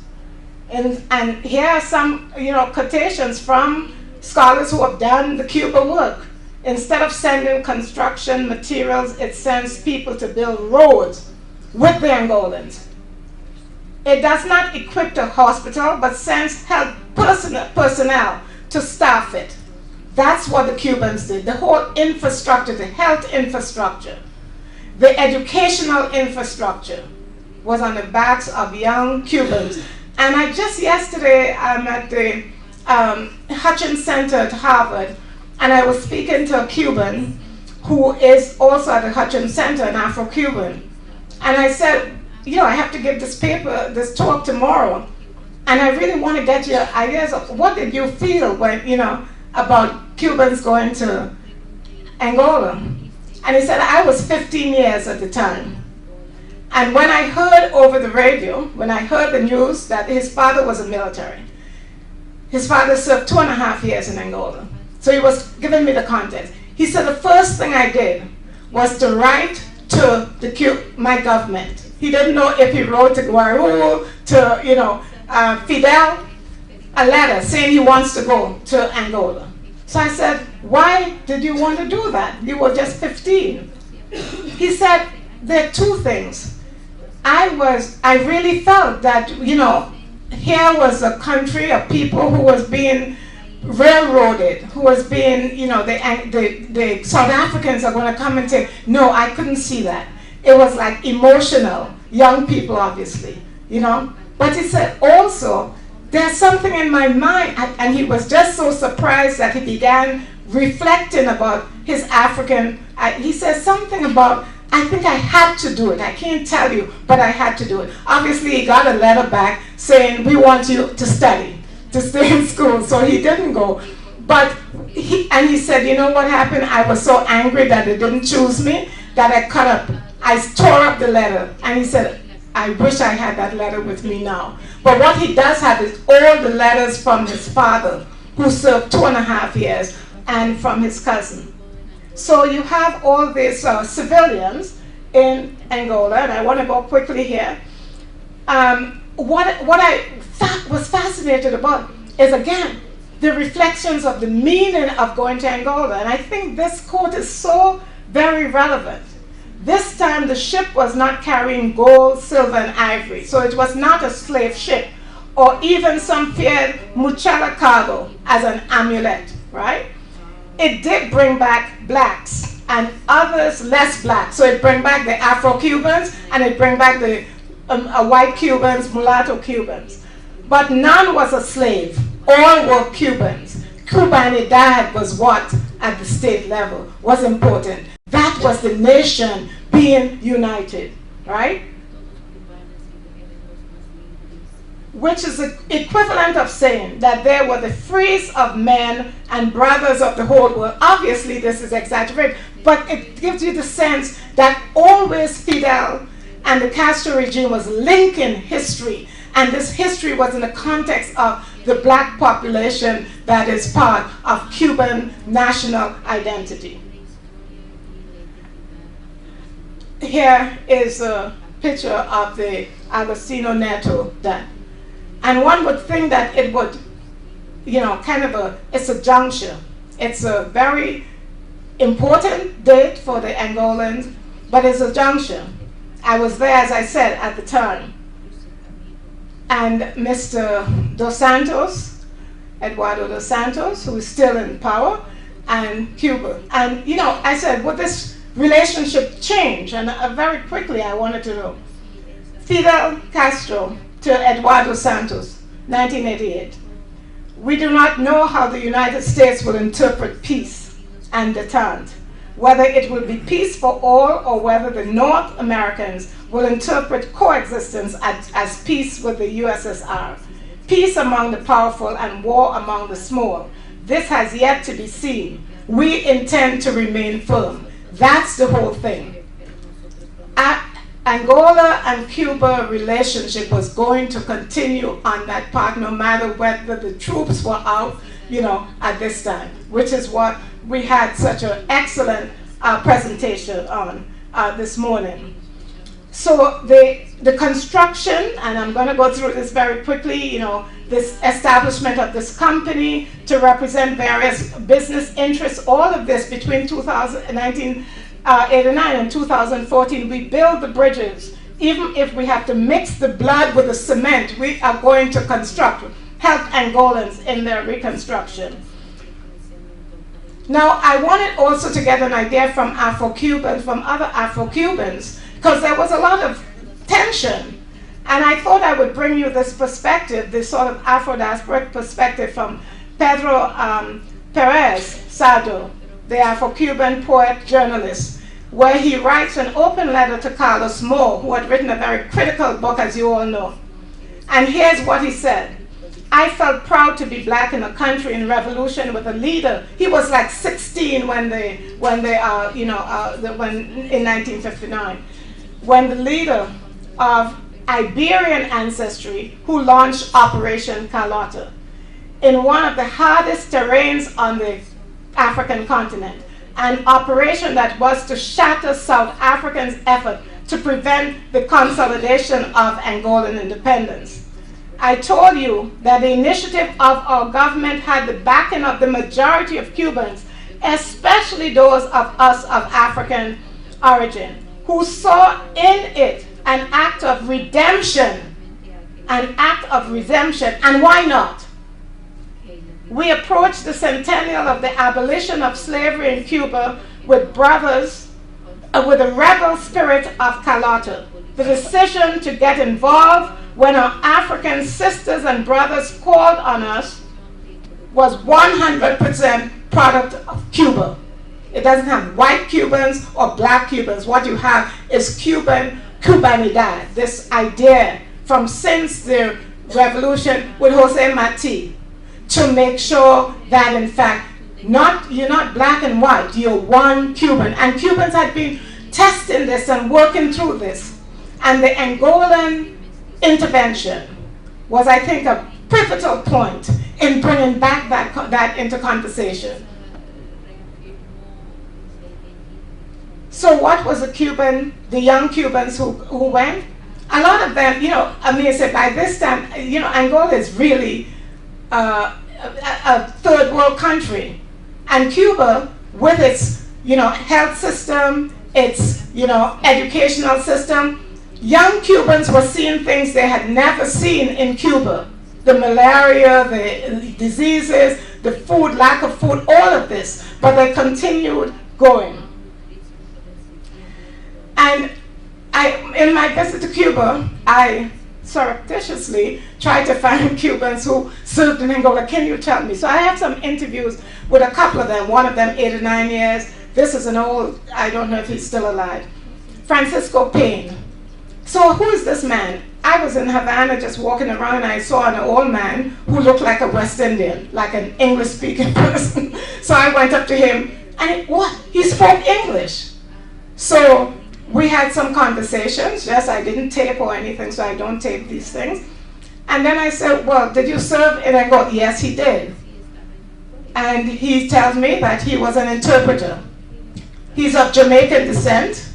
And here are some, quotations from scholars who have done the Cuba work. Instead of sending construction materials, it sends people to build roads with the Angolans. It does not equip the hospital, but sends health personnel to staff it. That's what the Cubans did. The whole infrastructure, the health infrastructure, the educational infrastructure was on the backs of young Cubans. And I just yesterday, I'm at the Hutchins Center at Harvard, and I was speaking to a Cuban who is also at the Hutchins Center, an Afro-Cuban. And I said, I have to give this talk tomorrow, and I really want to get your ideas of what did you feel when, about Cubans going to Angola. And he said, I was 15 years at the time. And when I heard over the radio, when I heard the news that his father was a military, his father served 2.5 years in Angola. So he was giving me the context. He said the first thing I did was to write to my government. He didn't know if he wrote to Guaru, to Fidel, a letter saying he wants to go to Angola. So I said, why did you want to do that? You were just 15. He said, there are two things. I really felt that, here was a country of people who was being railroaded, who was being, the South Africans are going to come and take. No, I couldn't see that. It was like emotional, young people, obviously, But he said also, there's something in my mind, and he was just so surprised that he began reflecting about his African, he said something about, I think I had to do it. I can't tell you, but I had to do it. Obviously, he got a letter back saying, we want you to study, to stay in school, so he didn't go. But he said, you know what happened? I was so angry that they didn't choose me, that I tore up the letter. And he said, I wish I had that letter with me now. But what he does have is all the letters from his father, who served 2.5 years, and from his cousin. So you have all these civilians in Angola, and I want to go quickly here. What I was fascinated about is, again, the reflections of the meaning of going to Angola. And I think this quote is so very relevant. This time the ship was not carrying gold, silver, and ivory, so it was not a slave ship, or even some feared Muchala cargo as an amulet, right? It did bring back blacks and others less black. So it bring back the Afro-Cubans and it bring back the white Cubans, mulatto Cubans. But none was a slave. all were Cubans. Cubanidad was what, at the state level, was important. That was the nation being united, right? Which is the equivalent of saying that there were the freest of men and brothers of the whole world. Obviously, this is exaggerated, but it gives you the sense that always Fidel and the Castro regime was linking history, and this history was in the context of the black population that is part of Cuban national identity. Here is a picture of the Agostino Neto dam. And one would think that it would, it's a juncture. It's a very important date for the Angolans, but it's a juncture. I was there, as I said, at the time. And Mr. Dos Santos, Eduardo Dos Santos, who is still in power, and Cuba. And, I said, would this relationship change? And very quickly I wanted to know. Fidel Castro to Eduardo Santos, 1988. We do not know how the United States will interpret peace and detente, whether it will be peace for all or whether the North Americans will interpret coexistence as peace with the USSR, peace among the powerful and war among the small. This has yet to be seen. We intend to remain firm. That's the whole thing. Angola and Cuba relationship was going to continue on that path no matter whether the troops were out, at this time, which is what we had such an excellent presentation on this morning. So the construction, and I'm going to go through this very quickly, this establishment of this company to represent various business interests, all of this between 1989 and 2014, we build the bridges. Even if we have to mix the blood with the cement, we are going to help Angolans in their reconstruction. Now, I wanted also to get an idea from Afro-Cubans, from other Afro-Cubans, because there was a lot of tension. And I thought I would bring you this perspective, this sort of Afro-diasporic perspective from Pedro Perez Sado, the Afro-Cuban poet journalist, where he writes an open letter to Carlos Moore, who had written a very critical book, as you all know. And here's what he said. I felt proud to be black in a country in revolution with a leader. He was like 16 when in 1959, when the leader of Iberian ancestry who launched Operation Carlotta in one of the hardest terrains on the African continent, an operation that was to shatter South Africans' effort to prevent the consolidation of Angolan independence. I told you that the initiative of our government had the backing of the majority of Cubans, especially those of us of African origin, who saw in it an act of redemption, and why not? We approached the centennial of the abolition of slavery in Cuba with with a rebel spirit of Carlotta. The decision to get involved when our African sisters and brothers called on us was 100% product of Cuba. It doesn't have white Cubans or black Cubans. What you have is Cubanidad, this idea from since the revolution with Jose Marti, to make sure that in fact you're not black and white, you're one Cuban. And Cubans had been testing this and working through this. And the Angolan intervention was, I think, a pivotal point in bringing back that into conversation. So what was the young Cubans who went? A lot of them, by this time, Angola is really a third world country. And Cuba, with its, health system, its, educational system, young Cubans were seeing things they had never seen in Cuba. The malaria, the diseases, the food, lack of food, all of this. But they continued going. And in my visit to Cuba, I surreptitiously try to find Cubans who served in Angola. Can you tell me? So I have some interviews with a couple of them. One of them 8 or 9 years. This is an old, I don't know if he's still alive. Francisco Payne. So who is this man? I was in Havana just walking around and I saw an old man who looked like a West Indian, like an English-speaking person. So I went up to him and he spoke English. So we had some conversations. Yes, I didn't tape or anything, so I don't tape these things. And then I said, well, did you serve in Angola? Yes, he did. And he tells me that he was an interpreter. He's of Jamaican descent,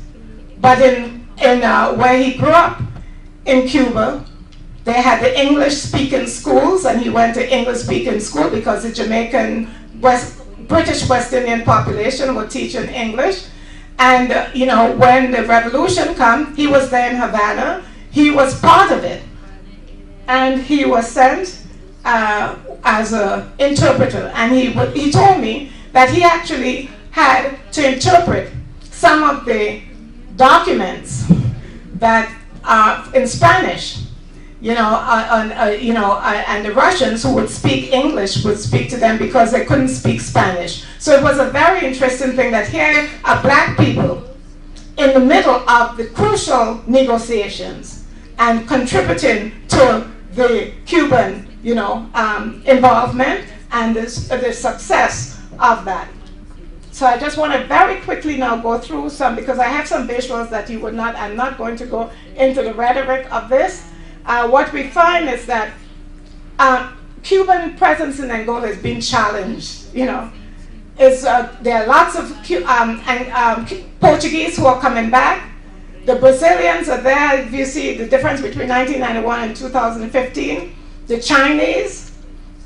but in where he grew up, in Cuba, they had the English-speaking schools, and he went to English-speaking school because the Jamaican British West Indian population were teaching English. And when the revolution came, he was there in Havana. He was part of it, and he was sent as an interpreter. And he told me that he actually had to interpret some of the documents that in Spanish, and the Russians who would speak English would speak to them because they couldn't speak Spanish. So it was a very interesting thing that here are black people in the middle of the crucial negotiations and contributing to the Cuban, involvement and the success of that. So I just want to very quickly now go through some, because I have some visuals that you would not, I'm not going to go into the rhetoric of this. What we find is that Cuban presence in Angola is being challenged, there are lots of Portuguese who are coming back. The Brazilians are there. If you see the difference between 1991 and 2015, the Chinese,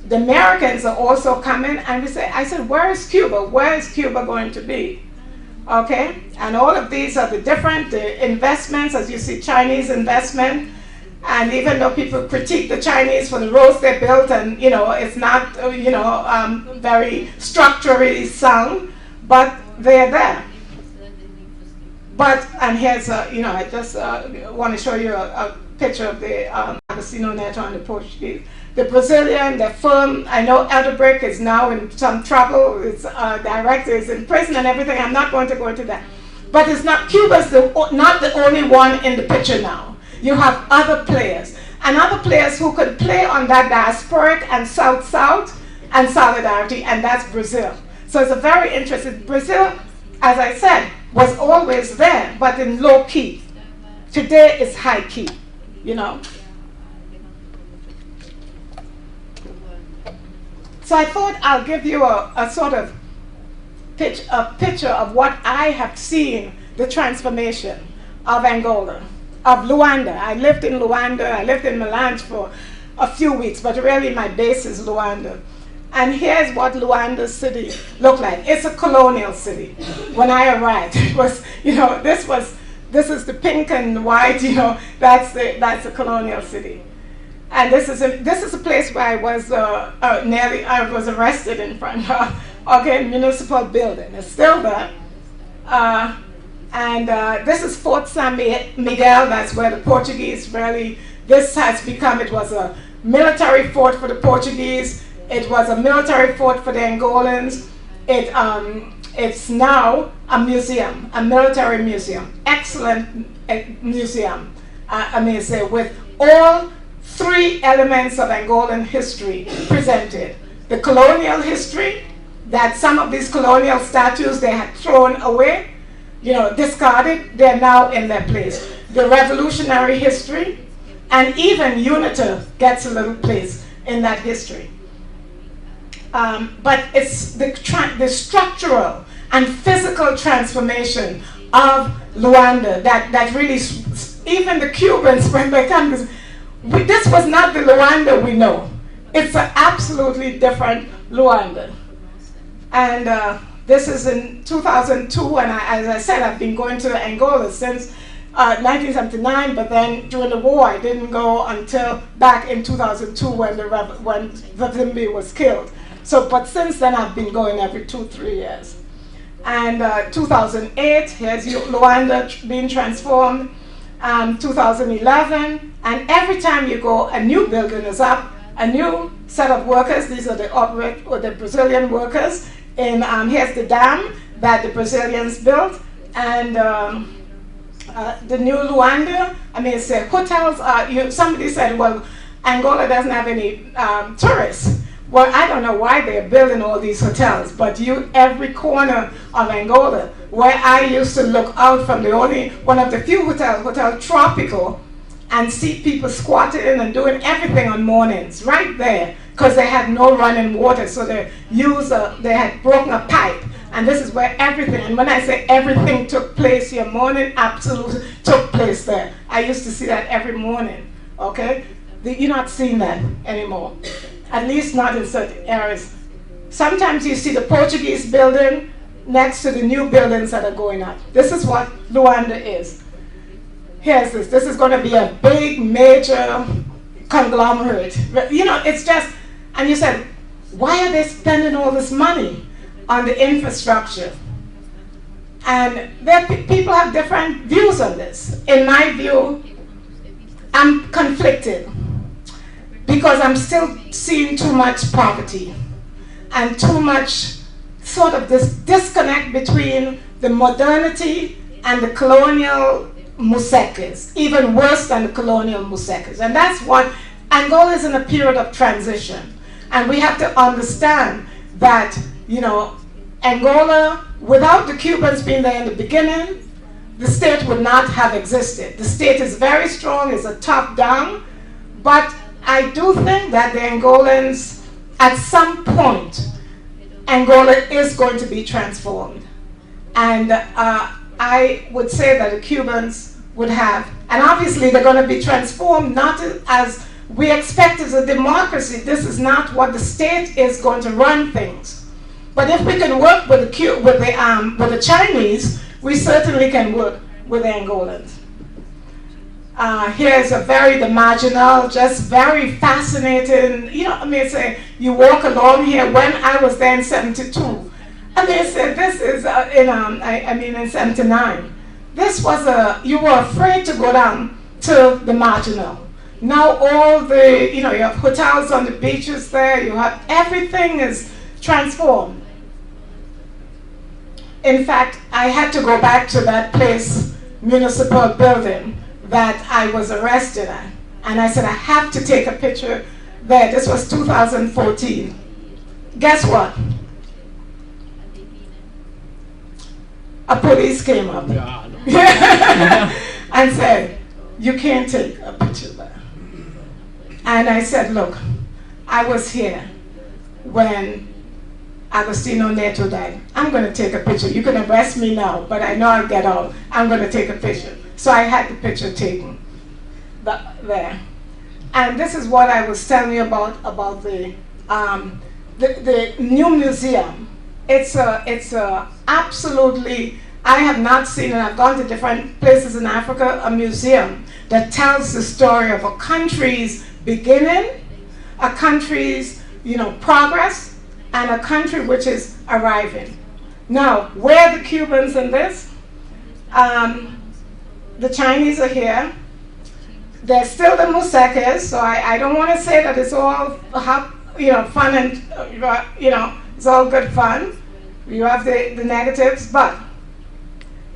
the Americans are also coming, and I said, where is Cuba? Where is Cuba going to be? Okay, and all of these are the different investments, as you see, Chinese investment, and even though people critique the Chinese for the roads they built, and it's not, very structurally sound, but they're there. And here's, I just want to show you a picture of the Agostinho Neto and the Portuguese. The Brazilian, the firm, I know Elderbrick is now in some trouble. Its director is in prison and everything. I'm not going to go into that. But it's not, Cuba's not the only one in the picture now. You have other players. And other players who could play on that diasporic and South-South and solidarity, and that's Brazil. So it's a very interesting, Brazil, as I said, was always there, but in low key. Today it's high key, So I thought I'll give you a sort of picture of what I have seen, the transformation of Angola, of Luanda. I lived in Luanda, I lived in Melange for a few weeks, but really my base is Luanda. And here's what Luanda city looked like. It's a colonial city. When I arrived, it was, this is the pink and white, that's the colonial city. And this is a place where I was I was arrested in front of municipal building. It's still there. This is Fort San Miguel. That's where the Portuguese really, this has become, it was a military fort for the Portuguese. It was a military fort for the Angolans. It's now a museum, a military museum. Excellent museum, with all 3 elements of Angolan history presented. The colonial history, that some of these colonial statues they had thrown away, discarded, they're now in their place. The revolutionary history, and even UNITA gets a little place in that history. But it's the structural and physical transformation of Luanda that really, even the Cubans, when they come, this was not the Luanda we know. It's an absolutely different Luanda. And this is in 2002, and as I said, I've been going to Angola since 1979, but then during the war, I didn't go until back in 2002 when Vavimbi was killed. So, but since then, I've been going every 2-3 years. And 2008, here's Luanda being transformed. 2011, and every time you go, a new building is up, a new set of workers. These are the Brazilian workers. And here's the dam that the Brazilians built, and the new Luanda. I mean, it's hotels. Somebody said, well, Angola doesn't have any tourists. Well, I don't know why they're building all these hotels, but every corner of Angola, where I used to look out from one of the few hotels, Hotel Tropical, and see people squatting and doing everything on mornings, right there, because they had no running water, so they had broken a pipe, and this is where everything, and when I say everything took place here, morning absolutely took place there. I used to see that every morning, okay? You're not seeing that anymore, at least not in certain areas. Sometimes you see the Portuguese building next to the new buildings that are going up. This is what Luanda is. Here's this. This is going to be a big, major conglomerate. It's just, and you said, why are they spending all this money on the infrastructure? And people have different views on this. In my view, I'm conflicted because I'm still seeing too much poverty and too much sort of this disconnect between the modernity and the colonial musekes, even worse than the colonial musekes. And that's what Angola is in a period of transition. And we have to understand that, Angola, without the Cubans being there in the beginning, the state would not have existed. The state is very strong, it's a top-down, but I do think that the Angolans, at some point, Angola is going to be transformed. And I would say that the Cubans would have, and obviously they're going to be transformed not as we expect as a democracy. This is not what the state is going to run things. But if we can work with the Chinese, we certainly can work with the Angolans. Here's the marginal, just very fascinating. You walk along here. When I was there in '72, and they said this is in '79. This was you were afraid to go down to the marginal. Now all you have hotels on the beaches there. You have everything is transformed. In fact, I had to go back to that place, municipal building, that I was arrested at. And I said, I have to take a picture there. This was 2014. Guess what? A police came up and said, you can't take a picture there. And I said, look, I was here when Agostino Neto died. I'm going to take a picture. You can arrest me now, but I know I'll get out. I'm going to take a picture. So I had the picture taken there. And this is what I was telling you about the new museum. It's absolutely, I have not seen, and I've gone to different places in Africa, a museum that tells the story of a country's beginning, a country's progress, and a country which is arriving. Now, where are the Cubans in this? The Chinese are here. There's still the musekes, so I don't want to say that it's all fun and it's all good fun. You have the negatives, but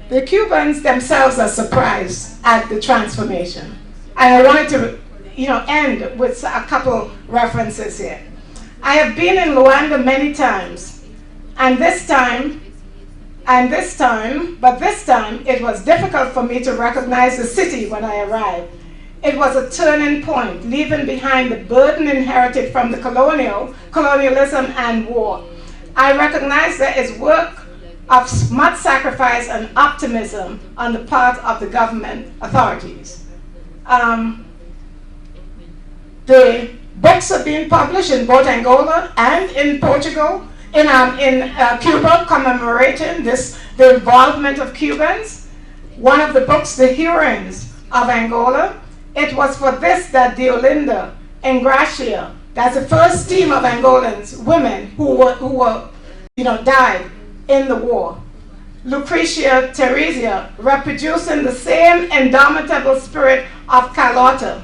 the Cubans themselves are surprised at the transformation. And I wanted to end with a couple references here. I have been in Luanda many times, but this time it was difficult for me to recognize the city when I arrived. It was a turning point, leaving behind the burden inherited from the colonialism and war. I recognize there is work of much sacrifice and optimism on the part of the government authorities. The books are being published in both Angola and in Portugal, in Cuba, commemorating the involvement of Cubans. One of the books, The Heroines of Angola, it was for this that Deolinda and Gracia, that's the first team of Angolans, women who were died in the war. Lucretia Theresia, reproducing the same indomitable spirit of Carlotta.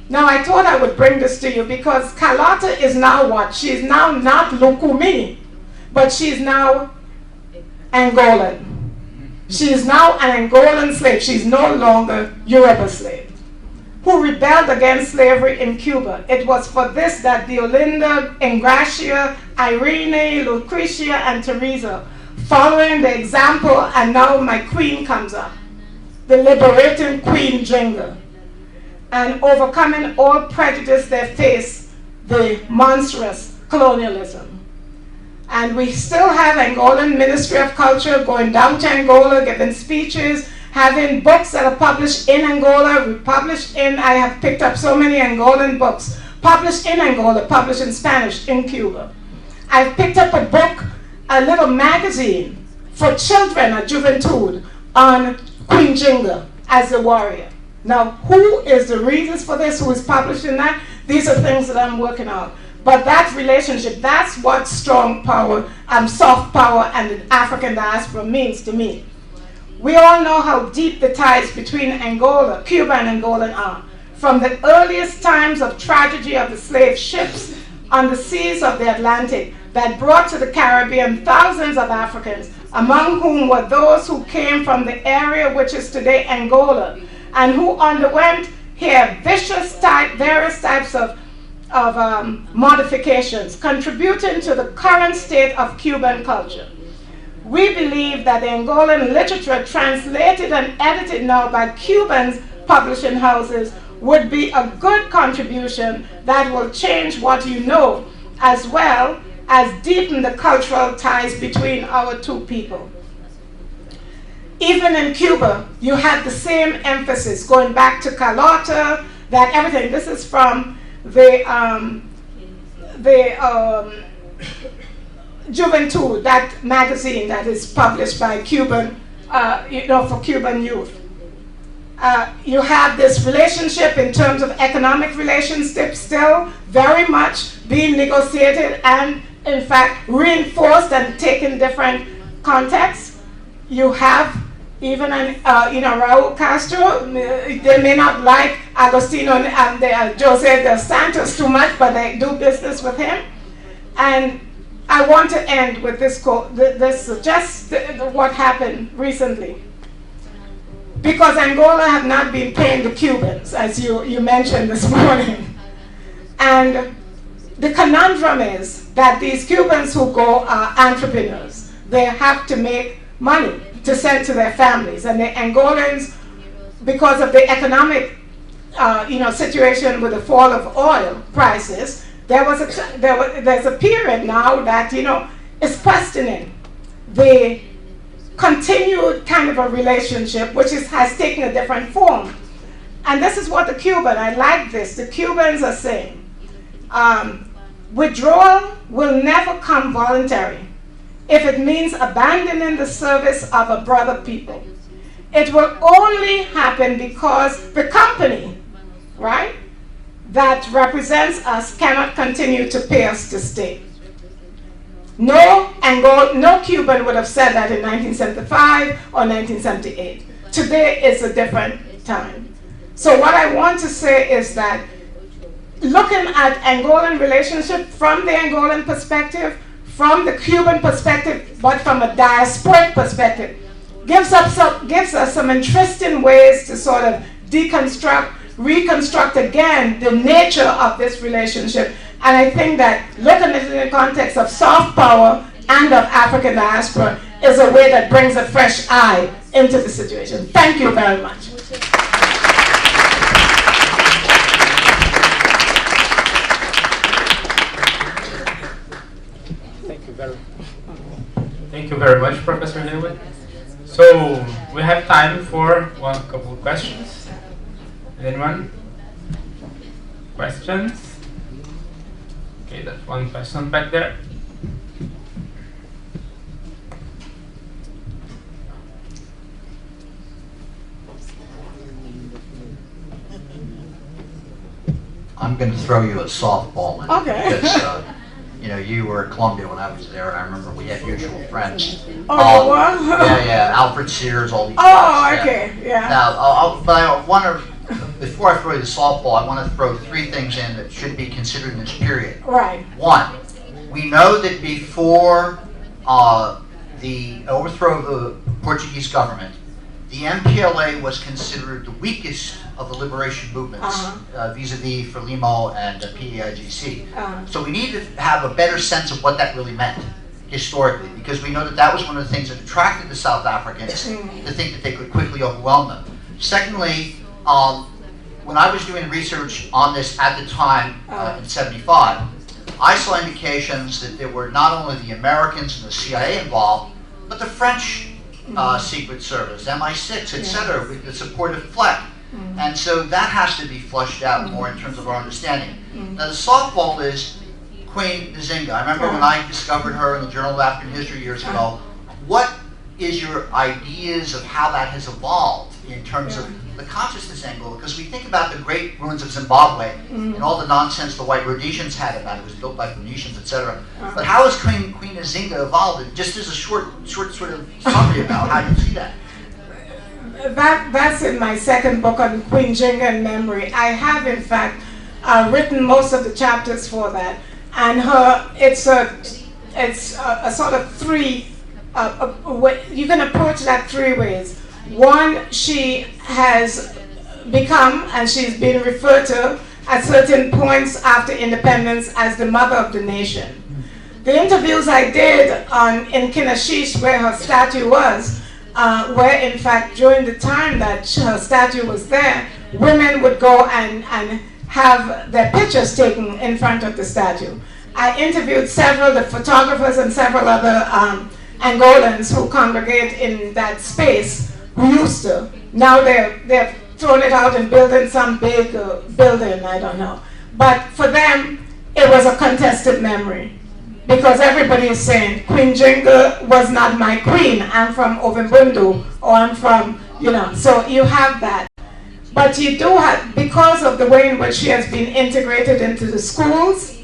Now I thought I would bring this to you because Carlotta is now what? She is now not Lucumini, but she is now Angolan. She is now an Angolan slave. She is no longer Yoruba slave, who rebelled against slavery in Cuba. It was for this that Deolinda, Ingracia, Irene, Lucretia, and Teresa, following the example, and now my queen comes up, the liberating Queen Jinga, and overcoming all prejudice they face, the monstrous colonialism. And we still have Angolan Ministry of Culture going down to Angola, giving speeches, having books that are published in Angola, I have picked up so many Angolan books, published in Angola, published in Spanish in Cuba. I've picked up a book, a little magazine for children at Juventud on Queen Jinga as a warrior. Now, who is the reasons for this? Who is publishing that? These are things that I'm working on. But that relationship, that's what strong power and soft power and the African diaspora means to me. We all know how deep the ties between Angola, Cuba and Angola are. From the earliest times of tragedy of the slave ships on the seas of the Atlantic that brought to the Caribbean thousands of Africans, among whom were those who came from the area which is today Angola, and who underwent here various types of modifications, contributing to the current state of Cuban culture. We believe that the Angolan literature translated and edited now by Cubans publishing houses would be a good contribution that will change what you know, as well as deepen the cultural ties between our two people. Even in Cuba, you had the same emphasis, going back to Carlotta, that everything. This is from the Juventud, that magazine that is published by Cuban, for Cuban youth. You have this relationship in terms of economic relationship still very much being negotiated and, in fact, reinforced and taken different contexts. You have even Raul Castro. They may not like Agostino and Jose de Santos too much, but they do business with him. And I want to end with this quote, just what happened recently. Because Angola have not been paying the Cubans, as you mentioned this morning. And the conundrum is that these Cubans who go are entrepreneurs. They have to make money to send to their families. And the Angolans, because of the economic situation with the fall of oil prices, there's a period now that is questioning the continued kind of a relationship, which has taken a different form. And this is what I like this, the Cubans are saying, withdrawal will never come voluntary if it means abandoning the service of a brother people. It will only happen because the company, right, that represents us cannot continue to pay us to stay. No Cuban would have said that in 1975 or 1978. Today is a different time. So what I want to say is that looking at Angolan relationship from the Angolan perspective, from the Cuban perspective, but from a diasporic perspective, gives us some interesting ways to sort of reconstruct again the nature of this relationship. And I think that looking at it in the context of soft power and of African diaspora is a way that brings a fresh eye into the situation. Thank you very much. Thank you very much, Professor Heywood. So we have time for one couple of questions. Anyone? Questions? Okay, that's one question back there. I'm going to throw you a softball. Okay. You know, you were at Columbia when I was there, and I remember we had mutual friends. Oh, what? Yeah, Alfred Sears, all these Oh, guys. okay, yeah. Now, but I want to, before I throw you the softball, I want to throw 3 things in that should be considered in this period. Right. 1, we know that before the overthrow of the Portuguese government, the MPLA was considered the weakest of the liberation movements vis-a-vis Frelimo and PAIGC. So we need to have a better sense of what that really meant historically, because we know that that was one of the things that attracted the South Africans to think that they could quickly overwhelm them. Secondly, when I was doing research on this at the time in '75, I saw indications that there were not only the Americans and the CIA involved, but the French Secret Service, MI6, etc., with the support of Fleck. And so that has to be flushed out more in terms of our understanding. Now the softball is Queen Mixinge. I remember when I discovered her in the Journal of African History years ago. What is your ideas of how that has evolved in terms of the consciousness angle? Because we think about the great ruins of Zimbabwe and all the nonsense the white Rhodesians had about it. It was built by Phoenicians, etc. But how has Queen Mixinge evolved? Just as a short sort of summary about how you see that. That's in my second book on Queen Mixinge and memory. I have, in fact, written most of the chapters for that, and it's a sort of 3. You can approach that 3 ways. 1, she has become, and she's been referred to at certain points after independence as the mother of the nation. The interviews I did in Kinashish, where her statue was, where in fact during the time that her statue was there, women would go and have their pictures taken in front of the statue. I interviewed several, the photographers and several other Angolans who congregate in that space, who used to. Now they've thrown it out and building some big building, I don't know. But for them, it was a contested memory. Because everybody is saying, Queen Mixinge was not my queen. I'm from Ovimbundu, or I'm from, so you have that. But you do have, because of the way in which she has been integrated into the schools,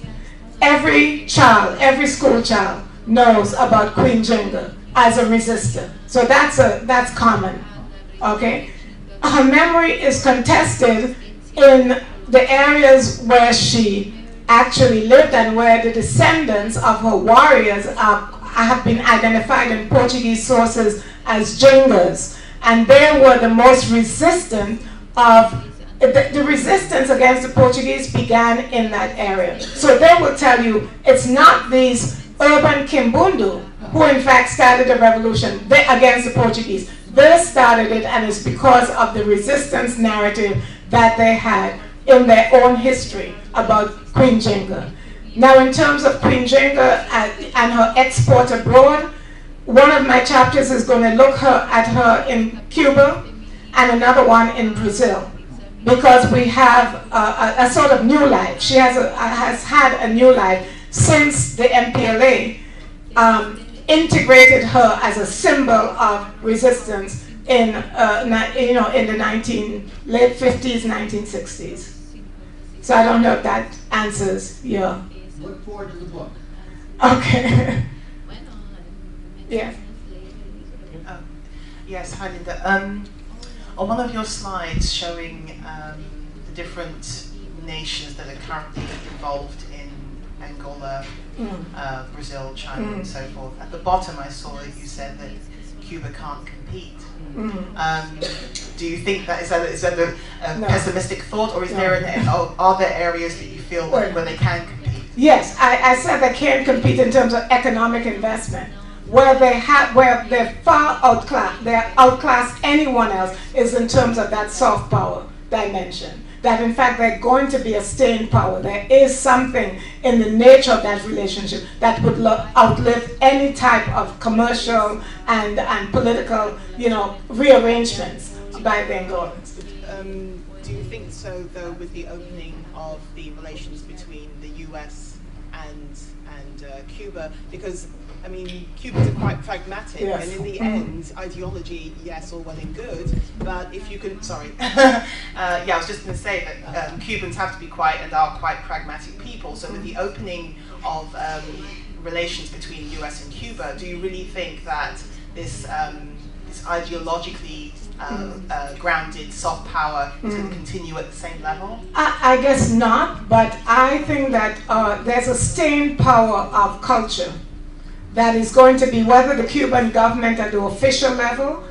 every school child knows about Queen Mixinge as a resistor. So that's common, okay? Her memory is contested in the areas where she actually lived and where the descendants of her warriors have been identified in Portuguese sources as Jingas. And they were the most resistant of, the resistance against the Portuguese began in that area. So they will tell you it's not these urban Kimbundu who in fact started the revolution against the Portuguese. They started it, and it's because of the resistance narrative that they had in their own history about Queen Mixinge. Now in terms of Queen Mixinge and her export abroad, one of my chapters is going to look at her in Cuba and another one in Brazil, because we have a sort of new life. She has had a new life since the MPLA integrated her as a symbol of resistance in the late 50s, 1960s. So I don't know if that answers your. Look forward to the book. Okay. Yeah. Yes, hi Linda. On one of your slides showing the different nations that are currently involved in Angola, Brazil, China, and so forth. At the bottom, I saw that you said that Cuba can't compete. Do you think that is that a pessimistic thought, or is there are there areas that you feel where they can compete? Yes, I said they can compete in terms of economic investment. Where they're far outclassed, they're outclassed anyone else is in terms of that soft power dimension. That in fact they're going to be a staying power. There is something in the nature of that relationship that would outlive any type of commercial and political, rearrangements by the Angolans. Do you think so, though, with the opening of the relations between the US and Cuba, because I mean, Cubans are quite pragmatic, yes. and in the end, ideology, yes, all well and good, but if you can, sorry, yeah, I was just going to say that Cubans have to be quite and are quite pragmatic people, so with the opening of relations between the US and Cuba, do you really think that this ideologically grounded soft power is going to continue at the same level? I guess not, but I think that there's a staying power of culture that is going to be, whether the Cuban government at the official level,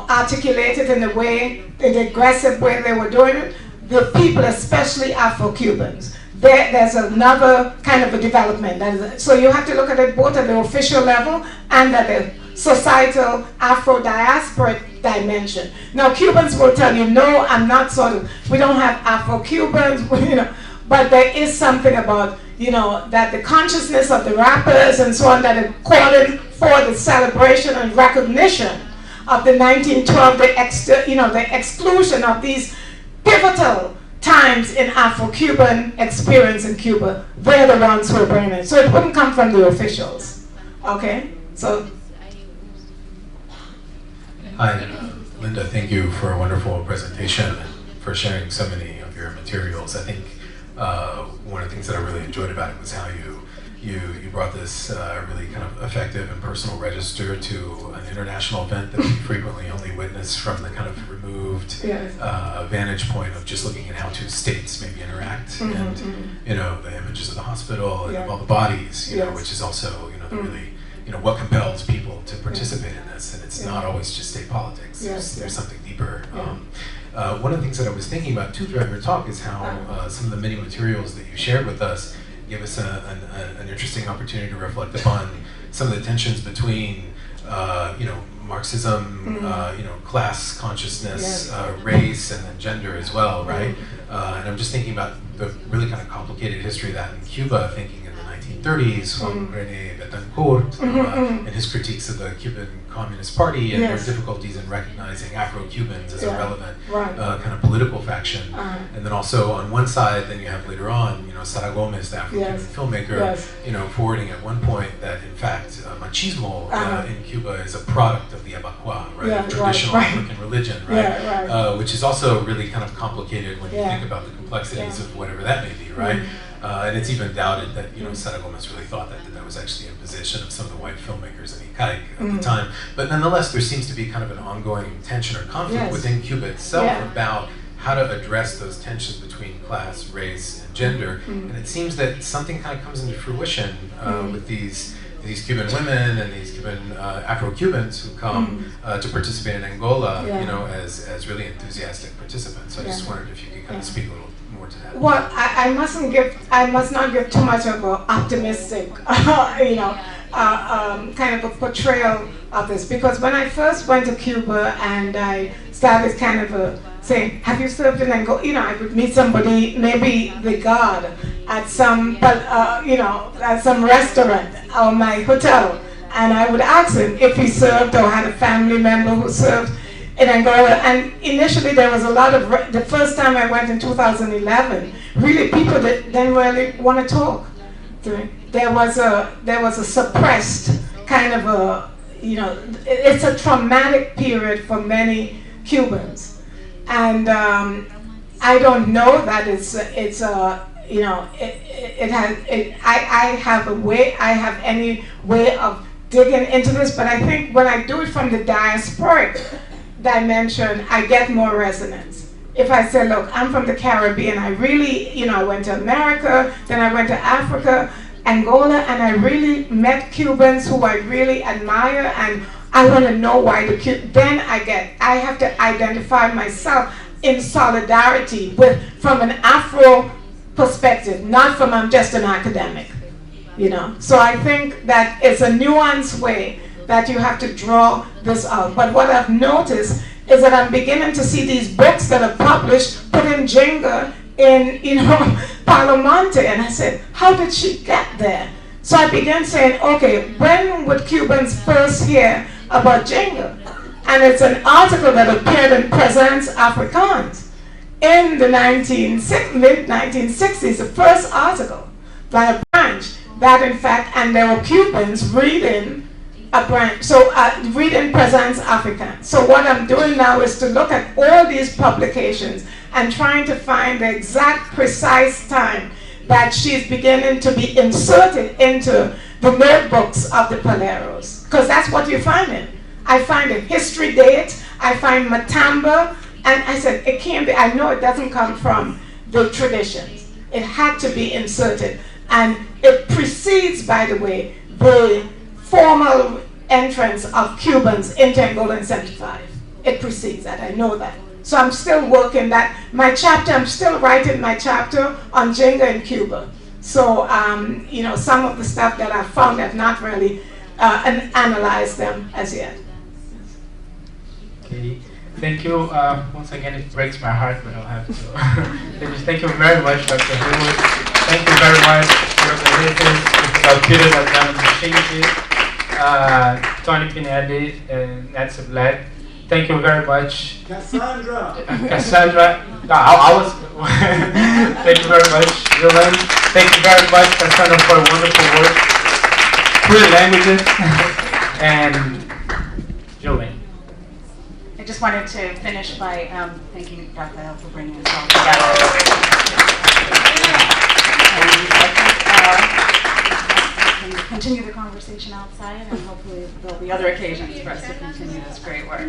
articulated in the aggressive way they were doing it, the people, especially Afro-Cubans, there's another kind of a development. So you have to look at it both at the official level and at the societal Afro-diasporic dimension. Now, Cubans will tell you, no, I'm not we don't have Afro-Cubans, but there is something about, that the consciousness of the rappers and so on that are calling for the celebration and recognition of the 1912, the exclusion of these pivotal times in Afro-Cuban experience in Cuba. They're the ones who are bringing it. So it wouldn't come from the officials. Okay? So. Hi, Linda, thank you for a wonderful presentation and for sharing so many of your materials. I think one of the things that I really enjoyed about it was how you brought this really kind of effective and personal register to an international event that we frequently only witness from the kind of removed vantage point of just looking at how two states maybe interact, and the images of the hospital and of all the bodies, which is also the really what compels people to participate in this, and it's not always just state politics. There's something deeper. One of the things that I was thinking about too throughout your talk is how some of the many materials that you shared with us give us an interesting opportunity to reflect upon some of the tensions between Marxism, class consciousness, race, and then gender as well, right? And I'm just thinking about the really kind of complicated history of that in Cuba, thinking in the 1930s, Juan René Betancourt, and his critiques of the Cuban Communist Party and their difficulties in recognizing Afro-Cubans as a relevant kind of political faction. And then also on one side, then you have later on, Sara Gomez, the Afro-Cuban filmmaker, forwarding at one point that in fact machismo in Cuba is a product of the Abaqua, right? Traditional African religion, right? Which is also really kind of complicated when you think about the complexities of whatever that may be, right? And it's even doubted that Sara Gomez really thought that was actually a position of some of the white filmmakers in Icaic at the time. But nonetheless, there seems to be kind of an ongoing tension or conflict within Cuba itself about how to address those tensions between class, race, and gender. And it seems that something kind of comes into fruition with these Cuban women and these Cuban Afro-Cubans who come to participate in Angola, as really enthusiastic participants. So I just wondered if you could kind of speak a little more to that. Well, I must not give too much of an optimistic, kind of a portrayal of this, because when I first went to Cuba and I started kind of saying, have you served in Angola? I would meet somebody, maybe the guard at some, at some restaurant or my hotel, and I would ask him if he served or had a family member who served in Angola. And initially there was a lot of, the first time I went in 2011, really people that didn't really want to talk to me. There was a suppressed kind of a, it's a traumatic period for many Cubans. And I don't know that I have any way of digging into this, but I think when I do it from the diasporic dimension, I get more resonance. If I say, look, I'm from the Caribbean, I really, I went to America, then I went to Africa, Angola, and I really met Cubans who I really admire, and I want to know why then I have to identify myself in solidarity from an Afro perspective, not from I'm just an academic, So I think that it's a nuanced way that you have to draw this out. But what I've noticed is that I'm beginning to see these books that are published, put in Jenga in, Palomonte, and I said, how did she get there? So I began saying, okay, when would Cubans first hear about Jenga? And it's an article that appeared in Presence Afrikaans in the mid-1960s, the first article by a branch that in fact, and there were Cubans reading a branch, so reading Presence African. So what I'm doing now is to look at all these publications and trying to find the exact precise time that she's beginning to be inserted into the notebooks of the Paleros, because that's what you're finding. I find a history date, I find Matamba, and I said, it can't be, I know it doesn't come from the traditions. It had to be inserted. And it precedes, by the way, the formal entrance of Cubans into Angola in 75. It precedes that, I know that. So I'm still working that. My chapter, I'm still writing my chapter on Jenga in Cuba. So, you know, some of the stuff that I've found, I've not really analyzed them as yet. Okay. Thank you. Once again, it breaks my heart, but I'll have to finish. Thank you very much, Dr. Heywood. Thank you very much, Piero Gleijeses, Peter Adriano, Toni, Pinelli, and Sublette. Thank you very much. Cassandra. Cassandra. No, I was. Thank you very much, Julian. Thank you very much, Cassandra, for wonderful work. 3 languages. And Julian. I just wanted to finish by thanking Raphael for bringing us all together. And I think we can continue the conversation outside, and hopefully there'll be other occasions for us to continue this great work.